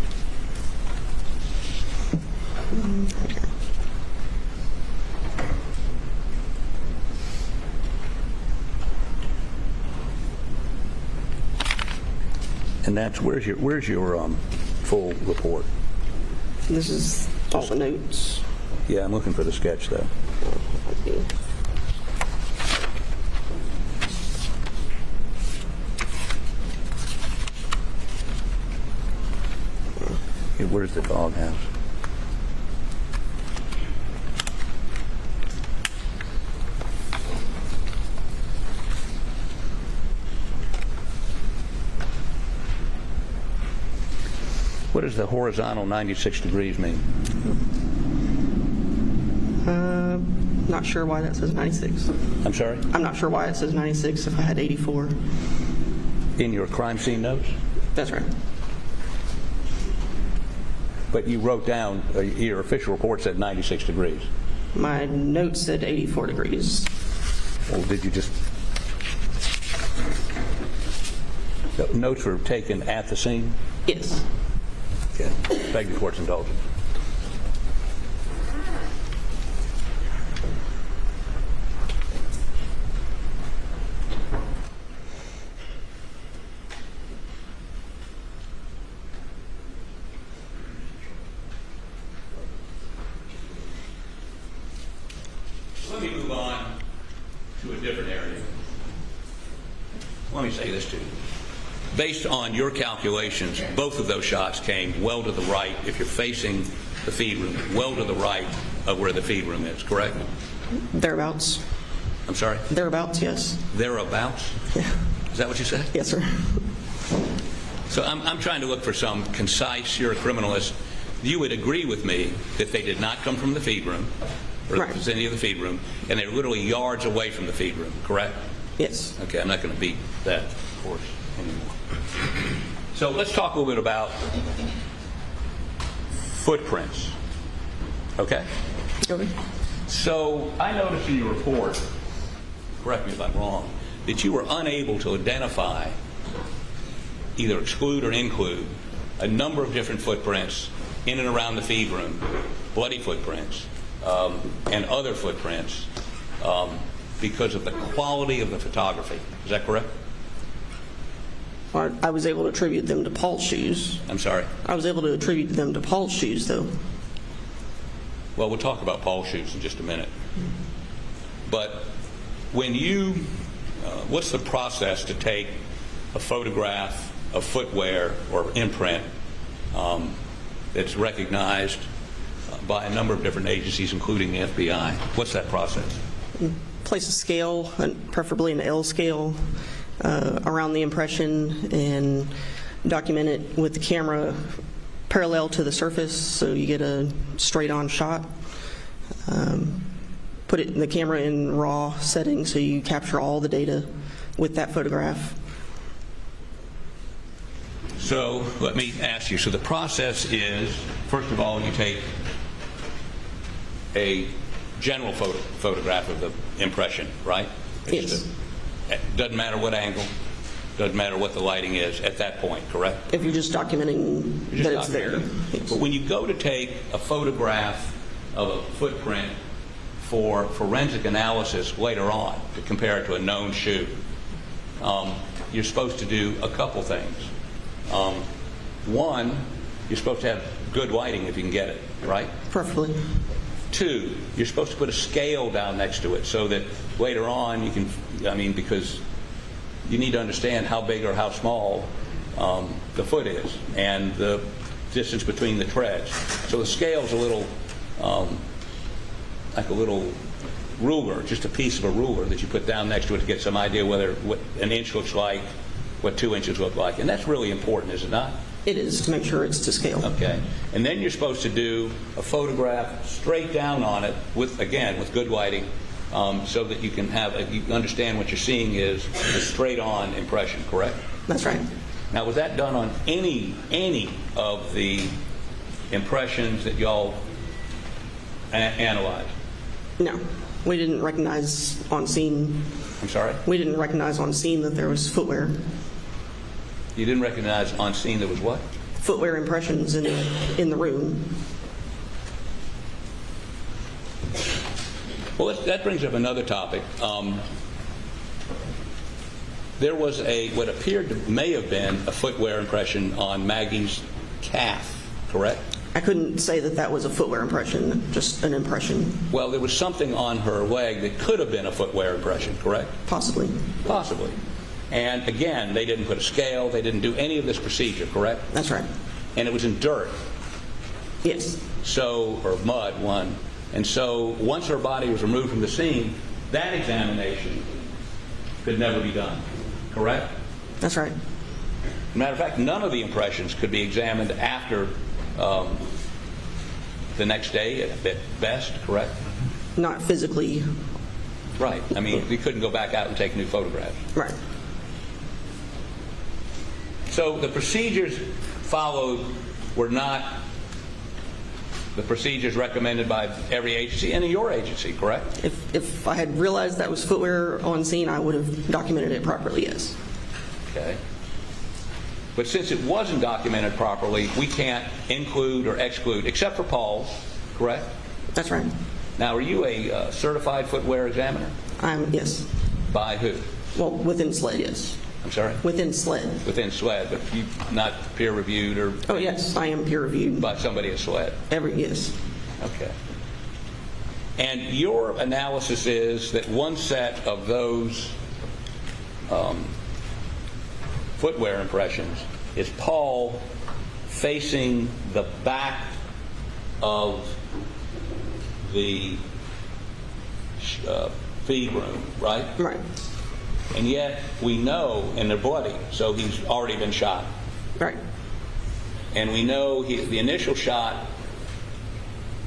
And that's, where's your full report? This is all the notes. Yeah, I'm looking for the sketch though. Okay. Where's the doghouse? What does the horizontal 96 degrees mean? Not sure why that says 96. I'm sorry? I'm not sure why it says 96 if I had 84. In your crime scene notes? That's right. But you wrote down, your official report said 96 degrees. My notes said 84 degrees. Well, did you just... The notes were taken at the scene? Yes. Okay. Beg the court's indulgence. Let me move on to a different area. Let me say this to you. Based on your calculations, both of those shots came well to the right, if you're facing the feed room, well to the right of where the feed room is, correct? Thereabouts. I'm sorry? Thereabouts, yes. Thereabouts? Yeah. Is that what you said? Yes, sir. So I'm trying to look for some concise, you're a criminalist. You would agree with me that they did not come from the feed room, or the vicinity of the feed room, and they're literally yards away from the feed room, correct? Yes. Okay, I'm not going to beat that horse anymore. So let's talk a little bit about footprints. Okay? Okay. So I noticed in your report, correct me if I'm wrong, that you were unable to identify, either exclude or include, a number of different footprints in and around the feed room, bloody footprints, and other footprints, because of the quality of the photography. Is that correct? I was able to attribute them to Paul's shoes. I'm sorry? I was able to attribute them to Paul's shoes, though. Well, we'll talk about Paul's shoes in just a minute. But when you, what's the process to take a photograph of footwear or imprint that's recognized by a number of different agencies, including the FBI? What's that process? Place a scale, preferably an L scale, around the impression and document it with the camera parallel to the surface so you get a straight-on shot. Put the camera in RAW settings so you capture all the data with that photograph. So let me ask you, so the process is, first of all, you take a general photograph of the impression, right? Yes. It doesn't matter what angle, doesn't matter what the lighting is at that point, correct? If you're just documenting that it's there. Yes. But when you go to take a photograph of a footprint for forensic analysis later on to compare it to a known shoe, you're supposed to do a couple things. One, you're supposed to have good lighting if you can get it, right? Preferably. Two, you're supposed to put a scale down next to it so that later on you can, because you need to understand how big or how small the foot is and the distance between the treads. So the scale's a little, like a little ruler, just a piece of a ruler that you put down next to it to get some idea what an inch looks like, what 2 inches look like. And that's really important, is it not? It is, to make sure it's to scale. Okay. And then you're supposed to do a photograph straight down on it with, again, with good lighting, so that you can you understand what you're seeing is a straight-on impression, correct? That's right. Now, was that done on any of the impressions that y'all analyzed? No. We didn't recognize on scene. I'm sorry? We didn't recognize on scene that there was footwear. You didn't recognize on scene there was what? Footwear impressions in the room. Well, that brings up another topic. There was what may have been a footwear impression on Maggie's calf, correct? I couldn't say that was a footwear impression, just an impression. Well, there was something on her leg that could have been a footwear impression, correct? Possibly. Possibly. And again, they didn't put a scale, they didn't do any of this procedure, correct? That's right. And it was in dirt. Yes. So, or mud, one. And so, once her body was removed from the scene, that examination could never be done, correct? That's right. Matter of fact, none of the impressions could be examined after the next day at best, correct? Not physically. Right. I mean, we couldn't go back out and take new photographs. Right. So the procedures followed were not the procedures recommended by every agency and in your agency, correct? If I had realized that was footwear on scene, I would have documented it properly, yes. Okay. But since it wasn't documented properly, we can't include or exclude, except for Paul's, correct? That's right. Now, are you a certified footwear examiner? Yes. By who? Well, within SLED, yes. I'm sorry? Within SLED. Within SLED, but you not peer-reviewed or... Oh, yes, I am peer-reviewed. By somebody at SLED? Yes. Okay. And your analysis is that one set of those footwear impressions is Paul facing the back of the feed room, right? Right. And yet we know, and they're bloody, so he's already been shot. Right. And we know the initial shot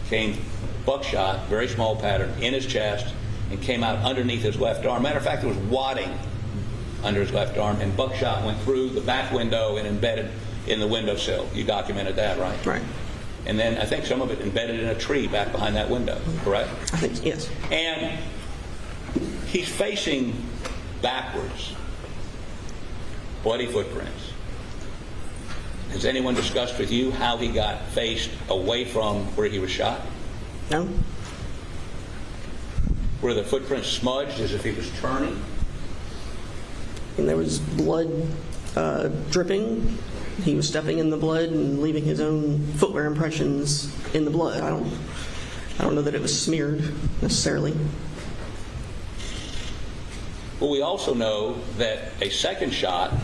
came buckshot, very small pattern, in his chest, and came out underneath his left arm. Matter of fact, there was wadding under his left arm, and buckshot went through the back window and embedded in the windowsill. You documented that, right? Right. And then I think some of it embedded in a tree back behind that window, correct? I think, yes. And he's facing backwards, bloody footprints. Has anyone discussed with you how he got faced away from where he was shot? No. Were the footprints smudged as if he was turning? And there was blood dripping. He was stepping in the blood and leaving his own footwear impressions in the blood. I don't know that it was smeared necessarily. Well, we also know that a second shot,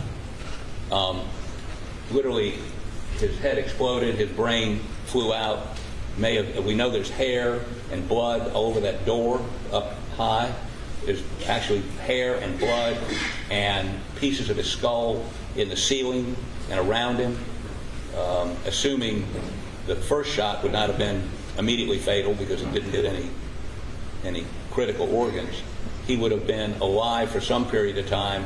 literally his head exploded, his brain flew out. We know there's hair and blood all over that door up high. There's actually hair and blood and pieces of his skull in the ceiling and around him. Assuming the first shot would not have been immediately fatal because it didn't hit any critical organs, he would have been alive for some period of time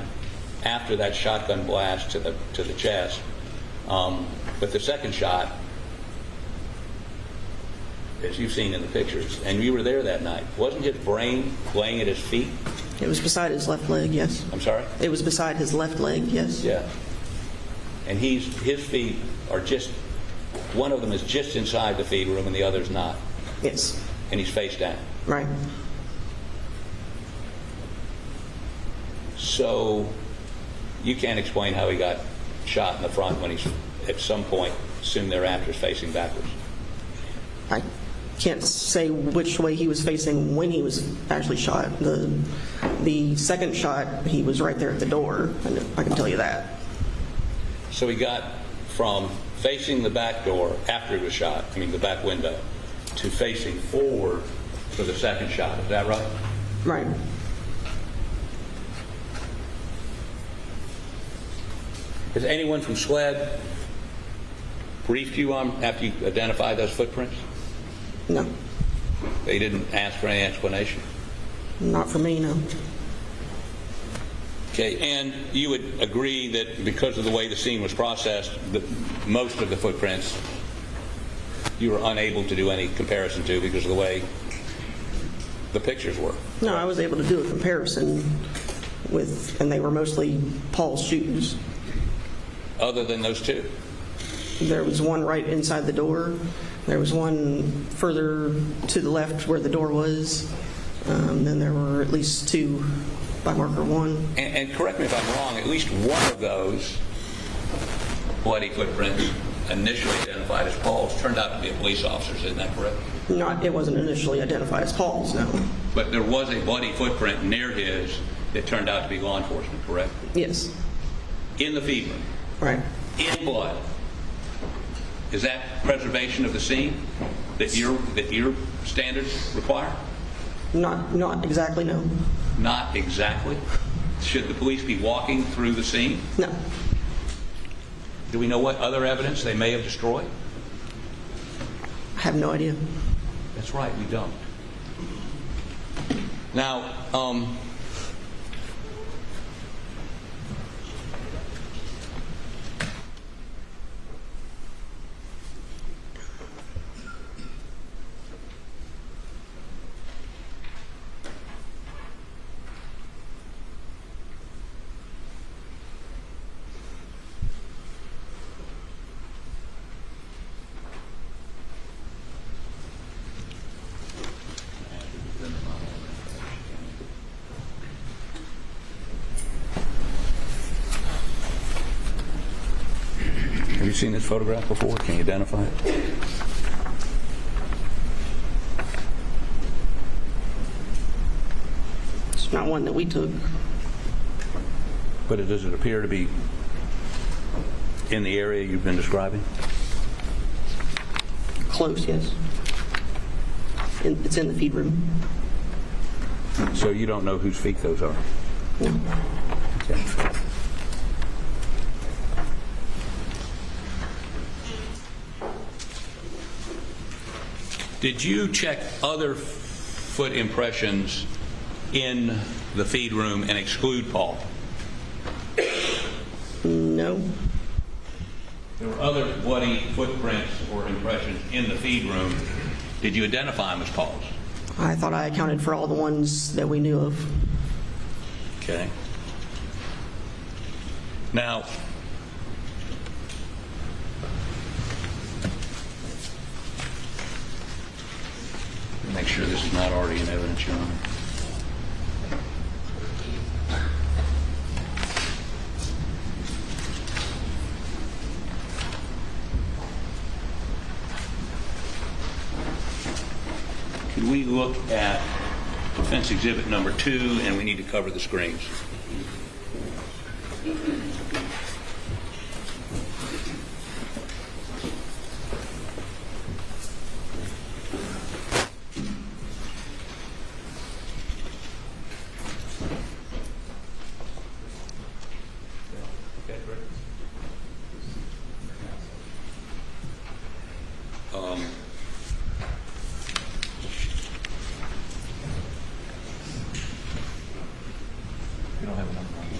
after that shotgun blast to the chest. But the second shot, as you've seen in the pictures, and you were there that night, wasn't his brain laying at his feet? It was beside his left leg, yes. I'm sorry? It was beside his left leg, yes. Yeah. And his feet are just, one of them is just inside the feed room and the other's not. Yes. And he's face down. Right. So you can't explain how he got shot in the front when he's at some point soon thereafter is facing backwards. I can't say which way he was facing when he was actually shot. The second shot, he was right there at the door. I can tell you that. So he got from facing the back door after he was shot, I mean the back window, to facing forward for the second shot. Is that right? Right. Has anyone from SLED briefed you on after you identified those footprints? No. They didn't ask for any explanation? Not for me, no. Okay, and you would agree that because of the way the scene was processed, that most of the footprints you were unable to do any comparison to because of the way the pictures were? No, I was able to do a comparison with, and they were mostly Paul's shoes. Other than those two? There was one right inside the door. There was one further to the left where the door was. Then there were at least two by marker one. And correct me if I'm wrong, at least one of those bloody footprints initially identified as Paul's turned out to be a police officer's, isn't that correct? It wasn't initially identified as Paul's, no. But there was a bloody footprint near his that turned out to be law enforcement, correct? Yes. In the feed room? Right. In blood? Is that preservation of the scene that your standards require? Not exactly, no. Not exactly? Should the police be walking through the scene? No. Do we know what other evidence they may have destroyed? I have no idea. That's right, we don't. Now, have you seen this photograph before? Can you identify it? It's not one that we took. But does it appear to be in the area you've been describing? Close, yes. It's in the feed room. So you don't know whose feet those are? No. Okay. Did you check other foot impressions in the feed room and exclude Paul? No. There were other bloody footprints or impressions in the feed room. Did you identify them as Paul's? I thought I accounted for all the ones that we knew of. Okay. Now, make sure this is not already in evidence, Your Honor. Could we look at defense exhibit number 2, and we need to cover the screens. You don't have a number on it.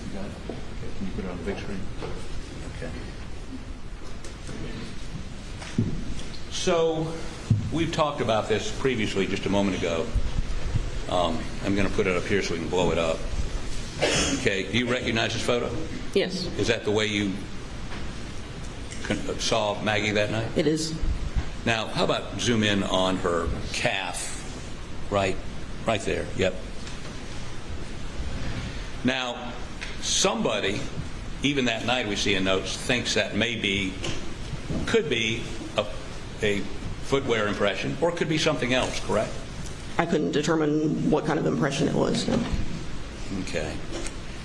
You got it? Okay. Can you put it on the big screen? Okay. So we've talked about this previously just a moment ago. I'm going to put it up here so we can blow it up. Okay. Do you recognize this photo? Yes. Is that the way you saw Maggie that night? It is. Now, how about zoom in on her calf? Right there. Yep. Now, somebody, even that night we see in notes, thinks that could be a footwear impression, or it could be something else, correct? I couldn't determine what kind of impression it was. No. Okay.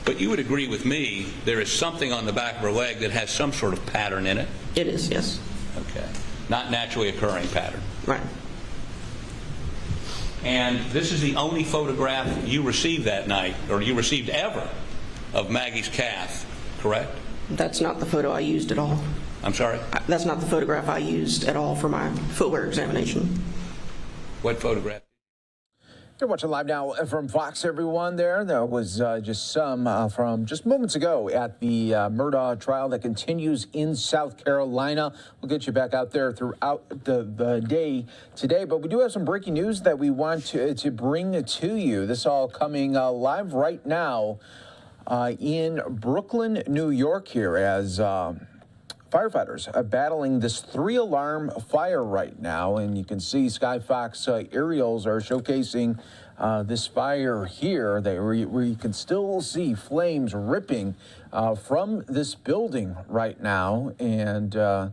But you would agree with me, there is something on the back of her leg that has some sort of pattern in it? It is, yes. Okay. Not naturally occurring pattern. Right. And this is the only photograph you received that night, or you received ever, of Maggie's calf, correct? That's not the photo I used at all. I'm sorry? That's not the photograph I used at all for my footwear examination. What photograph? You're watching Live Now from Fox, everyone. There was just some from just moments ago at the Murdaugh trial that continues in South Carolina. We'll get you back out there throughout the day today, but we do have some breaking news that we want to bring to you. This all coming live right now in Brooklyn, New York here as firefighters are battling this 3-alarm fire right now, and you can see Sky Fox aerials are showcasing this fire here where you can still see flames ripping from this building right now, and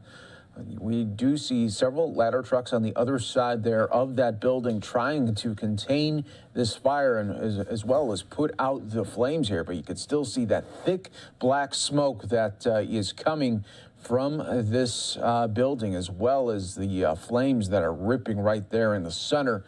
we do see several ladder trucks on the other side there of that building trying to contain this fire and as well as put out the flames here, but you can still see that thick black smoke that is coming from this building, as well as the flames that are ripping right there in the center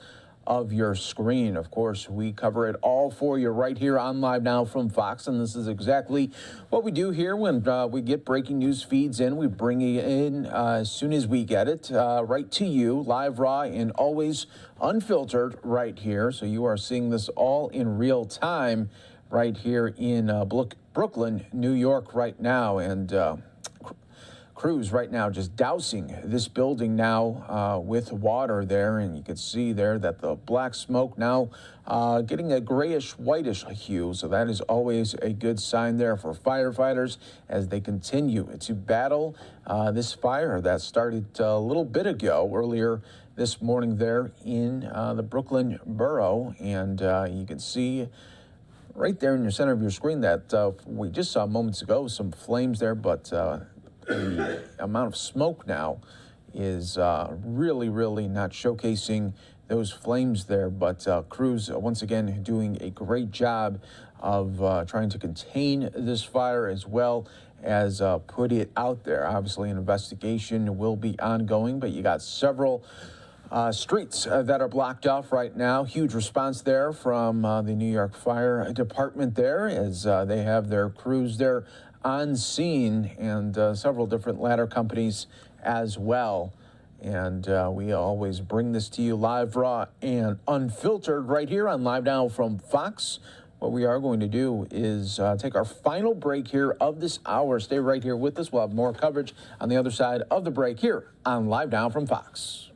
of your screen. Of course, we cover it all for you right here on Live Now from Fox, and this is exactly what we do here when we get breaking news feeds in. We bring it in as soon as we get it right to you, live, raw, and always unfiltered right here. So you are seeing this all in real time right here in Brooklyn, New York right now, and crews right now just dousing this building now with water there, and you can see there that the black smoke now getting a grayish whitish hue, so that is always a good sign there for firefighters as they continue to battle this fire that started a little bit ago earlier this morning there in the Brooklyn borough. And you can see right there in the center of your screen that we just saw moments ago some flames there, but the amount of smoke now is really not showcasing those flames there, but crews once again doing a great job of trying to contain this fire as well as put it out there. Obviously an investigation will be ongoing, but you got several streets that are blocked off right now. Huge response there from the New York Fire Department there as they have their crews there on scene, and several different ladder companies as well. And we always bring this to you live, raw, and unfiltered right here on Live Now from Fox. What we are going to do is take our final break here of this hour. Stay right here with us. We'll have more coverage on the other side of the break here on Live Now from Fox.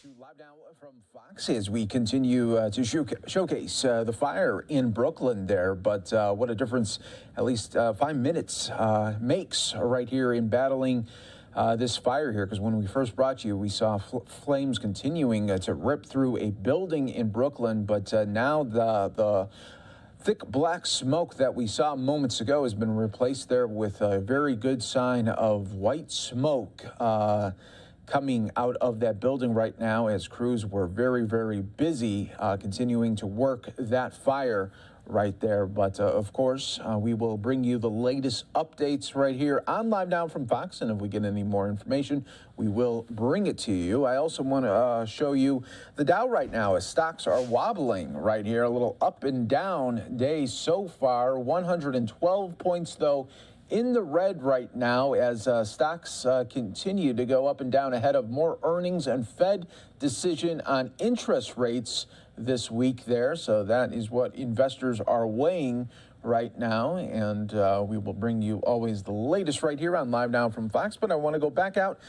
Live now from Fox as we continue to showcase the fire in Brooklyn there. But what a difference at least 5 minutes makes right here in battling this fire here. Because when we first brought you, we saw flames continuing to rip through a building in Brooklyn. But now the thick black smoke that we saw moments ago has been replaced there with a very good sign of white smoke coming out of that building right now as crews were very, very busy continuing to work that fire right there. But of course, we will bring you the latest updates right here on Live Now from Fox. And if we get any more information, we will bring it to you. I also want to show you the Dow right now as stocks are wobbling right here. A little up and down day so far. 112 points, though, in the red right now as stocks continue to go up and down ahead of more earnings and Fed decision on interest rates this week there. So that is what investors are weighing right now. And we will bring you always the latest right here on Live Now from Fox. But I want to go back out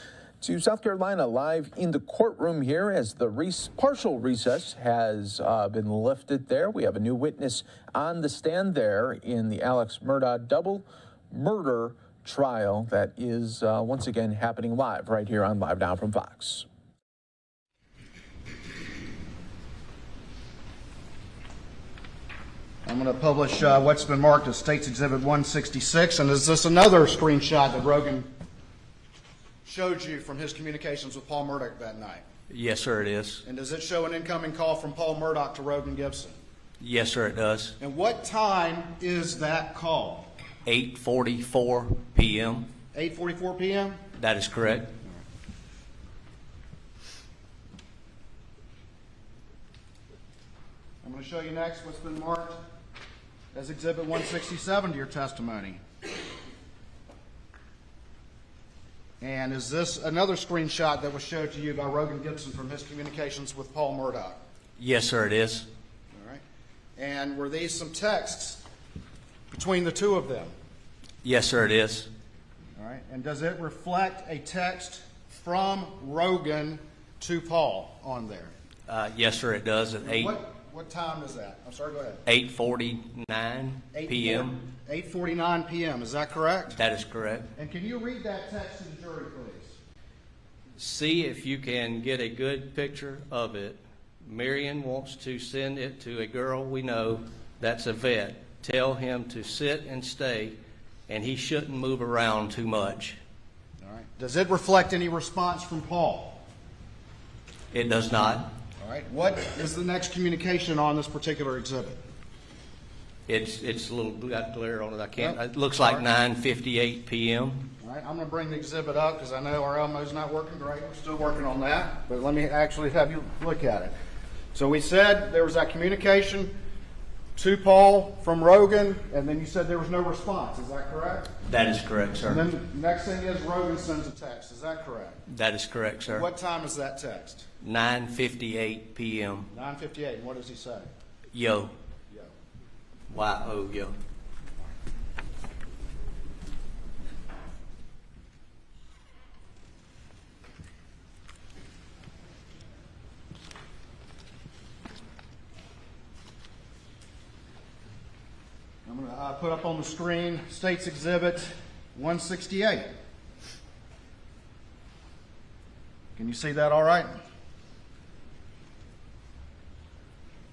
to South Carolina, live in the courtroom here as the partial recess has been lifted there. We have a new witness on the stand there in the Alex Murdaugh double murder trial that is once again happening live right here on Live Now from Fox. I'm going to publish what's been marked as State's Exhibit 166. And is this another screenshot that Rogan showed you from his communications with Paul Murdaugh that night? Yes, sir, it is. And does it show an incoming call from Paul Murdaugh to Rogan Gibson? Yes, sir, it does. And what time is that call? 8:44 p.m. 8:44 p.m.? That is correct. I'm going to show you next what's been marked as Exhibit 167 to your testimony. And is this another screenshot that was showed to you by Rogan Gibson from his communications with Paul Murdaugh? Yes, sir, it is. All right. And were these some texts between the two of them? Yes, sir, it is. All right. And does it reflect a text from Rogan to Paul on there? Yes, sir, it does. At What time is that? I'm sorry, go ahead. 8:49 p.m. 8:49 p.m. Is that correct? That is correct. And can you read that text to the jury, please? See if you can get a good picture of it. Marion wants to send it to a girl we know that's a vet. Tell him to sit and stay, and he shouldn't move around too much. All right. Does it reflect any response from Paul? It does not. All right. What is the next communication on this particular exhibit? It's a little got glare on it. I can't. It looks like 9:58 p.m. All right. I'm going to bring the exhibit up because I know our Elmo's not working great. We're still working on that. But let me actually have you look at it. So we said there was that communication to Paul from Rogan, and then you said there was no response. Is that correct? That is correct, sir. And then the next thing is Rogan sends a text. Is that correct? That is correct, sir. What time is that text? 9:58 p.m. 9:58. And what does he say? Yo. Yo. Y-O, yo. I'm going to put up on the screen State's Exhibit 168. Can you see that all right?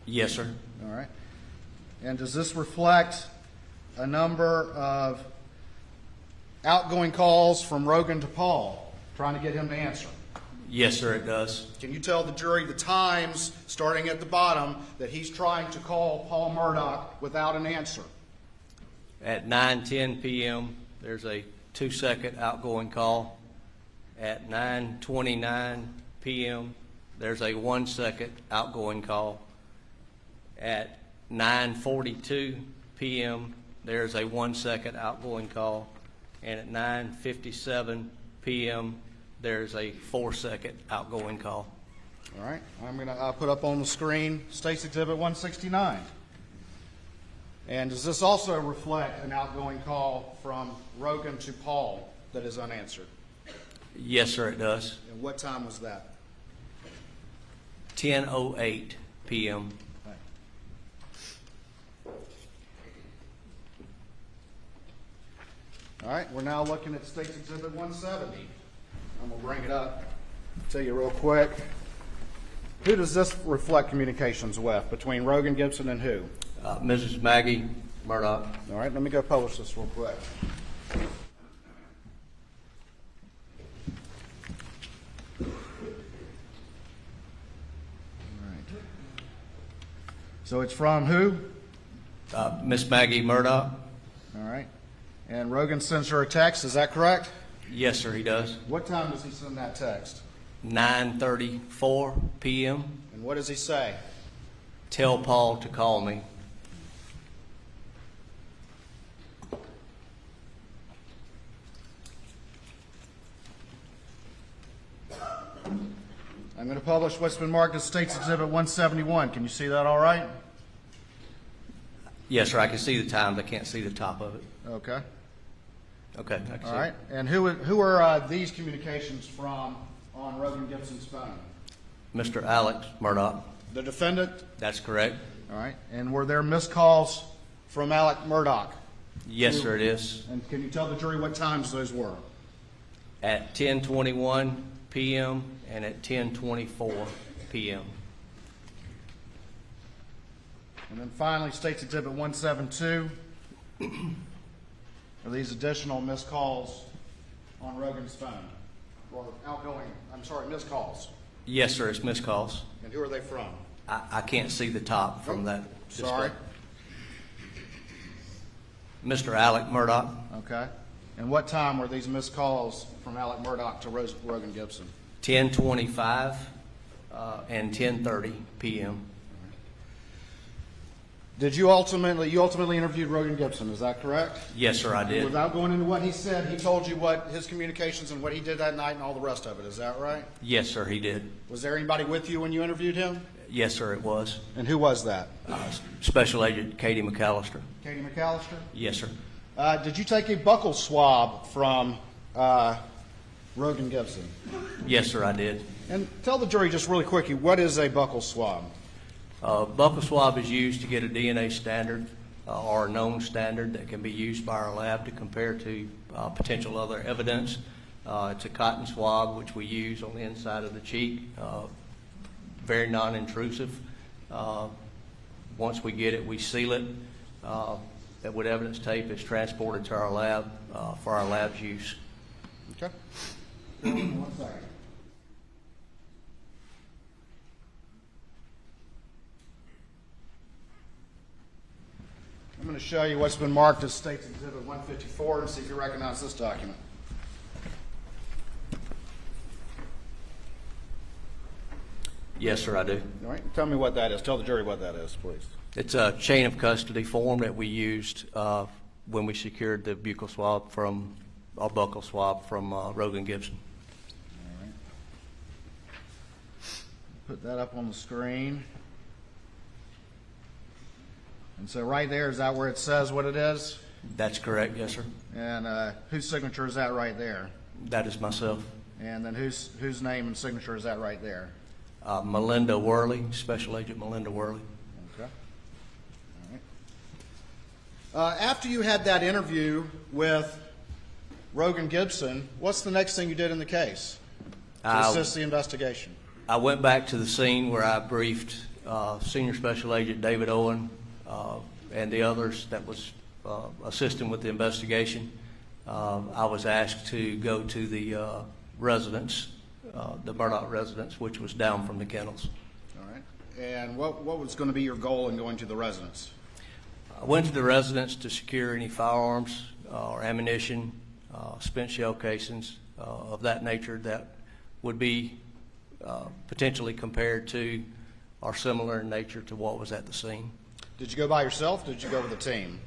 Yes, sir. All right. And does this reflect a number of outgoing calls from Rogan to Paul, trying to get him to answer? Yes, sir, it does. Can you tell the jury the times, starting at the bottom, that he's trying to call Paul Murdaugh without an answer? At 9:10 p.m., there's a 2-second outgoing call. At 9:29 p.m., there's a 1-second outgoing call. At 9:42 p.m., there's a 1-second outgoing call. And at 9:57 p.m., there's a 4-second outgoing call. All right. I'm going to put up on the screen State's Exhibit 169. And does this also reflect an outgoing call from Rogan to Paul that is unanswered? Yes, sir, it does. And what time was that? 10:08 p.m. All right, we're now looking at State's Exhibit 170. I'm going to bring it up, tell you real quick. Who does this reflect communications with, between Rogan Gibson and who? Mrs. Maggie Murdaugh. All right, let me go publish this real quick. So it's from who? Miss Maggie Murdaugh. All right. And Rogan sends her a text, is that correct? Yes, sir, he does. What time does he send that text? 9:34 p.m. And what does he say? Tell Paul to call me. I'm going to publish what's been marked as State's Exhibit 171. Can you see that all right? Yes, sir, I can see the times. I can't see the top of it. Okay. Okay, I can see All right. it. And who are these communications from on Rogan Gibson's phone? Mr. Alex Murdaugh. The defendant? That's correct. All right. And were there missed calls from Alex Murdaugh? Yes, sir, it is. And can you tell the jury what times those were? At 10:21 p.m. and at 10:24 p.m. And then finally, State's Exhibit 172. Are these additional missed calls on Rogan's phone? Or outgoing, missed calls? Yes, sir, it's missed calls. And who are they from? I can't see the top from that display. Sorry. Mr. Alex Murdaugh. Okay. And what time were these missed calls from Alex Murdaugh to Rogan Gibson? 10:25 and 10:30 p.m. Did you ultimately interviewed Rogan Gibson, is that correct? Yes, sir, I did. Without going into what he said, he told you what his communications and what he did that night and all the rest of it, is that right? Yes, sir, he did. Was there anybody with you when you interviewed him? Yes, sir, it was. And who was that? Special Agent Katie McAllister. Katie McAllister? Yes, sir. Did you take a buccal swab from Rogan Gibson? Yes, sir, I did. And tell the jury just really quickly, what is a buccal swab? Buccal swab is used to get a DNA standard or a known standard that can be used by our lab to compare to potential other evidence. It's a cotton swab which we use on the inside of the cheek, very non-intrusive. Once we get it, we seal it. That with evidence tape is transported to our lab for our lab's use. Okay. 1 second. I'm going to show you what's been marked as State's Exhibit 154 and see if you recognize this document. Yes, sir, I do. All right. Tell me what that is. Tell the jury what that is, please. It's a chain of custody form that we used when we secured the buccal swab from, or buccal swab from Rogan Gibson. All right. Put that up on the screen. And so right there, is that where it says what it is? That's correct, yes, sir. And whose signature is that right there? That is myself. And then whose name and signature is that right there? Melinda Worley, Special Agent Melinda Worley. Okay. All right. After you had that interview with Rogan Gibson, what's the next thing you did in the case to assist the investigation? I went back to the scene where I briefed Senior Special Agent David Owen and the others that was assisting with the investigation. I was asked to go to the residence, the Murdaugh residence, which was down from the kennels. All right. And what was going to be your goal in going to the residence? I went to the residence to secure any firearms or ammunition, spent shell casings of that nature that would be potentially compared to or similar in nature to what was at the scene. Did you go by yourself? Did you go with a team?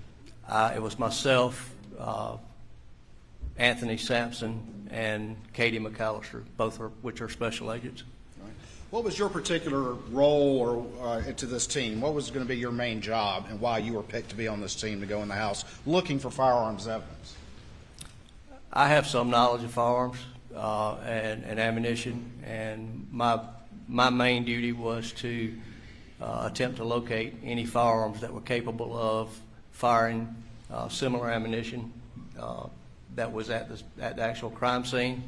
It was myself, Anthony Sampson, and Katie McAllister, both which are special agents. Right. What was your particular role to this team? What was going to be your main job and why you were picked to be on this team to go in the house looking for firearms evidence? I have some knowledge of firearms and ammunition, and my my main duty was to attempt to locate any firearms that were capable of firing similar ammunition that was at the actual crime scene.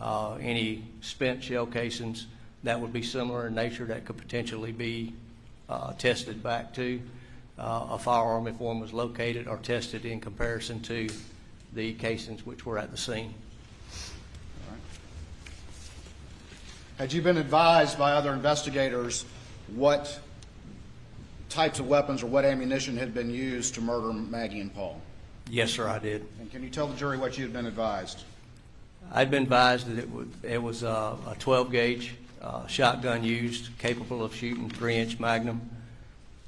Any spent shell casings that would be similar in nature that could potentially be tested back to a firearm if one was located or tested in comparison to the casings which were at the scene. Had you been advised by other investigators what types of weapons or what ammunition had been used to murder Maggie and Paul? Yes, sir, I did. And can you tell the jury what you had been advised? I'd been advised that it was a 12-gauge shotgun used, capable of shooting 3-inch Magnum.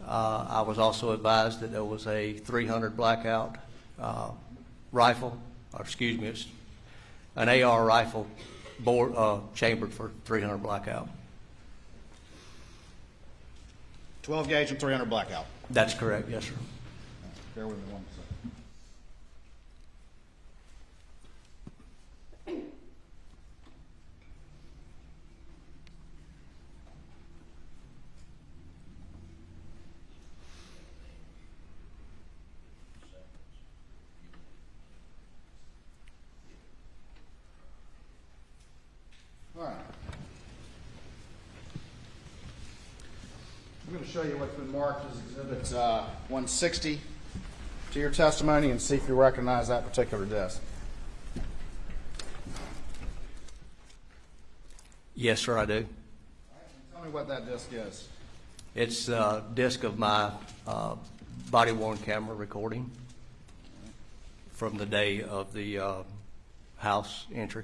I was also advised that there was a 300 blackout rifle, or excuse me, it's an AR rifle chambered for 300 blackout. 12 gauge and 300 blackout. That's correct, yes, sir. Bear with me 1 second. All right. I'm going to show you what's been marked as Exhibit 160 to your testimony and see if you recognize that particular disc. Yes, sir, I do. Tell me what that disc is. It's a disc of my body-worn camera recording from the day of the house entry.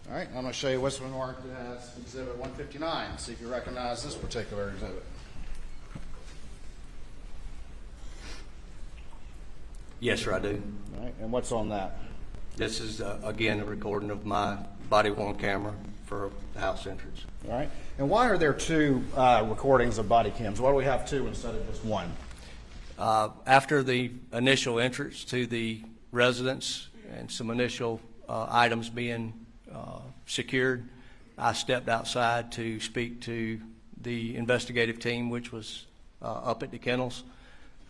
All right, I'm going to show you what's been marked as Exhibit 159. See if you recognize this particular exhibit. Yes, sir, I do. All right, and what's on that? This is, again, a recording of my body-worn camera for the house entrance. All right, and why are there two recordings of body cams? Why do we have two instead of just one? After the initial entrance to the residence and some initial items being secured, I stepped outside to speak to the investigative team, which was up at the kennels,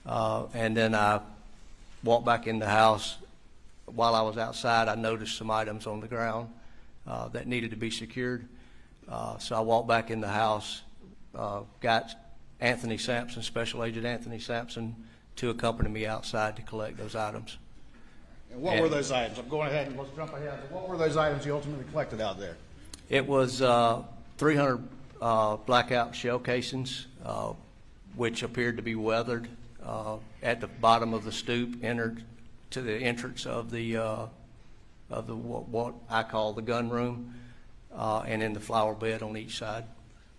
and then I walked back in the house. While I was outside, I noticed some items on the ground that needed to be secured, so I walked back in the house, got Anthony Sampson, Special Agent Anthony Sampson, to accompany me outside to collect those items. And what were those items? I'm going ahead and let's jump ahead. What were those items you ultimately collected out there? It was 300 blackout shell casings, which appeared to be weathered at the bottom of the stoop, entered to the entrance of the what I call the gun room, and in the flower bed on each side.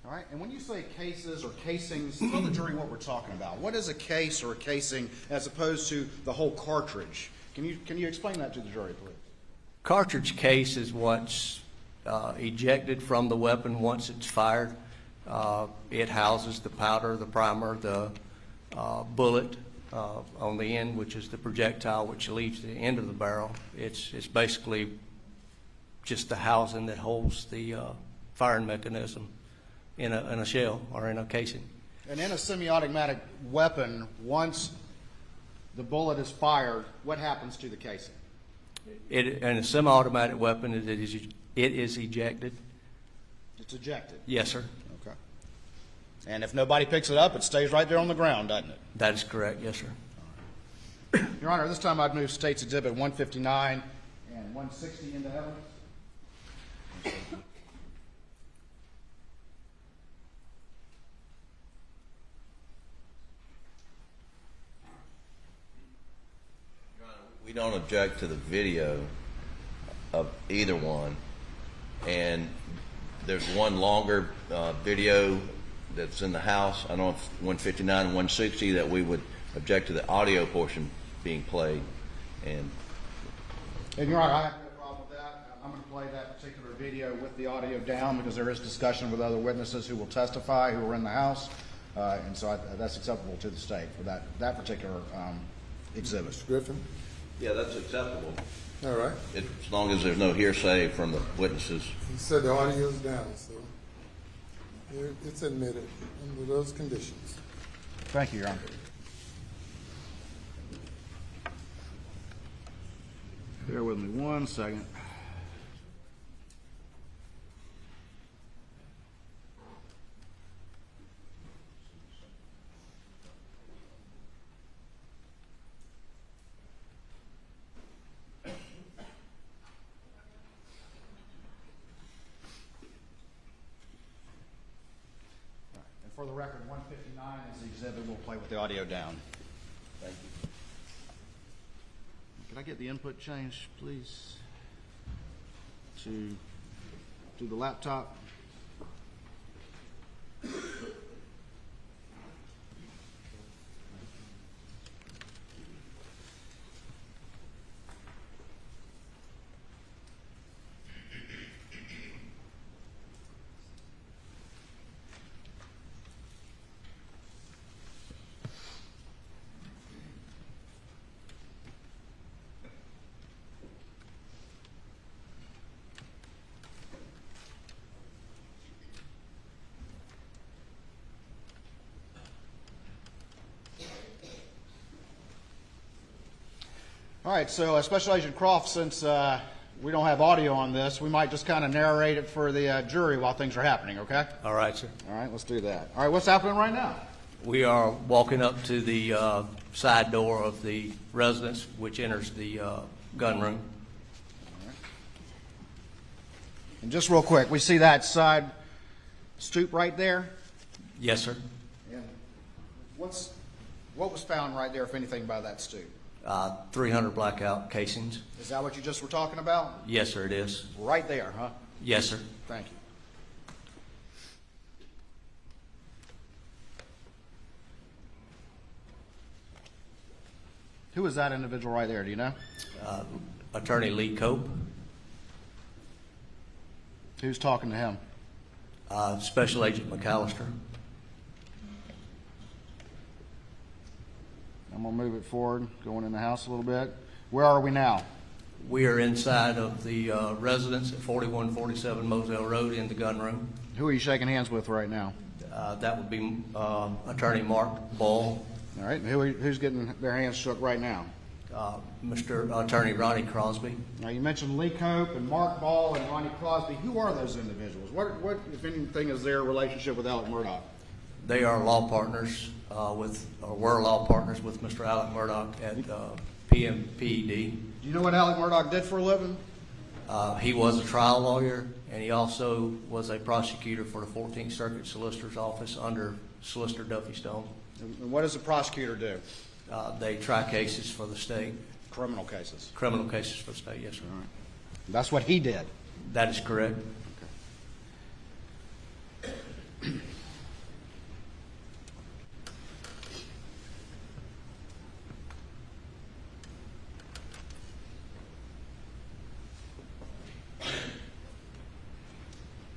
All right, and when you say cases or casings, tell the jury what we're talking about. What is a case or a casing as opposed to the whole cartridge? Can you explain that to the jury, please? Cartridge case is what's ejected from the weapon once it's fired. It houses the powder, the primer, the bullet on the end, which is the projectile which leaves the end of the barrel. It's basically just the housing that holds the firing mechanism in a shell or in a casing. And in a semi-automatic weapon, once the bullet is fired, what happens to the casing? In a semi-automatic weapon, it is ejected. It's ejected? Yes, sir. Okay. And if nobody picks it up, it stays right there on the ground, doesn't it? That is correct, yes, sir. Your Honor, this time I'd move States Exhibit 159 and 160 into evidence. We don't object to the video of either one, and there's one longer video that's in the House. I don't know if 159 and 160 that we would object to the audio portion being played. And Your Honor, I have no problem with that. I'm going to play that particular video with the audio down because there is discussion with other witnesses who will testify who were in the House, and so that's acceptable to the state for that particular exhibit. Mr. Griffin? yeah, that's acceptable. All right. As long as there's no hearsay from the witnesses. He said the audio is down, so it's admitted under those conditions. Thank you, Your Honor. Bear with me 1 second. For the record, 159 is the exhibit. We'll play with the audio down. Thank you. Can I get the input changed, please, to the laptop? All right, so Special Agent Croft, since we don't have audio on this, we might just kind of narrate it for the jury while things are happening, okay? All right, sir. All right, let's do that. All right, what's happening right now? We are walking up to the side door of the residence, which enters the gun room. And just real quick, we see that side stoop right there? Yes, sir. And what was found right there, if anything, by that stoop? 300 blackout casings. Is that what you just were talking about? Yes, sir, it is. Right there, huh? Yes, sir. Thank you. Who is that individual right there, do you know? Attorney Lee Cope. Who's talking to him? Special Agent McAllister. I'm going to move it forward, going in the house a little bit. Where are we now? We are inside of the residence at 4147 Moselle Road in the gun room. Who are you shaking hands with right now? That would be Attorney Mark Ball. All right. Who's getting their hands shook right now? Mr. Attorney Ronnie Crosby. Now, you mentioned Lee Cope and Mark Ball and Ronnie Crosby. Who are those individuals? What, if anything, is their relationship with Alex Murdaugh? They are law partners were law partners with Mr. Alex Murdaugh at PMPED. Do you know what Alex Murdaugh did for a living? He was a trial lawyer, and he also was a prosecutor for the 14th Circuit Solicitor's Office under Solicitor Duffy Stone. And what does a prosecutor do? They try cases for the state. Criminal cases? Criminal cases for the state, yes, sir. All right. That's what he did? That is correct. Okay.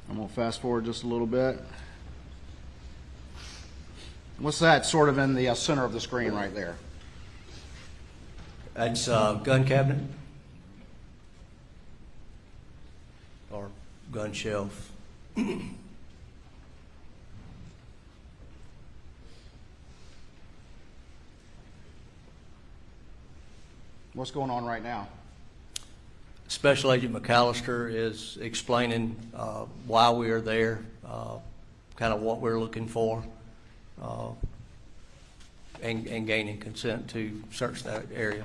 I'm going to fast forward just a little bit. What's that sort of in the center of the screen right there? That's a gun cabinet or gun shelf. What's going on right now? Special Agent McAllister is explaining why we are there, kind of what we're looking for, and gaining consent to search that area.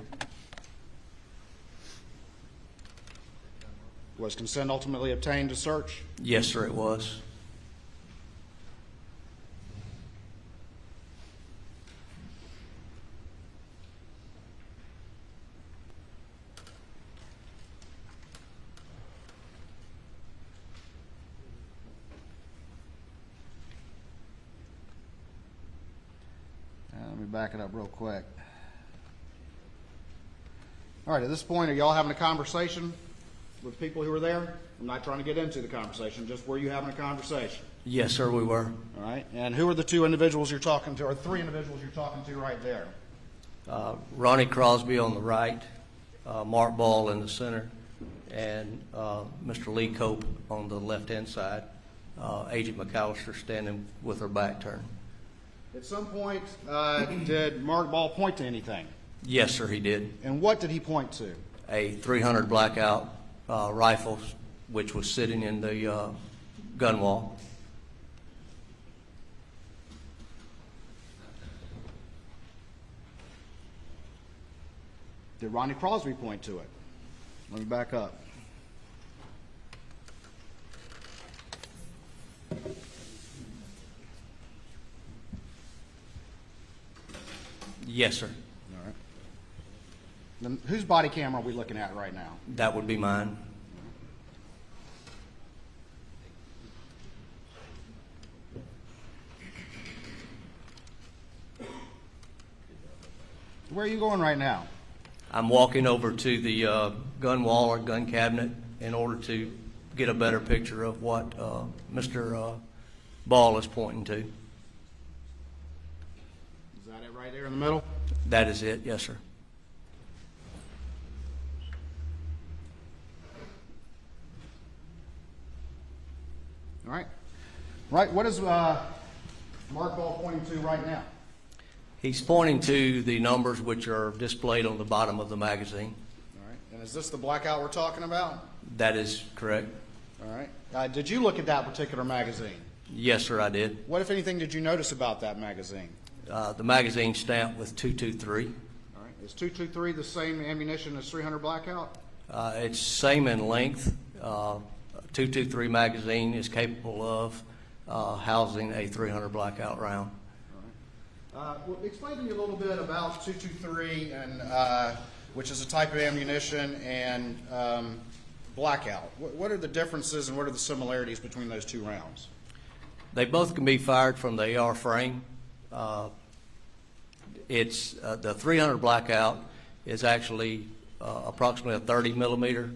Was consent ultimately obtained to search? Yes, sir, it was. Let me back it up real quick. All right, at this point, are y'all having a conversation with people who were there? I'm not trying to get into the conversation, just were you having a conversation? Yes, sir, we were. All right, and who are the two individuals you're talking to, or three individuals you're talking to right there? Ronnie Crosby on the right Mark Ball in the center, and Mr. Lee Cope on the left-hand side. Agent McAllister standing with her back turned. At some point, did Mark Ball point to anything? Yes, sir, he did. And what did he point to? A 300 blackout rifle, which was sitting in the gun wall. Did Ronnie Crosby point to it? Let me back up. Yes, sir. All right. Then whose body camera are we looking at right now? That would be mine. Where are you going right now? I'm walking over to the gun wall or gun cabinet in order to get a better picture of what Mr. Ball is pointing to. Is that it right there in the middle? That is it, yes, sir. All right. Right, what is Mark Ball pointing to right now? He's pointing to the numbers which are displayed on the bottom of the magazine. All right. And is this the blackout we're talking about? That is correct. All right. Did you look at that particular magazine? Yes, sir, I did. What, if anything, did you notice about that magazine? The magazine stamped with 223. All right. Is 223 the same ammunition as 300 blackout? It's same in length. 223 magazine is capable of housing a 300 blackout round. Well, explain to me a little bit about 223, and which is a type of ammunition, and blackout. What are the differences and what are the similarities between those two rounds? They both can be fired from the AR frame. It's the 300 blackout is actually approximately a 30 millimeter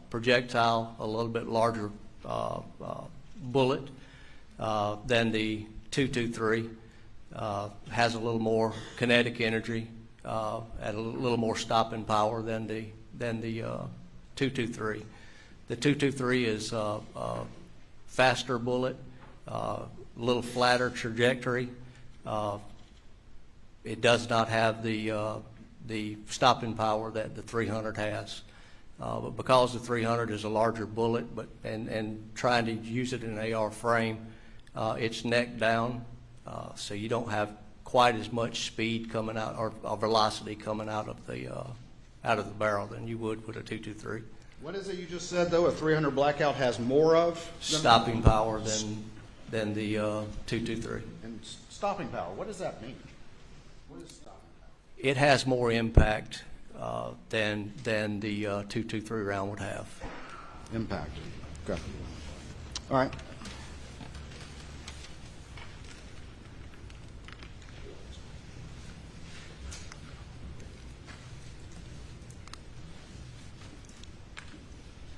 projectile, a little bit larger bullet than the 223. Has a little more kinetic energy and a little more stopping power than the 223. The 223 is a faster bullet, a little flatter trajectory. It does not have the stopping power that the 300 has. But because the 300 is a larger bullet, and trying to use it in an AR frame, it's neck down. So you don't have quite as much speed coming out or velocity coming out of the barrel than you would with a 223. What is it you just said though? A 300 blackout has more of stopping power than the 223. And stopping power. What does that mean? What is stopping power? It has more impact than the 223 round would have. Impact. Okay. All right.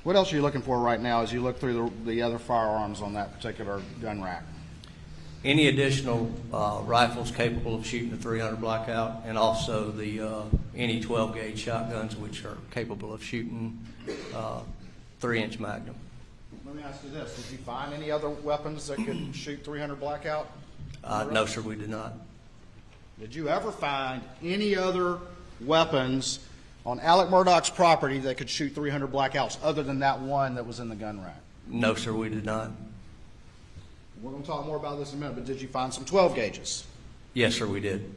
What else are you looking for right now as you look through the other firearms on that particular gun rack? Any additional rifles capable of shooting a 300 blackout, and also the any 12 gauge shotguns which are capable of shooting 3-inch Magnum. Let me ask you this: did you find any other weapons that could shoot 300 blackout? No, sir, we did not. Did you ever find any other weapons on Alex Murdaugh's property that could shoot 300 blackouts other than that one that was in the gun rack? No, sir, we did not. We're going to talk more about this in a minute, but did you find some 12 gauges? Yes, sir, we did.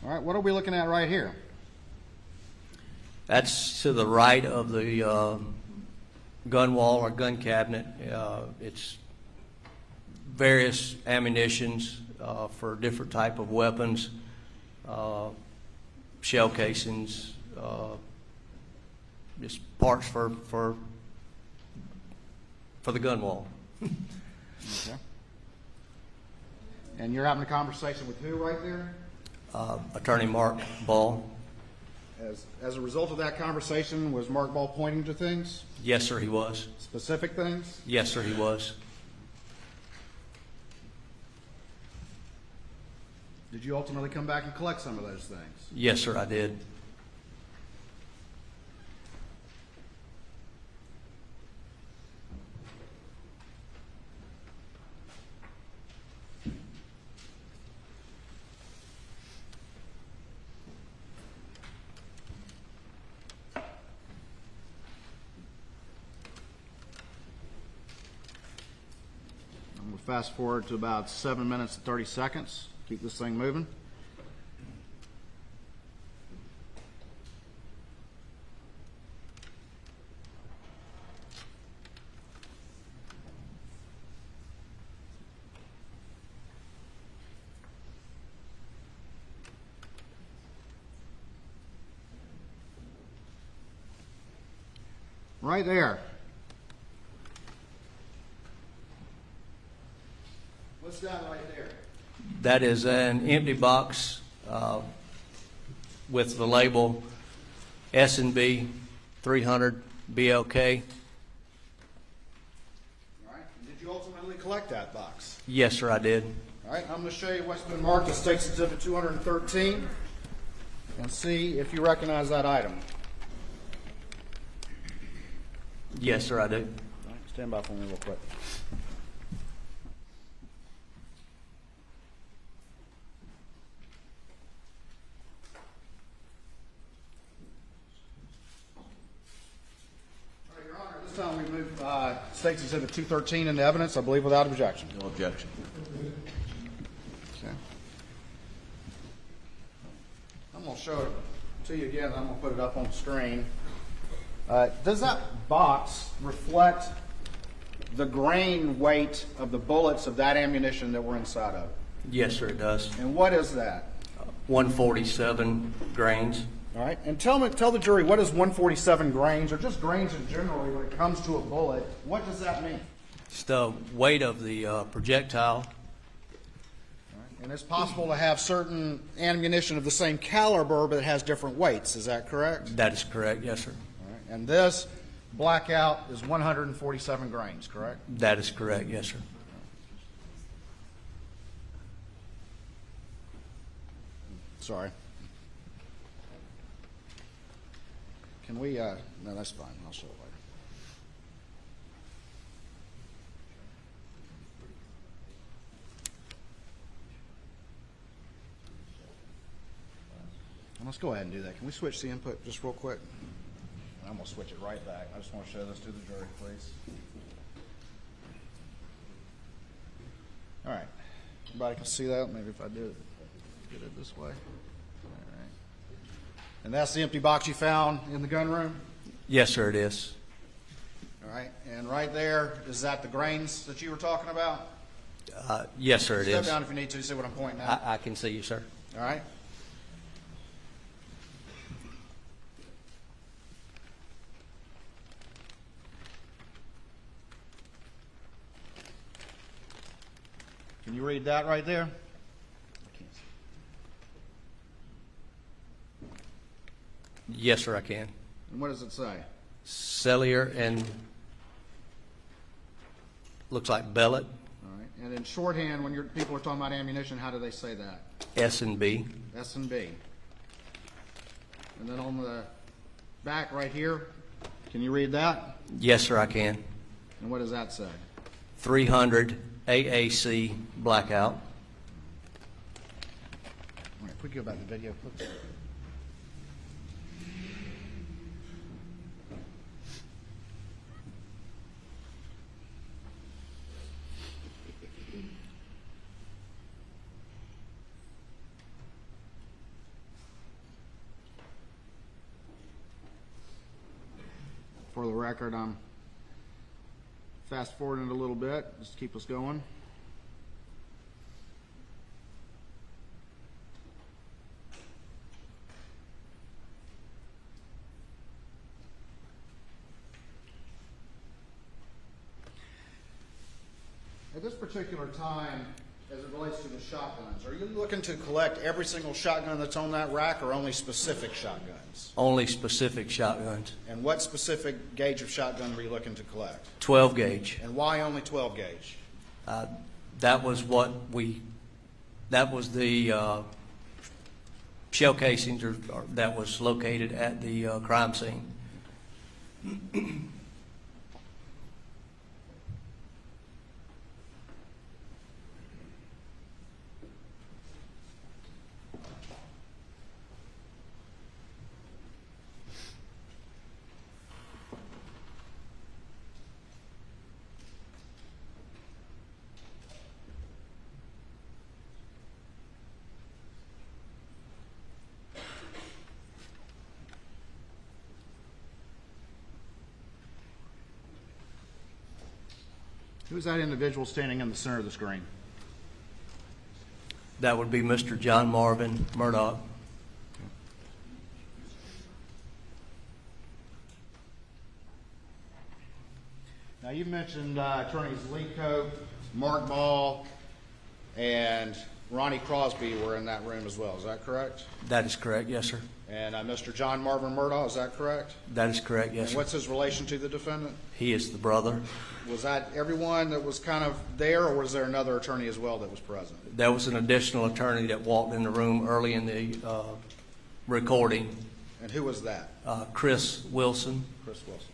All right, what are we looking at right here? That's to the right of the gun wall or gun cabinet. It's various ammunitions for different type of weapons, shell casings, just parts for the gun wall. Okay. And you're having a conversation with who right there? Attorney Mark Ball. As a result of that conversation, was Mark Ball pointing to things? Yes, sir, he was. Specific things? Yes, sir, he was. Did you ultimately come back and collect some of those things? Yes, sir, I did. We'll fast forward to about 7 minutes and 30 seconds. Keep this thing moving. Right there. What's that right there? That is an empty box with the label S&B 300 BLK. All right. Did you ultimately collect that box? Yes, sir, I did. All right. I'm going to show you what's been marked as State's Exhibit 213 and see if you recognize that item. Yes, sir, I do. All right. Stand by for me real quick. This time we move State's Exhibit 213 into evidence, I believe, without objection. No objection. Okay. I'm going to show it to you again. I'm going to put it up on the screen. Does that box reflect the grain weight of the bullets of that ammunition that were inside of it? Yes, sir, it does. And what is that? 147 grains. All right. And tell the jury, what is 147 grains, or just grains in general, when it comes to a bullet? What does that mean? It's the weight of the projectile. And it's possible to have certain ammunition of the same caliber, but it has different weights. Is that correct? That is correct, yes, sir. All right. And this blackout is 147 grains, correct? That is correct, yes, sir. Sorry. Can we, no, that's fine. I'll show it later. And let's go ahead and do that. Can we switch the input just real quick? I'm going to switch it right back. I just want to show this to the jury, please. All right. Everybody can see that? Maybe if I do it, get it this way. All right. And that's the empty box you found in the gun room? Yes, sir, it is. All right. And right there, is that the grains that you were talking about? Yes, sir, it is. Step down if you need to. See what I'm pointing at? I can see you, sir. All right. Can you read that right there? Yes, sir, I can. And what does it say? Cellular and looks like bellet. All right. And in shorthand, when people are talking about ammunition, how do they say that? S&B. S&B. And then on the back right here, can you read that? Yes, sir, I can. And what does that say? 300 AAC blackout. All right, if we go back to the video, please. For the record, I'm fast forwarding it a little bit, just to keep us going. At this particular time, as it relates to the shotguns, are you looking to collect every single shotgun that's on that rack or only specific shotguns? Only specific shotguns. And what specific gauge of shotgun were you looking to collect? 12 gauge. And why only 12 gauge? That was the shell casings that was located at the crime scene. Who's that individual standing in the center of the screen? That would be Mr. John Marvin Murdaugh. Now, you mentioned attorneys Lee Cope, Mark Ball, and Ronnie Crosby were in that room as well. Is that correct? That is correct, yes, sir. And Mr. John Marvin Murdaugh, is that correct? That is correct, yes, and sir. what's his relation to the defendant? He is the brother. Was that everyone that was kind of there, or was there another attorney as well that was present? There was an additional attorney that walked in the room early in the recording. And who was that? Chris Wilson. Chris Wilson.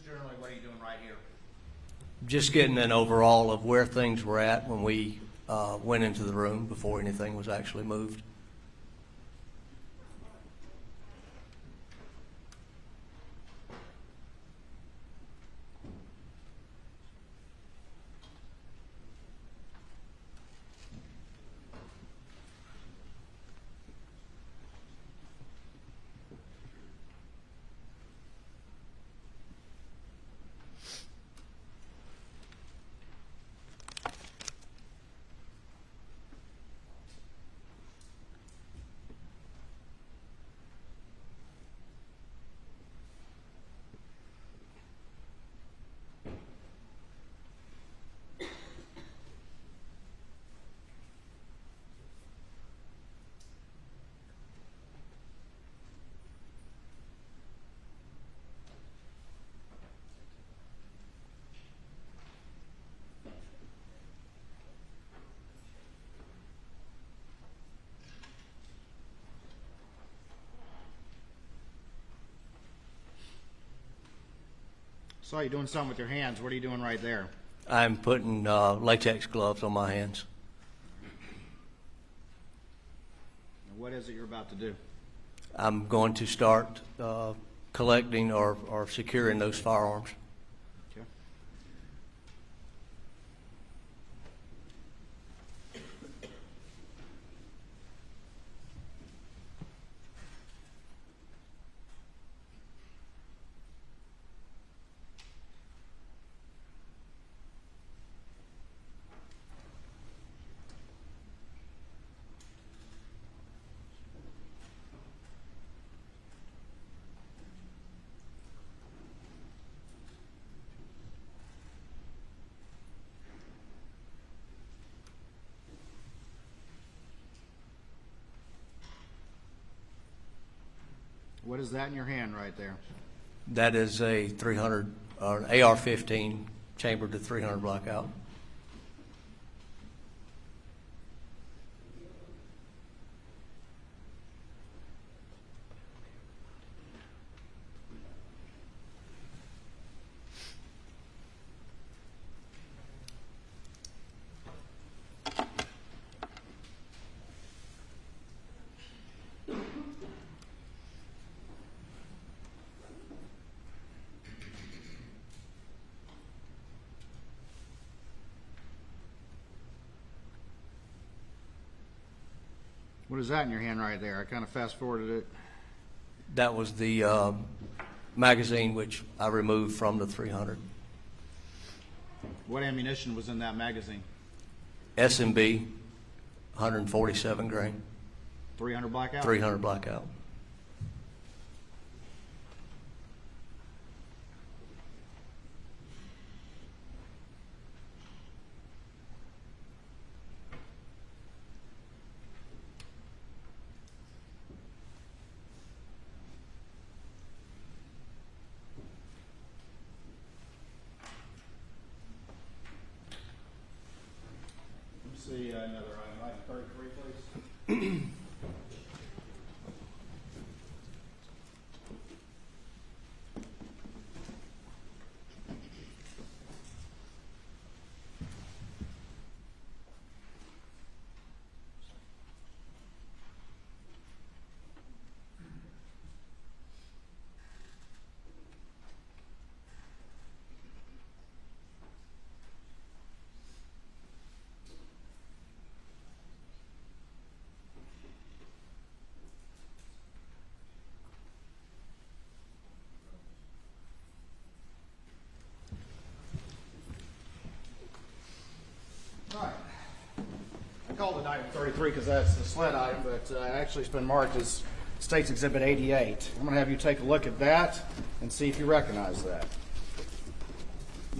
Generally, what are you doing right here? Just getting an overall of where things were at when we went into the room before anything was actually moved. Saw you doing something with your hands. What are you doing right there? I'm putting latex gloves on my hands. And what is it you're about to do? I'm going to start collecting or securing those firearms. Okay. What is that in your hand right there? That is a 300 or an AR-15 chambered to 300 blackout. What is that in your hand right there? I kind of fast forwarded it. That was the magazine which I removed from the 300. What ammunition was in that magazine? S&B, 147 grain. 300 blackout? 300 blackout. See another item, item 33, please. Right. I called it item 33 because that's the sled item, but actually it's been marked as State's Exhibit 88. I'm going to have you take a look at that and see if you recognize that.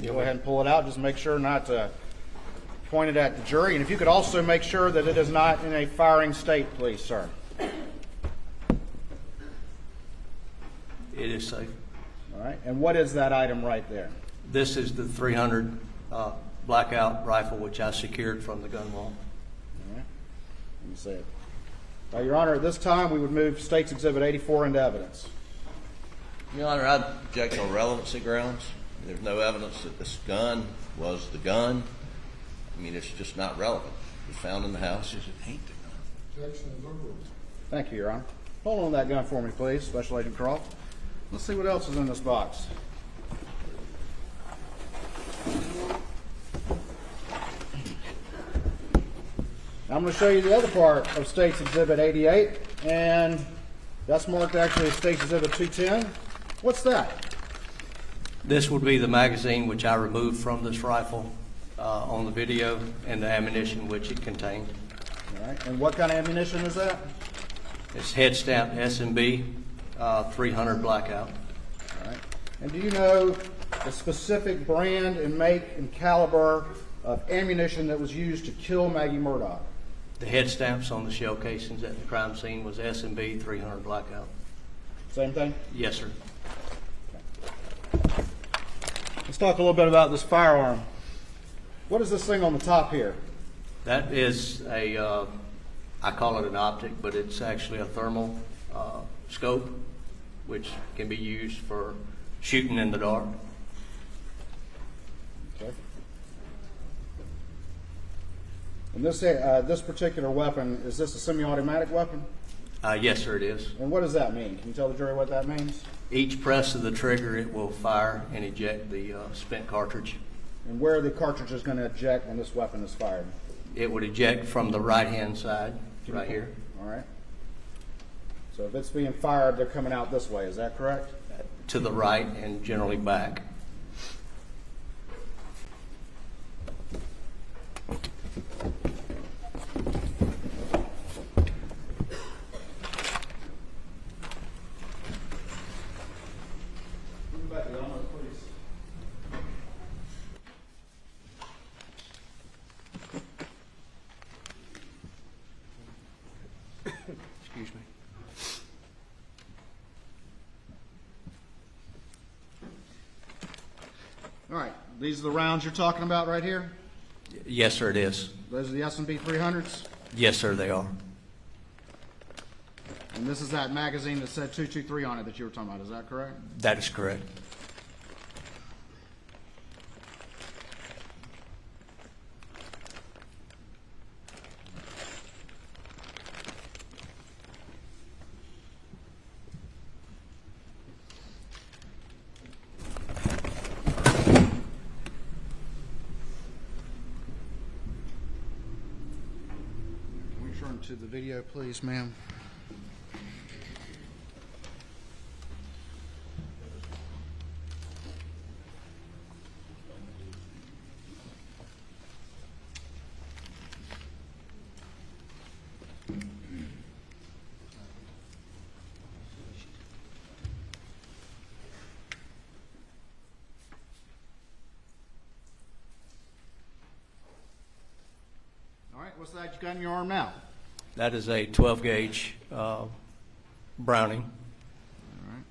Go ahead and pull it out. Just make sure not to point it at the jury. And if you could also make sure that it is not in a firing state, please, sir. It is safe. All right. And what is that item right there? This is the 300 blackout rifle which I secured from the gun wall. All right. Let me see it. Your Honor, at this time we would move State's Exhibit 84 into evidence. Your Honor, I object on relevancy grounds. There's no evidence that this gun was the gun. I mean, it's just not relevant. It was found in the house. It ain't the gun. Objection is overruled. Thank you, Your Honor. Hold on that gun for me, please, Special Agent Croft. Let's see what else is in this box. I'm going to show you the other part of State's Exhibit 88, and that's marked actually as State's Exhibit 210. What's that? This would be the magazine which I removed from this rifle on the video and the ammunition which it contained. All right. And what kind of ammunition is that? It's head stamped S&B 300 blackout. All right. And do you know the specific brand and make and caliber of ammunition that was used to kill Maggie Murdaugh? The head stamps on the shell casings at the crime scene was S&B 300 blackout. Same thing? Yes, sir. Let's talk a little bit about this firearm. What is this thing on the top here? That is a, I call it an optic, but it's actually a thermal scope, which can be used for shooting in the dark. Okay. And this particular weapon, is this a semi-automatic weapon? Yes, sir, it is. And what does that mean? Can you tell the jury what that means? Each press of the trigger, it will fire and eject the spent cartridge. And where are the cartridges going to eject when this weapon is fired? It would eject from the right-hand side, right here. All right. So if it's being fired, they're coming out this way. Is that correct? To the right and generally back. Excuse me. All right. These are the rounds you're talking about right here? Yes, sir, it is. Those are the S&B 300s? Yes, sir, they are. And this is that magazine that said 223 on it that you were talking about. Is that correct? That is correct. Turn to the video, please, ma'am. All right, what's that you got in your arm now? That is a 12 gauge Browning. All right.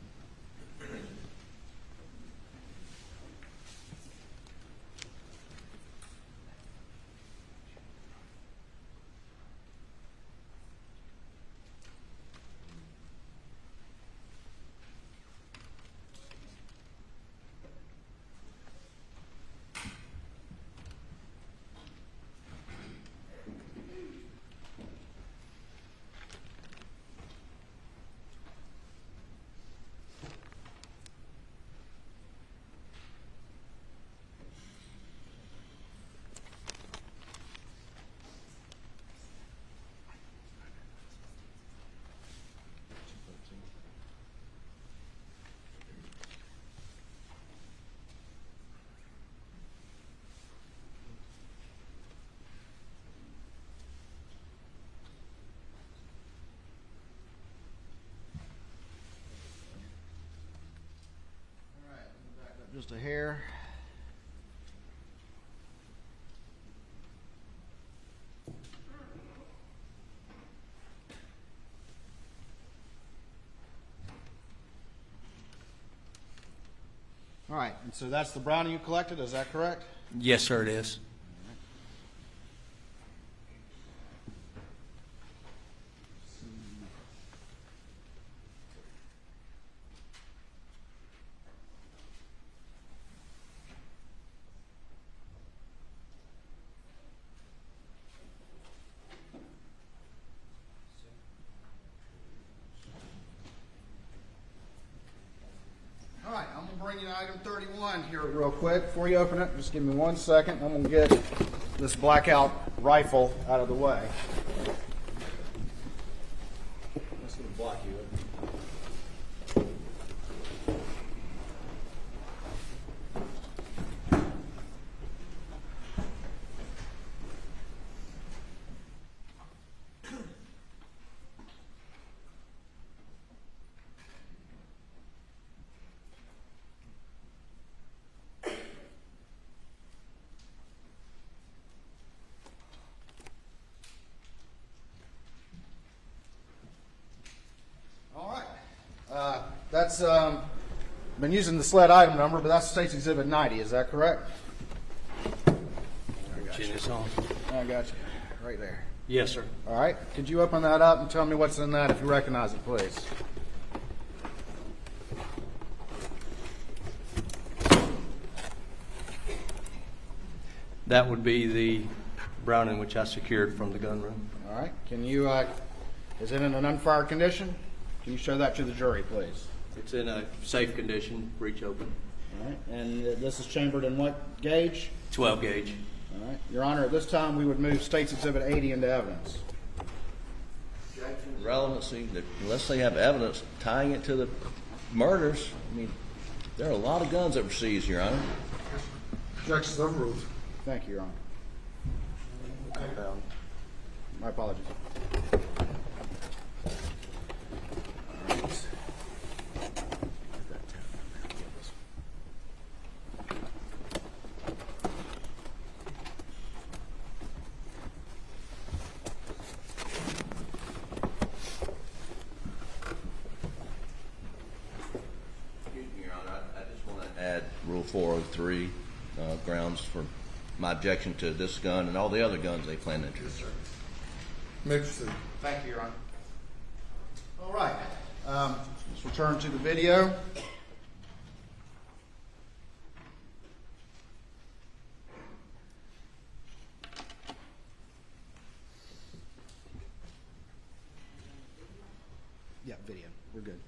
Just a hair. All right, and so that's the Browning you collected, is that correct? Yes, sir, it is. All right, I'm going to bring you to item 31 here real quick. Before you open it, just give me 1 second. I'm going to get this blackout rifle out of the way. That's going to block you. That's been using the sled item number, but that's State's Exhibit 90. Is that correct? I got you. Right there. Yes, sir. All right. Could you open that up and tell me what's in that if you recognize it, please? That would be the Browning which I secured from the gun room. All right. Can you, is it in an unfired condition? Can you show that to the jury, please? It's in a safe condition, breech open. All right. And this is chambered in what gauge? 12 gauge. All right. Your Honor, at this time we would move State's Exhibit 80 into evidence. Relevancy, unless they have evidence tying it to the murders, I mean, there are a lot of guns that were seized, Your Honor. Objections overruled. Thank you, Your Honor. My apologies. All right. Rule 403 grounds for my objection to this gun and all the other guns they plan to introduce. May proceed. Thank you, Your Honor. All right. Let's return to the video. Yeah, video. We're good.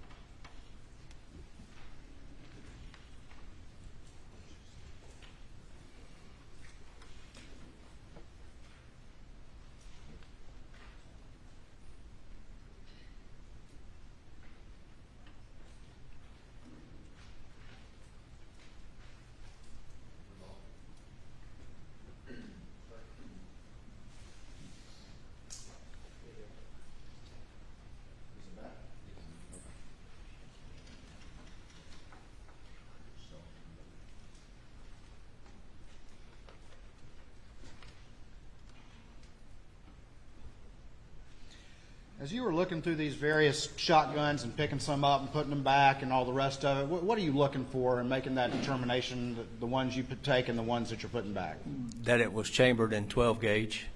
As you were looking through these various shotguns and picking some up and putting them back and all the rest of it, what are you looking for in making that determination, the ones you take and the ones that you're putting back? That it was chambered in 12 gauge.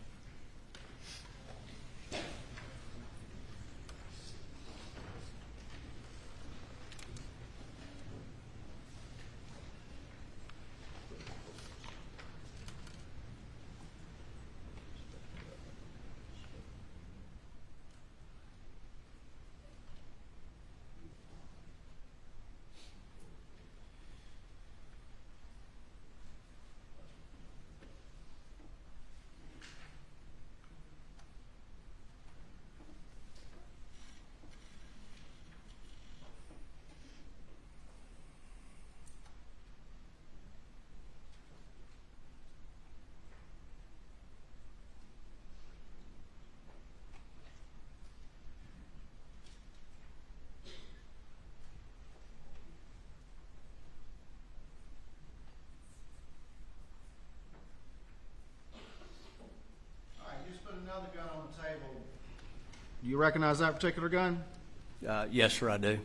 Another gun on the table. Do you recognize that particular gun? Yes, sir, I do.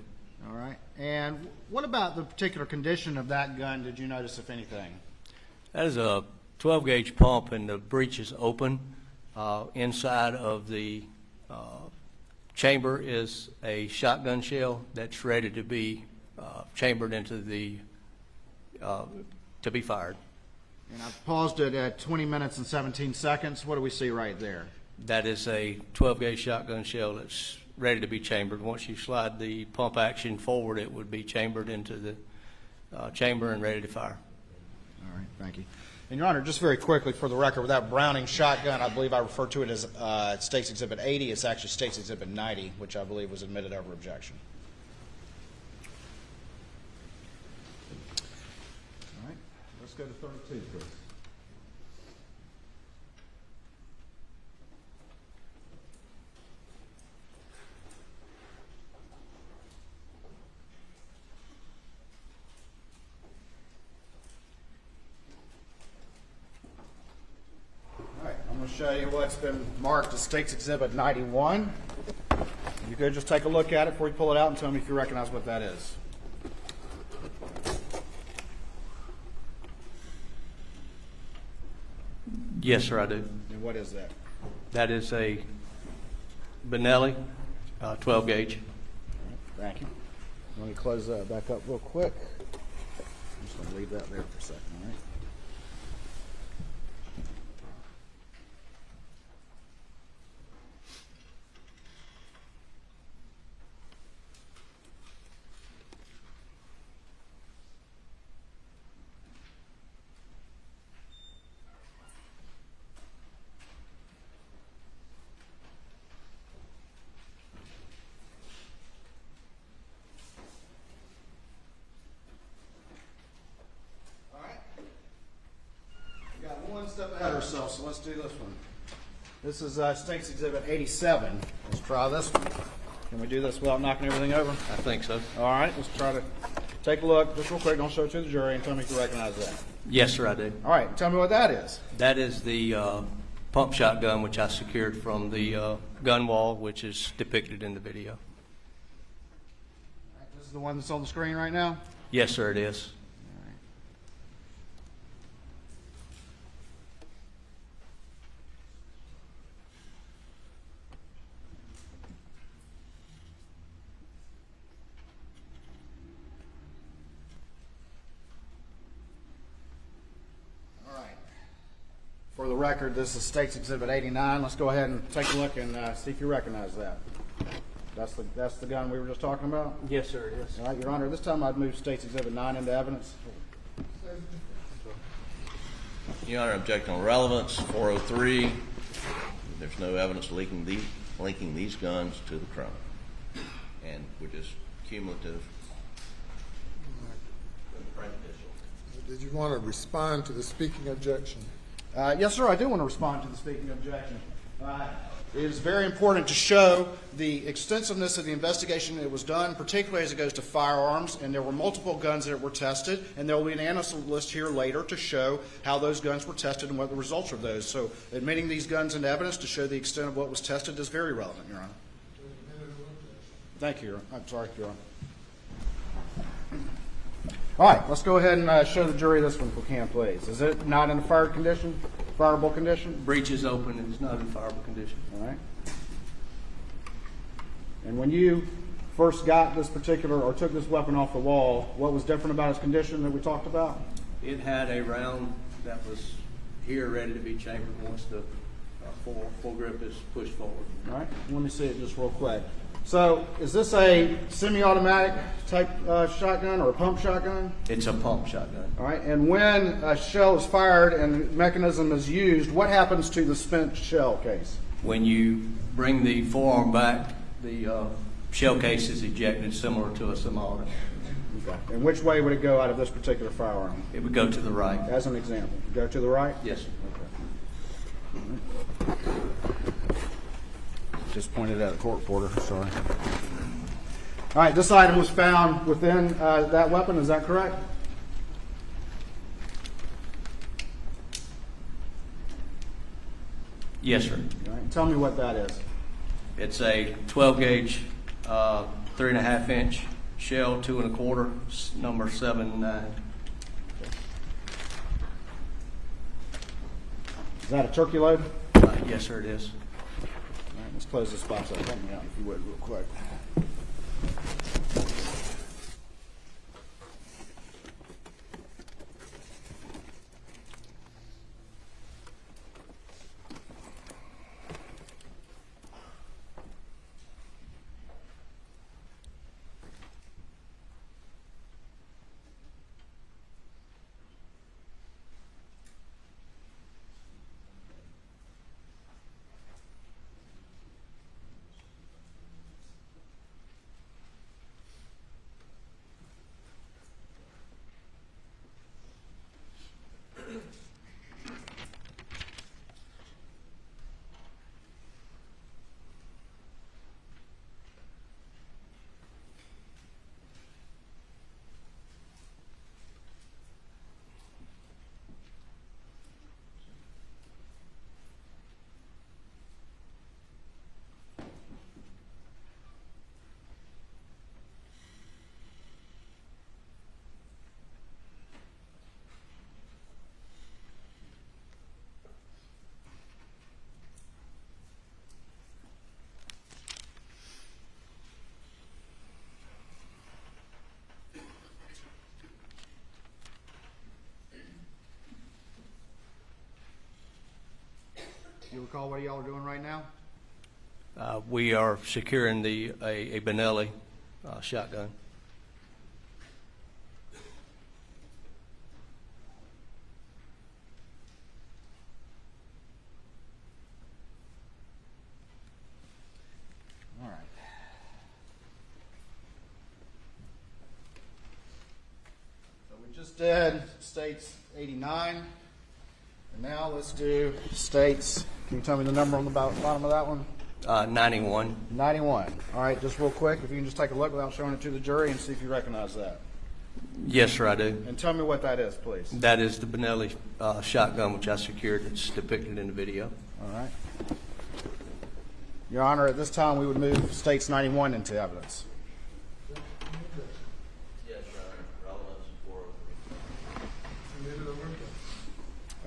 All right. And what about the particular condition of that gun did you notice, if anything? That is a 12 gauge pump, and the breech is open. Inside of the chamber is a shotgun shell that's ready to be chambered into the to be fired. And I've paused it at 20 minutes and 17 seconds. What do we see right there? That is a 12 gauge shotgun shell that's ready to be chambered. Once you slide the pump action forward, it would be chambered into the chamber and ready to fire. All right, thank you. And Your Honor, just very quickly for the record, with that Browning shotgun, I believe I referred to it as State's Exhibit 80. It's actually State's Exhibit 90, which I believe was admitted over objection. All right, let's go to 32, please. I'm going to show you what's been marked as State's Exhibit 91. You could just take a look at it before you pull it out and tell me if you recognize what that is. Yes, sir, I do. And what is that? That is a Benelli 12 gauge. Thank you. Let me close that back up real quick. I'm just going to leave that there for a second, all right? Step ahead of ourselves, so let's do this one. This is State's Exhibit 87. Let's try this one. Can we do this without knocking everything over? I think so. All right, let's try to take a look just real quick. Don't show it to the jury and tell me if you recognize that. Yes, sir, I do. All right, tell me what that is. That is the pump shotgun, which I secured from the gun wall, which is depicted in the video. All right, this is the one that's on the screen right now? Yes, sir, it is. For the record, this is State's Exhibit 89. Let's go ahead and take a look and see if you recognize that. That's the gun we were just talking about? Yes, sir, it is. All right, Your Honor, this time I'd move State's Exhibit 9 into evidence. Your Honor, object on relevance, 403. There's no evidence linking these guns to the crime, and which is cumulative. Did you want to respond to the speaking objection? Yes, sir, I do want to respond to the speaking objection. It is very important to show the extensiveness of the investigation that was done, particularly as it goes to firearms, and there were multiple guns that were tested, and there will be an analyst list here later to show how those guns were tested and what the results of those. So admitting these guns into evidence to show the extent of what was tested is very relevant, Your Honor. Thank you. I'm sorry, Your Honor. All right, let's go ahead and show the jury this one if we can, please. Is it not in a fired condition, fireable condition? Breech is open and it's not in fireable condition. All right. And when you first got this particular, or took this weapon off the wall, what was different about its condition that we talked about? It had a round that was here ready to be chambered once the full grip is pushed forward. All right, let me see it just real quick. So, is this a semi-automatic type shotgun or a pump shotgun? It's a pump shotgun. All right, and when a shell is fired and the mechanism is used, what happens to the spent shell case? When you bring the forearm back, the shell case is ejected, similar to a semi-auto. Okay. And which way would it go out of this particular firearm? It would go to the right. As an example. Go to the right? Yes, sir. Okay. Just pointed at a court reporter, sorry. All right, this item was found within that weapon, is that correct? Yes, sir. All right, tell me what that is. It's a 12 gauge, 3.5 inch shell, 2 1/4, number 7.9. Is that a turkey load? Yes, sir, it is. All right, let's close this box up. Help me out if you would, real quick. Do you recall what y'all are doing right now? We are securing a Benelli shotgun. All right. So we just did states 89, and now let's do states. Can you tell me the number on the bottom of that one? 91. 91. All right, just real quick, if you can just take a look without showing it to the jury and see if you recognize that. Yes, sir, I do. And tell me what that is, please. That is the Benelli shotgun, which I secured. It's depicted in the video. All right. Your Honor, at this time, we would move states 91 into evidence. Yes, Your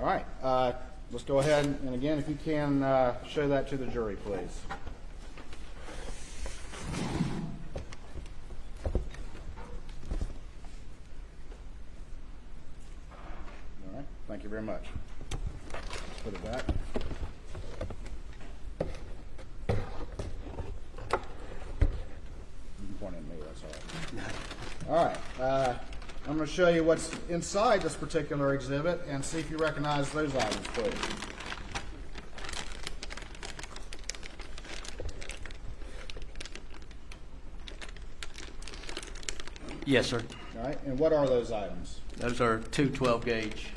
Honor. All right. Let's go ahead and again, if you can show that to the jury, please. All right. Thank you very much. Let's put it back. You can point at me. That's all right. All right. I'm going to show you what's inside this particular exhibit and see if you recognize those items, please. Yes, sir. All right, and what are those items? Those are two 12-gauge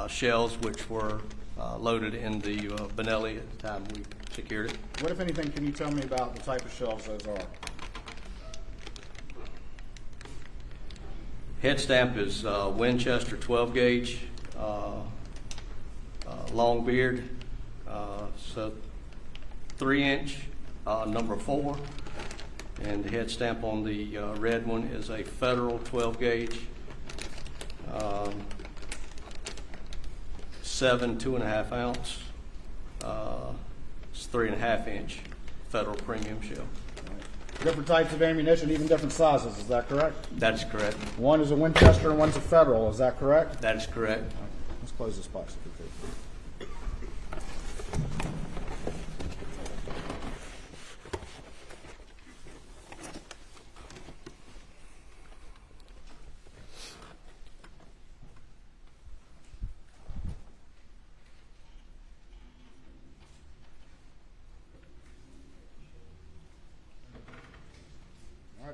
shells, which were loaded in the Benelli at the time we secured it. What, if anything, can you tell me about the type of shells those are? Head stamp is Winchester 12-gauge, long beard, so 3-inch, number 4, And the head stamp on the red one is a federal 12 gauge, 7 2.5 ounce, it's 3.5 inch federal premium shell. Different types of ammunition, even different sizes, is that correct? That's correct. One is a Winchester and one's a Federal, is that correct? That is correct. All right, let's close this box if we could.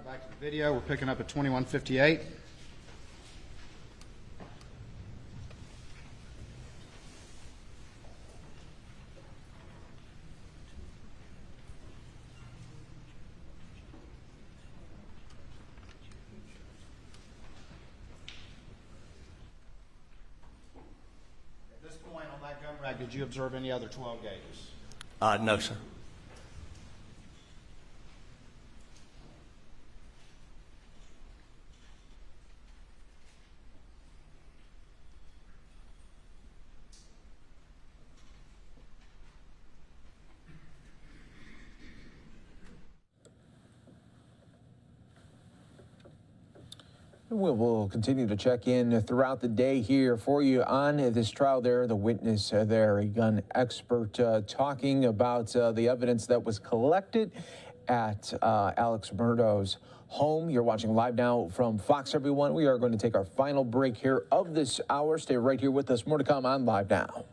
Back to the video. We're picking up at 21:58. At this point on that gun rack, did you observe any other 12 gauges? No, sir. We'll continue to check in throughout the day here for you on this trial there. The witness there, a gun expert, talking about the evidence that was collected at Alex Murdaugh's home. You're watching Live Now from Fox, everyone. We are going to take our final break here of this hour. Stay right here with us. More to come on Live Now.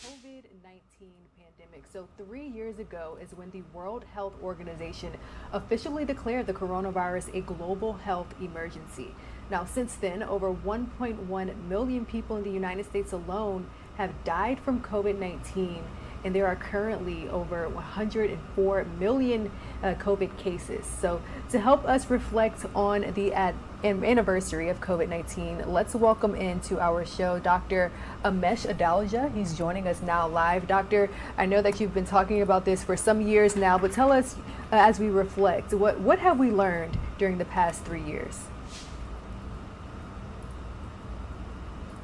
COVID-19 pandemic. So 3 years ago is when the World Health Organization officially declared the coronavirus a global health emergency. Now, since then, over 1.1 million people in the United States alone have died from COVID-19, and there are currently over 104 million COVID cases. So to help us reflect on the anniversary of COVID-19, let's welcome into our show Dr. Alex Murdaugh. He's joining us now live. Doctor, I know that you've been talking about this for some years now, but tell us as we reflect, what have we learned during the past 3 years?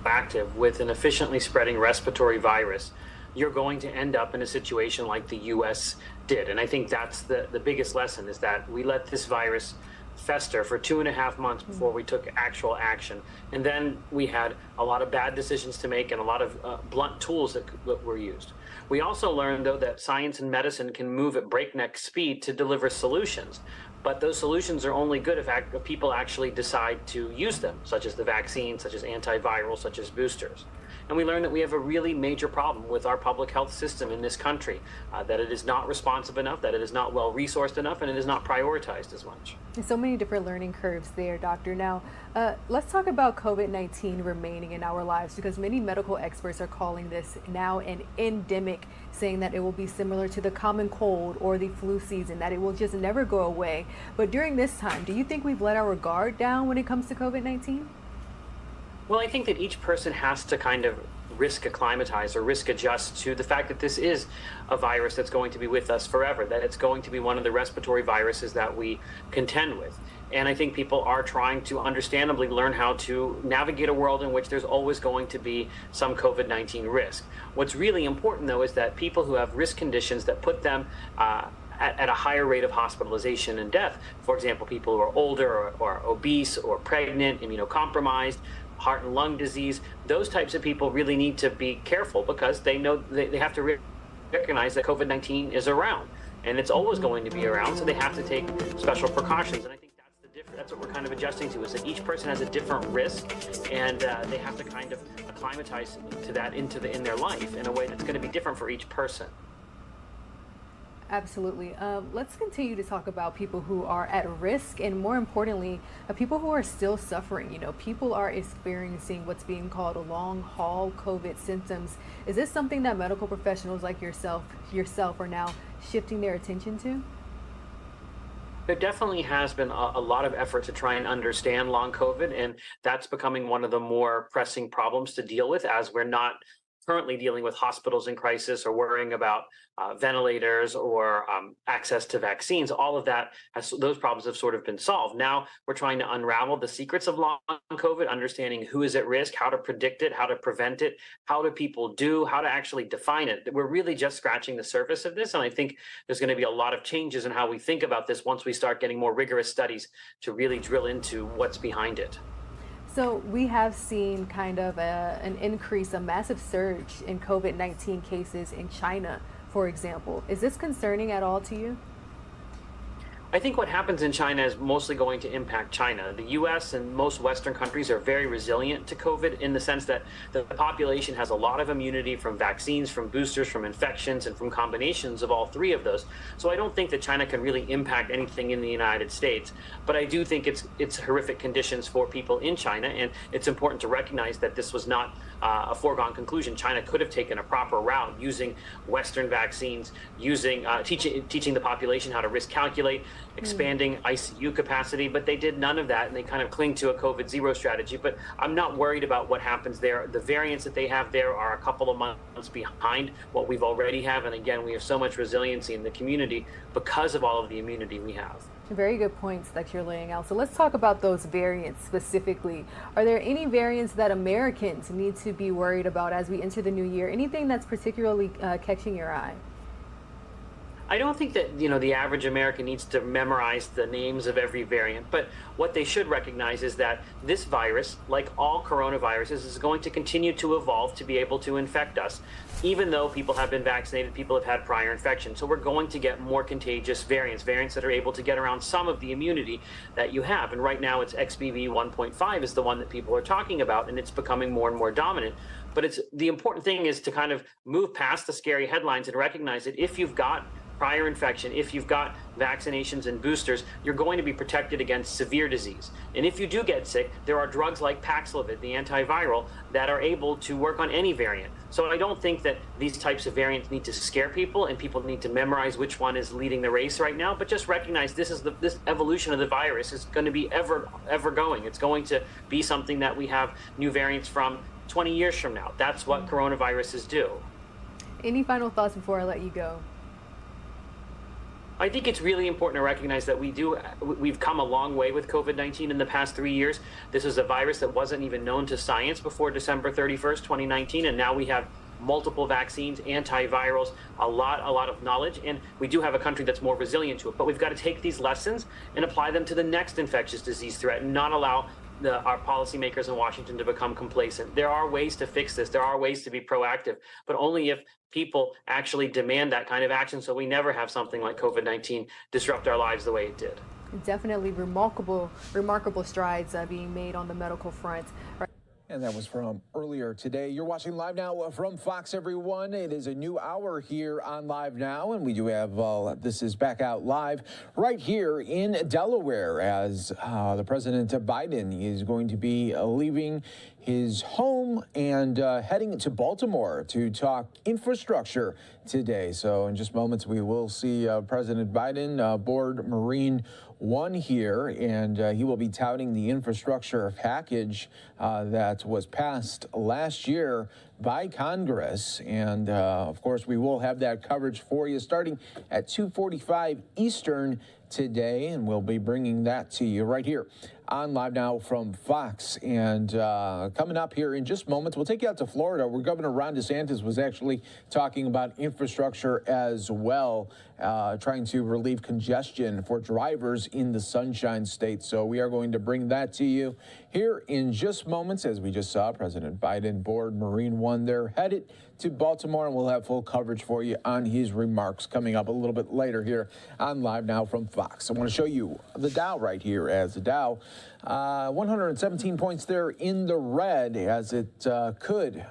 Active with an efficiently spreading respiratory virus, you're going to end up in a situation like the U.S. did. And I think that's the biggest lesson, is that we let this virus fester for 2.5 months before we took actual action. And then we had a lot of bad decisions to make and a lot of blunt tools that were used. We also learned, though, that science and medicine can move at breakneck speed to deliver solutions. But those solutions are only good if people actually decide to use them, such as the vaccine, such as antivirals, such as boosters. And we learned that we have a really major problem with our public health system in this country, that it is not responsive enough, that it is not well resourced enough, and it is not prioritized as much. There's so many different learning curves there, Doctor. Now, let's talk about COVID-19 remaining in our lives, because many medical experts are calling this now an endemic, saying that it will be similar to the common cold or the flu season, that it will just never go away. But during this time, do you think we've let our guard down when it comes to COVID-19? Well, I think that each person has to kind of risk acclimatize or risk adjust to the fact that this is a virus that's going to be with us forever, that it's going to be one of the respiratory viruses that we contend with. And I think people are trying to understandably learn how to navigate a world in which there's always going to be some COVID-19 risk. What's really important, though, is that people who have risk conditions that put them at a higher rate of hospitalization and death, for example, people who are older or obese or pregnant, immunocompromised, heart and lung disease, those types of people really need to be careful, because they know they have to recognize that COVID-19 is around and it's always going to be around, so they have to take special precautions. And I think that's what we're kind of adjusting to, is that each person has a different risk, and they have to kind of acclimatize to that in their life in a way that's going to be different for each person. Absolutely. Let's continue to talk about people who are at risk, and more importantly, people who are still suffering. You know, people are experiencing what's being called a long haul COVID symptoms. Is this something that medical professionals like yourself are now shifting their attention to? There definitely has been a lot of effort to try and understand long COVID, and that's becoming one of the more pressing problems to deal with, as we're not currently dealing with hospitals in crisis or worrying about ventilators or access to vaccines. All of that, those problems have sort of been solved. Now we're trying to unravel the secrets of long COVID, understanding who is at risk, how to predict it, how to prevent it, how do people how to actually define it. We're really just scratching the surface of this, and I think there's going to be a lot of changes in how we think about this once we start getting more rigorous studies to really drill into what's behind it. So we have seen kind of an increase, a massive surge in COVID-19 cases in China, for example. Is this concerning at all to you? I think what happens in China is mostly going to impact China. The U.S. and most Western countries are very resilient to COVID, in the sense that the population has a lot of immunity from vaccines, from boosters, from infections, and from combinations of all three of those. So I don't think that China can really impact anything in the United States. But I do think it's horrific conditions for people in China, and it's important to recognize that this was not a foregone conclusion. China could have taken a proper route using Western vaccines, using teaching the population how to risk calculate, expanding ICU capacity, but they did none of that, and they kind of cling to a COVID zero strategy. But I'm not worried about what happens there. The variants that they have there are a couple of months behind what we've already have, and again, we have so much resiliency in the community because of all of the immunity we have. Very good points that you're laying out. So let's talk about those variants specifically. Are there any variants that Americans need to be worried about as we enter the new year? Anything that's particularly catching your eye? I don't think that, the average American needs to memorize the names of every variant, but what they should recognize is that this virus, like all coronaviruses, is going to continue to evolve to be able to infect us. Even though people have been vaccinated, people have had prior infection. So we're going to get more contagious variants that are able to get around some of the immunity that you have. And right now it's XBB 1.5 is the one that people are talking about, and it's becoming more and more dominant. But the important thing is to kind of move past the scary headlines and recognize that if you've got prior infection, if you've got vaccinations and boosters, you're going to be protected against severe disease. And if you do get sick, there are drugs like Paxlovid, the antiviral, that are able to work on any variant. So I don't think that these types of variants need to scare people, and people need to memorize which one is leading the race right now, but just recognize this evolution of the virus is going to be ever going. It's going to be something that we have new variants from 20 years from now. That's what coronaviruses do. Any final thoughts before I let you go? I think it's really important to recognize that we've come a long way with COVID-19 in the past 3 years. This is a virus that wasn't even known to science before December 31st, 2019, and now we have multiple vaccines, antivirals, a lot of knowledge, and we do have a country that's more resilient to it. But we've got to take these lessons and apply them to the next infectious disease threat and not allow our policymakers in Washington to become complacent. There are ways to fix this. There are ways to be proactive, but only if people actually demand that kind of action, so we never have something like COVID-19 disrupt our lives the way it did. Definitely remarkable strides being made on the medical front. And that was from earlier today. You're watching Live Now from Fox, everyone. It is a new hour here on Live Now, and we do have, this is back out live right here in Delaware as the President Biden is going to be leaving his home and heading to Baltimore to talk infrastructure today. So in just moments, we will see President Biden aboard Marine One here, and he will be touting the infrastructure package that was passed last year by Congress. And of course, we will have that coverage for you starting at 2:45 Eastern today, and we'll be bringing that to you right here on Live Now from Fox. And coming up here in just moments, we'll take you out to Florida, where Governor Ron DeSantis was actually talking about infrastructure as well, trying to relieve congestion for drivers in the Sunshine State. So we are going to bring that to you here in just moments, as we just saw President Biden board Marine One. They're headed to Baltimore, and we'll have full coverage for you on his remarks coming up a little bit later here on Live Now from Fox. I want to show you the Dow right here, as the Dow 117 points there in the red, as it could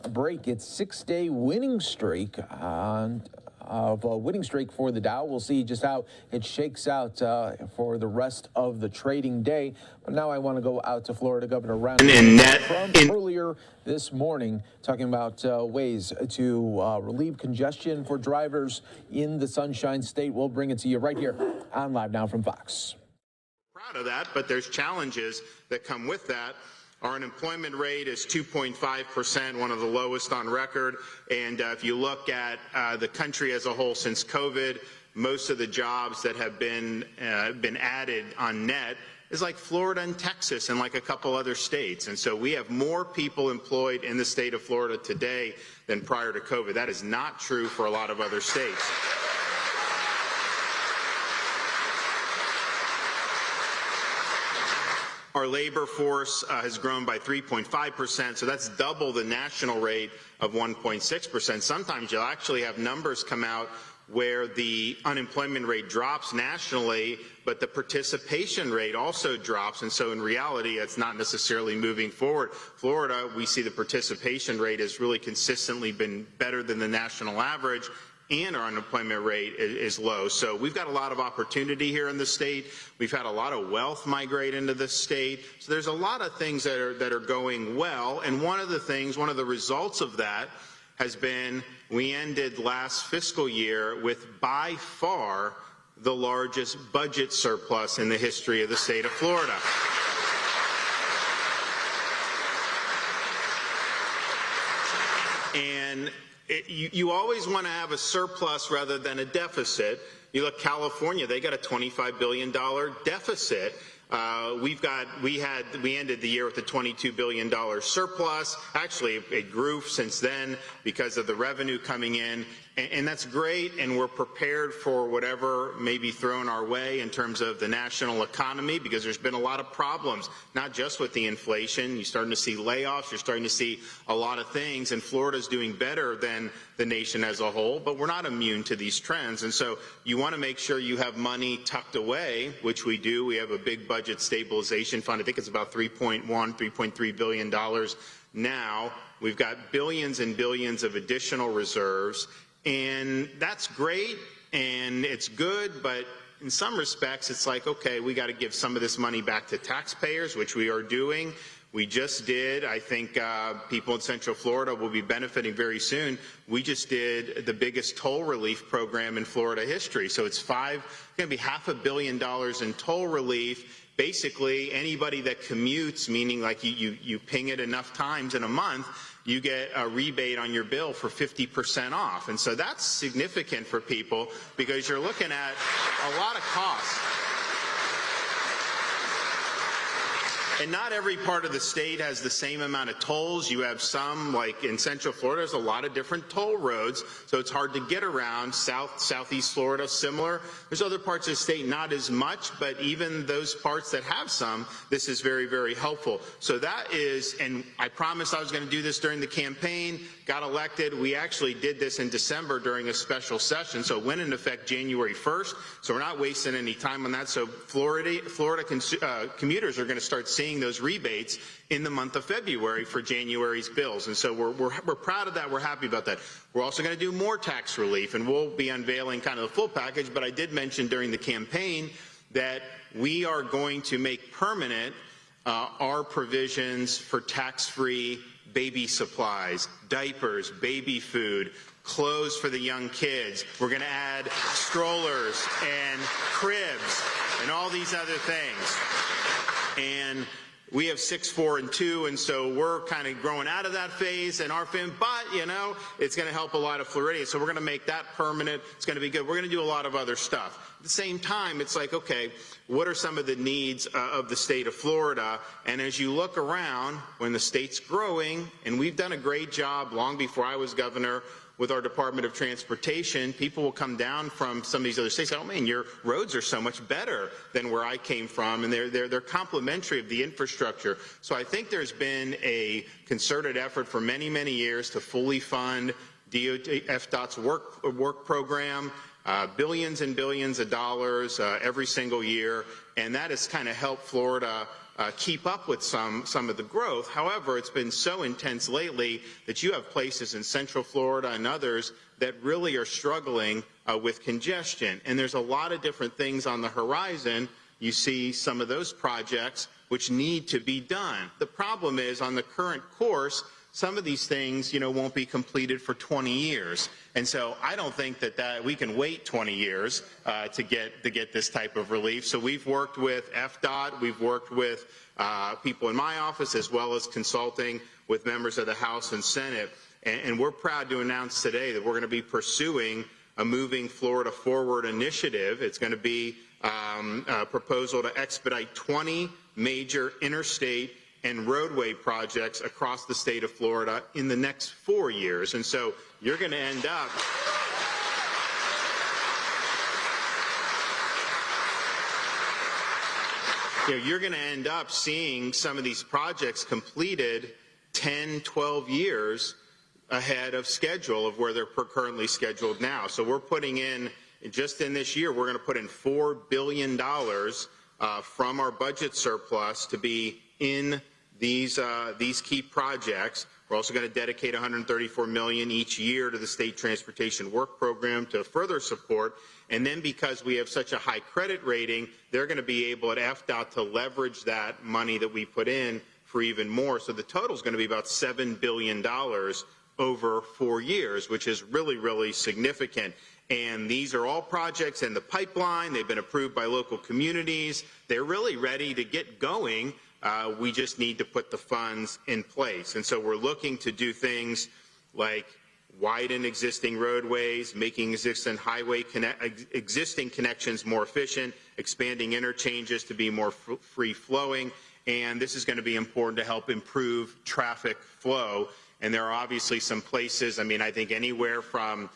break its 6-day winning streak of a winning streak for the Dow. We'll see just how it shakes out for the rest of the trading day. But now I want to go out to Florida. Governor Ron from earlier this morning talking about ways to relieve congestion for drivers in the Sunshine State. We'll bring it to you right here on Live Now from Fox. Proud of that, but there's challenges that come with that. Our unemployment rate is 2.5%, one of the lowest on record. And if you look at the country as a whole since COVID, most of the jobs that have been added on net is like Florida and Texas and like a couple other states. And so we have more people employed in the state of Florida today than prior to COVID. That is not true for a lot of other states. Our labor force has grown by 3.5%, so that's double the national rate of 1.6%. Sometimes you'll actually have numbers come out where the unemployment rate drops nationally, but the participation rate also drops, and so in reality, it's not necessarily moving forward. Florida, we see the participation rate has really consistently been better than the national average, and our unemployment rate is low. So we've got a lot of opportunity here in the state. We've had a lot of wealth migrate into the state. So there's a lot of things that are going well. And one of the results of that has been we ended last fiscal year with by far the largest budget surplus in the history of the state of Florida. And you always want to have a surplus rather than a deficit. You look, California, they got a $25 billion deficit. We ended the year with a $22 billion surplus. Actually, it grew since then because of the revenue coming in, and that's great, and we're prepared for whatever may be thrown our way in terms of the national economy, because there's been a lot of problems, not just with the inflation. You're starting to see layoffs. You're starting to see a lot of things, and Florida's doing better than the nation as a whole, but we're not immune to these trends. And so you want to make sure you have money tucked away, which we do. We have a big budget stabilization fund. I think it's about $3.3 billion now. We've got billions and billions of additional reserves, and that's great and it's good, but in some respects it's like, okay, we got to give some of this money back to taxpayers, which we are doing. We just did. I think people in Central Florida will be benefiting very soon. We just did the biggest toll relief program in Florida history. So it's going to be $500 million in toll relief. Basically, anybody that commutes, meaning like you ping it enough times in a month, you get a rebate on your bill for 50% off. And so that's significant for people because you're looking at a lot of costs. And not every part of the state has the same amount of tolls. You have some, like in Central Florida, there's a lot of different toll roads, so it's hard to get around. Southeast Florida, similar. There's other parts of the state, not as much, but even those parts that have some, this is very, very helpful. So that is, and I promised I was going to do this during the campaign, got elected. We actually did this in December during a special session, so it went into effect January 1st, so we're not wasting any time on that. So Florida commuters are going to start seeing those rebates in the month of February for January's bills, and so we're proud of that. We're happy about that. We're also going to do more tax relief, and we'll be unveiling kind of the full package, but I did mention during the campaign that we are going to make permanent our provisions for tax-free baby supplies, diapers, baby food, clothes for the young kids. We're going to add strollers and cribs and all these other things. And we have 6, 4, and 2, and so we're kind of growing out of that phase in our family, but, you know, it's going to help a lot of Floridians. So we're going to make that permanent. It's going to be good. We're going to do a lot of other stuff. At the same time, it's like, okay, what are some of the needs of the state of Florida? And as you look around, when the state's growing, and we've done a great job long before I was governor with our Department of Transportation, people will come down from some of these other states, oh man, your roads are so much better than where I came from, and they're complementary of the infrastructure. So I think there's been a concerted effort for many, many years to fully fund FDOT's work program, billions and billions of dollars every single year, and that has kind of helped Florida keep up with some of the growth. However, it's been so intense lately that you have places in Central Florida and others that really are struggling with congestion. And there's a lot of different things on the horizon. You see some of those projects which need to be done. The problem is, on the current course, some of these things, you know, won't be completed for 20 years. And so I don't think that we can wait 20 years to get this type of relief. So we've worked with FDOT, we've worked with people in my office, as well as consulting with members of the House and Senate. And we're proud to announce today that we're going to be pursuing a Moving Florida Forward initiative. It's going to be a proposal to expedite 20 major interstate and roadway projects across the state of Florida in the next 4 years. And so you're going to end up you're going to end up seeing some of these projects completed 10, 12 years ahead of schedule of where they're currently scheduled now. So we're putting in, just in this year, we're going to put in $4 billion from our budget surplus to be in these key projects. We're also going to dedicate $134 million each year to the State Transportation Work Program to further support. And then, because we have such a high credit rating, they're going to be able at FDOT to leverage that money that we put in for even more. So the total is going to be about $7 billion over 4 years, which is really, really significant. And these are all projects in the pipeline. They've been approved by local communities. They're really ready to get going. We just need to put the funds in place. And so we're looking to do things like widen existing roadways, making existing connections more efficient, expanding interchanges to be more free-flowing, and this is going to be important to help improve traffic flow. And there are obviously some places, I mean, I think anywhere from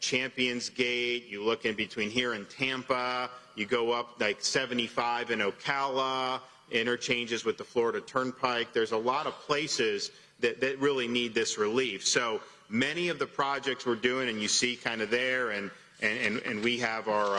Champions Gate, you look in between here and Tampa, you go up like 75 in Ocala, interchanges with the Florida Turnpike. There's a lot of places that really need this relief. So many of the projects we're doing, and you see kind of there, and we have our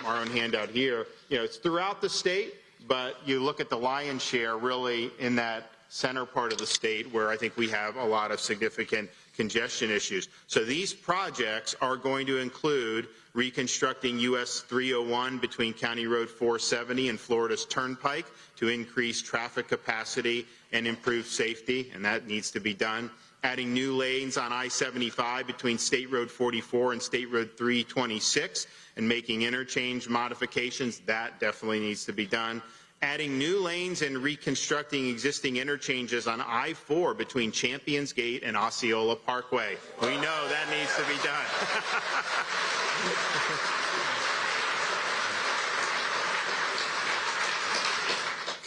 our own handout here. It's throughout the state, but you look at the lion's share really in that center part of the state where I think we have a lot of significant congestion issues. So these projects are going to include reconstructing US 301 between County Road 470 and Florida's Turnpike to increase traffic capacity and improve safety, and that needs to be done. Adding new lanes on I-75 between State Road 44 and State Road 326 and making interchange modifications, that definitely needs to be done. Adding new lanes and reconstructing existing interchanges on I-4 between Champions Gate and Osceola Parkway. We know that needs to be done.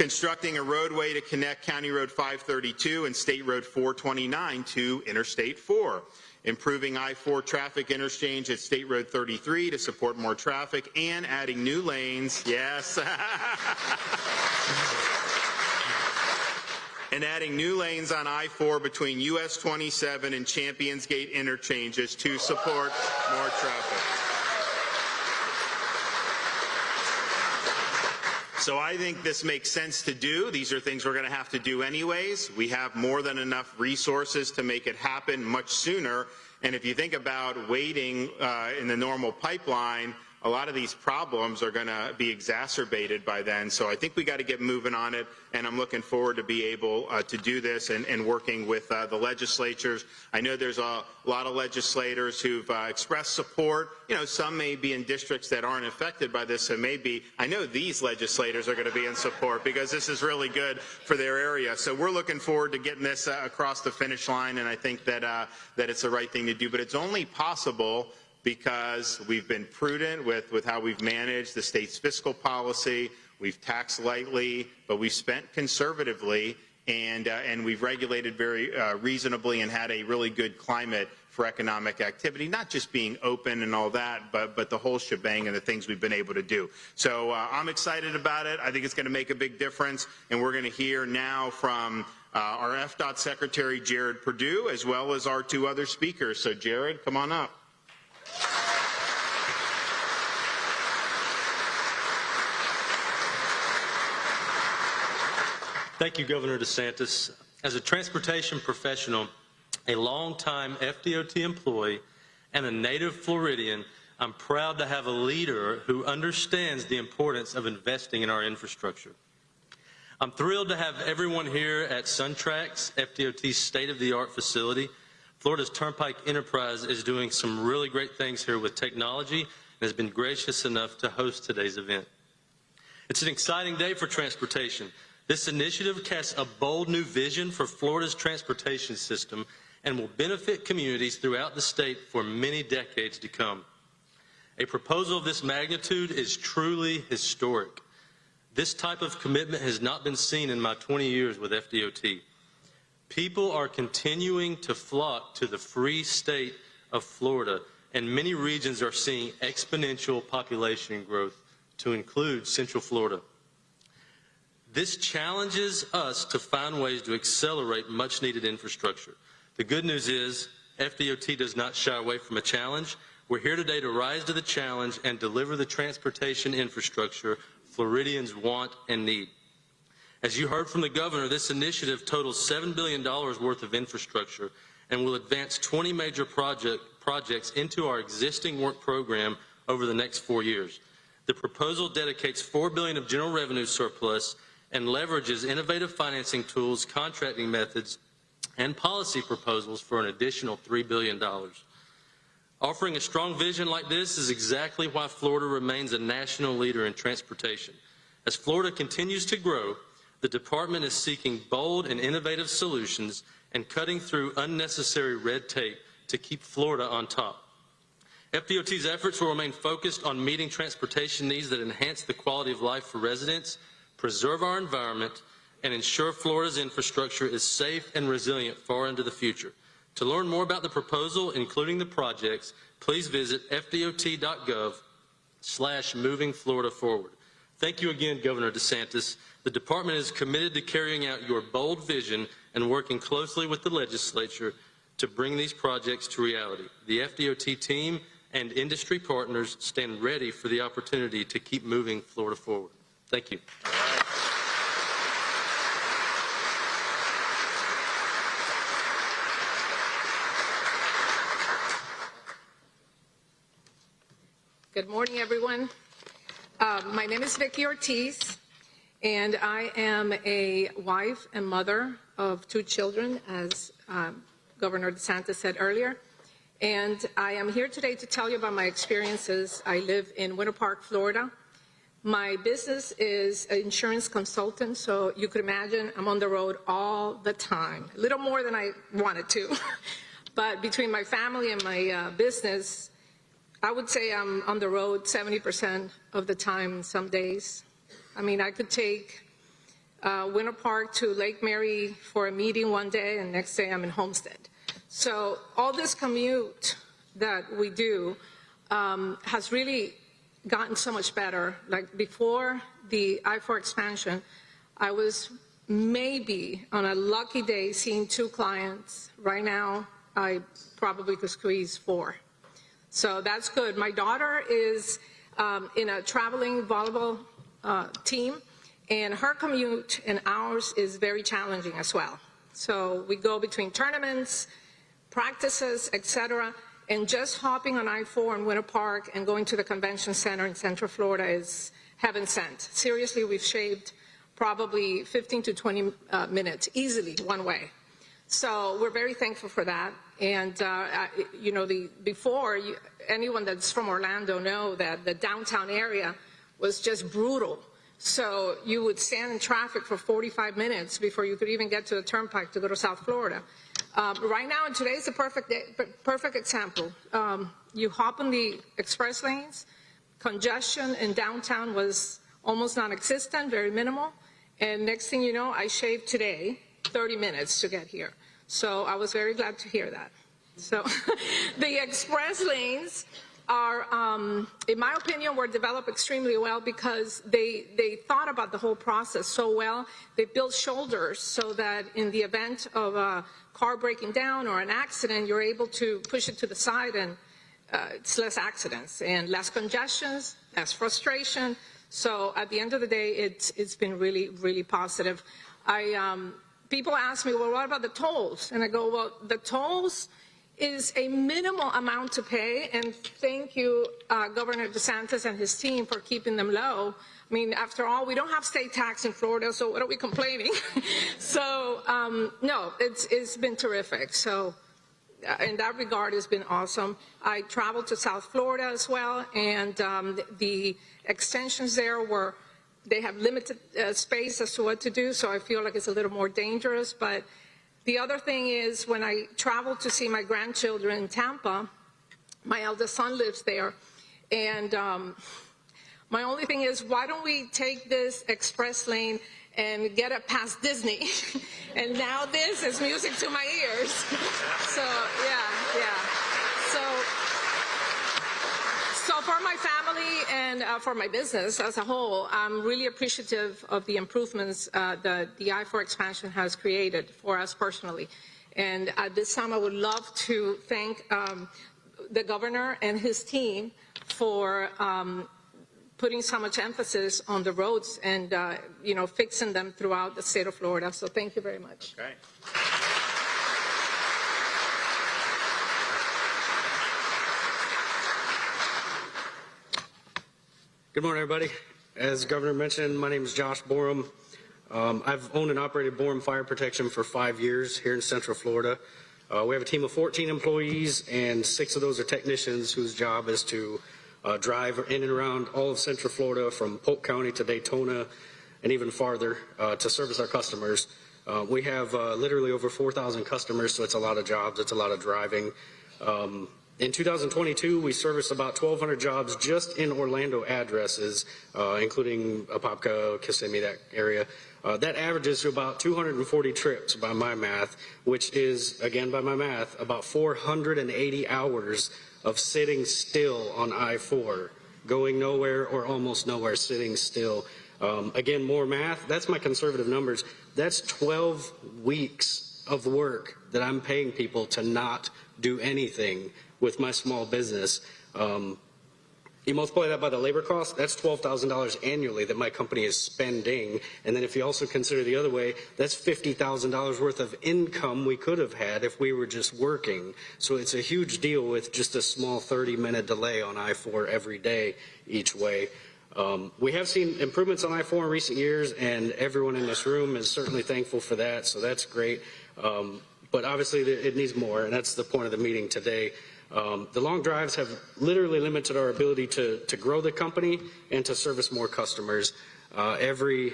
constructing a roadway to connect County Road 532 and State Road 429 to Interstate 4. Improving I-4 traffic interchange at State Road 33 to support more traffic and adding new lanes. Yes. And adding new lanes on I-4 between US 27 and Champions Gate interchanges to support more traffic. So I think this makes sense to do. These are things we're going to have to do anyways. We have more than enough resources to make it happen much sooner. And if you think about waiting in the normal pipeline, a lot of these problems are going to be exacerbated by then. So I think we got to get moving on it, and I'm looking forward to be able to do this and working with the legislatures. I know there's a lot of legislators who've expressed support. You know, some may be in districts that aren't affected by this, so maybe, I know these legislators are going to be in support because this is really good for their area. So we're looking forward to getting this across the finish line, and I think that, that it's the right thing to do. But it's only possible because we've been prudent with how we've managed the state's fiscal policy. We've taxed lightly, but we've spent conservatively, and we've regulated very reasonably and had a really good climate for economic activity, not just being open and all that, but the whole shebang and the things we've been able to do. So I'm excited about it. I think it's going to make a big difference, and we're going to hear now from our FDOT Secretary, Jared Perdue, as well as our two other speakers. So Jared, come on up. Thank you, Governor DeSantis. As a transportation professional, a longtime FDOT employee, and a native Floridian, I'm proud to have a leader who understands the importance of investing in our infrastructure. I'm thrilled to have everyone here at SunTrax, FDOT's state-of-the-art facility. Florida's Turnpike Enterprise is doing some really great things here with technology and has been gracious enough to host today's event. It's an exciting day for transportation. This initiative casts a bold new vision for Florida's transportation system and will benefit communities throughout the state for many decades to come. A proposal of this magnitude is truly historic. This type of commitment has not been seen in my 20 years with FDOT. People are continuing to flock to the free state of Florida, and many regions are seeing exponential population growth, to include Central Florida. This challenges us to find ways to accelerate much-needed infrastructure. The good news is FDOT does not shy away from a challenge. We're here today to rise to the challenge and deliver the transportation infrastructure Floridians want and need. As you heard from the governor, this initiative totals $7 billion worth of infrastructure and will advance 20 major projects into our existing work program over the next 4 years. The proposal dedicates $4 billion of general revenue surplus and leverages innovative financing tools, contracting methods, and policy proposals for an additional $3 billion. Offering a strong vision like this is exactly why Florida remains a national leader in transportation. As Florida continues to grow, the department is seeking bold and innovative solutions and cutting through unnecessary red tape to keep Florida on top. FDOT's efforts will remain focused on meeting transportation needs that enhance the quality of life for residents, preserve our environment, and ensure Florida's infrastructure is safe and resilient far into the future. To learn more about the proposal, including the projects, please visit fdot.gov/moving Florida forward. Thank you again, Governor DeSantis. The department is committed to carrying out your bold vision and working closely with the legislature to bring these projects to reality. The FDOT team and industry partners stand ready for the opportunity to keep moving Florida forward. Thank you. Good morning, everyone. My name is Vicki Ortiz, and I am a wife and mother of 2 children, as Governor DeSantis said earlier. And I am here today to tell you about my experiences. I live in Winter Park, Florida. My business is an insurance consultant, so you could imagine I'm on the road all the time, a little more than I wanted to. But between my family and my business, I would say I'm on the road 70% of the time some days. I mean, I could take Winter Park to Lake Mary for a meeting one day, and next day I'm in Homestead. So all this commute that we do has really gotten so much better. Like before the I-4 expansion, I was maybe on a lucky day seeing 2 clients. Right now, I probably could squeeze 4. So that's good. My daughter is in a traveling volleyball team, and her commute and ours is very challenging as well. So we go between tournaments, practices, etc., and just hopping on I-4 in Winter Park and going to the convention center in Central Florida is heaven sent. Seriously, we've shaved probably 15 to 20 minutes easily one way. So we're very thankful for that. And, you know, anyone that's from Orlando know that the downtown area was just brutal. So you would stand in traffic for 45 minutes before you could even get to the turnpike to go to South Florida. Right now, and today's a perfect example. You hop on the express lanes, congestion in downtown was almost non-existent, very minimal. And next thing you know, I shaved today 30 minutes to get here. So I was very glad to hear that. So the express lanes are, in my opinion, were developed extremely well because they thought about the whole process so well. They built shoulders so that in the event of a car breaking down or an accident, you're able to push it to the side, and it's less accidents and less congestions, less frustration. So at the end of the day, it's been really, really positive. People ask me, well, what about the tolls? And I go, well, the tolls is a minimal amount to pay, and thank you, Governor DeSantis and his team, for keeping them low. I mean, after all, we don't have state tax in Florida, so what are we complaining? So, no, it's been terrific. So, in that regard, it's been awesome. I traveled to South Florida as well, and the extensions there they have limited space as to what to do, so I feel like it's a little more dangerous. But the other thing is, when I travel to see my grandchildren in Tampa, my eldest son lives there, and my only thing is, why don't we take this express lane and get it past Disney? And now this is music to my ears. So, yeah. So for my family and for my business as a whole, I'm really appreciative of the improvements that the I-4 expansion has created for us personally. And at this time, I would love to thank the governor and his team for putting so much emphasis on the roads and you know, fixing them throughout the state of Florida. So thank you very much. Okay. Good morning, everybody. As Governor mentioned, my name is Josh Borum. I've owned and operated Borum Fire Protection for 5 years here in Central Florida. We have a team of 14 employees, and 6 of those are technicians whose job is to drive in and around all of Central Florida, from Polk County to Daytona and even farther, to service our customers. We have literally over 4,000 customers, so it's a lot of jobs, it's a lot of driving. In 2022, we serviced about 1,200 jobs just in Orlando addresses, including Apopka, Kissimmee, that area. That averages to about 240 trips by my math, which is, again by my math, about 480 hours of sitting still on I-4, going nowhere or almost nowhere, sitting still. Again, more math, that's my conservative numbers. That's 12 weeks of work that I'm paying people to not do anything with my small business. You multiply that by the labor cost, that's $12,000 annually that my company is spending. And then if you also consider the other way, that's $50,000 worth of income we could have had if we were just working. So it's a huge deal with just a small 30-minute delay on I-4 every day each way. We have seen improvements on I-4 in recent years, and everyone in this room is certainly thankful for that, so that's great. But obviously it needs more, and that's the point of the meeting today. The long drives have literally limited our ability to grow the company and to service more customers. Every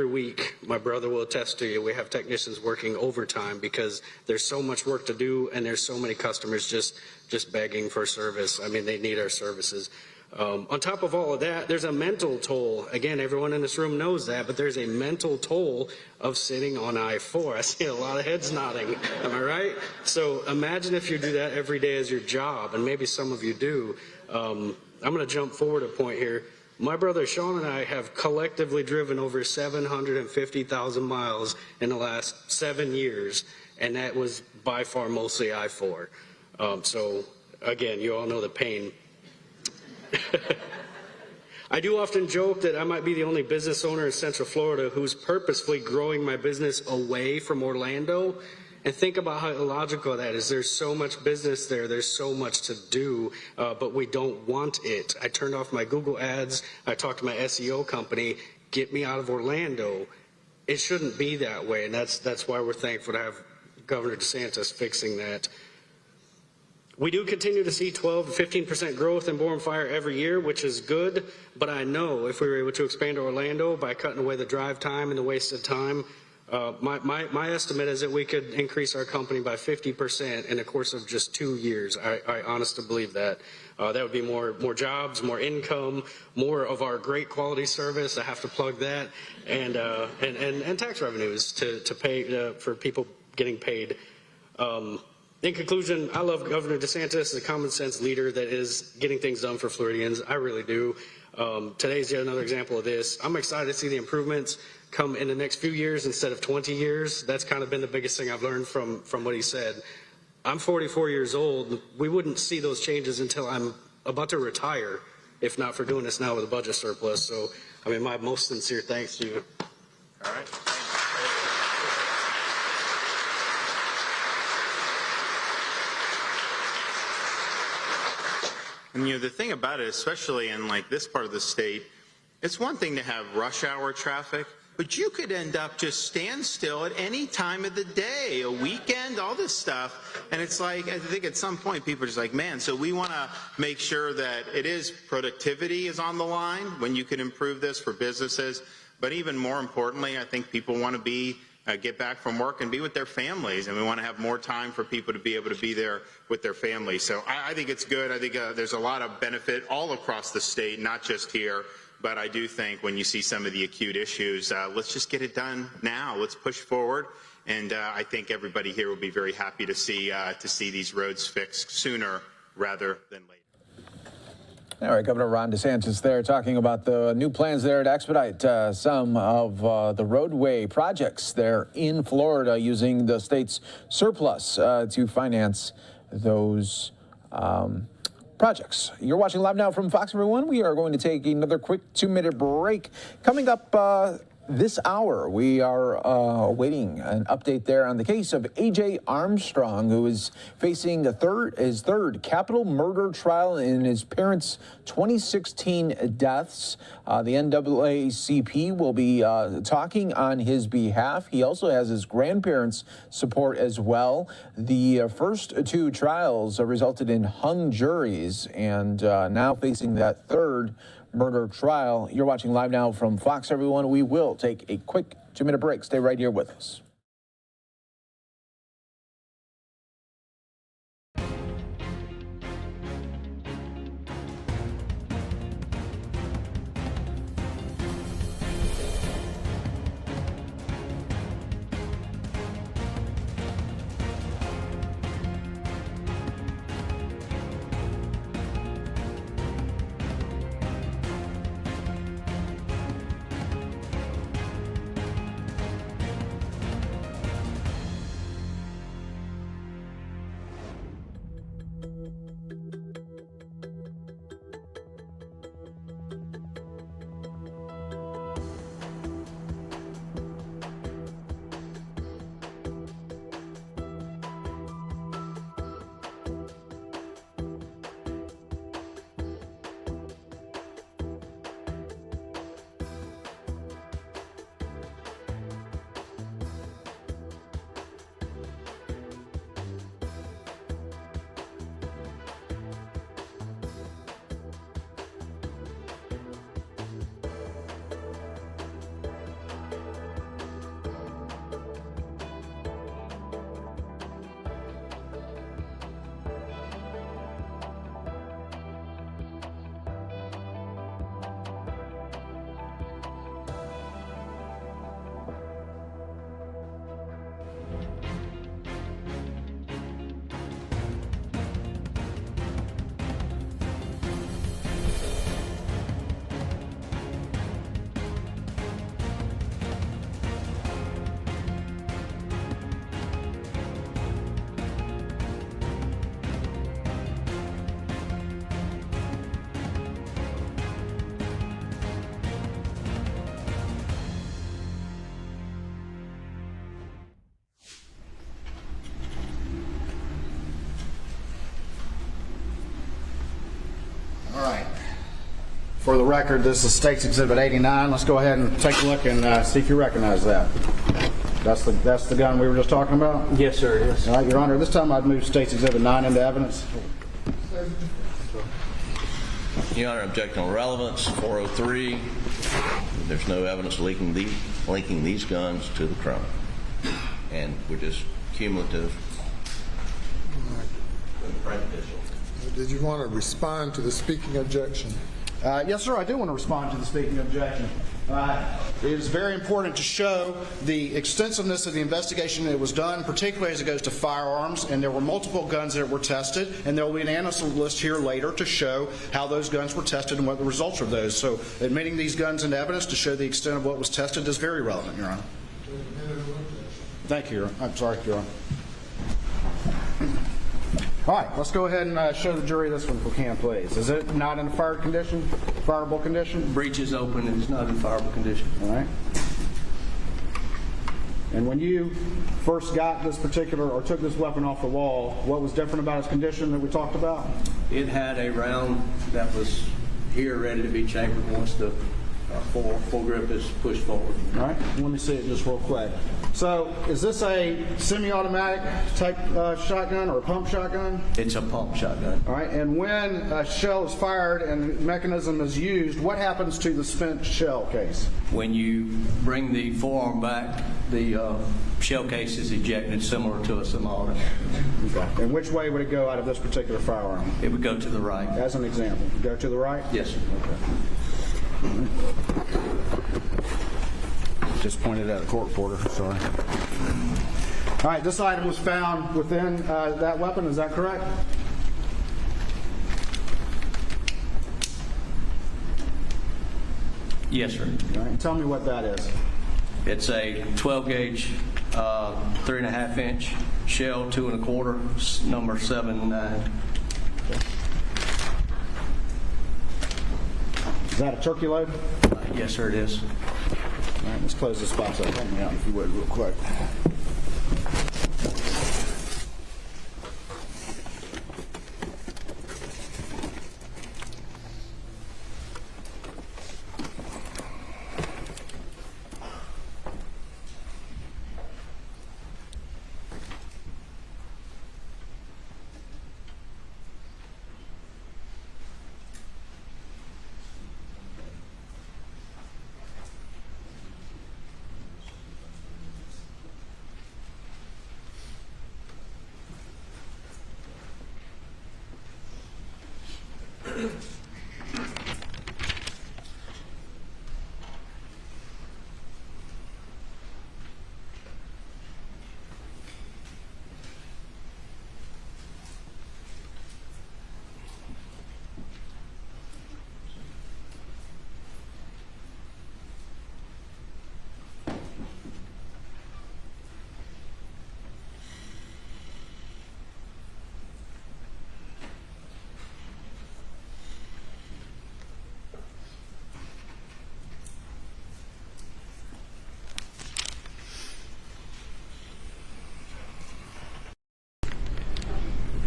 week, my brother will attest to you, we have technicians working overtime because there's so much work to do and there's so many customers just begging for service. I mean, they need our services. On top of all of that, there's a mental toll. Again, everyone in this room knows that, but there's a mental toll of sitting on I-4. I see a lot of heads nodding. Am I right? So imagine if you do that every day as your job, and maybe some of you do. I'm going to jump forward a point here. My brother Sean and I have collectively driven over 750,000 miles in the last 7 years, and that was by far mostly I-4. So again, you all know the pain. I do often joke that I might be the only business owner in Central Florida who's purposefully growing my business away from Orlando. And think about how illogical that is. There's so much business there. There's so much to do, but we don't want it. I turned off my Google ads. I talked to my SEO company. Get me out of Orlando. It shouldn't be that way, and that's why we're thankful to have Governor DeSantis fixing that. We do continue to see 12 to 15% growth in Borum Fire every year, which is good, but I know if we were able to expand Orlando by cutting away the drive time and the wasted time, my estimate is that we could increase our company by 50% in the course of just 2 years. I honestly believe that. That would be more jobs, more income, more of our great quality service. I have to plug that, and tax revenues to pay for people getting paid. In conclusion, I love Governor DeSantis, the common sense leader that is getting things done for Floridians. I really do. Today's yet another example of this. I'm excited to see the improvements come in the next few years instead of 20 years. That's kind of been the biggest thing I've learned from what he said. I'm 44 years old. We wouldn't see those changes until I'm about to retire, if not for doing this now with a budget surplus. So, I mean, my most sincere thanks to you. All right. And, the thing about it, especially in like this part of the state, it's one thing to have rush hour traffic, but you could end up just stand still at any time of the day, a weekend, all this stuff. And it's like, I think at some point people are just like, man, so we want to make sure that it is productivity is on the line when you can improve this for businesses. But even more importantly, I think people want to get back from work and be with their families, and we want to have more time for people to be able to be there with their families. So I think it's good. I think there's a lot of benefit all across the state, not just here. But I do think when you see some of the acute issues, let's just get it done now. Let's push forward. And I think everybody here will be very happy to see these roads fixed sooner rather than later. All right, Governor Ron DeSantis there talking about the new plans there to expedite some of the roadway projects there in Florida using the state's surplus to finance those projects. You're watching Live Now from Fox, everyone. We are going to take another quick 2-minute break. Coming up this hour, we are awaiting an update there on the case of A.J. Armstrong, who is facing his third capital murder trial in his parents' 2016 deaths. The NAACP will be talking on his behalf. He also has his grandparents' support as well. The first two trials resulted in hung juries, and now facing that third murder trial. You're watching Live Now from Fox, everyone. We will take a quick 2-minute break. Stay right here with us. For the record, this is State's Exhibit 89. Let's go ahead and take a look and see if you recognize that. That's the gun we were just talking about? Yes, sir, yes. All right, Your Honor, this time I'd move State's Exhibit 9 into evidence. Your Honor, objection on relevance, 403. There's no evidence linking these guns to the crime. And we're just cumulative. Prejudicial. Did you want to respond to the speaking objection? Yes, sir, I do want to respond to the speaking objection. It is very important to show the extensiveness of the investigation that was done, particularly as it goes to firearms, and there were multiple guns that were tested, and there will be an analysis list here later to show how those guns were tested and what the results of those. So admitting these guns into evidence to show the extent of what was tested is very relevant, Your Honor. Thank you, Your Honor. I'm sorry, Your Honor. All right, let's go ahead and show the jury this one if we can, please. Is it not in a fired condition, fireable condition? Breech is open and it's not in fireable condition. All right. And when you first got this particular, or took this weapon off the wall, what was different about its condition that we talked about? It had a round that was here ready to be chambered once the foregrip is pushed forward. All right, let me see it just real quick. So, is this a semi-automatic type shotgun or a pump shotgun? It's a pump shotgun. All right, and when a shell is fired and the mechanism is used, what happens to the spent shell case? When you bring the forearm back, the shell case is ejected, similar to a semi-automatic. Okay. And which way would it go out of this particular firearm? It would go to the right. As an example, go to the right? Yes, sir. Okay. Just pointed at a court reporter, sorry. All right, this item was found within that weapon, is that correct? Yes, sir. All right, tell me what that is. It's a 12 gauge, 3.5 inch shell, 2 1/4, number 7.9. Is that a turkey load? Yes, sir, it is. All right, let's close this box up. Help me out if you would, real quick.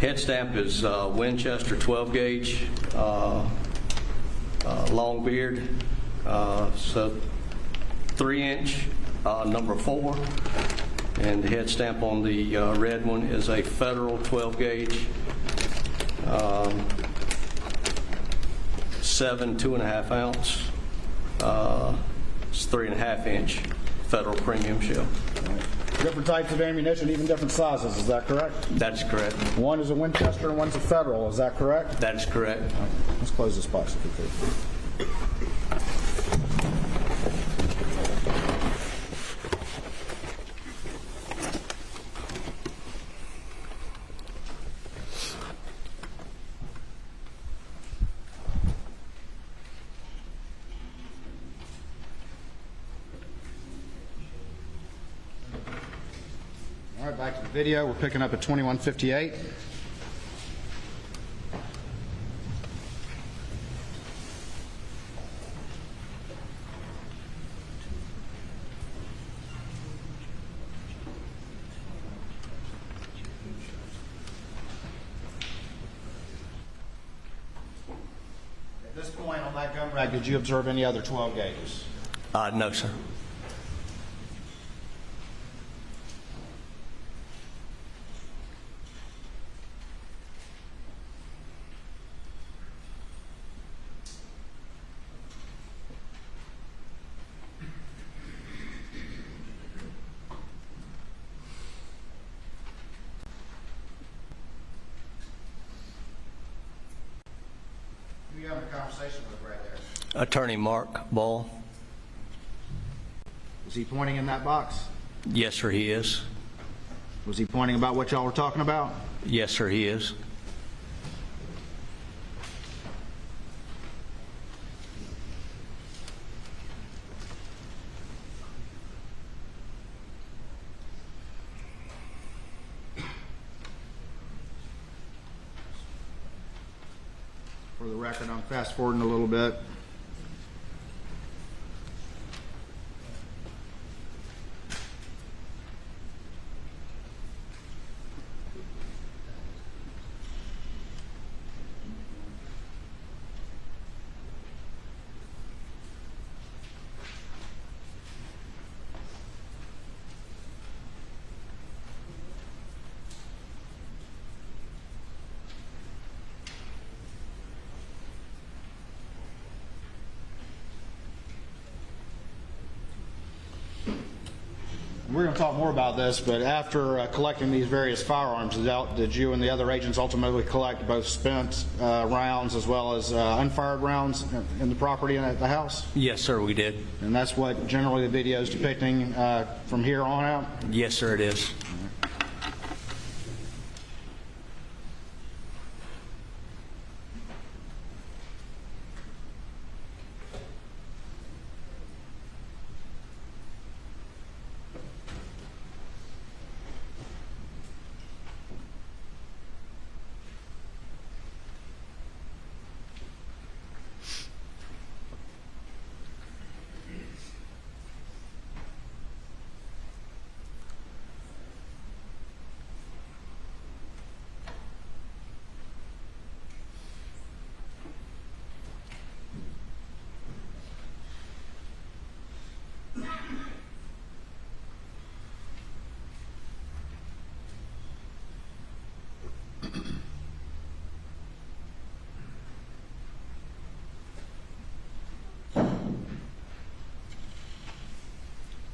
Head stamp is Winchester 12 gauge, long beard, so 3 inch, number 4. And the head stamp on the red one is a Federal 12 gauge, 7 2.5 ounce, it's 3.5 inch Federal premium shell. Different types of ammunition, even different sizes, is that correct? That's correct. One is a Winchester and one's a Federal, is that correct? That is correct. Right, let's close this box if we could. All right, back to the video. We're picking up at 21:58. At this point on that gun rack, did you observe any other 12 gauges? No, sir. Who are you having a conversation with right there? Attorney Mark Ball. Is he pointing in that box? Yes, sir, he is. Was he pointing about what y'all were talking about? Yes, sir, he is. For the record, I'm fast forwarding a little bit. We're going to talk more about this, but after collecting these various firearms, did you and the other agents ultimately collect both spent rounds as well as unfired rounds in the property and at the house? Yes, sir, we did. And that's what generally the video is depicting from here on out? Yes, sir, it is.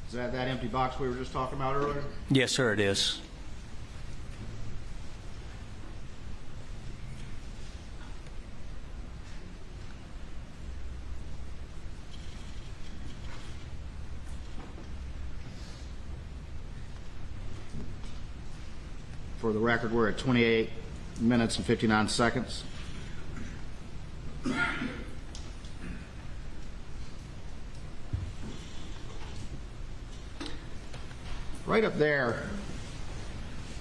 Is that that empty box we were just talking about earlier? Yes, sir, it is. For the record, we're at 28 minutes and 59 seconds. Right up there,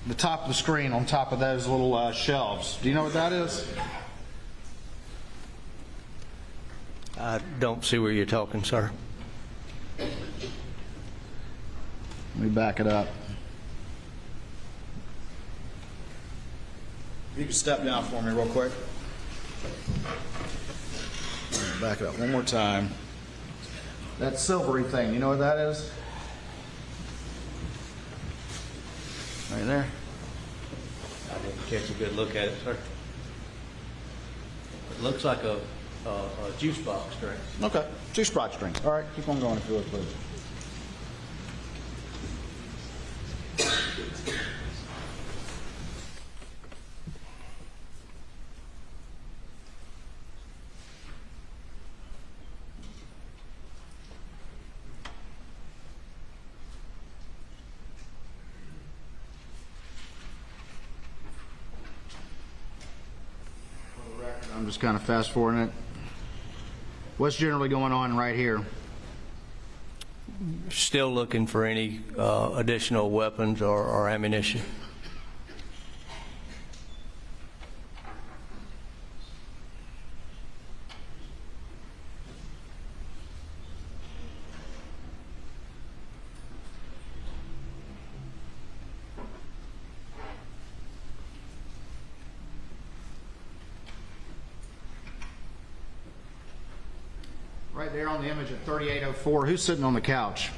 the top of the screen on top of those little shelves. Do you know what that is? I don't see where you're talking, sir. Let me back it up. You can step down for me real quick. Back it up one more time. That silvery thing, you know what that is? Right there. I didn't catch a good look at it, sir. It looks like a juice box drink. Okay, juice box drink. All right, keep on going if you would, please. I'm just kind of fast forwarding it. What's generally going on right here? Still looking for any additional weapons or ammunition. right there on the image at 3804. Who's sitting on the couch?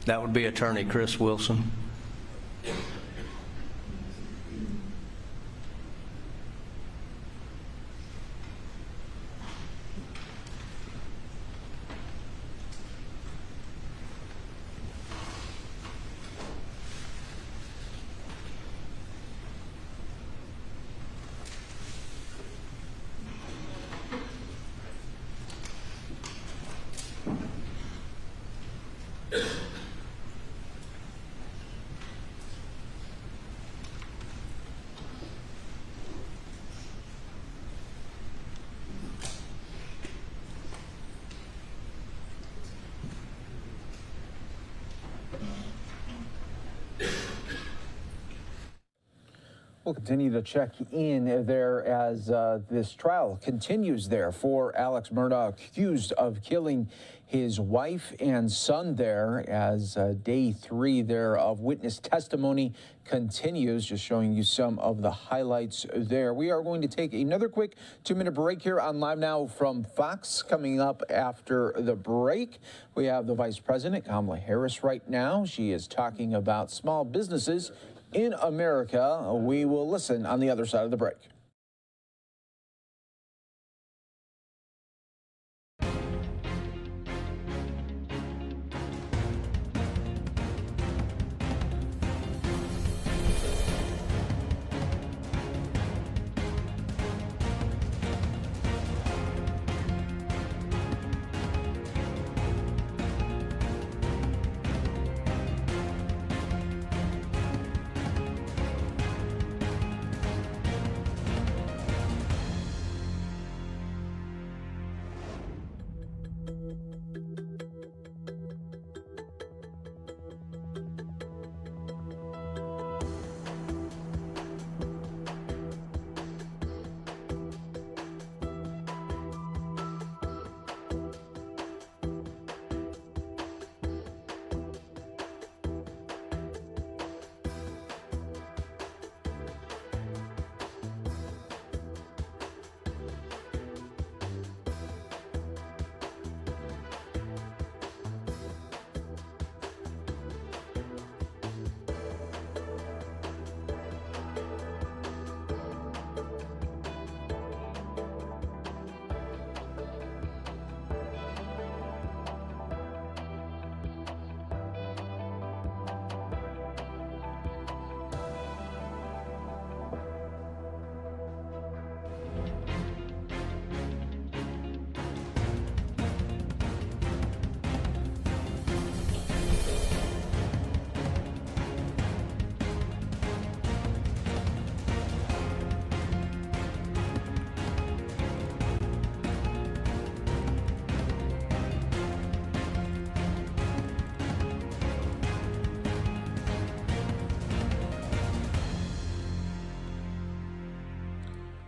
That would be Attorney Chris Wilson. We'll continue to check in there as this trial continues there for Alex Murdaugh, accused of killing his wife and son there, as day 3 there of witness testimony continues. Just showing you some of the highlights there. We are going to take another quick 2-minute break here on Live Now from Fox. Coming up after the break, we have the Vice President, Kamala Harris, right now. She is talking about small businesses in America. We will listen on the other side of the break.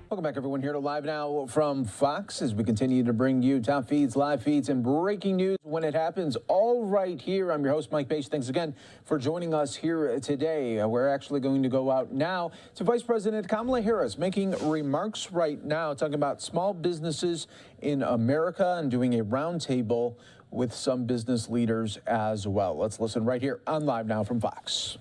Welcome back, everyone, here to Live Now from Fox as we continue to bring you top feeds, live feeds, and breaking news when it happens, all right here. I'm your host, Mike Bache. Thanks again for joining us here today. We're actually going to go out now to Vice President Kamala Harris making remarks right now, talking about small businesses in America and doing a roundtable with some business leaders as well. Let's listen right here on Live Now from Fox.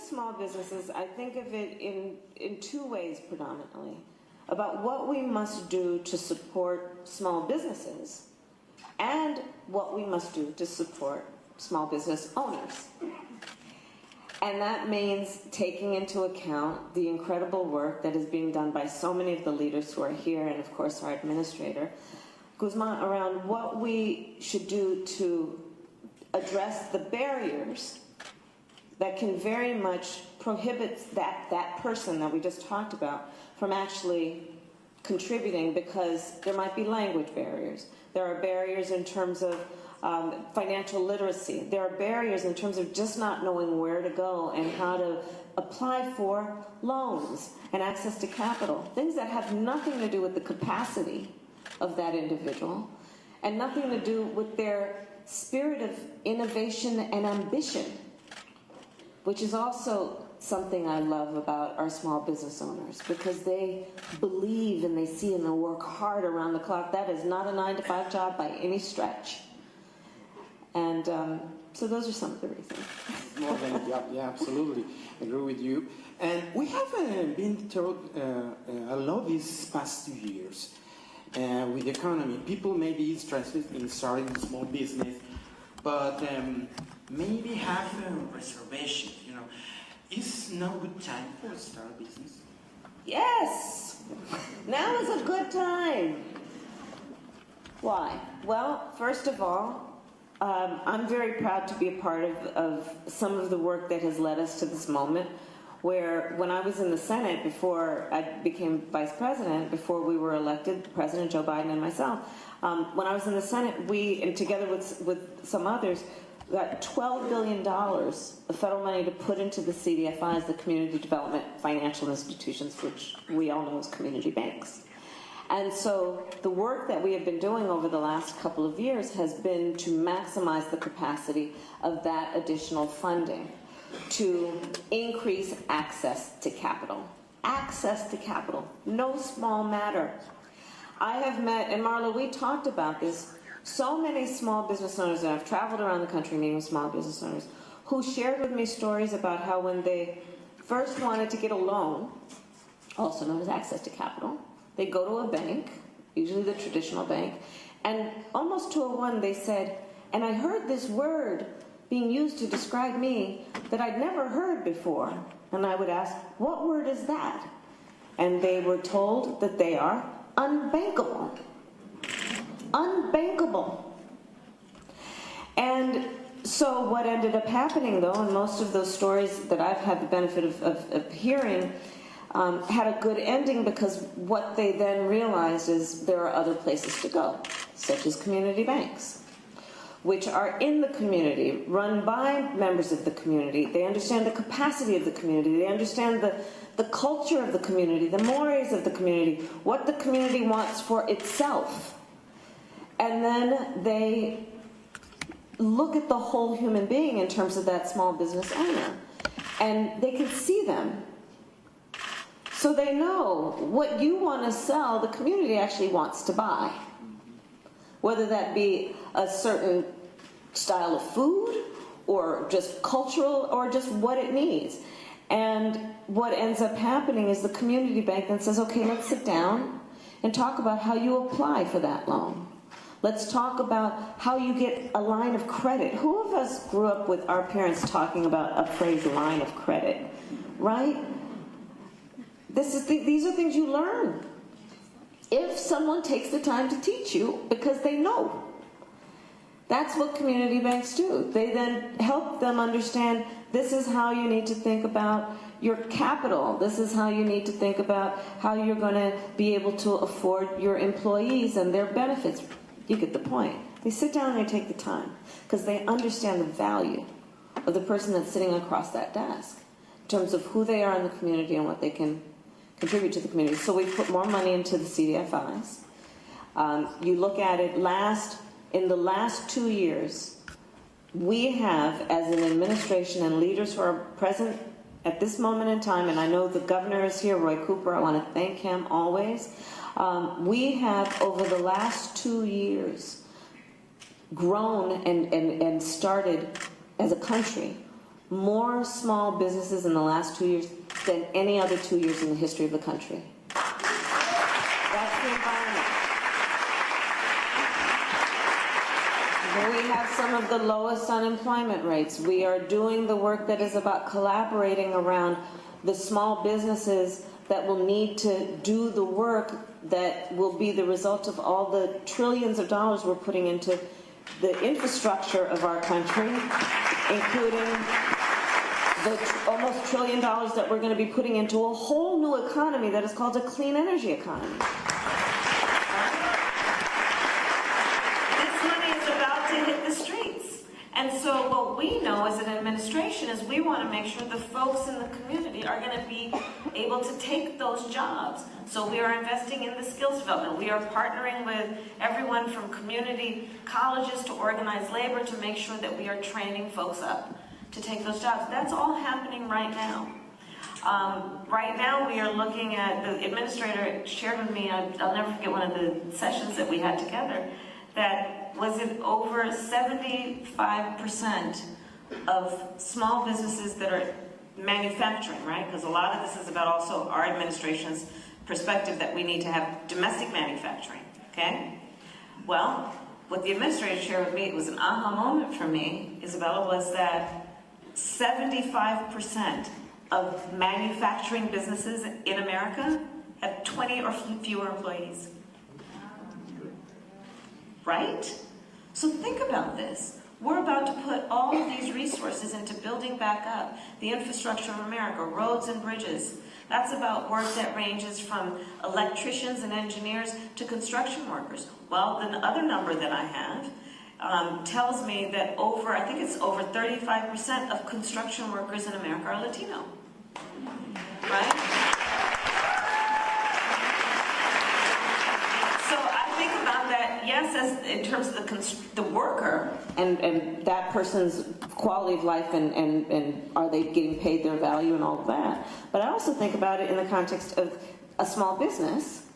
Small businesses, I think of it in 2 ways predominantly, about what we must do to support small businesses and what we must do to support small business owners. And that means taking into account the incredible work that is being done by so many of the leaders who are here, and of course our administrator, Guzman, around what we should do to address the barriers that can very much prohibit that person that we just talked about from actually contributing, because there might be language barriers. There are barriers in terms of financial literacy. There are barriers in terms of just not knowing where to go and how to apply for loans and access to capital. Things that have nothing to do with the capacity of that individual and nothing to do with their spirit of innovation and ambition, which is also something I love about our small business owners, because they believe and they see and they work hard around the clock. That is not a 9-to-5 job by any stretch. And so those are some of the reasons. More than, yeah, absolutely. I agree with you. And we have been through a lot these past 2 years with the economy. People may be interested in starting a small business, but maybe have a reservation, you know. Is now a good time for start a business? Yes! Now is a good time. Why? Well, first of all, I'm very proud to be a part of some of the work that has led us to this moment, where when I was in the Senate, before I became vice president, before we were elected, President Joe Biden and myself, when I was in the Senate, we, and together with some others, got $12 billion of federal money to put into the CDFIs, the Community Development Financial Institutions, which we all know as community banks. And so the work that we have been doing over the last couple of years has been to maximize the capacity of that additional funding to increase access to capital. Access to capital, no small matter. I have met, and Marla, we talked about this, so many small business owners, and I've traveled around the country meeting with small business owners, who shared with me stories about how when they first wanted to get a loan, also known as access to capital, they go to a bank, usually the traditional bank, and almost to a one they said, and I heard this word being used to describe me that I'd never heard before. And I would ask, what word is that? And they were told that they are unbankable. Unbankable. And so what ended up happening, though, and most of those stories that I've had the benefit of hearing, had a good ending, because what they then realized is there are other places to go, such as community banks, which are in the community, run by members of the community. They understand the capacity of the community. They understand the culture of the community, the mores of the community, what the community wants for itself. And then they look at the whole human being in terms of that small business owner, and they can see them. So they know what you want to sell, the community actually wants to buy. Whether that be a certain style of food, or just cultural, or just what it needs. And what ends up happening is the community bank then says, okay, let's sit down and talk about how you apply for that loan. Let's talk about how you get a line of credit. Who of us grew up with our parents talking about a phrase, line of credit, right? These are things you learn if someone takes the time to teach you, because they know. That's what community banks do. They then help them understand, this is how you need to think about your capital. This is how you need to think about how you're going to be able to afford your employees and their benefits. You get the point. They sit down and they take the time, because they understand the value of the person that's sitting across that desk in terms of who they are in the community and what they can contribute to the community. So we put more money into the CDFIs. You look at it, in the last 2 years, we have, as an administration and leaders who are present at this moment in time, and I know the governor is here, Roy Cooper, I want to thank him always. We have, over the last 2 years, grown and started as a country more small businesses in the last 2 years than any other 2 years in the history of the country. That's the environment. We have some of the lowest unemployment rates. We are doing the work that is about collaborating around the small businesses that will need to do the work that will be the result of all the trillions of dollars we're putting into the infrastructure of our country, including the almost $1 trillion that we're going to be putting into a whole new economy that is called a clean energy economy. This money is about to hit the streets. And so what we know as an administration is we want to make sure the folks in the community are going to be able to take those jobs. So we are investing in the skills development. We are partnering with everyone from community colleges to organized labor to make sure that we are training folks up to take those jobs. That's all happening right now. Right now, we are looking at, the administrator shared with me, I'll never forget one of the sessions that we had together, that was it over 75% of small businesses that are manufacturing, right? Because a lot of this is about also our administration's perspective that we need to have domestic manufacturing, okay? Well, what the administrator shared with me, it was an aha moment for me, Isabella, was that 75% of manufacturing businesses in America have 20 or fewer employees. Right? So think about this. We're about to put all of these resources into building back up the infrastructure of America, roads and bridges. That's about work that ranges from electricians and engineers to construction workers. Well, the other number that I have tells me that I think it's over 35% of construction workers in America are Latino. Right? So I think about that, yes, as in terms of the worker and that person's quality of life and are they getting paid their value and all of that. But I also think about it in the context of a small business,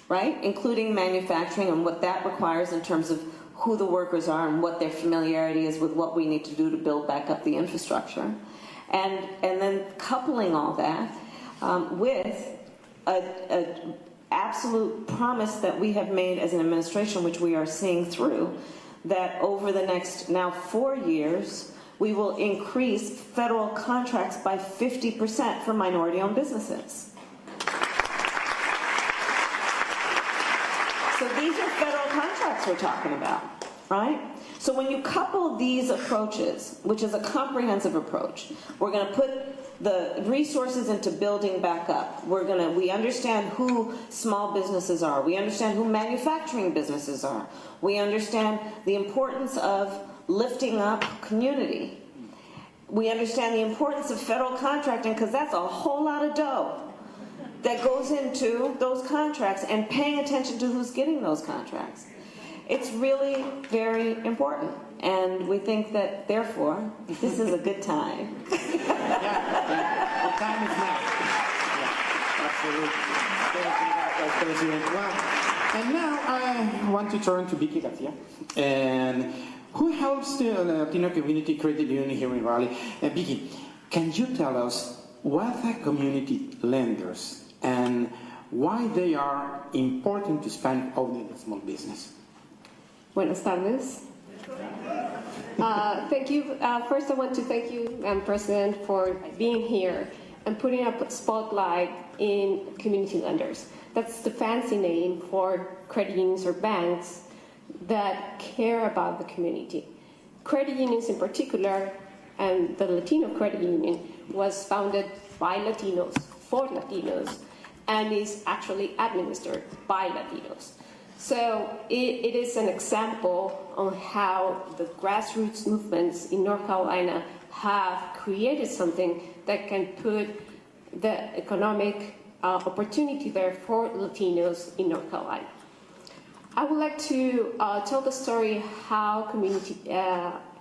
right? Including manufacturing and what that requires in terms of who the workers are and what their familiarity is with what we need to do to build back up the infrastructure. And then coupling all that with an absolute promise that we have made as an administration, which we are seeing through, that over the next now 4 years, we will increase federal contracts by 50% for minority-owned businesses. So these are federal contracts we're talking about, right? So when you couple these approaches, which is a comprehensive approach, we're going to put the resources into building back up. We understand who small businesses are. We understand who manufacturing businesses are. We understand the importance of lifting up community. We understand the importance of federal contracting because that's a whole lot of dough that goes into those contracts and paying attention to who's getting those contracts. It's really very important, and we think that, therefore, this is a good time. The time is now. Yeah, absolutely. President. Well, and now I want to turn to Vicky Garcia, and who helps the Latino Community Credit Union here in Raleigh. Vicky, can you tell us what are community lenders and why they are important to Hispanic-owned small business? Buenas tardes. Thank you. First, I want to thank you, President, for being here and putting up a spotlight in community lenders. That's the fancy name for credit unions or banks that care about the community. Credit unions in particular, and the Latino Credit Union, was founded by Latinos, for Latinos, and is actually administered by Latinos. So it is an example on how the grassroots movements in North Carolina have created something that can put the economic opportunity there for Latinos in North Carolina. I would like to tell the story how community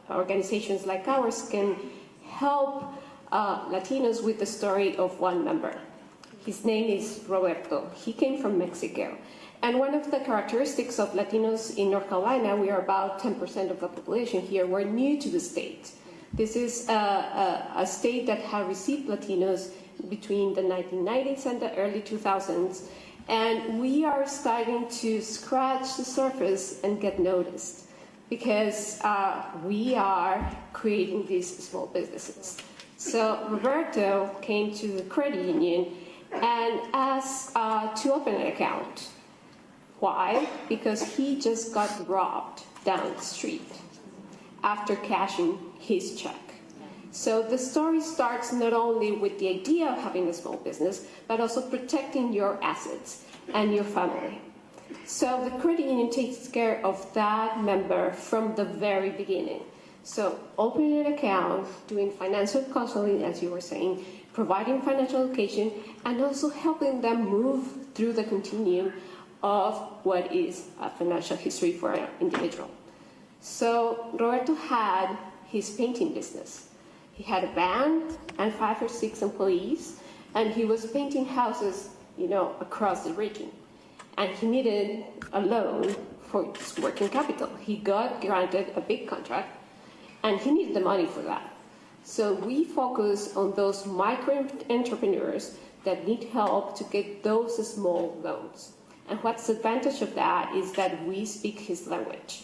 organizations like ours can help Latinos with the story of one member. His name is Roberto. He came from Mexico. And one of the characteristics of Latinos in North Carolina, we are about 10% of the population here, we're new to the state. This is a state that had received Latinos between the 1990s and the early 2000s. And we are starting to scratch the surface and get noticed because we are creating these small businesses. So Roberto came to the credit union and asked to open an account. Why? Because he just got robbed down the street after cashing his check. So the story starts not only with the idea of having a small business, but also protecting your assets and your family. So the credit union takes care of that member from the very beginning. So opening an account, doing financial counseling, as you were saying, providing financial education, and also helping them move through the continuum of what is a financial history for an individual. So Roberto had his painting business. He had a band and 5 or 6 employees, and he was painting houses, across the region. And he needed a loan for his working capital. He got granted a big contract, and he needed the money for that. So we focus on those micro entrepreneurs that need help to get those small loans. And what's the advantage of that is that we speak his language.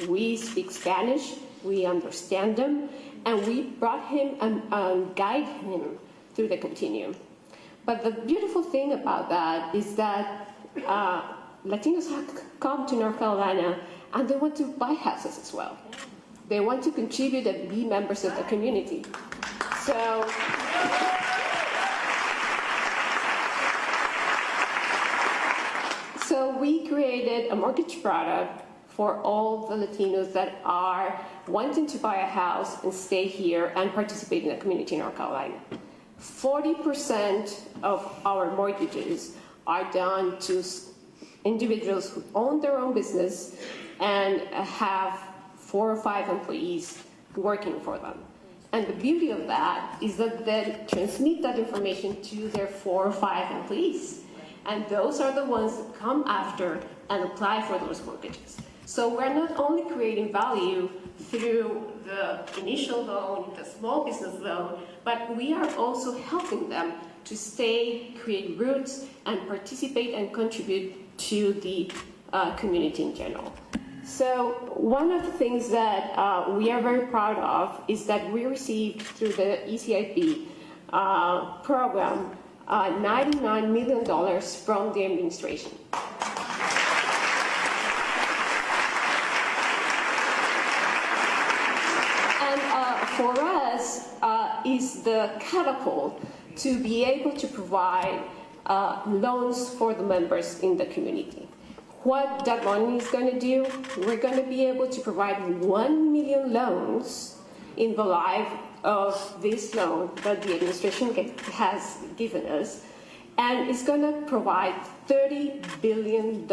We speak Spanish, we understand them, and we brought him and guide him through the continuum. But the beautiful thing about that is that Latinos come to North Carolina and they want to buy houses as well. They want to contribute and be members of the community. So we created a mortgage product for all the Latinos that are wanting to buy a house and stay here and participate in the community in North Carolina. 40% of our mortgages are done to individuals who own their own business and have 4 or 5 employees working for them. And the beauty of that is that they transmit that information to their 4 or 5 employees. And those are the ones that come after and apply for those mortgages. So we're not only creating value through the initial loan, the small business loan, but we are also helping them to stay, create roots, and participate and contribute to the community in general. So one of the things that we are very proud of is that we received through the ECIP program $99 million from the administration. For us, is the catapult to be able to provide loans for the members in the community. What that money is going to do, we're going to be able to provide 1 million loans in the life of this loan that the administration has given us, and it's going to provide $30 billion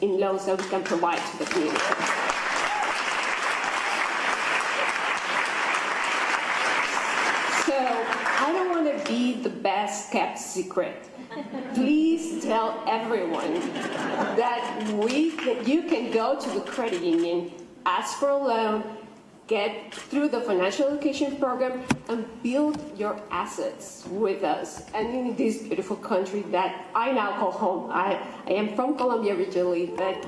in loans that we can provide to the community. I don't want to be the best kept secret. Please tell everyone that you can go to the credit union, ask for a loan, get through the financial education program, and build your assets with us and in this beautiful country that I now call home. I am from Colombia originally, but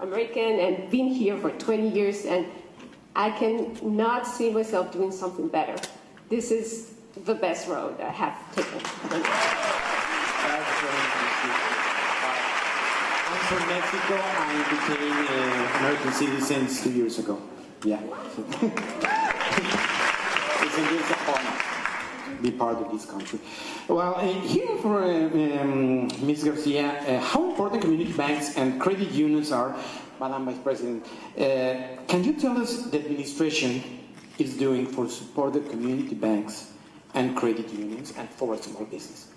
American, and been here for 20 years, and I cannot see myself doing something better. This is the best road I have taken. I'm from Mexico. I became an American citizen 2 years ago. Yeah. It's a great honor to be part of this country. Well, here for Ms. Garcia, how important community banks and credit unions are, Madam Vice President. Can you tell us the administration is doing for support the community banks and credit unions and for small business?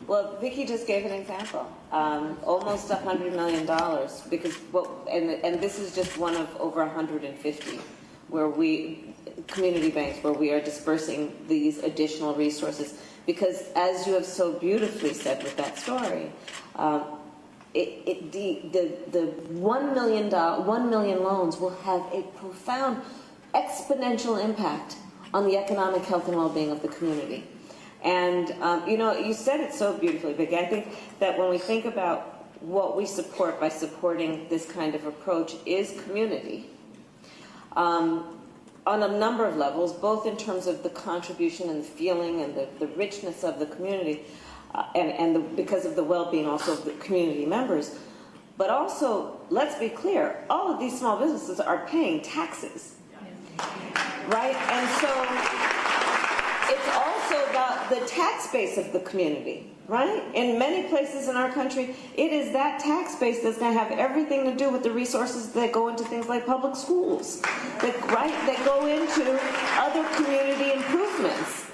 Well, Vicki just gave an example, almost $100 million, because and this is just one of over 150 community banks where we are dispersing these additional resources. Because as you have so beautifully said with that story, the 1 million loans will have a profound exponential impact on the economic health and well-being of the community. And, you said it so beautifully, Vicki. I think that when we think about what we support by supporting this kind of approach is community on a number of levels, both in terms of the contribution and the feeling and the richness of the community because of the well-being also of the community members. But also, let's be clear, all of these small businesses are paying taxes. Right? And so it's also about the tax base of the community, right? In many places in our country, it is that tax base that's going to have everything to do with the resources that go into things like public schools, that go into other community improvements.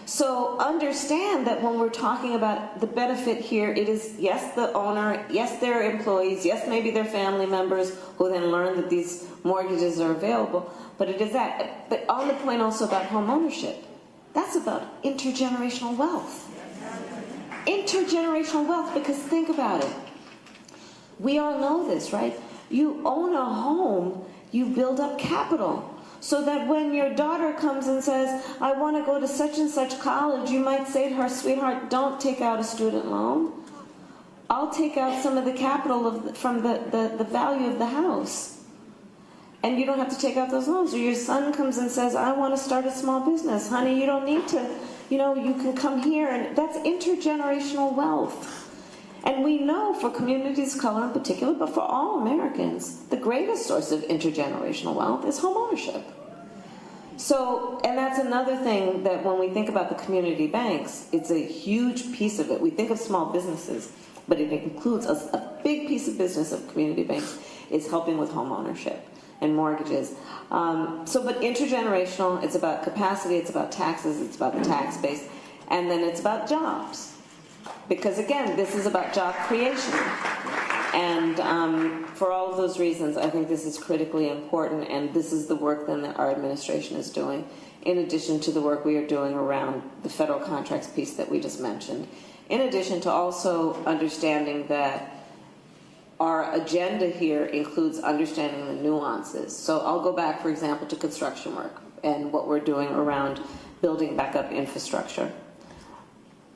So understand that when we're talking about the benefit here, it is, yes, the owner, yes, their employees, yes, maybe their family members who then learn that these mortgages are available, but it is that. But on the point also about home ownership, that's about intergenerational wealth. Intergenerational wealth, because think about it. We all know this, right? You own a home, you build up capital. So that when your daughter comes and says, I want to go to such and such college, you might say to her, sweetheart, don't take out a student loan. I'll take out some of the capital from the value of the house. And you don't have to take out those loans. Or your son comes and says, I want to start a small business. Honey, you don't need to, you can come here. And that's intergenerational wealth. And we know for communities of color in particular, but for all Americans, the greatest source of intergenerational wealth is home ownership. So, and that's another thing that when we think about the community banks, it's a huge piece of it. We think of small businesses, but it includes a big piece of business of community banks is helping with home ownership and mortgages. But intergenerational, it's about capacity, it's about taxes, it's about the tax base, and then it's about jobs. Because again, this is about job creation. And for all of those reasons, I think this is critically important, and this is the work then that our administration is doing, in addition to the work we are doing around the federal contracts piece that we just mentioned. In addition to also understanding that our agenda here includes understanding the nuances. So I'll go back, for example, to construction work and what we're doing around building back up infrastructure.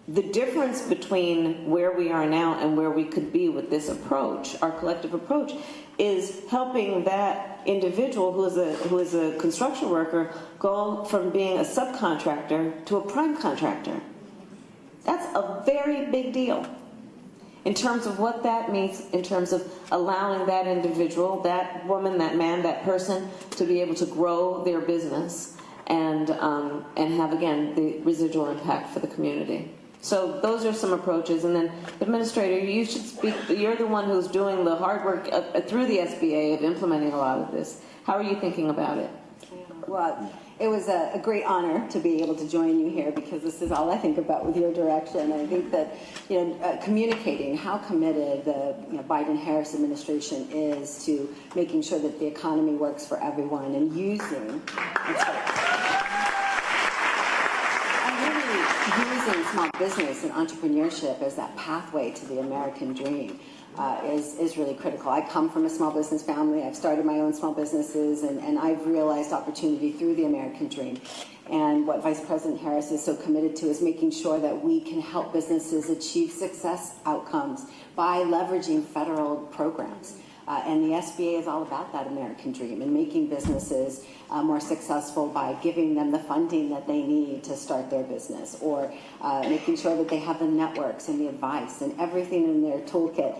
The difference between where we are now and where we could be with this approach, our collective approach, is helping that individual who is a construction worker go from being a subcontractor to a prime contractor. That's a very big deal in terms of what that means, in terms of allowing that individual, that woman, that man, that person to be able to grow their business and have, again, the residual impact for the community. So those are some approaches. And then, Administrator, you should speak. You're the one who's doing the hard work through the SBA of implementing a lot of this. How are you thinking about it? Well, it was a great honor to be able to join you here, because this is all I think about with your direction. I think that communicating how committed the Biden-Harris administration is to making sure that the economy works for everyone and using small business and entrepreneurship as that pathway to the American dream is really critical. I come from a small business family. I've started my own small businesses, and I've realized opportunity through the American dream. And what Vice President Harris is so committed to is making sure that we can help businesses achieve success outcomes by leveraging federal programs. And the SBA is all about that American dream and making businesses more successful by giving them the funding that they need to start their business, or making sure that they have the networks and the advice and everything in their toolkit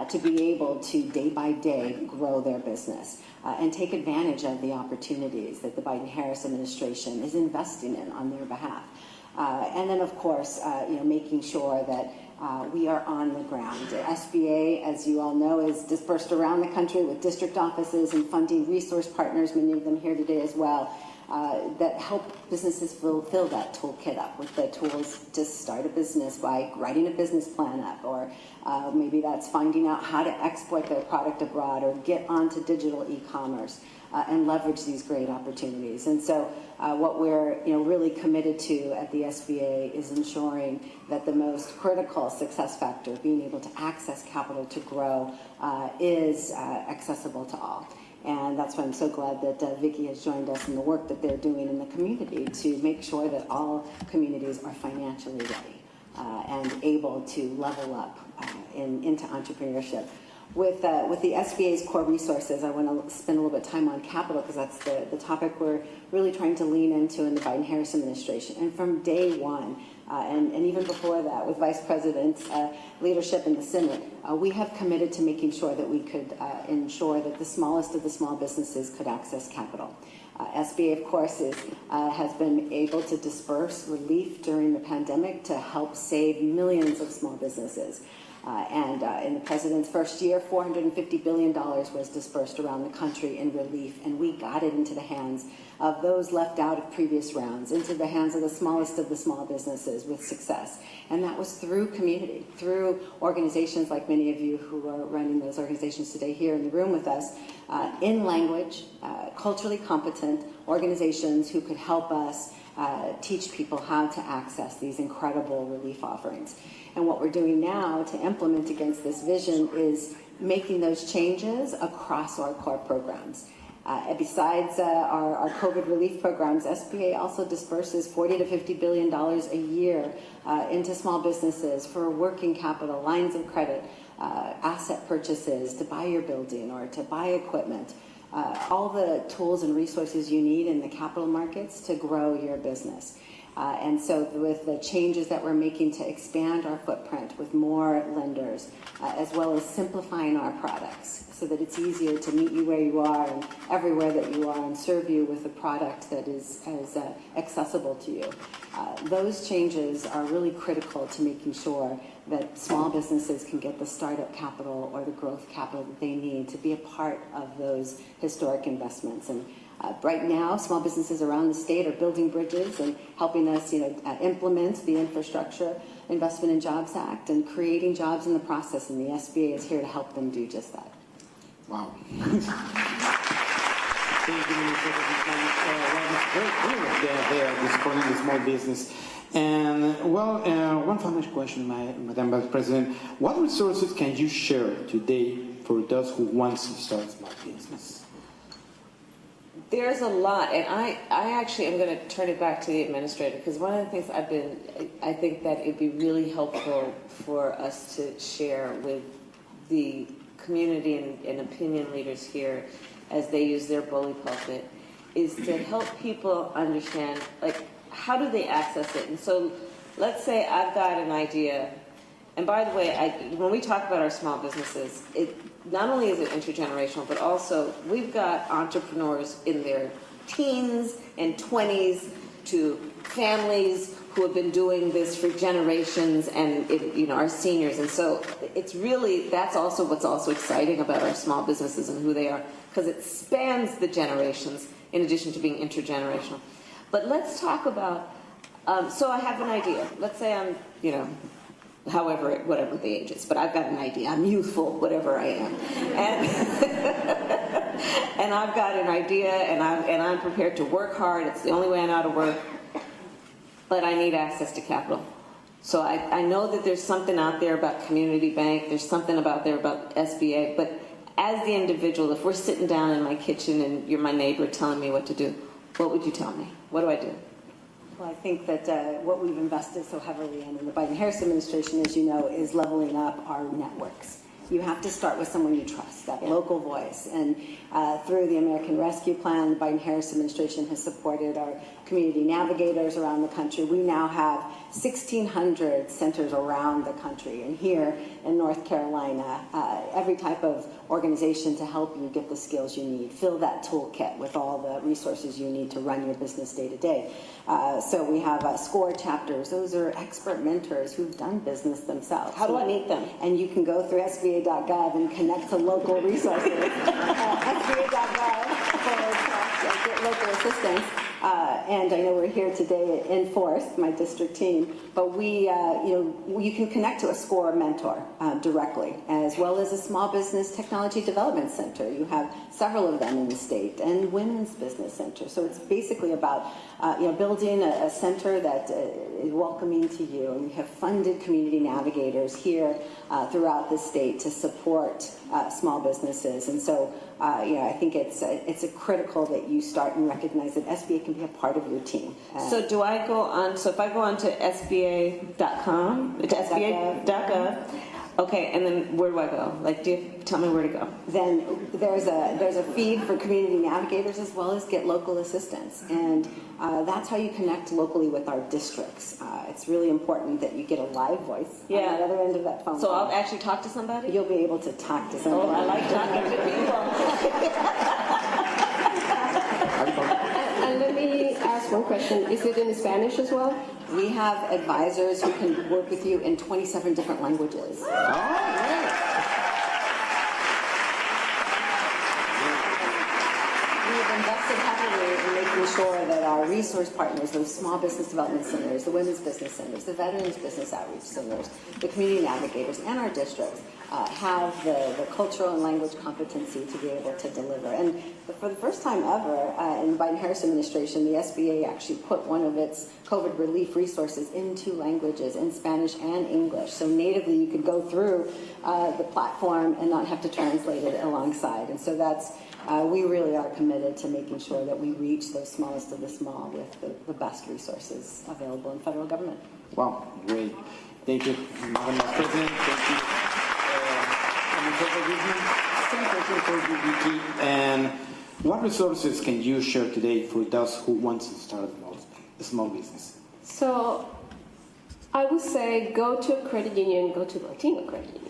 to be able to day by day grow their business and take advantage of the opportunities that the Biden-Harris administration is investing in on their behalf. And then, of course, making sure that we are on the ground. The SBA, as you all know, is dispersed around the country with district offices and funding resource partners, many of them here today as well, that help businesses fill that toolkit up with the tools to start a business by writing a business plan up, or maybe that's finding out how to export their product abroad or get onto digital e-commerce and leverage these great opportunities. And so what we're really committed to at the SBA is ensuring that the most critical success factor, being able to access capital to grow, is accessible to all. And that's why I'm so glad that Vicki has joined us in the work that they're doing in the community to make sure that all communities are financially ready and able to level up into entrepreneurship. With the SBA's core resources, I want to spend a little bit of time on capital, because that's the topic we're really trying to lean into in the Biden-Harris administration. And from day one, and even before that, with Vice President's leadership in the Senate, we have committed to making sure that we could ensure that the smallest of the small businesses could access capital. SBA, of course, has been able to disperse relief during the pandemic to help save millions of small businesses. And in the president's first year, $450 billion was dispersed around the country in relief, and we got it into the hands of those left out of previous rounds, into the hands of the smallest of the small businesses with success. And that was through community, through organizations like many of you who are running those organizations today here in the room with us, in language, culturally competent organizations who could help us teach people how to access these incredible relief offerings. And what we're doing now to implement against this vision is making those changes across our core programs. Besides our COVID relief programs, SBA also disperses $40 to $50 billion a year into small businesses for working capital, lines of credit, asset purchases to buy your building or to buy equipment. All the tools and resources you need in the capital markets to grow your business. And so with the changes that we're making to expand our footprint with more lenders, as well as simplifying our products so that it's easier to meet you where you are and everywhere that you are and serve you with a product that is as accessible to you. Those changes are really critical to making sure that small businesses can get the startup capital or the growth capital that they need to be a part of those historic investments. And right now, small businesses around the state are building bridges and helping us, implement the Infrastructure Investment and Jobs Act and creating jobs in the process. And the SBA is here to help them do just that. Wow. They're supporting the small business. And one final question, Madam Vice President. What resources can you share today for those who want to start a small business? There's a lot, and I actually am going to turn it back to the administrator, because one of the things I think that it'd be really helpful for us to share with the community and opinion leaders here as they use their bully pulpit is to help people understand, how do they access it? And so let's say I've got an idea, and by the way, when we talk about our small businesses, not only is it intergenerational, but also we've got entrepreneurs in their teens and 20s to families who have been doing this for generations, and our seniors. And so it's really, that's also what's also exciting about our small businesses and who they are, because it spans the generations in addition to being intergenerational. But let's talk about, so I have an idea. Let's say I'm, whatever the age is, but I've got an idea. I'm youthful, whatever I am. And I've got an idea, and I'm prepared to work hard. It's the only way I know how to work. But I need access to capital. So I know that there's something out there about community bank. There's something out there about SBA. But as the individual, if we're sitting down in my kitchen and you're my neighbor telling me what to do, what would you tell me? What do I do? Well, I think that what we've invested so heavily in the Biden-Harris administration, as you know, is leveling up our networks. You have to start with someone you trust, that local voice. And through the American Rescue Plan, the Biden-Harris administration has supported our community navigators around the country. We now have 1,600 centers around the country. And here in North Carolina, every type of organization to help you get the skills you need. Fill that toolkit with all the resources you need to run your business day to day. So we have SCORE chapters. Those are expert mentors who've done business themselves. How do I meet them? And you can go through SBA.gov and connect to local resources. SBA.gov for get local assistance. And I know we're here today in Forest, my district team, but you can connect to a SCORE mentor directly, as well as a small business technology development center. You have several of them in the state, and women's business center. So it's basically about building a center that is welcoming to you. And we have funded community navigators here throughout the state to support small businesses. And so I think it's critical that you start and recognize that SBA can be a part of your team. So do I go on, so if I go on to SBA.com, to SBA.gov, okay, and then where do I go? Tell me where to go. Then there's a feed for community navigators as well as get local assistance. And that's how you connect locally with our districts. It's really important that you get a live voice on the other end of that phone. So I'll actually talk to somebody? You'll be able to talk to somebody. Oh, I like talking to people. And let me ask one question. Is it in Spanish as well? We have advisors who can work with you in 27 different languages. We've invested heavily in making sure that our resource partners, those small business development centers, the women's business centers, the veterans business outreach centers, the community navigators, and our districts have the cultural and language competency to be able to deliver. And for the first time ever in the Biden-Harris administration, the SBA actually put one of its COVID relief resources in 2 languages, in Spanish and English. So natively you could go through the platform and not have to translate it alongside. And so that's, we really are committed to making sure that we reach those smallest of the small with the best resources available in federal government. Wow, great. Thank you, Madam President. Thank you. And what resources can you share today for those who want to start a small business? So I would say go to a credit union, go to Latino credit union,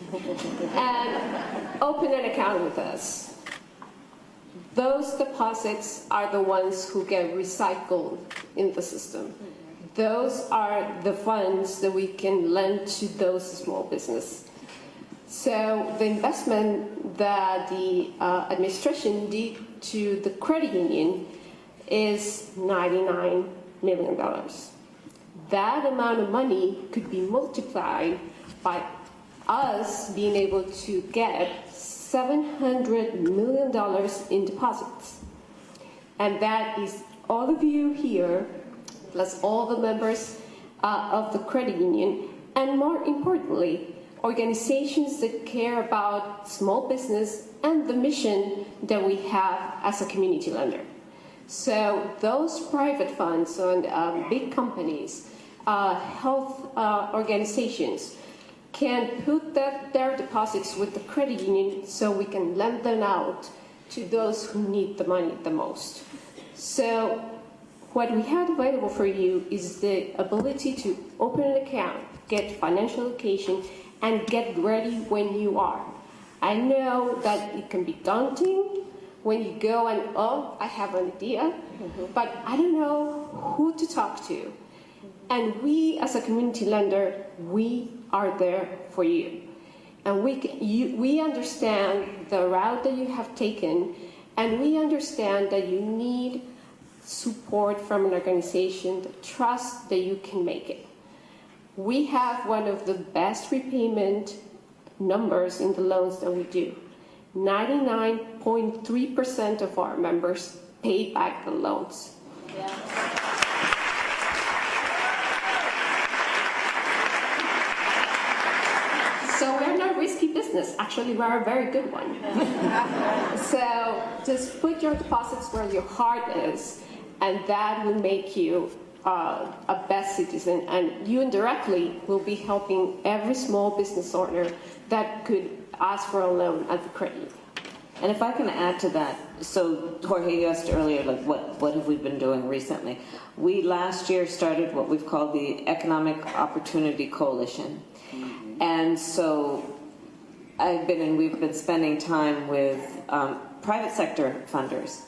and open an account with us. Those deposits are the ones who get recycled in the system. Those are the funds that we can lend to those small businesses. So the investment that the administration did to the credit union is $99 million. That amount of money could be multiplied by us being able to get $700 million in deposits. And that is all of you here, plus all the members of the credit union, and more importantly, organizations that care about small business and the mission that we have as a community lender. So those private funds and big companies, health organizations can put their deposits with the credit union so we can lend them out to those who need the money the most. So what we have available for you is the ability to open an account, get financial education, and get ready when you are. I know that it can be daunting when you go and, oh, I have an idea, but I don't know who to talk to. And we, as a community lender, we are there for you. And we understand the route that you have taken, and we understand that you need support from an organization that trusts that you can make it. We have one of the best repayment numbers in the loans that we do. 99.3% of our members pay back the loans. Yeah. So we're not a risky business. Actually, we're a very good one. So just put your deposits where your heart is, and that will make you a best citizen, and you indirectly will be helping every small business owner that could ask for a loan at the credit union. And if I can add to that, so Jorge, you asked earlier, like what have we been doing recently? We last year started what we've called the Economic Opportunity Coalition. And so we've been spending time with private sector funders.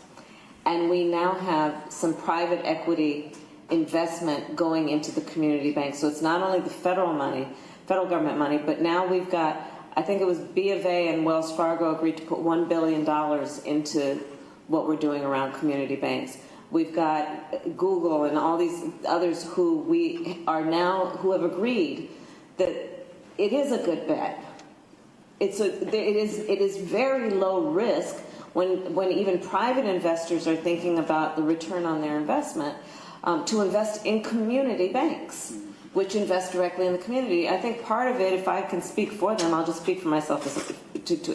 And we now have some private equity investment going into the community bank. So it's not only the federal government money, but now we've got, I think it was B of A and Wells Fargo agreed to put $1 billion into what we're doing around community banks. We've got Google and all these others who have agreed that it is a good bet. It is very low risk when even private investors are thinking about the return on their investment to invest in community banks, which invest directly in the community. I think part of it, if I can speak for them, I'll just speak for myself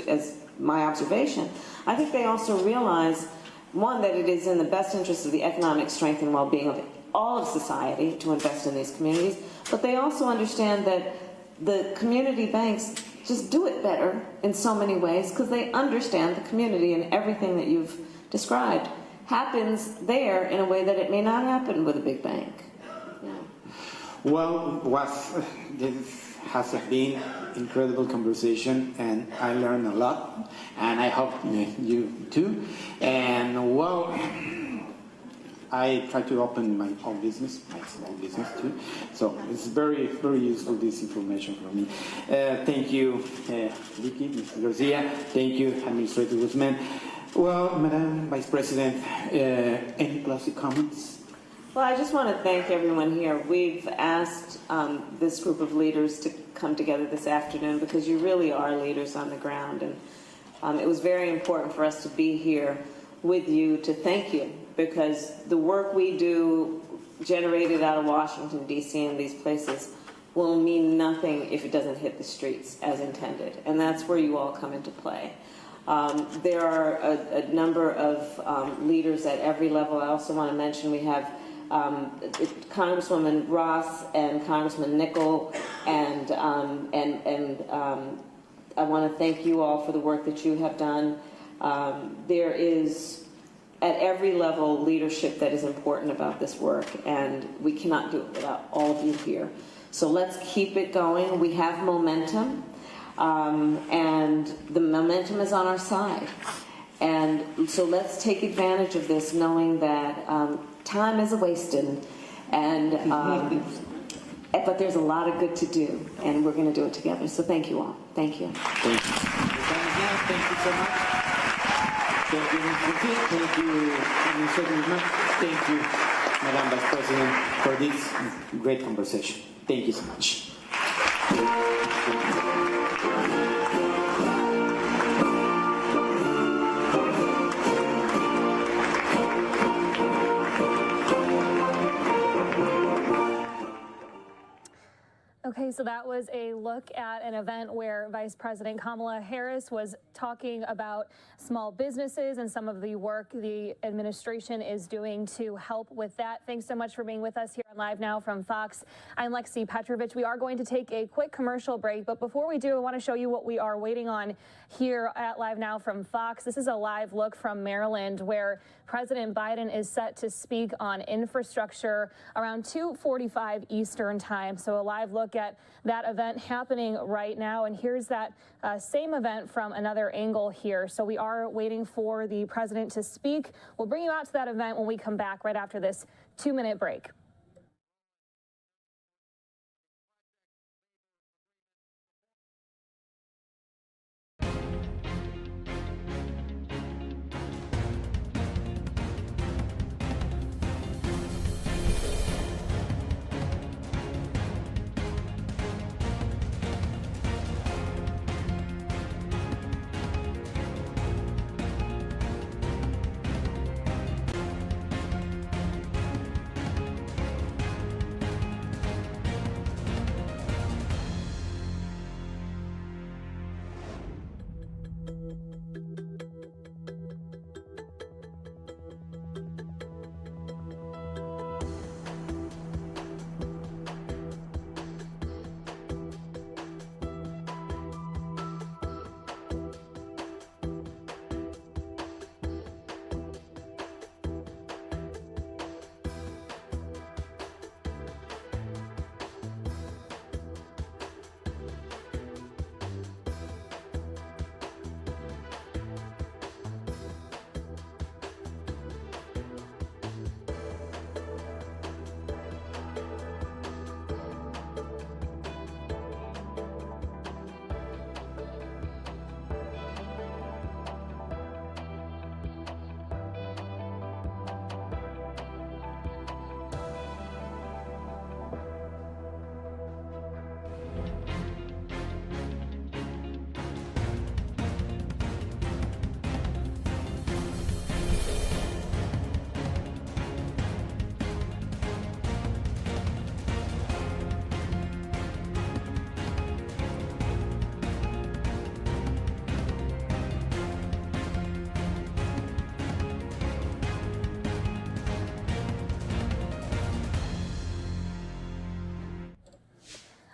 as my observation. I think they also realize, one, that it is in the best interest of the economic strength and well-being of all of society to invest in these communities, but they also understand that the community banks just do it better in so many ways because they understand the community, and everything that you've described happens there in a way that it may not happen with a big bank. Yeah. Well, this has been incredible conversation, and I learned a lot, and I hope you too. And well, I try to open my own business, my small business too. So it's very, very useful, this information for me. Thank you, Vicky, Mr. Garcia. Thank you, Administrator Guzman. Well, Madam Vice President, any closing comments? Well, I just want to thank everyone here. We've asked this group of leaders to come together this afternoon because you really are leaders on the ground. And it was very important for us to be here with you to thank you, because the work we do generated out of Washington, D.C. and these places will mean nothing if it doesn't hit the streets as intended. And that's where you all come into play. There are a number of leaders at every level. I also want to mention we have Congresswoman Ross and Congressman Nichols, and I want to thank you all for the work that you have done. There is, at every level, leadership that is important about this work, and we cannot do it without all of you here. So let's keep it going. We have momentum, and the momentum is on our side. And so let's take advantage of this, knowing that time is a-wasting, and but there's a lot of good to do, and we're going to do it together. So thank you all. Thank you. Thank you. Thank you so much. Thank you, thank you, Administrator Guzman. Thank you, Madam Vice President, for this great conversation. Thank you so much. Okay, so that was a look at an event where Vice President Kamala Harris was talking about small businesses and some of the work the administration is doing to help with that. Thanks so much for being with us here on Live Now from Fox. I'm Lexi Petrovich. We are going to take a quick commercial break, but before we do, I want to show you what we are waiting on here at Live Now from Fox. This is a live look from Maryland where President Biden is set to speak on infrastructure around 2:45 Eastern time. So a live look at that event happening right now. And here's that same event from another angle here. So we are waiting for the president to speak. We'll bring you out to that event when we come back right after this 2-minute break.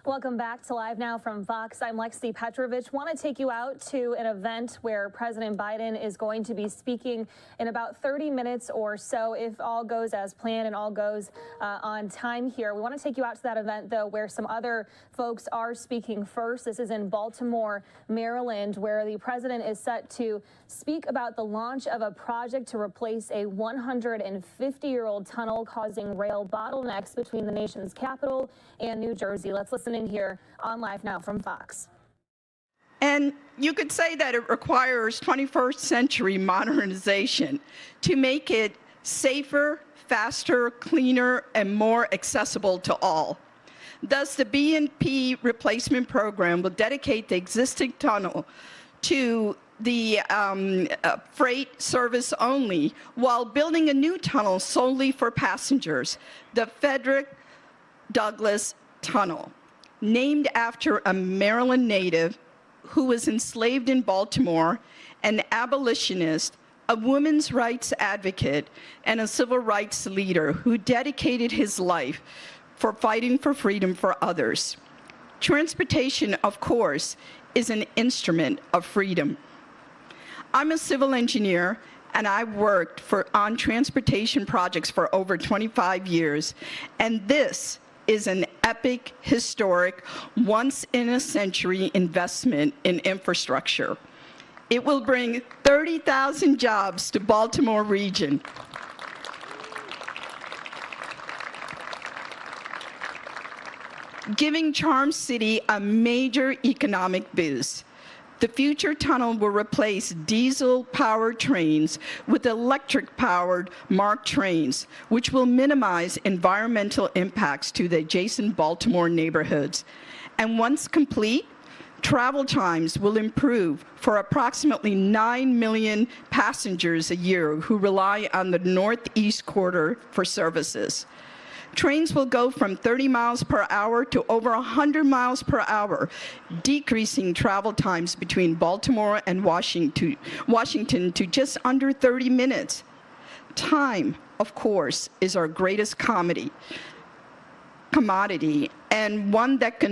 Welcome back to Live Now from Fox. I'm Lexi Petrovich. Want to take you out to an event where President Biden is going to be speaking in about 30 minutes or so, if all goes as planned and all goes on time here. We want to take you out to that event, though, where some other folks are speaking first. This is in Baltimore, Maryland, where the president is set to speak about the launch of a project to replace a 150-year-old tunnel causing rail bottlenecks between the nation's capital and New Jersey. Let's listen in here on Live Now from Fox. And you could say that it requires 21st century modernization to make it safer, faster, cleaner, and more accessible to all. Thus, the B&P replacement program will dedicate the existing tunnel to the freight service only, while building a new tunnel solely for passengers, the Frederick Douglass Tunnel, named after a Maryland native who was enslaved in Baltimore, an abolitionist, a women's rights advocate, and a civil rights leader who dedicated his life for fighting for freedom for others. Transportation, of course, is an instrument of freedom. I'm a civil engineer, and I've worked on transportation projects for over 25 years, and this is an epic, historic, once-in-a-century investment in infrastructure. It will bring 30,000 jobs to Baltimore region. Giving Charm City a major economic boost. The future tunnel will replace diesel-powered trains with electric-powered MARC trains, which will minimize environmental impacts to the adjacent Baltimore neighborhoods. And once complete, travel times will improve for approximately 9 million passengers a year who rely on the Northeast Corridor for services. Trains will go from 30 miles per hour to over 100 miles per hour, decreasing travel times between Baltimore and Washington to just under 30 minutes. Time, of course, is our greatest commodity, and one that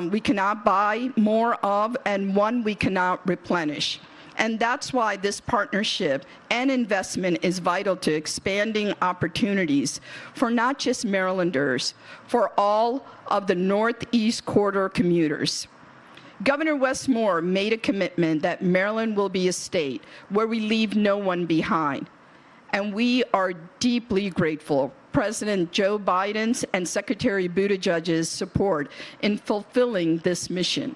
we cannot buy more of, and one we cannot replenish. And that's why this partnership and investment is vital to expanding opportunities for not just Marylanders, for all of the Northeast Corridor commuters. Governor Wes Moore made a commitment that Maryland will be a state where we leave no one behind. And we are deeply grateful for President Joe Biden's and Secretary Buttigieg's support in fulfilling this mission.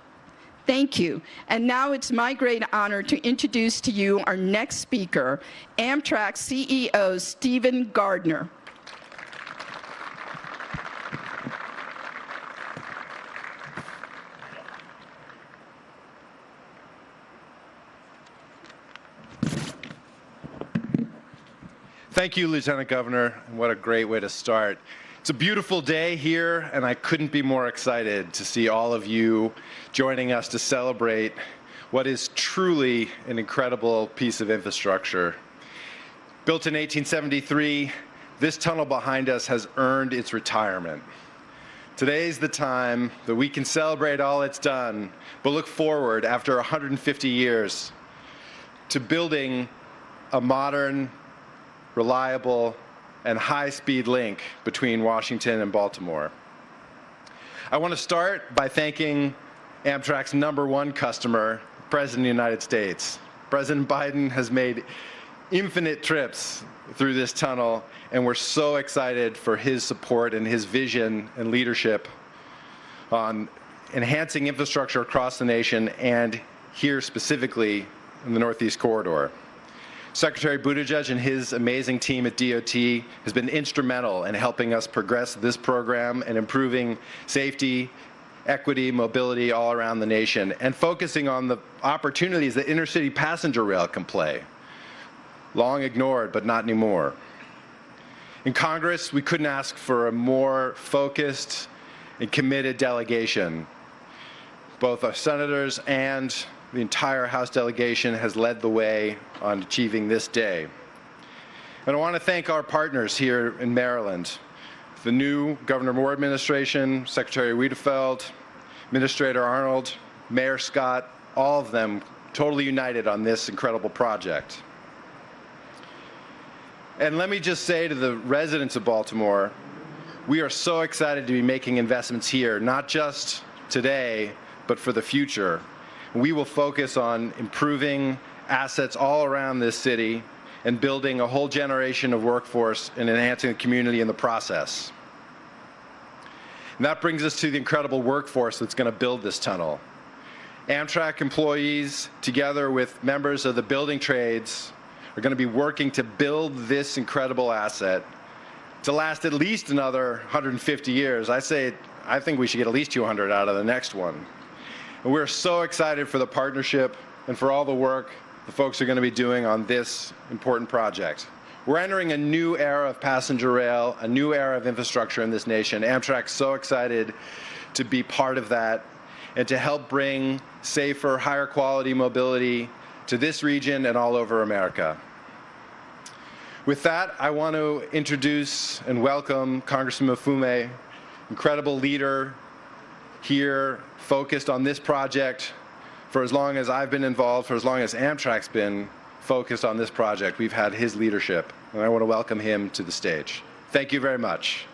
Thank you. And now it's my great honor to introduce to you our next speaker, Amtrak CEO Stephen Gardner. Thank you, Lieutenant Governor. What a great way to start. It's a beautiful day here, and I couldn't be more excited to see all of you joining us to celebrate what is truly an incredible piece of infrastructure. Built in 1873, this tunnel behind us has earned its retirement. Today's the time that we can celebrate all it's done, but look forward after 150 years to building a modern, reliable, and high-speed link between Washington and Baltimore. I want to start by thanking Amtrak's #1 customer, the President of the United States. President Biden has made infinite trips through this tunnel, and we're so excited for his support and his vision and leadership on enhancing infrastructure across the nation and here specifically in the Northeast Corridor. Secretary Buttigieg and his amazing team at DOT has been instrumental in helping us progress this program and improving safety, equity, mobility all around the nation, and focusing on the opportunities that intercity passenger rail can play. Long ignored, but not anymore. In Congress, we couldn't ask for a more focused and committed delegation. Both our senators and the entire House delegation has led the way on achieving this day. And I want to thank our partners here in Maryland, the new Governor Moore administration, Secretary Wiedefeld, Administrator Arnold, Mayor Scott, all of them totally united on this incredible project. And let me just say to the residents of Baltimore, we are so excited to be making investments here, not just today, but for the future. We will focus on improving assets all around this city and building a whole generation of workforce and enhancing the community in the process. And that brings us to the incredible workforce that's going to build this tunnel. Amtrak employees, together with members of the building trades, are going to be working to build this incredible asset to last at least another 150 years. I think we should get at least 200 out of the next one. And we're so excited for the partnership and for all the work the folks are going to be doing on this important project. We're entering a new era of passenger rail, a new era of infrastructure in this nation. Amtrak's so excited to be part of that and to help bring safer, higher quality mobility to this region and all over America. With that, I want to introduce and welcome Congressman Mfume, incredible leader here, focused on this project for as long as I've been involved, for as long as Amtrak's been focused on this project. We've had his leadership, and I want to welcome him to the stage. Thank you very much.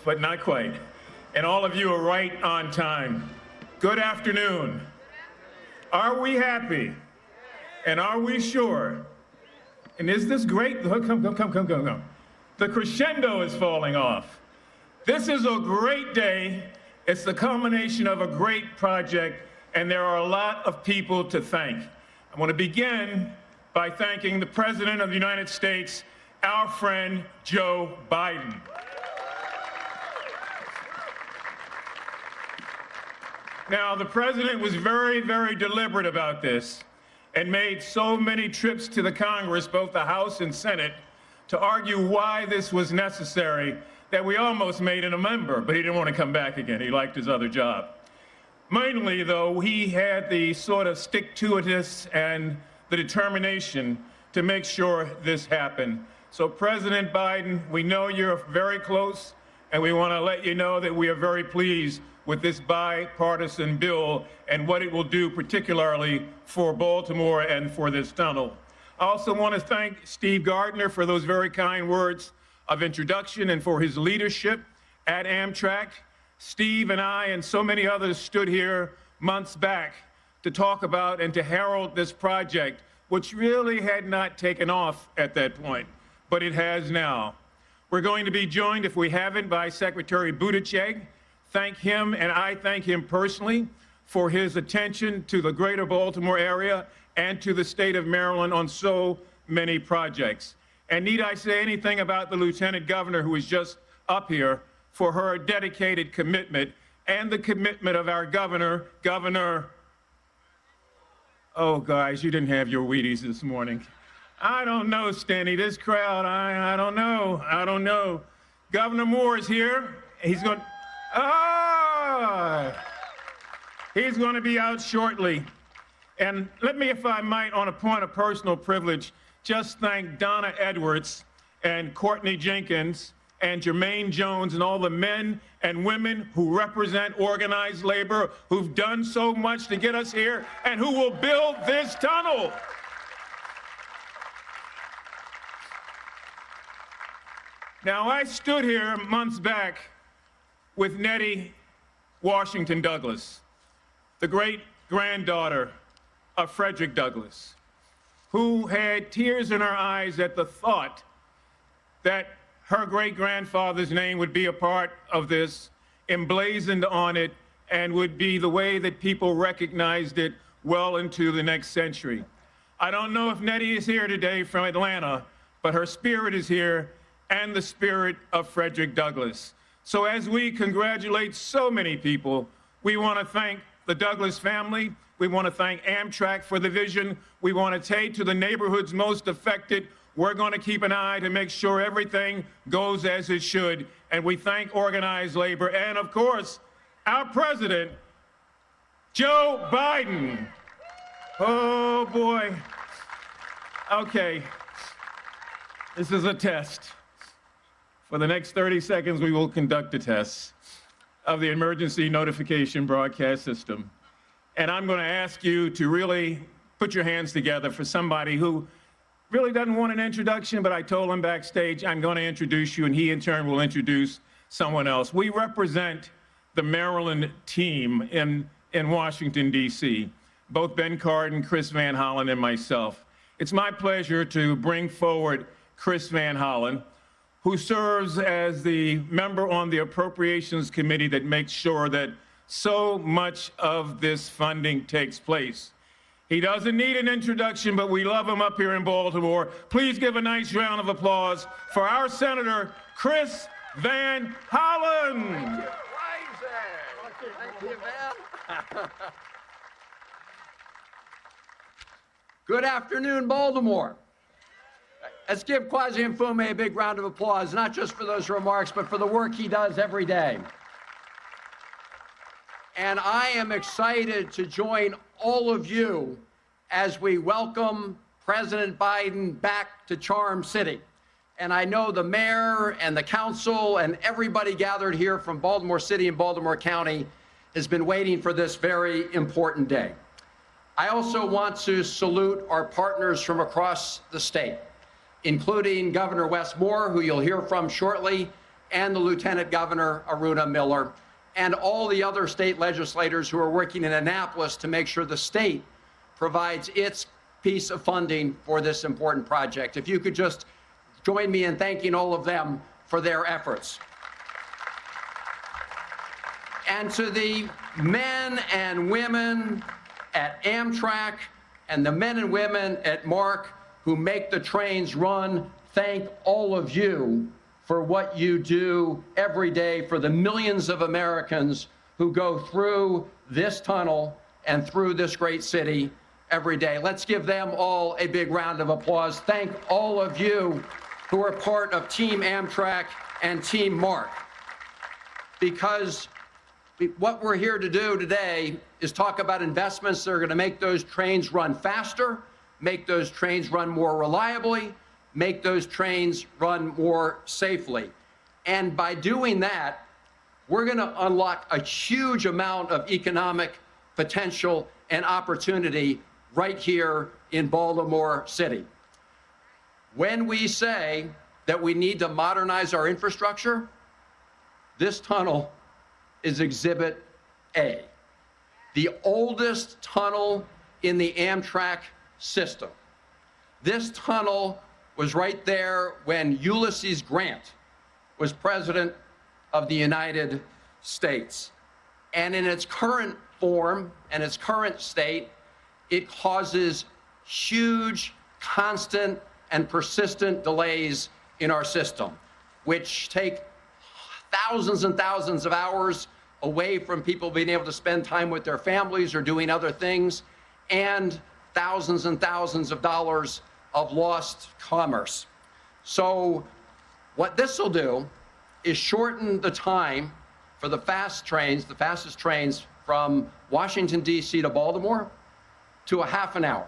But not quite. And all of you are right on time. Good afternoon. Are we happy? And are we sure? And is this great? Come. The crescendo is falling off. This is a great day. It's the culmination of a great project, and there are a lot of people to thank. I want to begin by thanking the President of the United States, our friend Joe Biden. Now, the president was very, very deliberate about this and made so many trips to the Congress, both the House and Senate, to argue why this was necessary that we almost made him a member, but he didn't want to come back again. He liked his other job. Mainly, though, he had the sort of stick-to-itiveness and the determination to make sure this happened. So, President Biden, we know you're very close, and we want to let you know that we are very pleased with this bipartisan bill and what it will do particularly for Baltimore and for this tunnel. I also want to thank Steve Gardner for those very kind words of introduction and for his leadership at Amtrak. Steve and I and so many others stood here months back to talk about and to herald this project, which really had not taken off at that point, but it has now. We're going to be joined, if we haven't, by Secretary Buttigieg. Thank him, and I thank him personally for his attention to the greater Baltimore area and to the state of Maryland on so many projects. And need I say anything about the Lieutenant Governor, who is just up here, for her dedicated commitment and the commitment of our Governor, oh guys, you didn't have your Wheaties this morning. I don't know, Stenny, this crowd, I don't know. Governor Moore is here. He's going to be out shortly. And let me, if I might, on a point of personal privilege, just thank Donna Edwards and Courtney Jenkins and Jermaine Jones and all the men and women who represent organized labor, who've done so much to get us here and who will build this tunnel. Now, I stood here months back with Nettie Washington Douglas, the great-granddaughter of Frederick Douglass, who had tears in her eyes at the thought that her great-grandfather's name would be a part of this, emblazoned on it, and would be the way that people recognized it well into the next century. I don't know if Nettie is here today from Atlanta, but her spirit is here, and the spirit of Frederick Douglass. So as we congratulate so many people, we want to thank the Douglas family. We want to thank Amtrak for the vision. We want to take to the neighborhoods most affected. We're going to keep an eye to make sure everything goes as it should. And we thank organized labor and, of course, our president, Joe Biden. Oh, boy. Okay. This is a test. For the next 30 seconds, we will conduct a test of the emergency notification broadcast system. And I'm going to ask you to really put your hands together for somebody who really doesn't want an introduction, but I told him backstage, I'm going to introduce you, and he in turn will introduce someone else. We represent the Maryland team in Washington, D.C., both Ben Cardin, Chris Van Hollen, and myself. It's my pleasure to bring forward Chris Van Hollen, who serves as the member on the Appropriations Committee that makes sure that so much of this funding takes place. He doesn't need an introduction, but we love him up here in Baltimore. Please give a nice round of applause for our Senator, Chris Van Hollen. Thank you, man. Good afternoon, Baltimore. Let's give Kwasi Mfume a big round of applause, not just for those remarks, but for the work he does every day. And I am excited to join all of you as we welcome President Biden back to Charm City. And I know the mayor and the council and everybody gathered here from Baltimore City and Baltimore County has been waiting for this very important day. I also want to salute our partners from across the state, including Governor Wes Moore, who you'll hear from shortly, and the Lieutenant Governor Aruna Miller, and all the other state legislators who are working in Annapolis to make sure the state provides its piece of funding for this important project. If you could just join me in thanking all of them for their efforts. And to the men and women at Amtrak and the men and women at MARC who make the trains run, thank all of you for what you do every day for the millions of Americans who go through this tunnel and through this great city every day. Let's give them all a big round of applause. Thank all of you who are part of Team Amtrak and Team MARC, because what we're here to do today is talk about investments that are going to make those trains run faster, make those trains run more reliably, make those trains run more safely. And by doing that, we're going to unlock a huge amount of economic potential and opportunity right here in Baltimore City. When we say that we need to modernize our infrastructure, this tunnel is Exhibit A, the oldest tunnel in the Amtrak system. This tunnel was right there when Ulysses Grant was president of the United States. And in its current form and its current state, it causes huge, constant, and persistent delays in our system, which take thousands and thousands of hours away from people being able to spend time with their families or doing other things, and thousands and thousands of dollars of lost commerce. So what this will do is shorten the time for the fast trains, the fastest trains from Washington, D.C. to Baltimore, to a half an hour.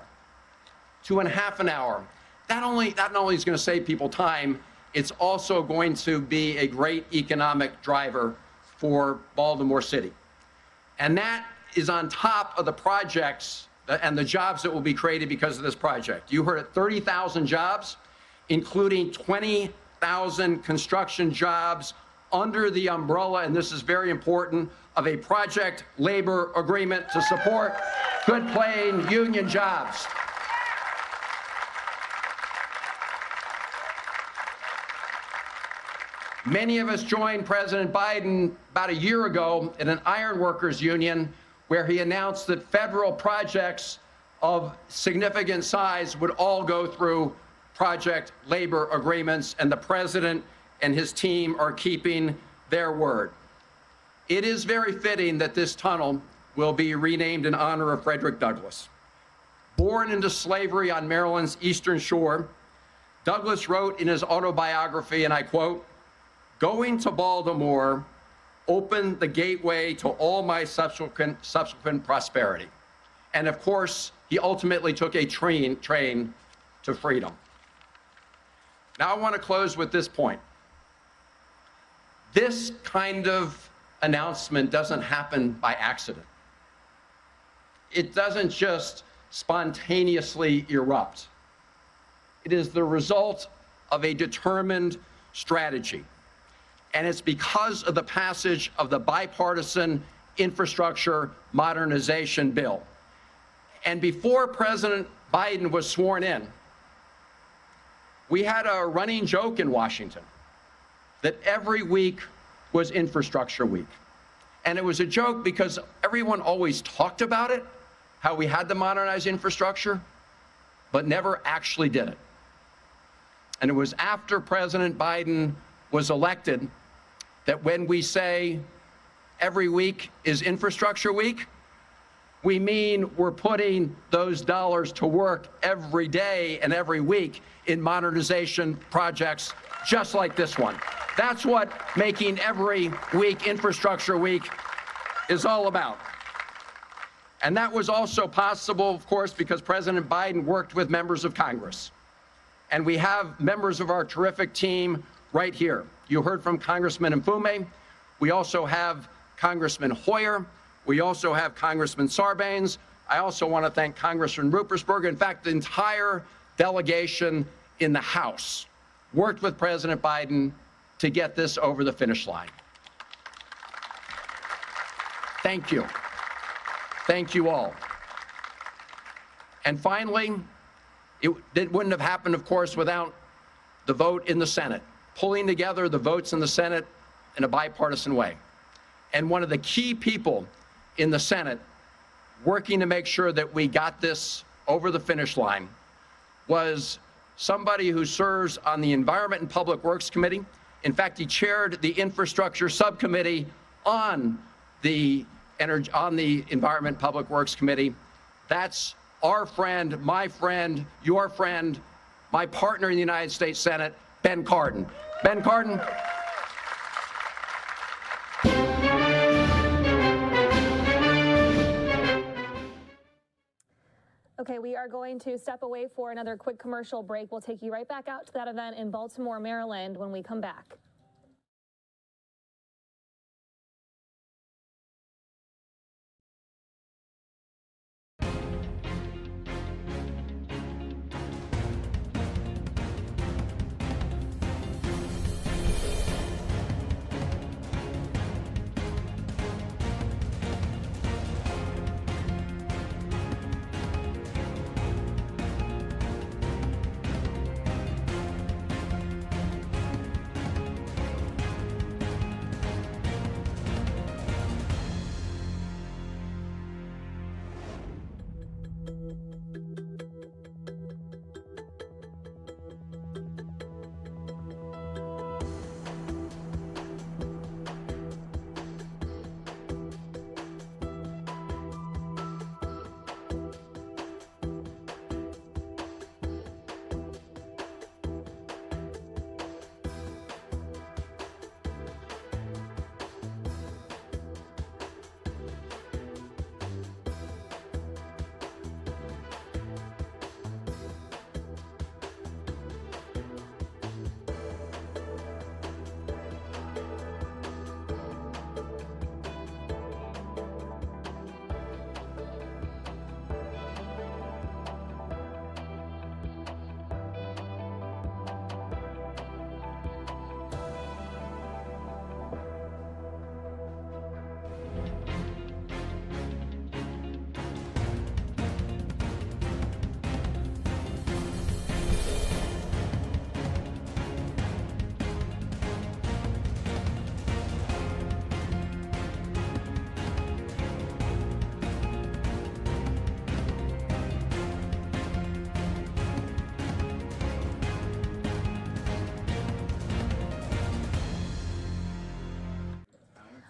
That not only is going to save people time, it's also going to be a great economic driver for Baltimore City. And that is on top of the projects and the jobs that will be created because of this project. You heard it, 30,000 jobs, including 20,000 construction jobs under the umbrella, and this is very important, of a project labor agreement to support good paying union jobs. Many of us joined President Biden about a year ago in an ironworkers union where he announced that federal projects of significant size would all go through project labor agreements, and the president and his team are keeping their word. It is very fitting that this tunnel will be renamed in honor of Frederick Douglass. Born into slavery on Maryland's Eastern Shore, Douglass wrote in his autobiography, and I quote, "Going to Baltimore opened the gateway to all my subsequent prosperity." And of course, he ultimately took a train to freedom. Now I want to close with this point. This kind of announcement doesn't happen by accident. It doesn't just spontaneously erupt. It is the result of a determined strategy. And it's because of the passage of the bipartisan infrastructure modernization bill. And before President Biden was sworn in, we had a running joke in Washington that every week was Infrastructure Week. And it was a joke because everyone always talked about it, how we had to modernize infrastructure, but never actually did it. And it was after President Biden was elected that when we say every week is Infrastructure Week, we mean we're putting those dollars to work every day and every week in modernization projects just like this one. That's what making every week Infrastructure Week is all about. And that was also possible, of course, because President Biden worked with members of Congress. And we have members of our terrific team right here. You heard from Congressman Mfume. We also have Congressman Hoyer. We also have Congressman Sarbanes. I also want to thank Congressman Ruppersberger. In fact, the entire delegation in the House worked with President Biden to get this over the finish line. Thank you. Thank you all. And finally, it wouldn't have happened, of course, without the vote in the Senate, pulling together the votes in the Senate in a bipartisan way. And one of the key people in the Senate working to make sure that we got this over the finish line was somebody who serves on the Environment and Public Works Committee. In fact, he chaired the Infrastructure Subcommittee on the Environment and Public Works Committee. That's our friend, my friend, your friend, my partner in the United States Senate, Ben Cardin. Ben Cardin. Okay, we are going to step away for another quick commercial break. We'll take you right back out to that event in Baltimore, Maryland when we come back.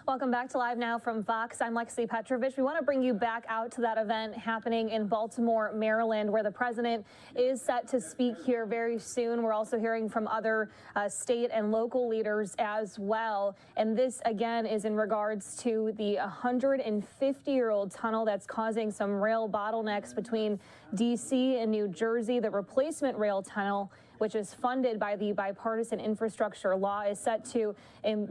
Welcome back to Live Now from Fox. I'm Lexi Petrovich. We want to bring you back out to that event happening in Baltimore, Maryland, where the president is set to speak here very soon. We're also hearing from other state and local leaders as well. And this, again, is in regards to the 150-year-old tunnel that's causing some rail bottlenecks between D.C. and New Jersey. The replacement rail tunnel, which is funded by the bipartisan infrastructure law, is set to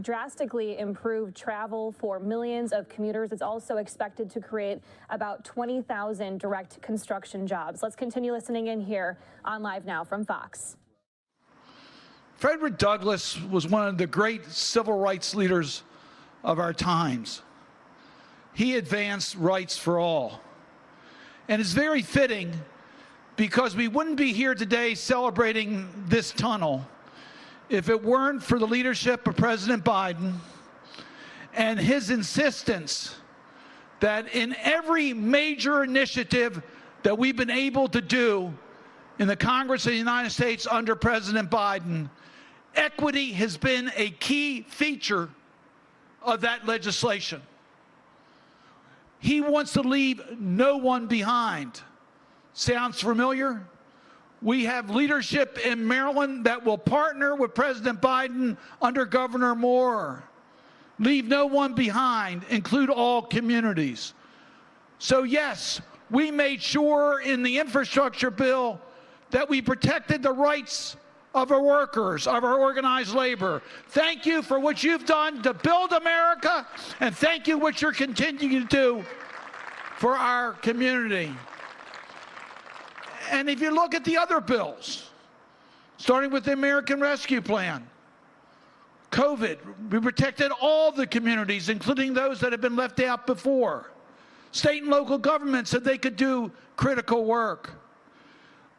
drastically improve travel for millions of commuters. It's also expected to create about 20,000 direct construction jobs. Let's continue listening in here on Live Now from Fox. Frederick Douglass was one of the great civil rights leaders of our times. He advanced rights for all. And it's very fitting, because we wouldn't be here today celebrating this tunnel if it weren't for the leadership of President Biden and his insistence that in every major initiative that we've been able to do in the Congress of the United States under President Biden, equity has been a key feature of that legislation. He wants to leave no one behind. Sounds familiar? We have leadership in Maryland that will partner with President Biden under Governor Moore. Leave no one behind, include all communities. So yes, we made sure in the infrastructure bill that we protected the rights of our workers, of our organized labor. Thank you for what you've done to build America, and thank you what you're continuing to do for our community. And if you look at the other bills, starting with the American Rescue Plan, COVID, we protected all the communities, including those that have been left out before. State and local governments said they could do critical work.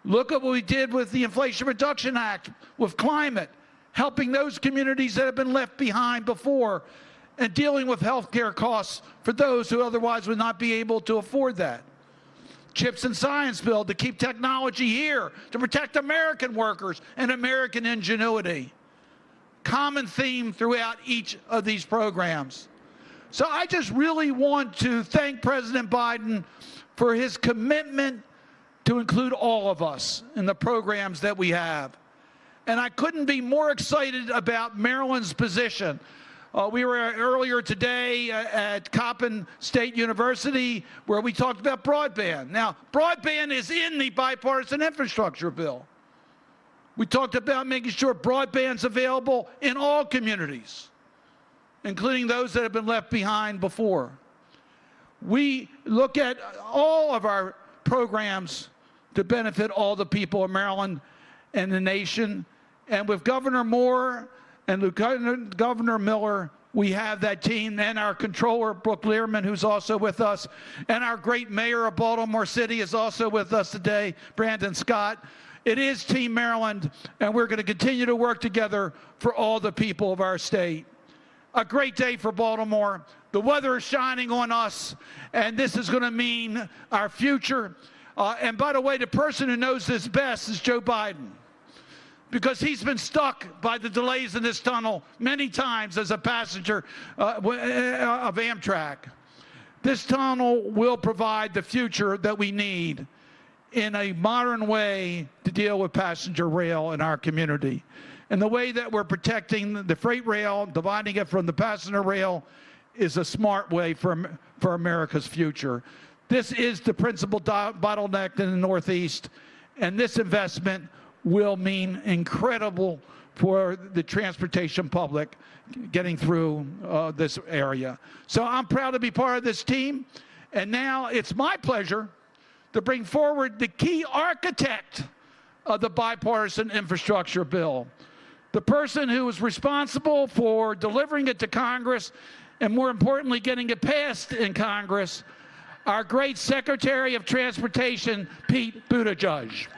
Look at what we did with the Inflation Reduction Act, with climate, helping those communities that have been left behind before, and dealing with health care costs for those who otherwise would not be able to afford that. CHIPS and Science Bill to keep technology here, to protect American workers and American ingenuity. Common theme throughout each of these programs. So I just really want to thank President Biden for his commitment to include all of us in the programs that we have. And I couldn't be more excited about Maryland's position. We were earlier today at Coppin State University, where we talked about broadband. Now, broadband is in the bipartisan infrastructure bill. We talked about making sure broadband's available in all communities, including those that have been left behind before. We look at all of our programs to benefit all the people of Maryland and the nation. And with Governor Moore and Lieutenant Governor Miller, we have that team, and our controller, Brooke Learman, who's also with us, and our great mayor of Baltimore City is also with us today, Brandon Scott. It is Team Maryland, and we're going to continue to work together for all the people of our state. A great day for Baltimore. The weather is shining on us, and this is going to mean our future. And by the way, the person who knows this best is Joe Biden, because he's been stuck by the delays in this tunnel many times as a passenger of Amtrak. This tunnel will provide the future that we need in a modern way to deal with passenger rail in our community. And the way that we're protecting the freight rail, dividing it from the passenger rail, is a smart way for America's future. This is the principal bottleneck in the Northeast, and this investment will mean incredible for the transportation public getting through this area. So I'm proud to be part of this team, and now it's my pleasure to bring forward the key architect of the bipartisan infrastructure bill, the person who was responsible for delivering it to Congress and, more importantly, getting it passed in Congress, our great Secretary of Transportation, Pete Buttigieg.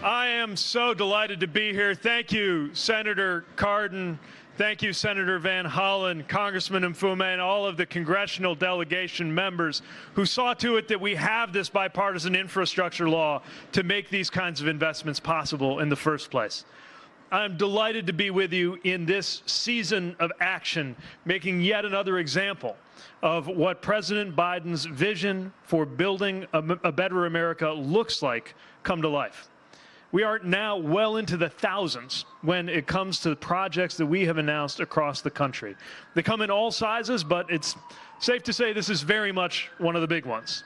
I am am so delighted to be here. Thank you, Senator Cardin. Thank you, Senator Van Hollen, Congressman Mfume, and all of the congressional delegation members who saw to it that we have this bipartisan infrastructure law to make these kinds of investments possible in the first place. I'm delighted to be with you in this season of action, making yet another example of what President Biden's vision for building a better America looks like come to life. We are now well into the thousands when it comes to projects that we have announced across the country. They come in all sizes, but it's safe to say this is very much one of the big ones.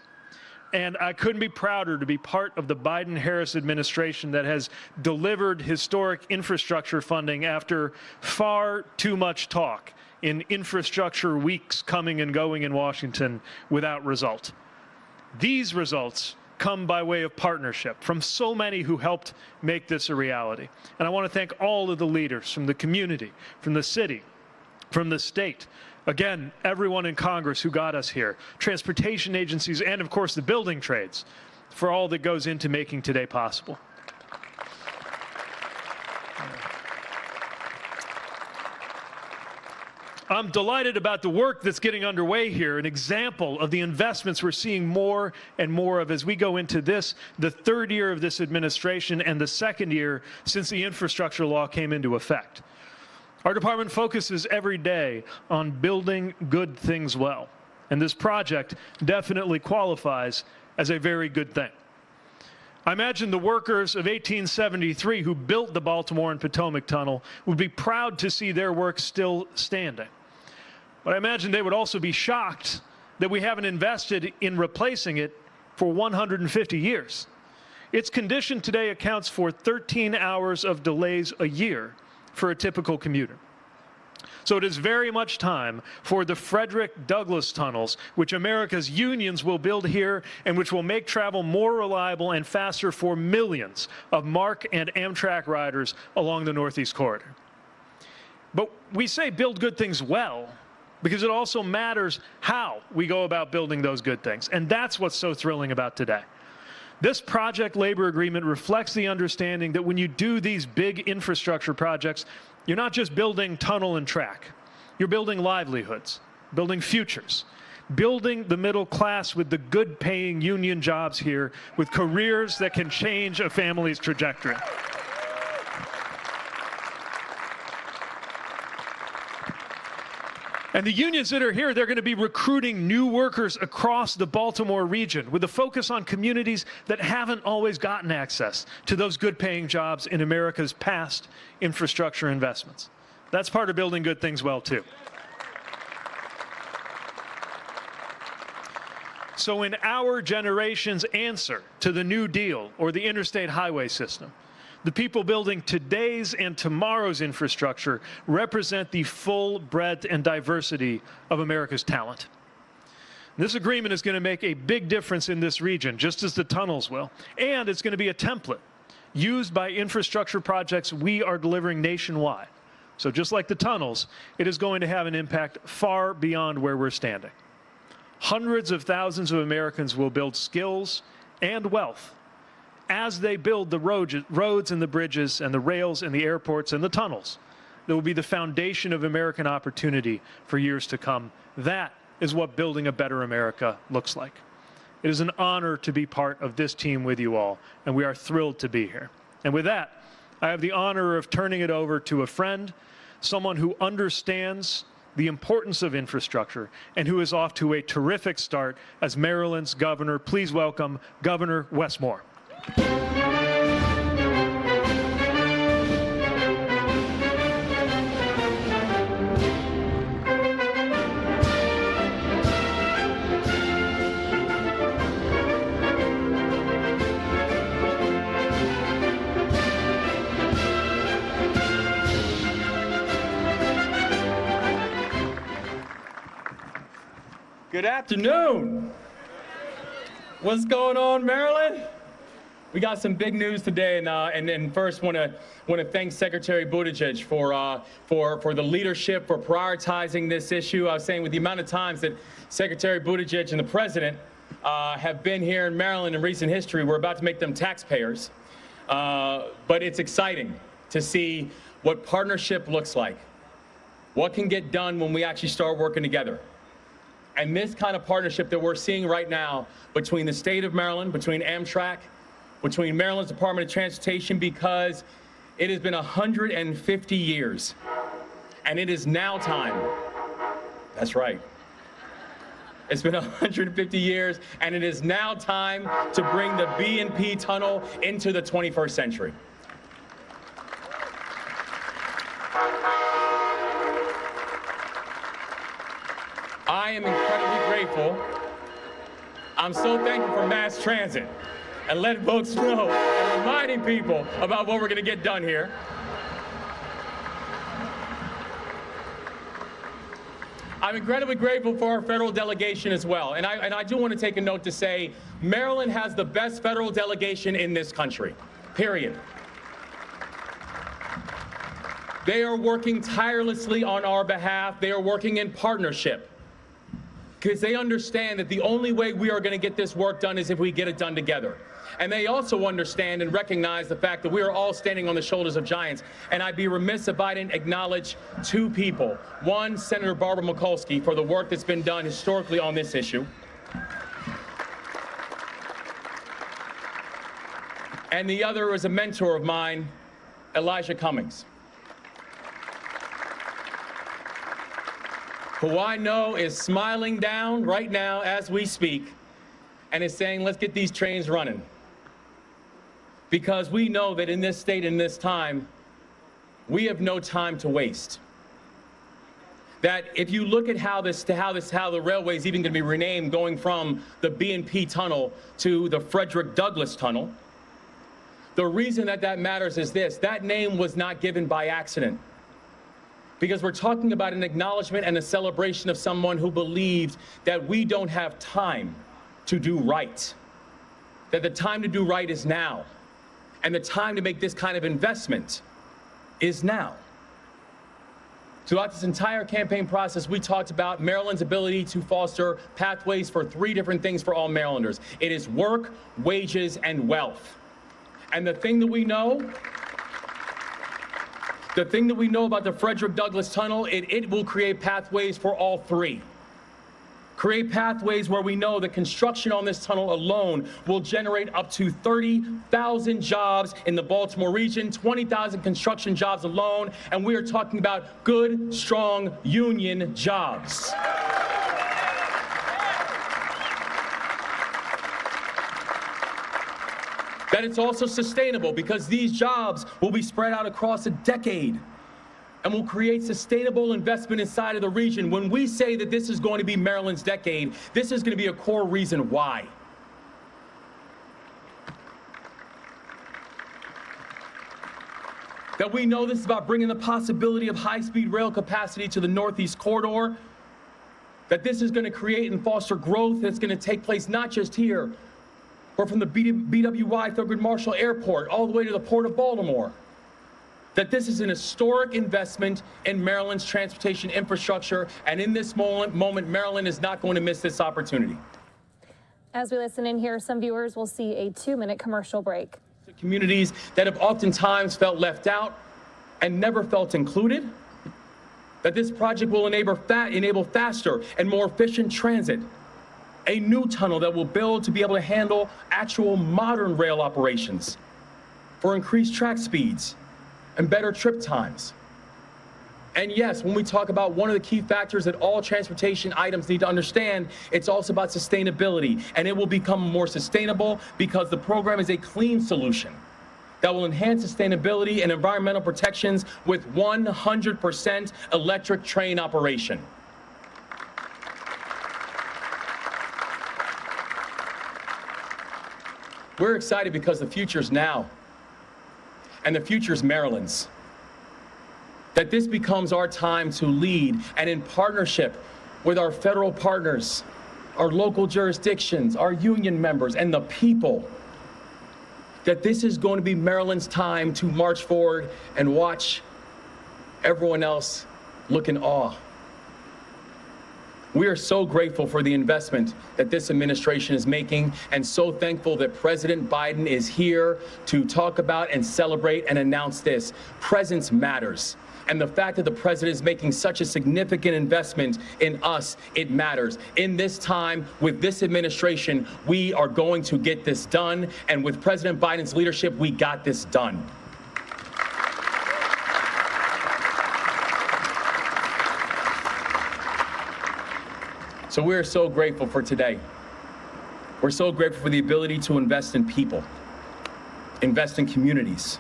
And I couldn't be prouder to be part of the Biden-Harris administration that has delivered historic infrastructure funding after far too much talk in infrastructure weeks coming and going in Washington without result. These results come by way of partnership from so many who helped make this a reality. And I want to thank all of the leaders from the community, from the city, from the state, again, everyone in Congress who got us here, transportation agencies, and of course the building trades for all that goes into making today possible. I'm delighted about the work that's getting underway here, an example of the investments we're seeing more and more of as we go into this, the third year of this administration and the second year since the infrastructure law came into effect. Our department focuses every day on building good things well, and this project definitely qualifies as a very good thing. I imagine the workers of 1873 who built the Baltimore and Potomac Tunnel would be proud to see their work still standing. But I imagine they would also be shocked that we haven't invested in replacing it for 150 years. Its condition today accounts for 13 hours of delays a year for a typical commuter. So it is very much time for the Frederick Douglass tunnels, which America's unions will build here and which will make travel more reliable and faster for millions of MARC and Amtrak riders along the Northeast Corridor. But we say build good things well because it also matters how we go about building those good things. And that's what's so thrilling about today. This project labor agreement reflects the understanding that when you do these big infrastructure projects, you're not just building tunnel and track. You're building livelihoods, building futures, building the middle class with the good-paying union jobs here, with careers that can change a family's trajectory. And the unions that are here, they're going to be recruiting new workers across the Baltimore region with a focus on communities that haven't always gotten access to those good-paying jobs in America's past infrastructure investments. That's part of building good things well, too. So in our generation's answer to the New Deal or the interstate highway system, the people building today's and tomorrow's infrastructure represent the full breadth and diversity of America's talent. This agreement is going to make a big difference in this region, just as the tunnels will. And it's going to be a template used by infrastructure projects we are delivering nationwide. So just like the tunnels, it is going to have an impact far beyond where we're standing. Hundreds of thousands of Americans will build skills and wealth as they build the roads and the bridges and the rails and the airports and the tunnels that will be the foundation of American opportunity for years to come. That is what building a better America looks like. It is an honor to be part of this team with you all, and we are thrilled to be here. And with that, I have the honor of turning it over to a friend, someone who understands the importance of infrastructure and who is off to a terrific start as Maryland's governor. Please welcome Governor Wes Moore. Good afternoon. What's going on, Maryland? We got some big news today, and first want to thank Secretary Buttigieg for the leadership, for prioritizing this issue. I was saying with the amount of times that Secretary Buttigieg and the President have been here in Maryland in recent history, we're about to make them taxpayers. But it's exciting to see what partnership looks like, what can get done when we actually start working together. And this kind of partnership that we're seeing right now between the state of Maryland, between Amtrak, between Maryland's Department of Transportation, because it has been 150 years, and it is now time. That's right. It's been 150 years, and it is now time to bring the B&P tunnel into the 21st century. I am incredibly grateful. I'm so thankful for mass transit and letting folks know and reminding people about what we're going to get done here. I'm incredibly grateful for our federal delegation as well. And I do want to take a note to say Maryland has the best federal delegation in this country, period. They are working tirelessly on our behalf. They are working in partnership because they understand that the only way we are going to get this work done is if we get it done together. And they also understand and recognize the fact that we are all standing on the shoulders of giants. And I'd be remiss if I didn't acknowledge two people. One, Senator Barbara Mikulski, for the work that's been done historically on this issue. And the other is a mentor of mine, Elijah Cummings, who I know is smiling down right now as we speak and is saying, let's get these trains running. Because we know that in this state, in this time, we have no time to waste. That if you look at how the railway is even going to be renamed, going from the B&P tunnel to the Frederick Douglass tunnel, the reason that matters is this: that name was not given by accident. Because we're talking about an acknowledgement and a celebration of someone who believed that we don't have time to do right. That the time to do right is now. And the time to make this kind of investment is now. Throughout this entire campaign process, we talked about Maryland's ability to foster pathways for three different things for all Marylanders. It is work, wages, and wealth. And the thing that we know about the Frederick Douglass Tunnel, it will create pathways for all three. Create pathways where we know the construction on this tunnel alone will generate up to 30,000 jobs in the Baltimore region, 20,000 construction jobs alone, and we are talking about good, strong union jobs. That it's also sustainable because these jobs will be spread out across a decade and will create sustainable investment inside of the region. When we say that this is going to be Maryland's decade, this is going to be a core reason why. That we know this is about bringing the possibility of high-speed rail capacity to the Northeast Corridor. That this is going to create and foster growth that's going to take place not just here, but from the BWI Thurgood Marshall Airport all the way to the Port of Baltimore. That this is an historic investment in Maryland's transportation infrastructure, and in this moment, Maryland is not going to miss this opportunity. As we listen in here, some viewers will see a 2-minute commercial break. Communities that have oftentimes felt left out and never felt included, that this project will enable faster and more efficient transit. A new tunnel that will build to be able to handle actual modern rail operations for increased track speeds and better trip times. And yes, when we talk about one of the key factors that all transportation items need to understand, it's also about sustainability. And it will become more sustainable because the program is a clean solution that will enhance sustainability and environmental protections with 100% electric train operation. We're excited because the future's now, and the future's Maryland's. That this becomes our time to lead, and in partnership with our federal partners, our local jurisdictions, our union members, and the people, that this is going to be Maryland's time to march forward and watch everyone else look in awe. We are so grateful for the investment that this administration is making, and so thankful that President Biden is here to talk about and celebrate and announce this. Presence matters. And the fact that the president is making such a significant investment in us, it matters. In this time, with this administration, we are going to get this done. And with President Biden's leadership, we got this done. So we're so grateful for today. We're so grateful for the ability to invest in people, invest in communities.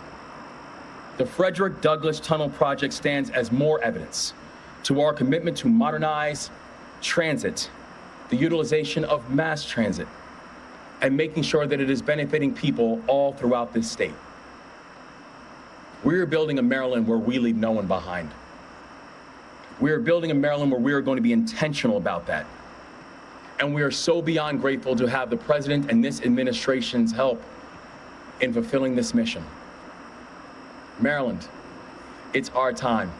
The Frederick Douglass Tunnel Project stands as more evidence to our commitment to modernize transit, the utilization of mass transit, and making sure that it is benefiting people all throughout this state. We're building a Maryland where we leave no one behind. We're building a Maryland where we are going to be intentional about that. And we are so beyond grateful to have the president and this administration's help in fulfilling this mission. Maryland, it's our time.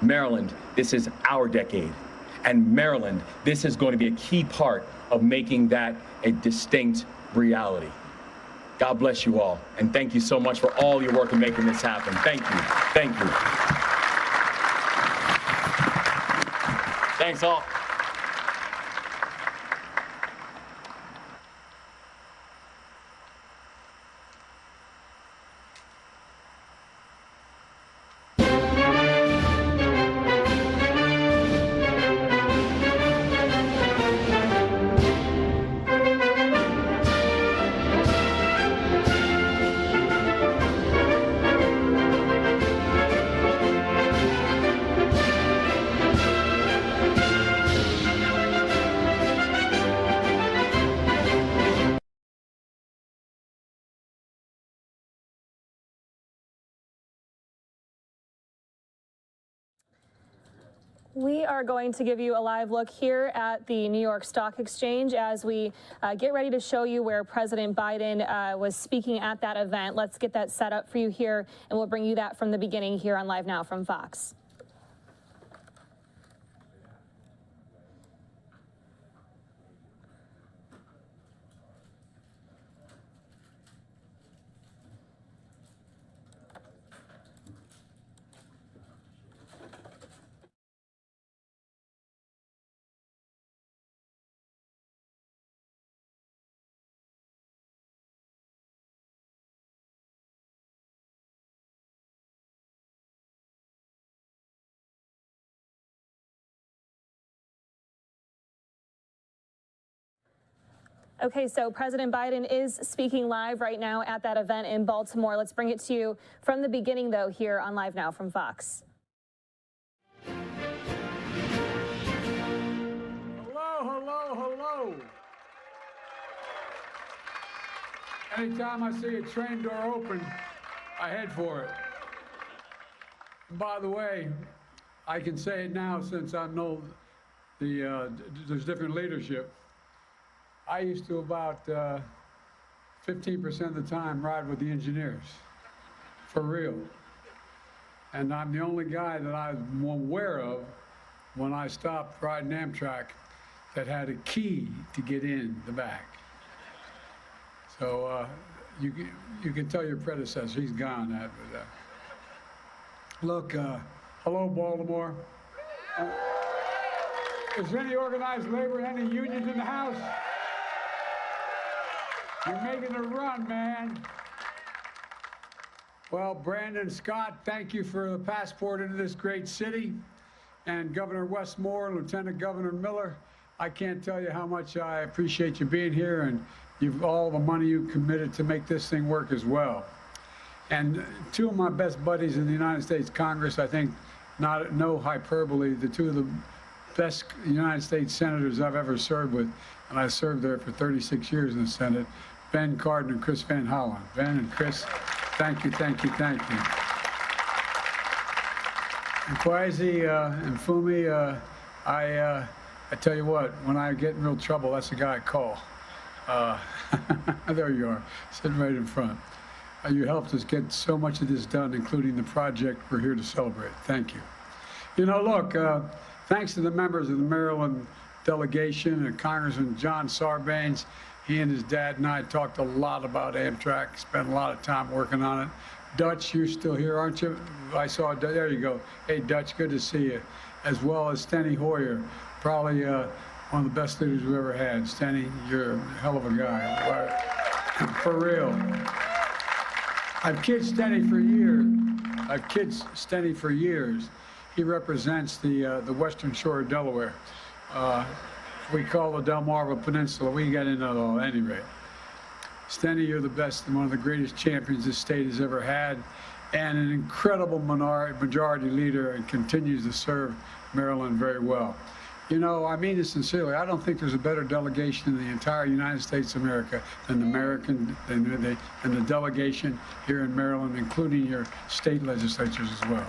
Maryland, this is our decade. And Maryland, this is going to be a key part of making that a distinct reality. God bless you all. And thank you so much for all your work in making this happen. Thank you. Thank you. Thanks all. We are going to give you a live look here at the New York Stock Exchange as we get ready to show you where President Biden was speaking at that event. Let's get that set up for you here, and we'll bring you that from the beginning here on Live Now from Fox. Okay, so President Biden is speaking live right now at that event in Baltimore. Let's bring it to you from the beginning, though, here on Live Now from Fox. Hello. Anytime I see a train door open, I head for it. And by the way, I can say it now since I know there's different leadership. I used to about 15% of the time ride with the engineers, for real. And I'm the only guy that I'm aware of when I stopped riding Amtrak that had a key to get in the back. So you can tell your predecessor, he's gone after that. Look, hello, Baltimore. Is there any organized labor, any unions in the house? You're making a run, man. Well, Brandon Scott, thank you for the passport into this great city. And Governor Westmore, Lieutenant Governor Miller, I can't tell you how much I appreciate you being here, and all the money you committed to make this thing work as well. And two of my best buddies in the United States Congress, I think, no hyperbole, the two of the best United States senators I've ever served with, and I served there for 36 years in the Senate, Ben Cardin and Chris Van Hollen. Ben and Chris, thank you. And Kwasi and Fumi, I tell you what, when I get in real trouble, that's the guy I call. There you are, sitting right in front. You helped us get so much of this done, including the project we're here to celebrate. Thank you. You know, look, thanks to the members of the Maryland delegation and Congressman John Sarbanes. He and his dad and I talked a lot about Amtrak, spent a lot of time working on it. Dutch, you're still here, aren't you? I saw, there you go. Hey, Dutch, good to see you. As well as Steny Hoyer, probably one of the best leaders we've ever had. Steny, you're a hell of a guy. For real. I've kidded Steny for years. He represents the western shore of Delaware. We call the Delmarva Peninsula. We got into it all at any rate. Steny, you're the best and one of the greatest champions this state has ever had, and an incredible majority leader, and continues to serve Maryland very well. You know, I mean this sincerely. I don't think there's a better delegation in the entire United States of America than the delegation here in Maryland, including your state legislatures as well.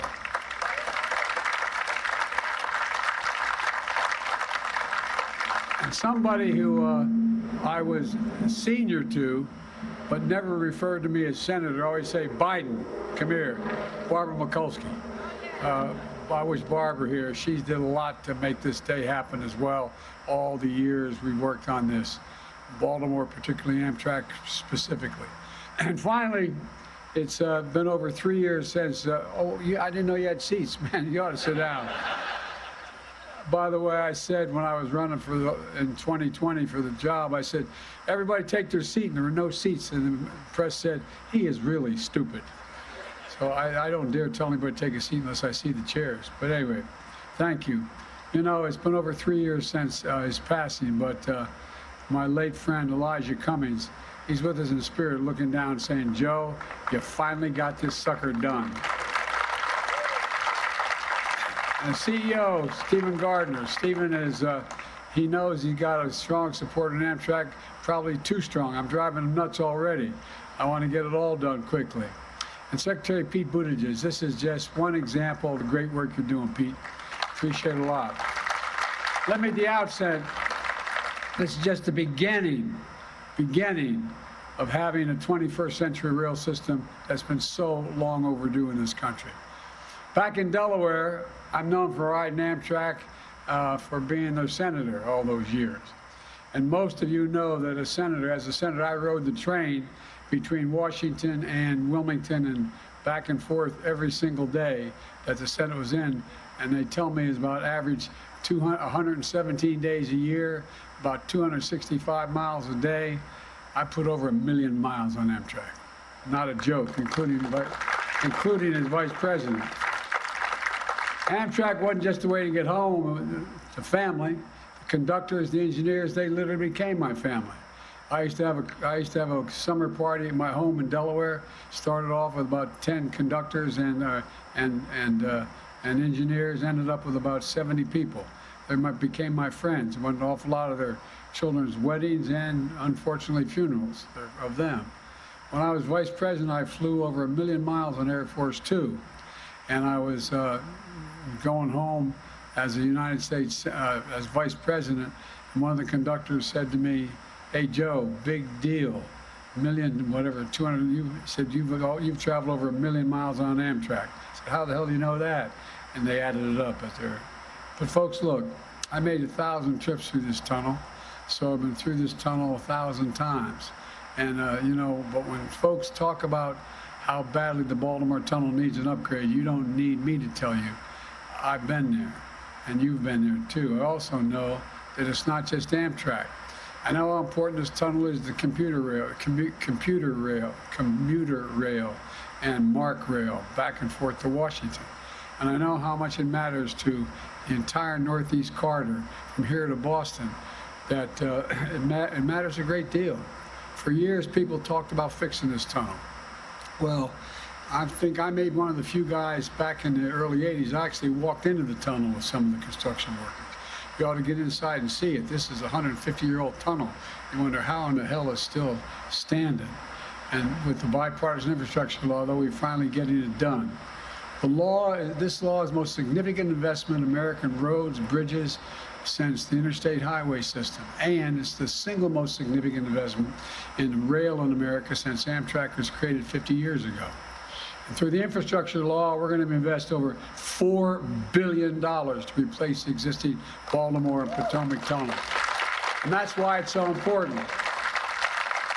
And somebody who I was a senior to, but never referred to me as senator, always say, Biden, come here, Barbara Mikulski. I wish Barbara here. She did a lot to make this day happen as well, all the years we worked on this. Baltimore, particularly Amtrak specifically. And finally, it's been over 3 years since, I didn't know you had seats. Man, you ought to sit down. By the way, I said when I was running in 2020 for the job, I said, everybody take their seat, and there were no seats. And the press said, he is really stupid. So I don't dare tell anybody to take a seat unless I see the chairs. But anyway, thank you. You know, it's been over 3 years since his passing, but my late friend Elijah Cummings, he's with us in spirit looking down saying, Joe, you finally got this sucker done. And CEO, Stephen Gardner. Stephen is, he knows he got a strong support in Amtrak, probably too strong. I'm driving him nuts already. I want to get it all done quickly. And Secretary Pete Buttigieg, this is just one example of the great work you're doing, Pete. Appreciate it a lot. Let me at the outset, this is just the beginning of having a 21st century rail system that's been so long overdue in this country. Back in Delaware, I'm known for riding Amtrak for being their senator all those years. And most of you know that as a senator, I rode the train between Washington and Wilmington and back and forth every single day that the Senate was in. And they tell me it's about average 117 days a year, about 265 miles a day. I put over 1 million miles on Amtrak. Not a joke, including as vice president. Amtrak wasn't just a way to get home, it's a family. The conductors, the engineers, they literally became my family. I used to have a summer party at my home in Delaware. Started off with about 10 conductors and engineers. Ended up with about 70 people. They became my friends. Went an awful lot of their children's weddings and, unfortunately, funerals of them. When I was vice president, I flew over 1 million miles on Air Force Two, and I was going home as the United States as vice president. And one of the conductors said to me, "Hey Joe, big deal, 200. You said you've traveled over 1 million miles on Amtrak." I said, "How the hell do you know that?" And they added it up at there. But folks, look, I made 1,000 trips through this tunnel, so I've been through this tunnel 1,000 times. And you know, but when folks talk about how badly the Baltimore tunnel needs an upgrade, you don't need me to tell you. I've been there, and you've been there too. I also know that it's not just Amtrak. I know how important this tunnel is to commuter rail, and MARC rail back and forth to Washington. And I know how much it matters to the entire Northeast corridor from here to Boston, that it matters a great deal. For years, people talked about fixing this tunnel. Well, I think I made one of the few guys back in the early 80s. I actually walked into the tunnel with some of the construction workers. You ought to get inside and see it. This is a 150-year-old tunnel. You wonder how in the hell it's still standing. And with the bipartisan infrastructure law, though, we're finally getting it done. This law is the most significant investment in American roads, bridges, since the interstate highway system. And it's the single most significant investment in rail in America since Amtrak was created 50 years ago. And through the infrastructure law, we're going to invest over $4 billion to replace the existing Baltimore and Potomac tunnel. And that's why it's so important.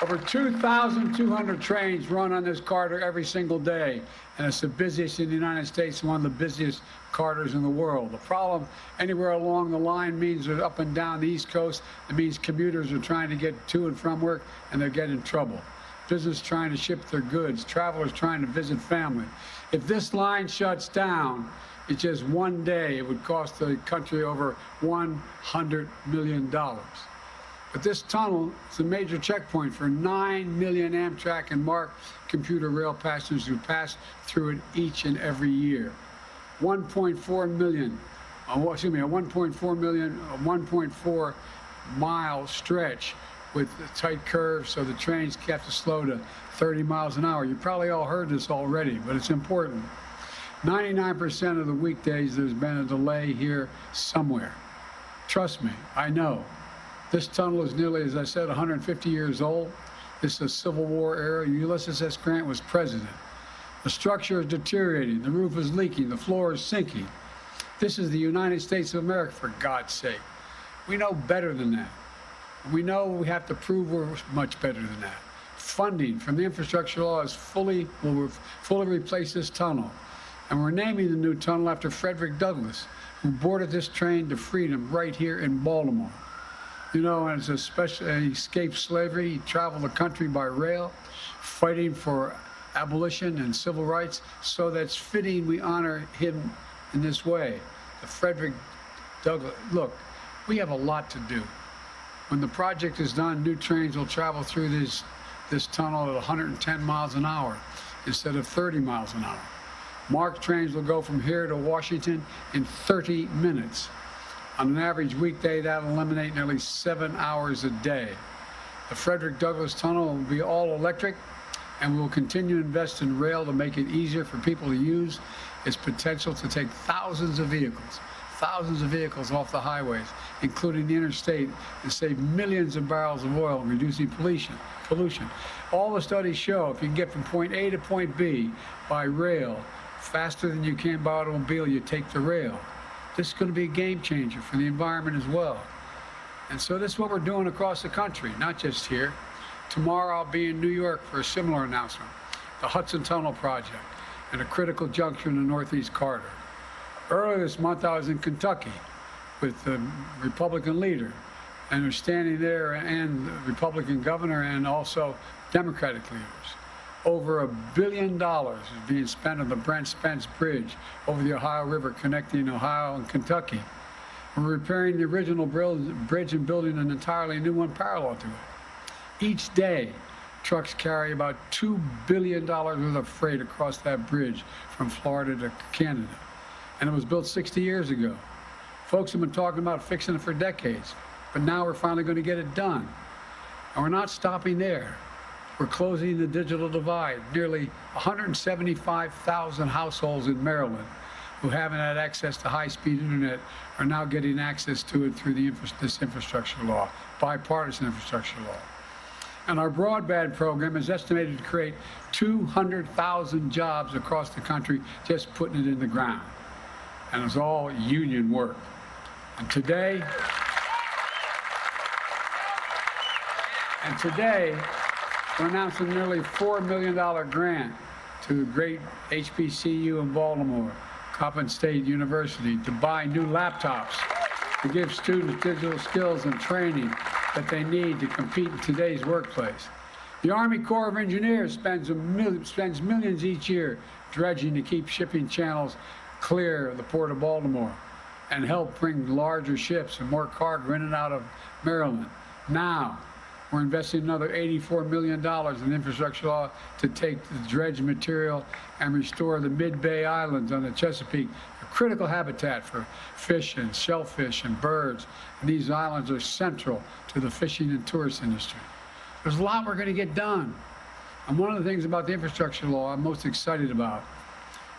Over 2,200 trains run on this corridor every single day, and it's the busiest in the United States, one of the busiest corridors in the world. The problem anywhere along the line means they're up and down the East Coast. It means commuters are trying to get to and from work, and they're getting in trouble. Business trying to ship their goods, travelers trying to visit family. If this line shuts down, it's just one day, it would cost the country over $100 million. But this tunnel is a major checkpoint for 9 million Amtrak and MARC commuter rail passengers who pass through it each and every year. 1.4 million, a 1.4 mile stretch with tight curves, so the trains have to slow to 30 miles an hour. You probably all heard this already, but it's important. 99% of the weekdays there's been a delay here somewhere. Trust me, I know. This tunnel is nearly, as I said, 150 years old. This is a Civil War era. Ulysses S. Grant was president. The structure is deteriorating. The roof is leaking. The floor is sinking. This is the United States of America, for God's sake. We know better than that. We know we have to prove we're much better than that. Funding from the infrastructure law is will fully replace this tunnel. And we're naming the new tunnel after Frederick Douglass, who boarded this train to freedom right here in Baltimore. You know, as he escaped slavery, he traveled the country by rail, fighting for abolition and civil rights. So that's fitting we honor him in this way. The Frederick Douglass. Look, we have a lot to do. When the project is done, new trains will travel through this tunnel at 110 miles an hour instead of 30 miles an hour. MARC trains will go from here to Washington in 30 minutes. On an average weekday, that'll eliminate nearly 7 hours a day. The Frederick Douglass Tunnel will be all electric, and we will continue to invest in rail to make it easier for people to use its potential to take thousands of vehicles off the highways, including the interstate, and save millions of barrels of oil, reducing pollution. All the studies show if you can get from point A to point B by rail faster than you can by automobile, you take the rail. This is going to be a game changer for the environment as well. And so this is what we're doing across the country, not just here. Tomorrow I'll be in New York for a similar announcement, the Hudson Tunnel Project, and a critical juncture in the Northeast Corridor. Earlier this month I was in Kentucky with the Republican leader, and they're standing there, and the Republican governor, and also Democratic leaders. Over $1 billion is being spent on the Brent Spence Bridge over the Ohio River connecting Ohio and Kentucky. We're repairing the original bridge and building an entirely new one parallel to it. Each day, trucks carry about $2 billion worth of freight across that bridge from Florida to Canada. And it was built 60 years ago. Folks have been talking about fixing it for decades, but now we're finally going to get it done. And we're not stopping there. We're closing the digital divide. Nearly 175,000 households in Maryland who haven't had access to high-speed internet are now getting access to it through this infrastructure law, bipartisan infrastructure law. And our broadband program is estimated to create 200,000 jobs across the country just putting it in the ground. And it's all union work. And today, we're announcing a nearly $4 million grant to the great HBCU in Baltimore, Coppin State University, to buy new laptops to give students digital skills and training that they need to compete in today's workplace. The Army Corps of Engineers spends millions each year dredging to keep shipping channels clear of the Port of Baltimore and help bring larger ships and more cargo in and out of Maryland. Now, we're investing another $84 million in infrastructure law to take the dredged material and restore the mid-bay islands on the Chesapeake, a critical habitat for fish and shellfish and birds. And these islands are central to the fishing and tourist industry. There's a lot we're going to get done. And one of the things about the infrastructure law I'm most excited about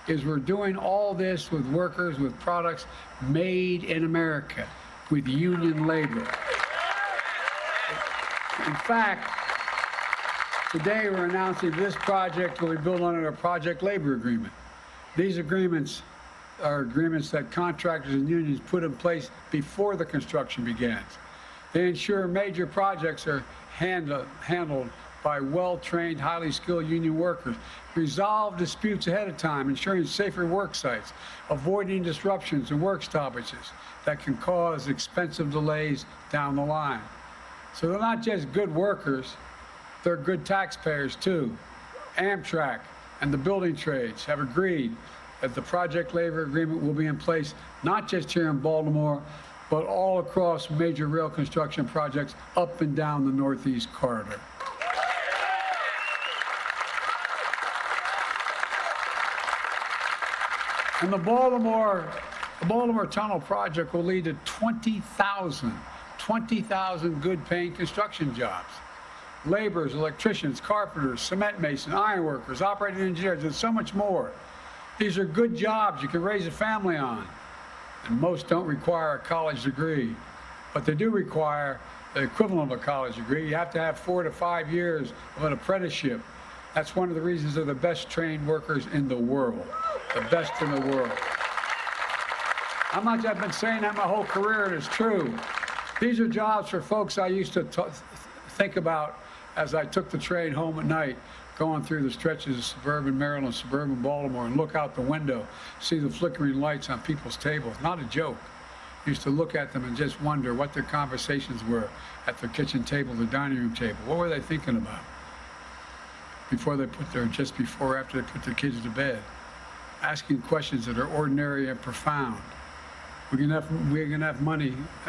is we're doing all this with workers, with products made in America, with union labor. In fact, Today, we're announcing this project will be built under a project labor agreement. These agreements are agreements that contractors and unions put in place before the construction begins. They ensure major projects are handled by well-trained, highly skilled union workers, resolve disputes ahead of time, ensuring safer work sites, avoiding disruptions and work stoppages that can cause expensive delays down the line. So they're not just good workers, they're good taxpayers too. Amtrak and the building trades have agreed that the project labor agreement will be in place not just here in Baltimore, but all across major rail construction projects up and down the Northeast Corridor. And the Baltimore Tunnel project will lead to 20,000 good-paying construction jobs. Laborers, electricians, carpenters, cement masons, ironworkers, operating engineers, and so much more. These are good jobs you can raise a family on. And most don't require a college degree, but they do require the equivalent of a college degree. You have to have 4 to 5 years of an apprenticeship. That's one of the reasons they're the best trained workers in the world, the best in the world. I've been saying that my whole career, and it's true. These are jobs for folks I used to think about as I took the train home at night, going through the stretches of suburban Maryland, suburban Baltimore, and look out the window, see the flickering lights on people's tables. Not a joke. I used to look at them and just wonder what their conversations were at their kitchen table, their dining room table. What were they thinking about before they just before or after they put their kids to bed? Asking questions that are ordinary and profound. We're gonna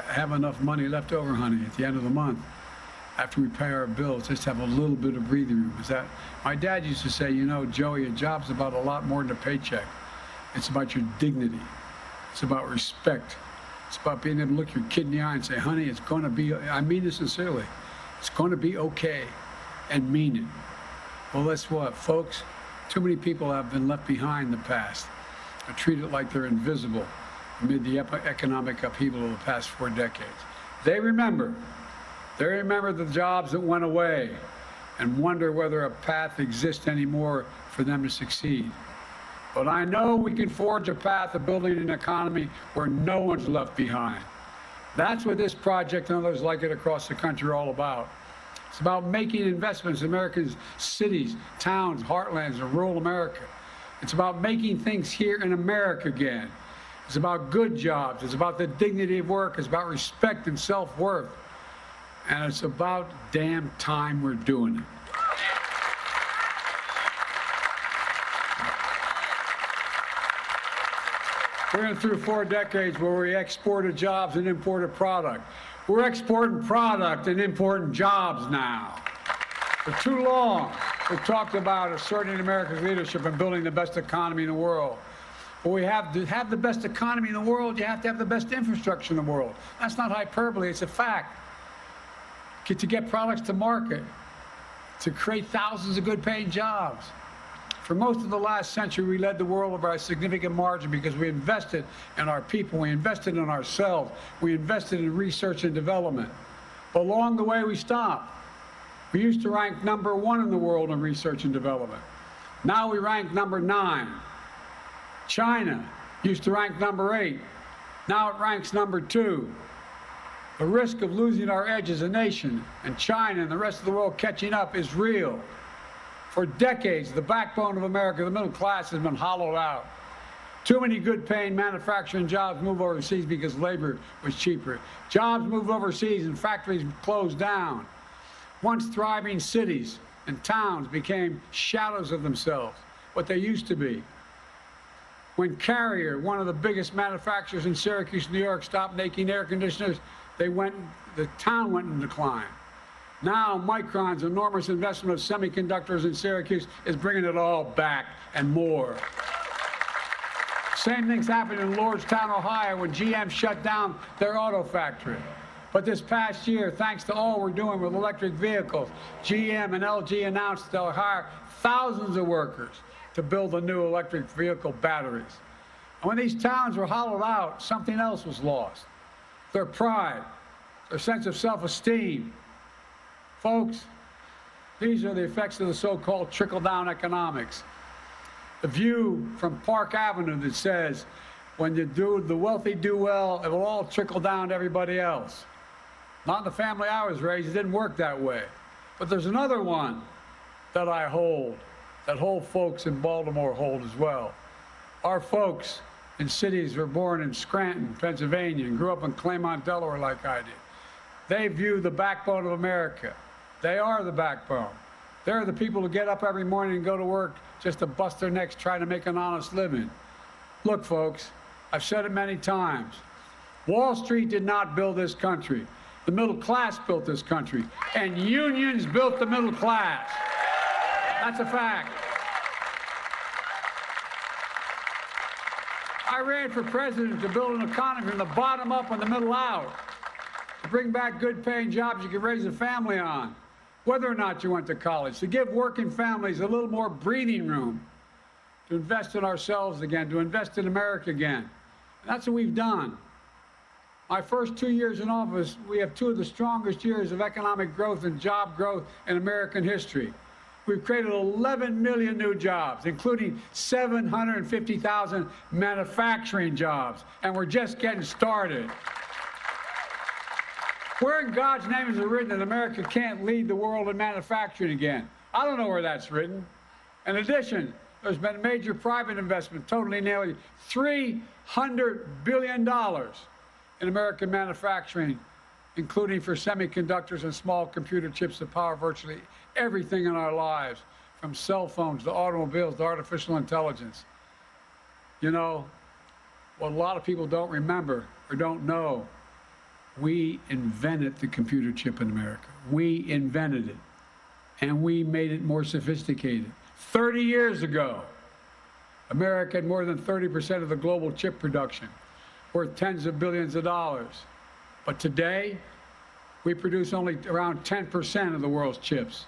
have enough money left over, honey, at the end of the month. After we pay our bills, just have a little bit of breathing room. My dad used to say, you know, Joey, a job's about a lot more than a paycheck. It's about your dignity. It's about respect. It's about being able to look your kid in the eye and say, honey, it's going to be, I mean this sincerely, it's going to be okay, and mean it. Well, that's what, folks? Too many people have been left behind in the past. They're treated like they're invisible amid the economic upheaval of the past 4 decades. They remember the jobs that went away and wonder whether a path exists anymore for them to succeed. But I know we can forge a path of building an economy where no one's left behind. That's what this project and others like it across the country are all about. It's about making investments in America's cities, towns, heartlands, and rural America. It's about making things here in America again. It's about good jobs. It's about the dignity of work. It's about respect and self-worth. And it's about damn time we're doing it. We're in through 4 decades where we exported jobs and imported product. We're exporting product and importing jobs now. For too long, we've talked about asserting America's leadership and building the best economy in the world. But we have to have the best economy in the world, you have to have the best infrastructure in the world. That's not hyperbole, it's a fact. To get products to market, to create thousands of good-paying jobs. For most of the last century, we led the world by a significant margin because we invested in our people, we invested in ourselves, we invested in research and development. But along the way, we stopped. We used to rank number 1 in the world in research and development. Now we rank number 9. China used to rank number 8. Now it ranks number 2. The risk of losing our edge as a nation and China and the rest of the world catching up is real. For decades, the backbone of America, the middle class, has been hollowed out. Too many good-paying manufacturing jobs move overseas because labor was cheaper. Jobs move overseas and factories closed down. Once thriving cities and towns became shadows of themselves, what they used to be. When Carrier, one of the biggest manufacturers in Syracuse, New York, stopped making air conditioners, the town went in decline. Now, Micron's enormous investment of semiconductors in Syracuse is bringing it all back and more. Same things happened in Lordstown, Ohio, when GM shut down their auto factory. But this past year, thanks to all we're doing with electric vehicles, GM and LG announced they'll hire thousands of workers to build the new electric vehicle batteries. And when these towns were hollowed out, something else was lost. Their pride, their sense of self-esteem. Folks, These are the effects of the so-called trickle-down economics. The view from Park Avenue that says, when the wealthy do well, it will all trickle down to everybody else. Not in the family I was raised, it didn't work that way. But there's another one that I hold, that whole folks in Baltimore hold as well. Our folks in cities were born in Scranton, Pennsylvania, and grew up in Claymont, Delaware like I did. They view the backbone of America. They are the backbone. They're the people who get up every morning and go to work just to bust their necks trying to make an honest living. Look, folks, I've said it many times. Wall Street did not build this country. The middle class built this country, and unions built the middle class. That's a fact. I ran for president to build an economy from the bottom up and the middle out, to bring back good-paying jobs you can raise a family on, whether or not you went to college, to give working families a little more breathing room, to invest in ourselves again, to invest in America again. And that's what we've done. My first 2 years in office, we have 2 of the strongest years of economic growth and job growth in American history. We've created 11 million new jobs, including 750,000 manufacturing jobs, and we're just getting started. Where in God's name is it written that America can't lead the world in manufacturing again? I don't know where that's written. In addition, there's been major private investment, totaling nearly $300 billion in American manufacturing, including for semiconductors and small computer chips that power virtually everything in our lives, from cell phones to automobiles to artificial intelligence. You know, what a lot of people don't remember or don't know, we invented the computer chip in America. We invented it, and we made it more sophisticated. 30 years ago, America had more than 30% of the global chip production, worth tens of billions of dollars. But today, we produce only around 10% of the world's chips.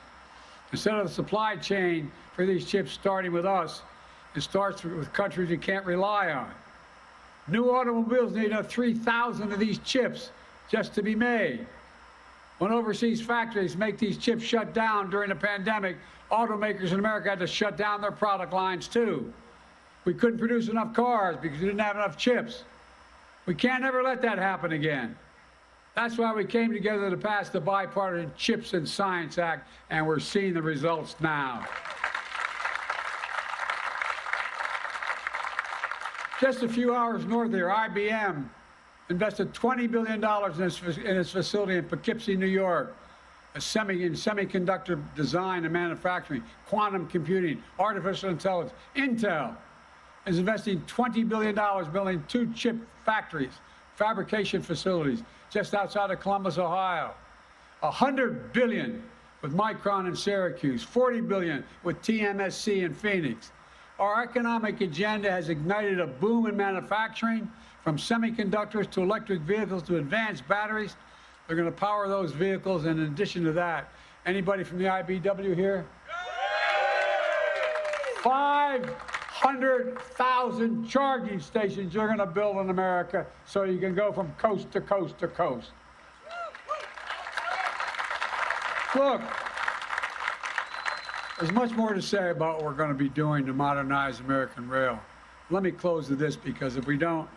Instead of the supply chain for these chips starting with us, it starts with countries you can't rely on. New automobiles need 3,000 of these chips just to be made. When overseas factories make these chips shut down during the pandemic, automakers in America had to shut down their product lines too. We couldn't produce enough cars because we didn't have enough chips. We can't ever let that happen again. That's why we came together to pass the Bipartisan Chips and Science Act, and we're seeing the results now. Just a few hours north of here, IBM invested $20 billion in its facility in Poughkeepsie, New York, in semiconductor design and manufacturing, quantum computing, artificial intelligence. Intel is investing $20 billion building 2 chip factories, fabrication facilities, just outside of Columbus, Ohio. $100 billion with Micron in Syracuse, $40 billion with TMSC in Phoenix. Our economic agenda has ignited a boom in manufacturing, from semiconductors to electric vehicles to advanced batteries. They're going to power those vehicles, and in addition to that, anybody from the IBW here? 500,000 charging stations you're going to build in America so you can go from coast to coast to coast. Look, there's much more to say about what we're going to be doing to modernize American rail. Let me close with this, because if we don't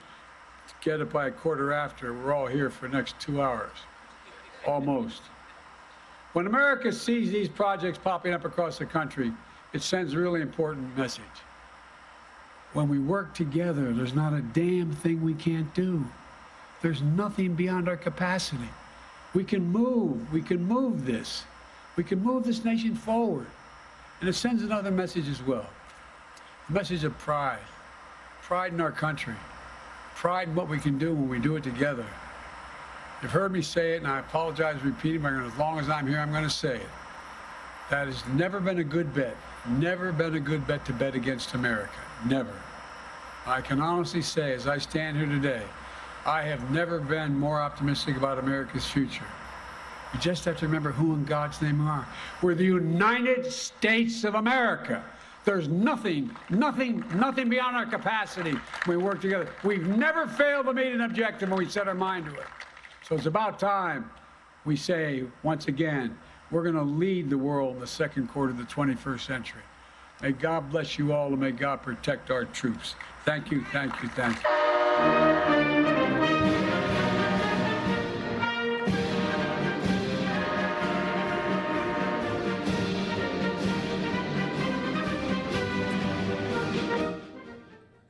get it by 1/4 we're all here for the next 2 hours, almost. When America sees these projects popping up across the country, it sends a really important message. When we work together, there's not a damn thing we can't do. There's nothing beyond our capacity. We can move this. We can move this nation forward. And it sends another message as well. A message of pride. Pride in our country. Pride in what we can do when we do it together. You've heard me say it, and I apologize for repeating, but as long as I'm here, I'm going to say it. That has never been a good bet. Never been a good bet to bet against America. Never. I can honestly say, as I stand here today, I have never been more optimistic about America's future. You just have to remember who in God's name we are. We're the United States of America. There's nothing beyond our capacity when we work together. We've never failed to meet an objective when we set our mind to it. So it's about time we say, once again, we're going to lead the world in the second quarter of the 21st century. May God bless you all, and may God protect our troops. Thank you, thank you, thank you.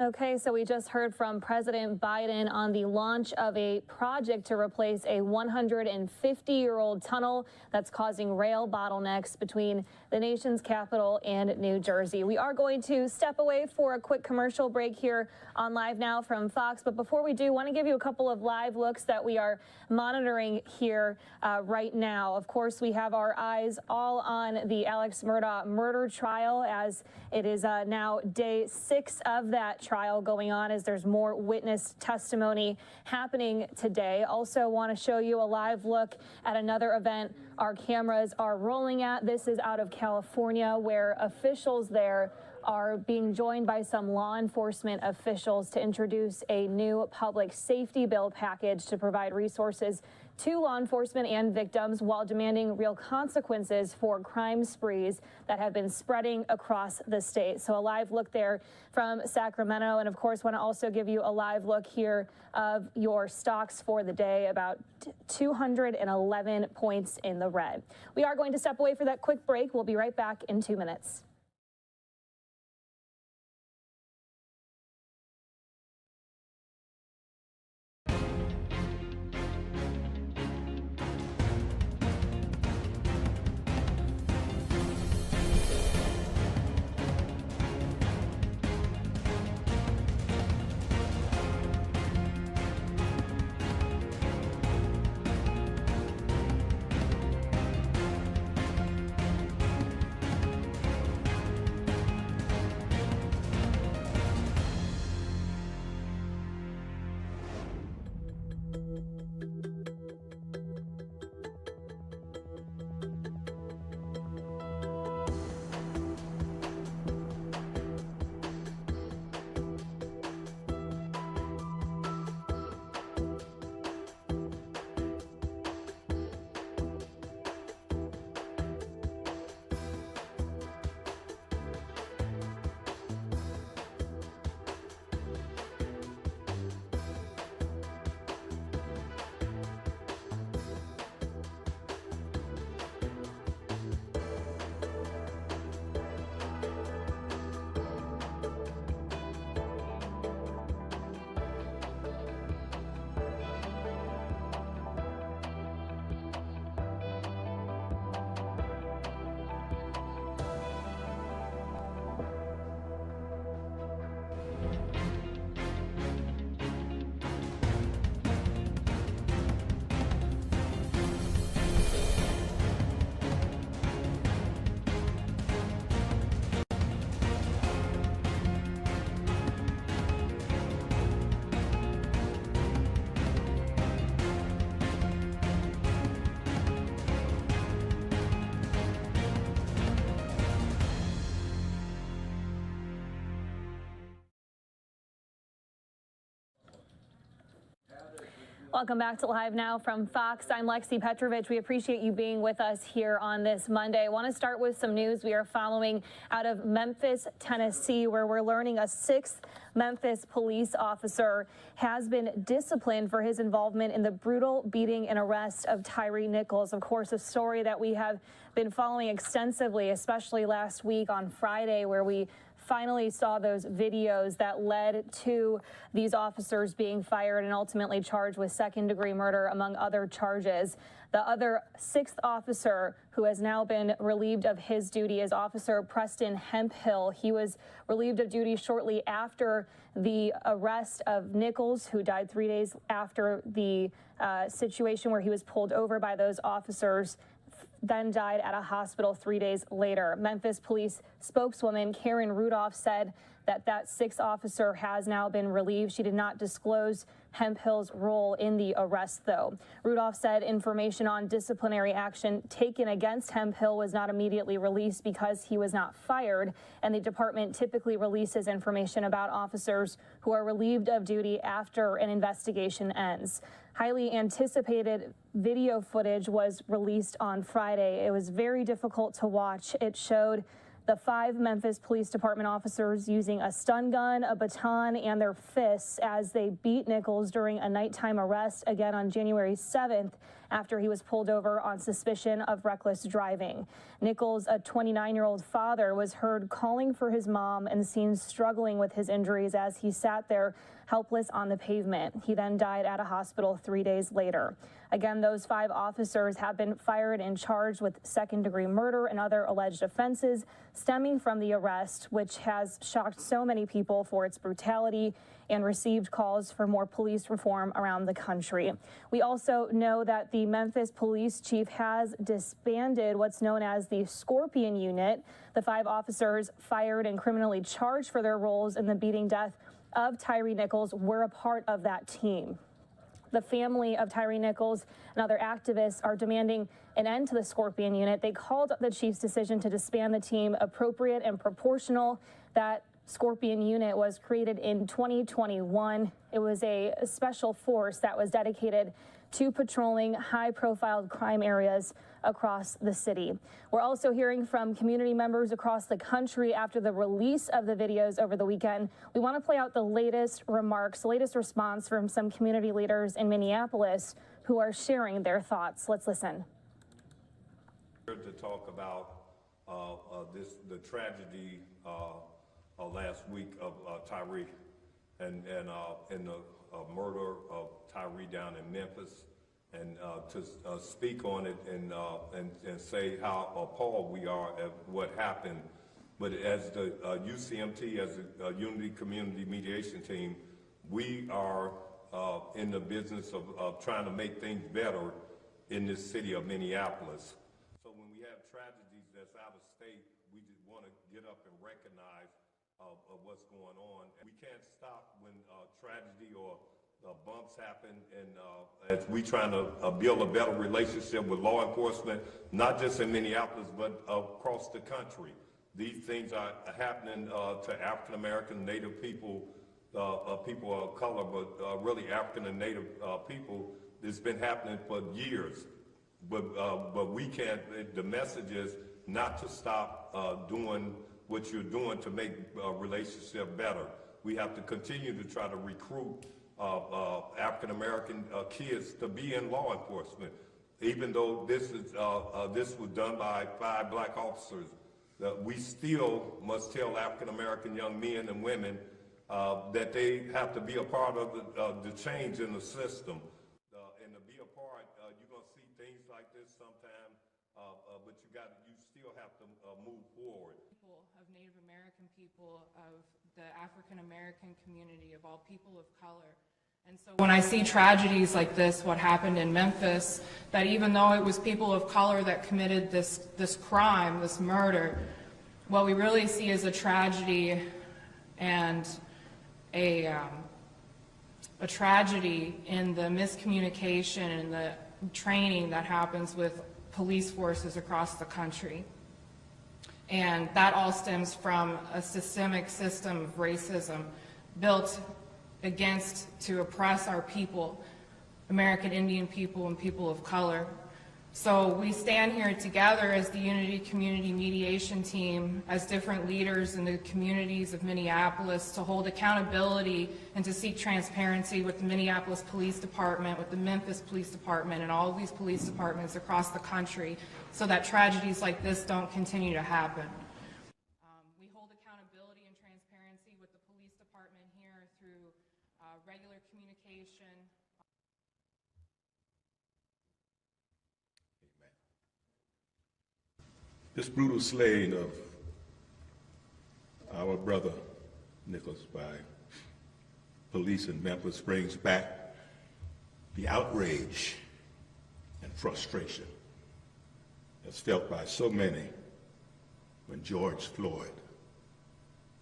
Okay, so we just heard from President Biden on the launch of a project to replace a 150-year-old tunnel that's causing rail bottlenecks between the nation's capital and New Jersey. We are going to step away for a quick commercial break here on Live Now from Fox. But before we do, I want to give you a couple of live looks that we are monitoring here right now. Of course, we have our eyes all on the Alex Murdaugh murder trial, as it is now day 6 of that trial going on, as there's more witness testimony happening today. Also want to show you a live look at another event our cameras are rolling at. This is out of California, where officials there are being joined by some law enforcement officials to introduce a new public safety bill package to provide resources to law enforcement and victims while demanding real consequences for crime sprees that have been spreading across the state. So a live look there from Sacramento. And of course, want to also give you a live look here of your stocks for the day, about 211 points in the red. We are going to step away for that quick break. We'll be right back in 2 minutes. Welcome back to Live Now from Fox. I'm Lexi Petrovich. We appreciate you being with us here on this Monday. I want to start with some news we are following out of Memphis, Tennessee, where we're learning a 6th Memphis police officer has been disciplined for his involvement in the brutal beating and arrest of Tyre Nichols. Of course, a story that we have been following extensively, especially last week on Friday, where we finally saw those videos that led to these officers being fired and ultimately charged with second-degree murder, among other charges. The other 6th officer who has now been relieved of his duty is Officer Preston Hemphill. He was relieved of duty shortly after the arrest of Nichols, who died 3 days after the situation where he was pulled over by those officers, then died at a hospital 3 days later. Memphis police spokeswoman Karen Rudolph said that sixth officer has now been relieved. She did not disclose Hemphill's role in the arrest, though. Rudolph said information on disciplinary action taken against Hemphill was not immediately released because he was not fired, and the department typically releases information about officers who are relieved of duty after an investigation ends. Highly anticipated video footage was released on Friday. It was very difficult to watch. It showed the 5 Memphis Police Department officers using a stun gun, a baton, and their fists as they beat Nichols during a nighttime arrest again on January 7th after he was pulled over on suspicion of reckless driving. Nichols, a 29-year-old father, was heard calling for his mom and seen struggling with his injuries as he sat there helpless on the pavement. He then died at a hospital 3 days later. Again, those 5 officers have been fired and charged with second-degree murder and other alleged offenses stemming from the arrest, which has shocked so many people for its brutality and received calls for more police reform around the country. We also know that the Memphis police chief has disbanded what's known as the Scorpion Unit. The 5 officers fired and criminally charged for their roles in the beating death of Tyre Nichols were a part of that team. The family of Tyre Nichols and other activists are demanding an end to the Scorpion Unit. They called the chief's decision to disband the team appropriate and proportional. That Scorpion Unit was created in 2021. It was a special force that was dedicated to patrolling high-profile crime areas across the city. We're also hearing from community members across the country after the release of the videos over the weekend. We want to play out the latest remarks, the latest response from some community leaders in Minneapolis who are sharing their thoughts. Let's listen. Here to talk about the tragedy last week of Tyre and the murder of Tyre down in Memphis, and to speak on it and say how appalled we are at what happened. But as the UCMT, as a Unity Community Mediation Team, we are in the business of trying to make things better in this city of Minneapolis. So when we have tragedies that's out of state, we just want to get up and recognize of what's going on. We can't stop when tragedy or bumps happen, and as we trying to build a better relationship with law enforcement, not just in Minneapolis, but across the country. These things are happening to African American, Native people, people of color, but really African and Native people. It's been happening for years, but we can't. The message is not to stop doing what you're doing to make a relationship better. We have to continue to try to recruit African American kids to be in law enforcement, even though this was done by 5 black officers. We still must tell African American young men and women that they have to be a part of the change in the system, and to be a part. You're gonna see things like this sometime, but you still have to move forward. Of Native American people, of the African American community, of all people of color. And so when I see tragedies like this, what happened in Memphis, that even though it was people of color that committed this crime, this murder, what we really see is a tragedy and a tragedy in the miscommunication and the training that happens with police forces across the country. And that all stems from a systemic system of racism built to oppress our people, American Indian people and people of color. So we stand here together as the Unity Community Mediation Team, as different leaders in the communities of Minneapolis, to hold accountability and to seek transparency with the Minneapolis Police Department, with the Memphis Police Department, and all of these police departments across the country, so that tragedies like this don't continue to happen. We hold accountability and transparency with the police department here through regular communication. This brutal slaying of our brother Nichols by police in Memphis brings back the outrage and frustration that's felt by so many when George Floyd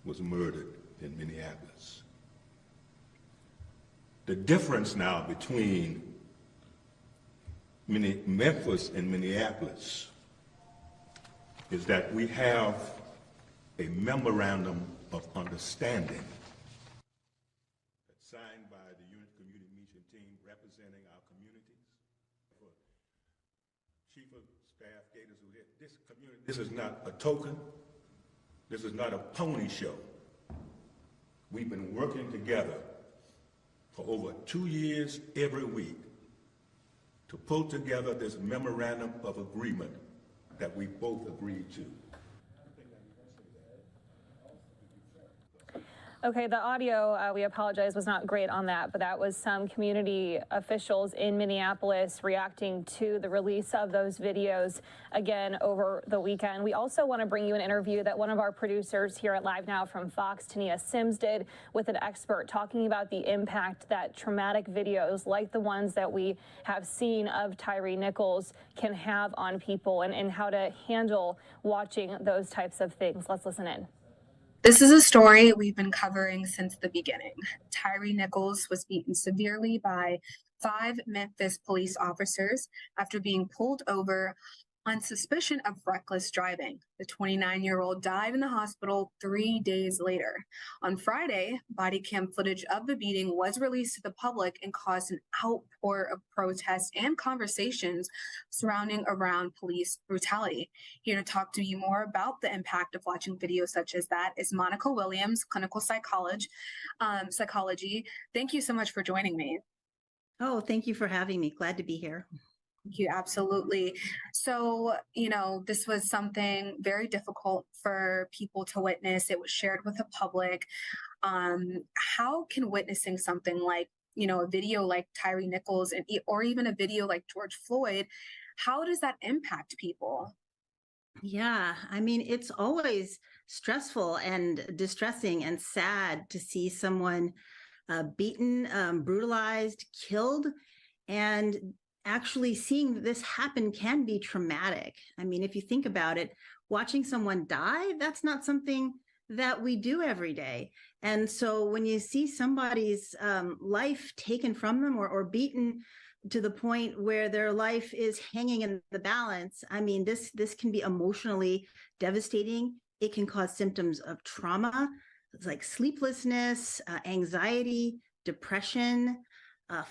was murdered in Minneapolis. The difference now between Memphis and Minneapolis is that we have a memorandum of understanding that's signed by the Community Mission team representing our communities. For Chief of Staff Gators, this is not a token. This is not a pony show. We've been working together for over 2 years every week to pull together this memorandum of agreement that we both agreed to. Okay, the audio, we apologize, was not great on that, but that was some community officials in Minneapolis reacting to the release of those videos again over the weekend. We also want to bring you an interview that one of our producers here at LiveNow from Fox, Tania Sims, did with an expert talking about the impact that traumatic videos like the ones that we have seen of Tyre Nichols can have on people and how to handle watching those types of things. Let's listen in. This is a story we've been covering since the beginning. Tyre Nichols was beaten severely by 5 Memphis police officers after being pulled over on suspicion of reckless driving. The 29-year-old died in the hospital 3 days later. On Friday, body cam footage of the beating was released to the public and caused an outpour of protests and conversations surrounding around police brutality. Here to talk to you more about the impact of watching videos such as that is Monica Williams, clinical psychology. Thank you so much for joining me. Oh, thank you for having me. Glad to be here. Thank you. Absolutely. So, this was something very difficult for people to witness. It was shared with the public. How can witnessing something like, a video like Tyre Nichols or even a video like George Floyd, how does that impact people? Yeah, I mean, it's always stressful and distressing and sad to see someone beaten, brutalized, killed, and actually seeing this happen can be traumatic. I mean, if you think about it, watching someone die, that's not something that we do every day. And so when you see somebody's life taken from them or beaten to the point where their life is hanging in the balance, I mean, this can be emotionally devastating. It can cause symptoms of trauma, like sleeplessness, anxiety, depression,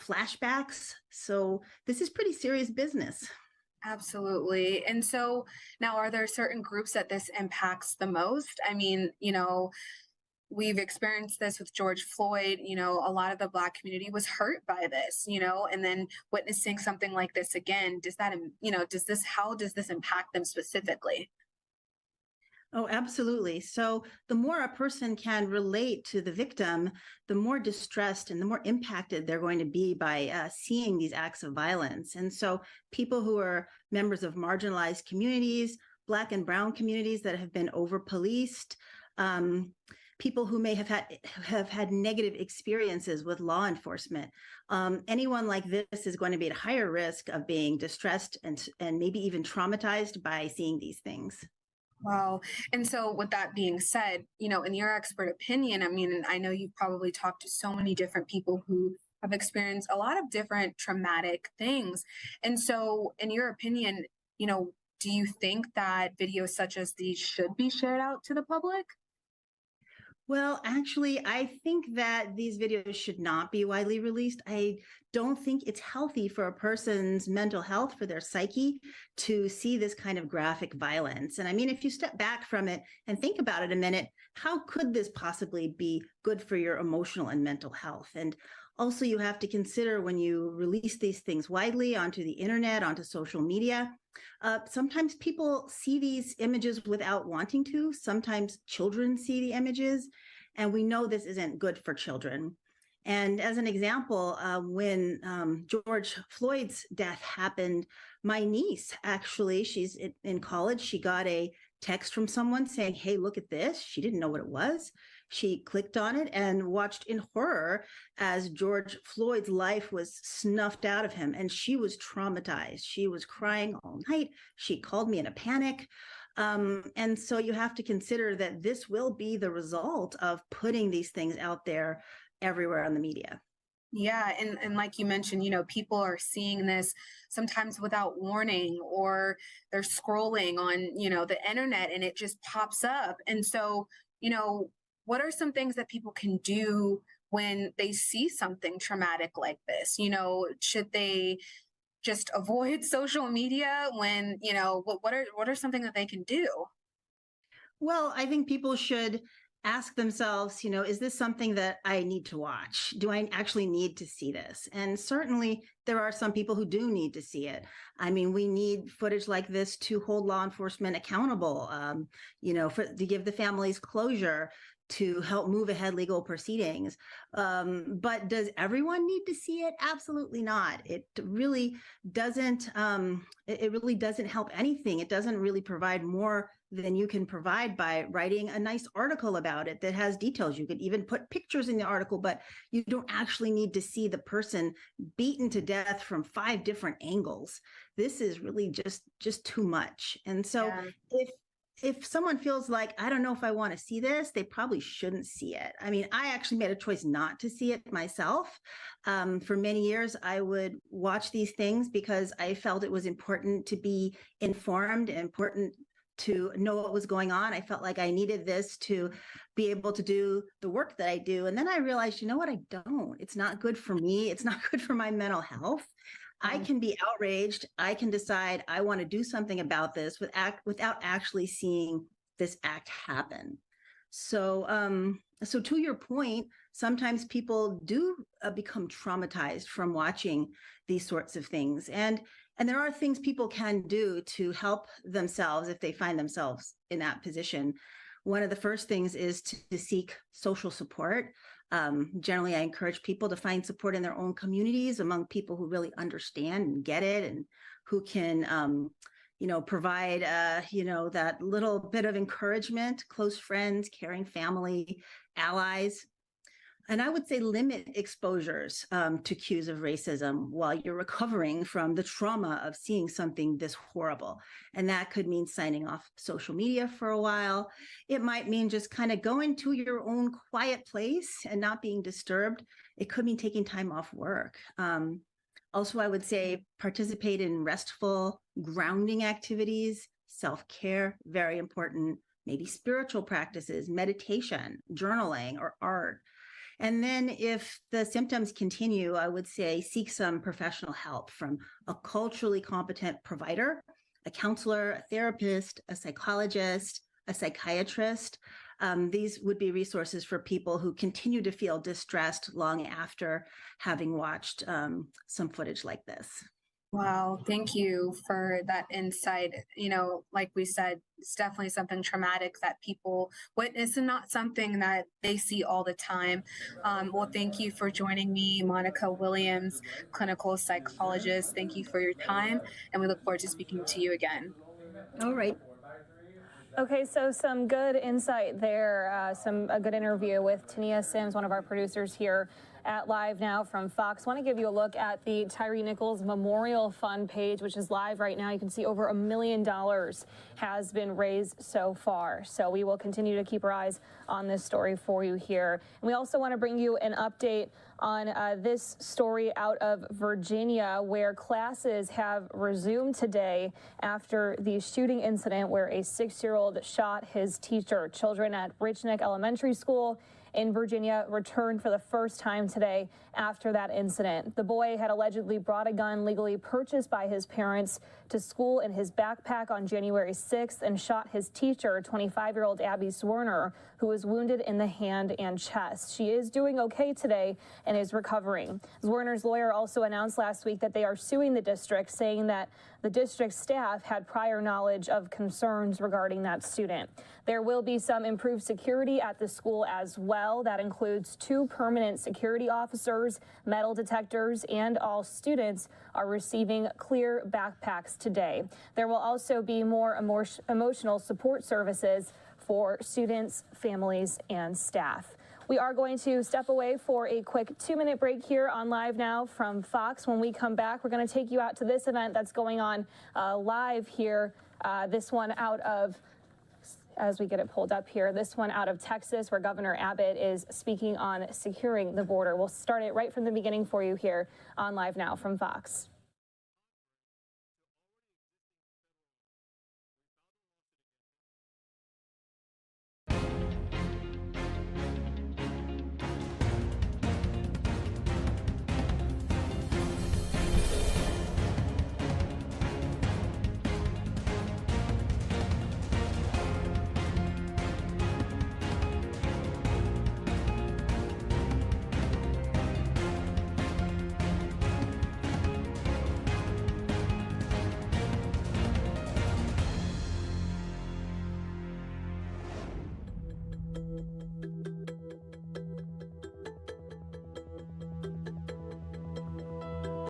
flashbacks. So this is pretty serious business. Absolutely. And so now, are there certain groups that this impacts the most? I mean, we've experienced this with George Floyd. A lot of the Black community was hurt by this, and then witnessing something like this again, how does this impact them specifically? Oh, absolutely. So the more a person can relate to the victim, the more distressed and the more impacted they're going to be by seeing these acts of violence. And so people who are members of marginalized communities, Black and Brown communities that have been over-policed, people who may have had negative experiences with law enforcement, anyone like this is going to be at higher risk of being distressed and maybe even traumatized by seeing these things. Wow. And so with that being said, in your expert opinion, I mean, I know you've probably talked to so many different people who have experienced a lot of different traumatic things. And so in your opinion, do you think that videos such as these should be shared out to the public? Well, actually, I think that these videos should not be widely released. I don't think it's healthy for a person's mental health, for their psyche, to see this kind of graphic violence. And I mean, if you step back from it and think about it a minute, how could this possibly be good for your emotional and mental health? And also, you have to consider when you release these things widely onto the internet, onto social media, sometimes people see these images without wanting to. Sometimes children see the images, and we know this isn't good for children. And as an example, when George Floyd's death happened, my niece, actually, she's in college, she got a text from someone saying, hey, look at this. She didn't know what it was. She clicked on it and watched in horror as George Floyd's life was snuffed out of him. And she was traumatized. She was crying all night. She called me in a panic. And so you have to consider that this will be the result of putting these things out there everywhere on the media. Yeah, and like you mentioned, people are seeing this sometimes without warning, or they're scrolling on, the internet and it just pops up. And so, what are some things that people can do when they see something traumatic like this? Should they just avoid social media when, what are something that they can do? Well, I think people should ask themselves, is this something that I need to watch? Do I actually need to see this? And certainly there are some people who do need to see it. I mean, we need footage like this to hold law enforcement accountable, to give the families closure, to help move ahead legal proceedings. But does everyone need to see it? Absolutely not. It really doesn't. It really doesn't help anything. It doesn't really provide more than you can provide by writing a nice article about it that has details. You could even put pictures in the article, but you don't actually need to see the person beaten to death from 5 different angles. This is really just too much. And so if someone feels like, I don't know if I want to see this, they probably shouldn't see it. I mean, I actually made a choice not to see it myself. For many years, I would watch these things because I felt it was important to be informed and important to know what was going on. I felt like I needed this to be able to do the work that I do. And then I realized, you know what? I don't. It's not good for me. It's not good for my mental health. I can be outraged. I can decide I want to do something about this without actually seeing this act happen. So, so to your point, sometimes people do become traumatized from watching these sorts of things. And there are things people can do to help themselves if they find themselves in that position. One of the first things is to seek social support. Generally, I encourage people to find support in their own communities among people who really understand and get it, and who can, provide, that little bit of encouragement, close friends, caring family, allies. And I would say limit exposures to cues of racism while you're recovering from the trauma of seeing something this horrible. And that could mean signing off social media for a while. It might mean just kind of going to your own quiet place and not being disturbed. It could mean taking time off work. Also, I would say participate in restful, grounding activities, self-care, very important, maybe spiritual practices, meditation, journaling, or art. And then if the symptoms continue, I would say seek some professional help from a culturally competent provider, a counselor, a therapist, a psychologist, a psychiatrist. These would be resources for people who continue to feel distressed long after having watched some footage like this. Wow, thank you for that insight. Like we said, it's definitely something traumatic that people witness and not something that they see all the time. Well, thank you for joining me, Monica Williams, clinical psychologist. Thank you for your time, and we look forward to speaking to you again. All right. Okay, so some good insight there, a good interview with Tania Sims, one of our producers here at LiveNow from Fox. Want to give you a look at the Tyre Nichols Memorial Fund page, which is live right now. You can see over $1 million has been raised so far. So we will continue to keep our eyes on this story for you here. And we also want to bring you an update on this story out of Virginia, where classes have resumed today after the shooting incident where a 6-year-old shot his teacher. Children at Rich Neck Elementary School in Virginia returned for the first time today after that incident. The boy had allegedly brought a gun legally purchased by his parents to school in his backpack on January 6th and shot his teacher, 25-year-old Abby Zwerner, who was wounded in the hand and chest. She is doing okay today and is recovering. Zwerner's lawyer also announced last week that they are suing the district, saying that the district staff had prior knowledge of concerns regarding that student. There will be some improved security at the school as well. That includes 2 permanent security officers, metal detectors, and all students are receiving clear backpacks today. There will also be more emotional support services for students, families, and staff. We are going to step away for a quick 2-minute break here on Live Now from Fox. When we come back, we're going to take you out to this event that's going on live here. This one out of, as we get it pulled up here, this one out of Texas, where Governor Abbott is speaking on securing the border. We'll start it right from the beginning for you here on Live Now from Fox.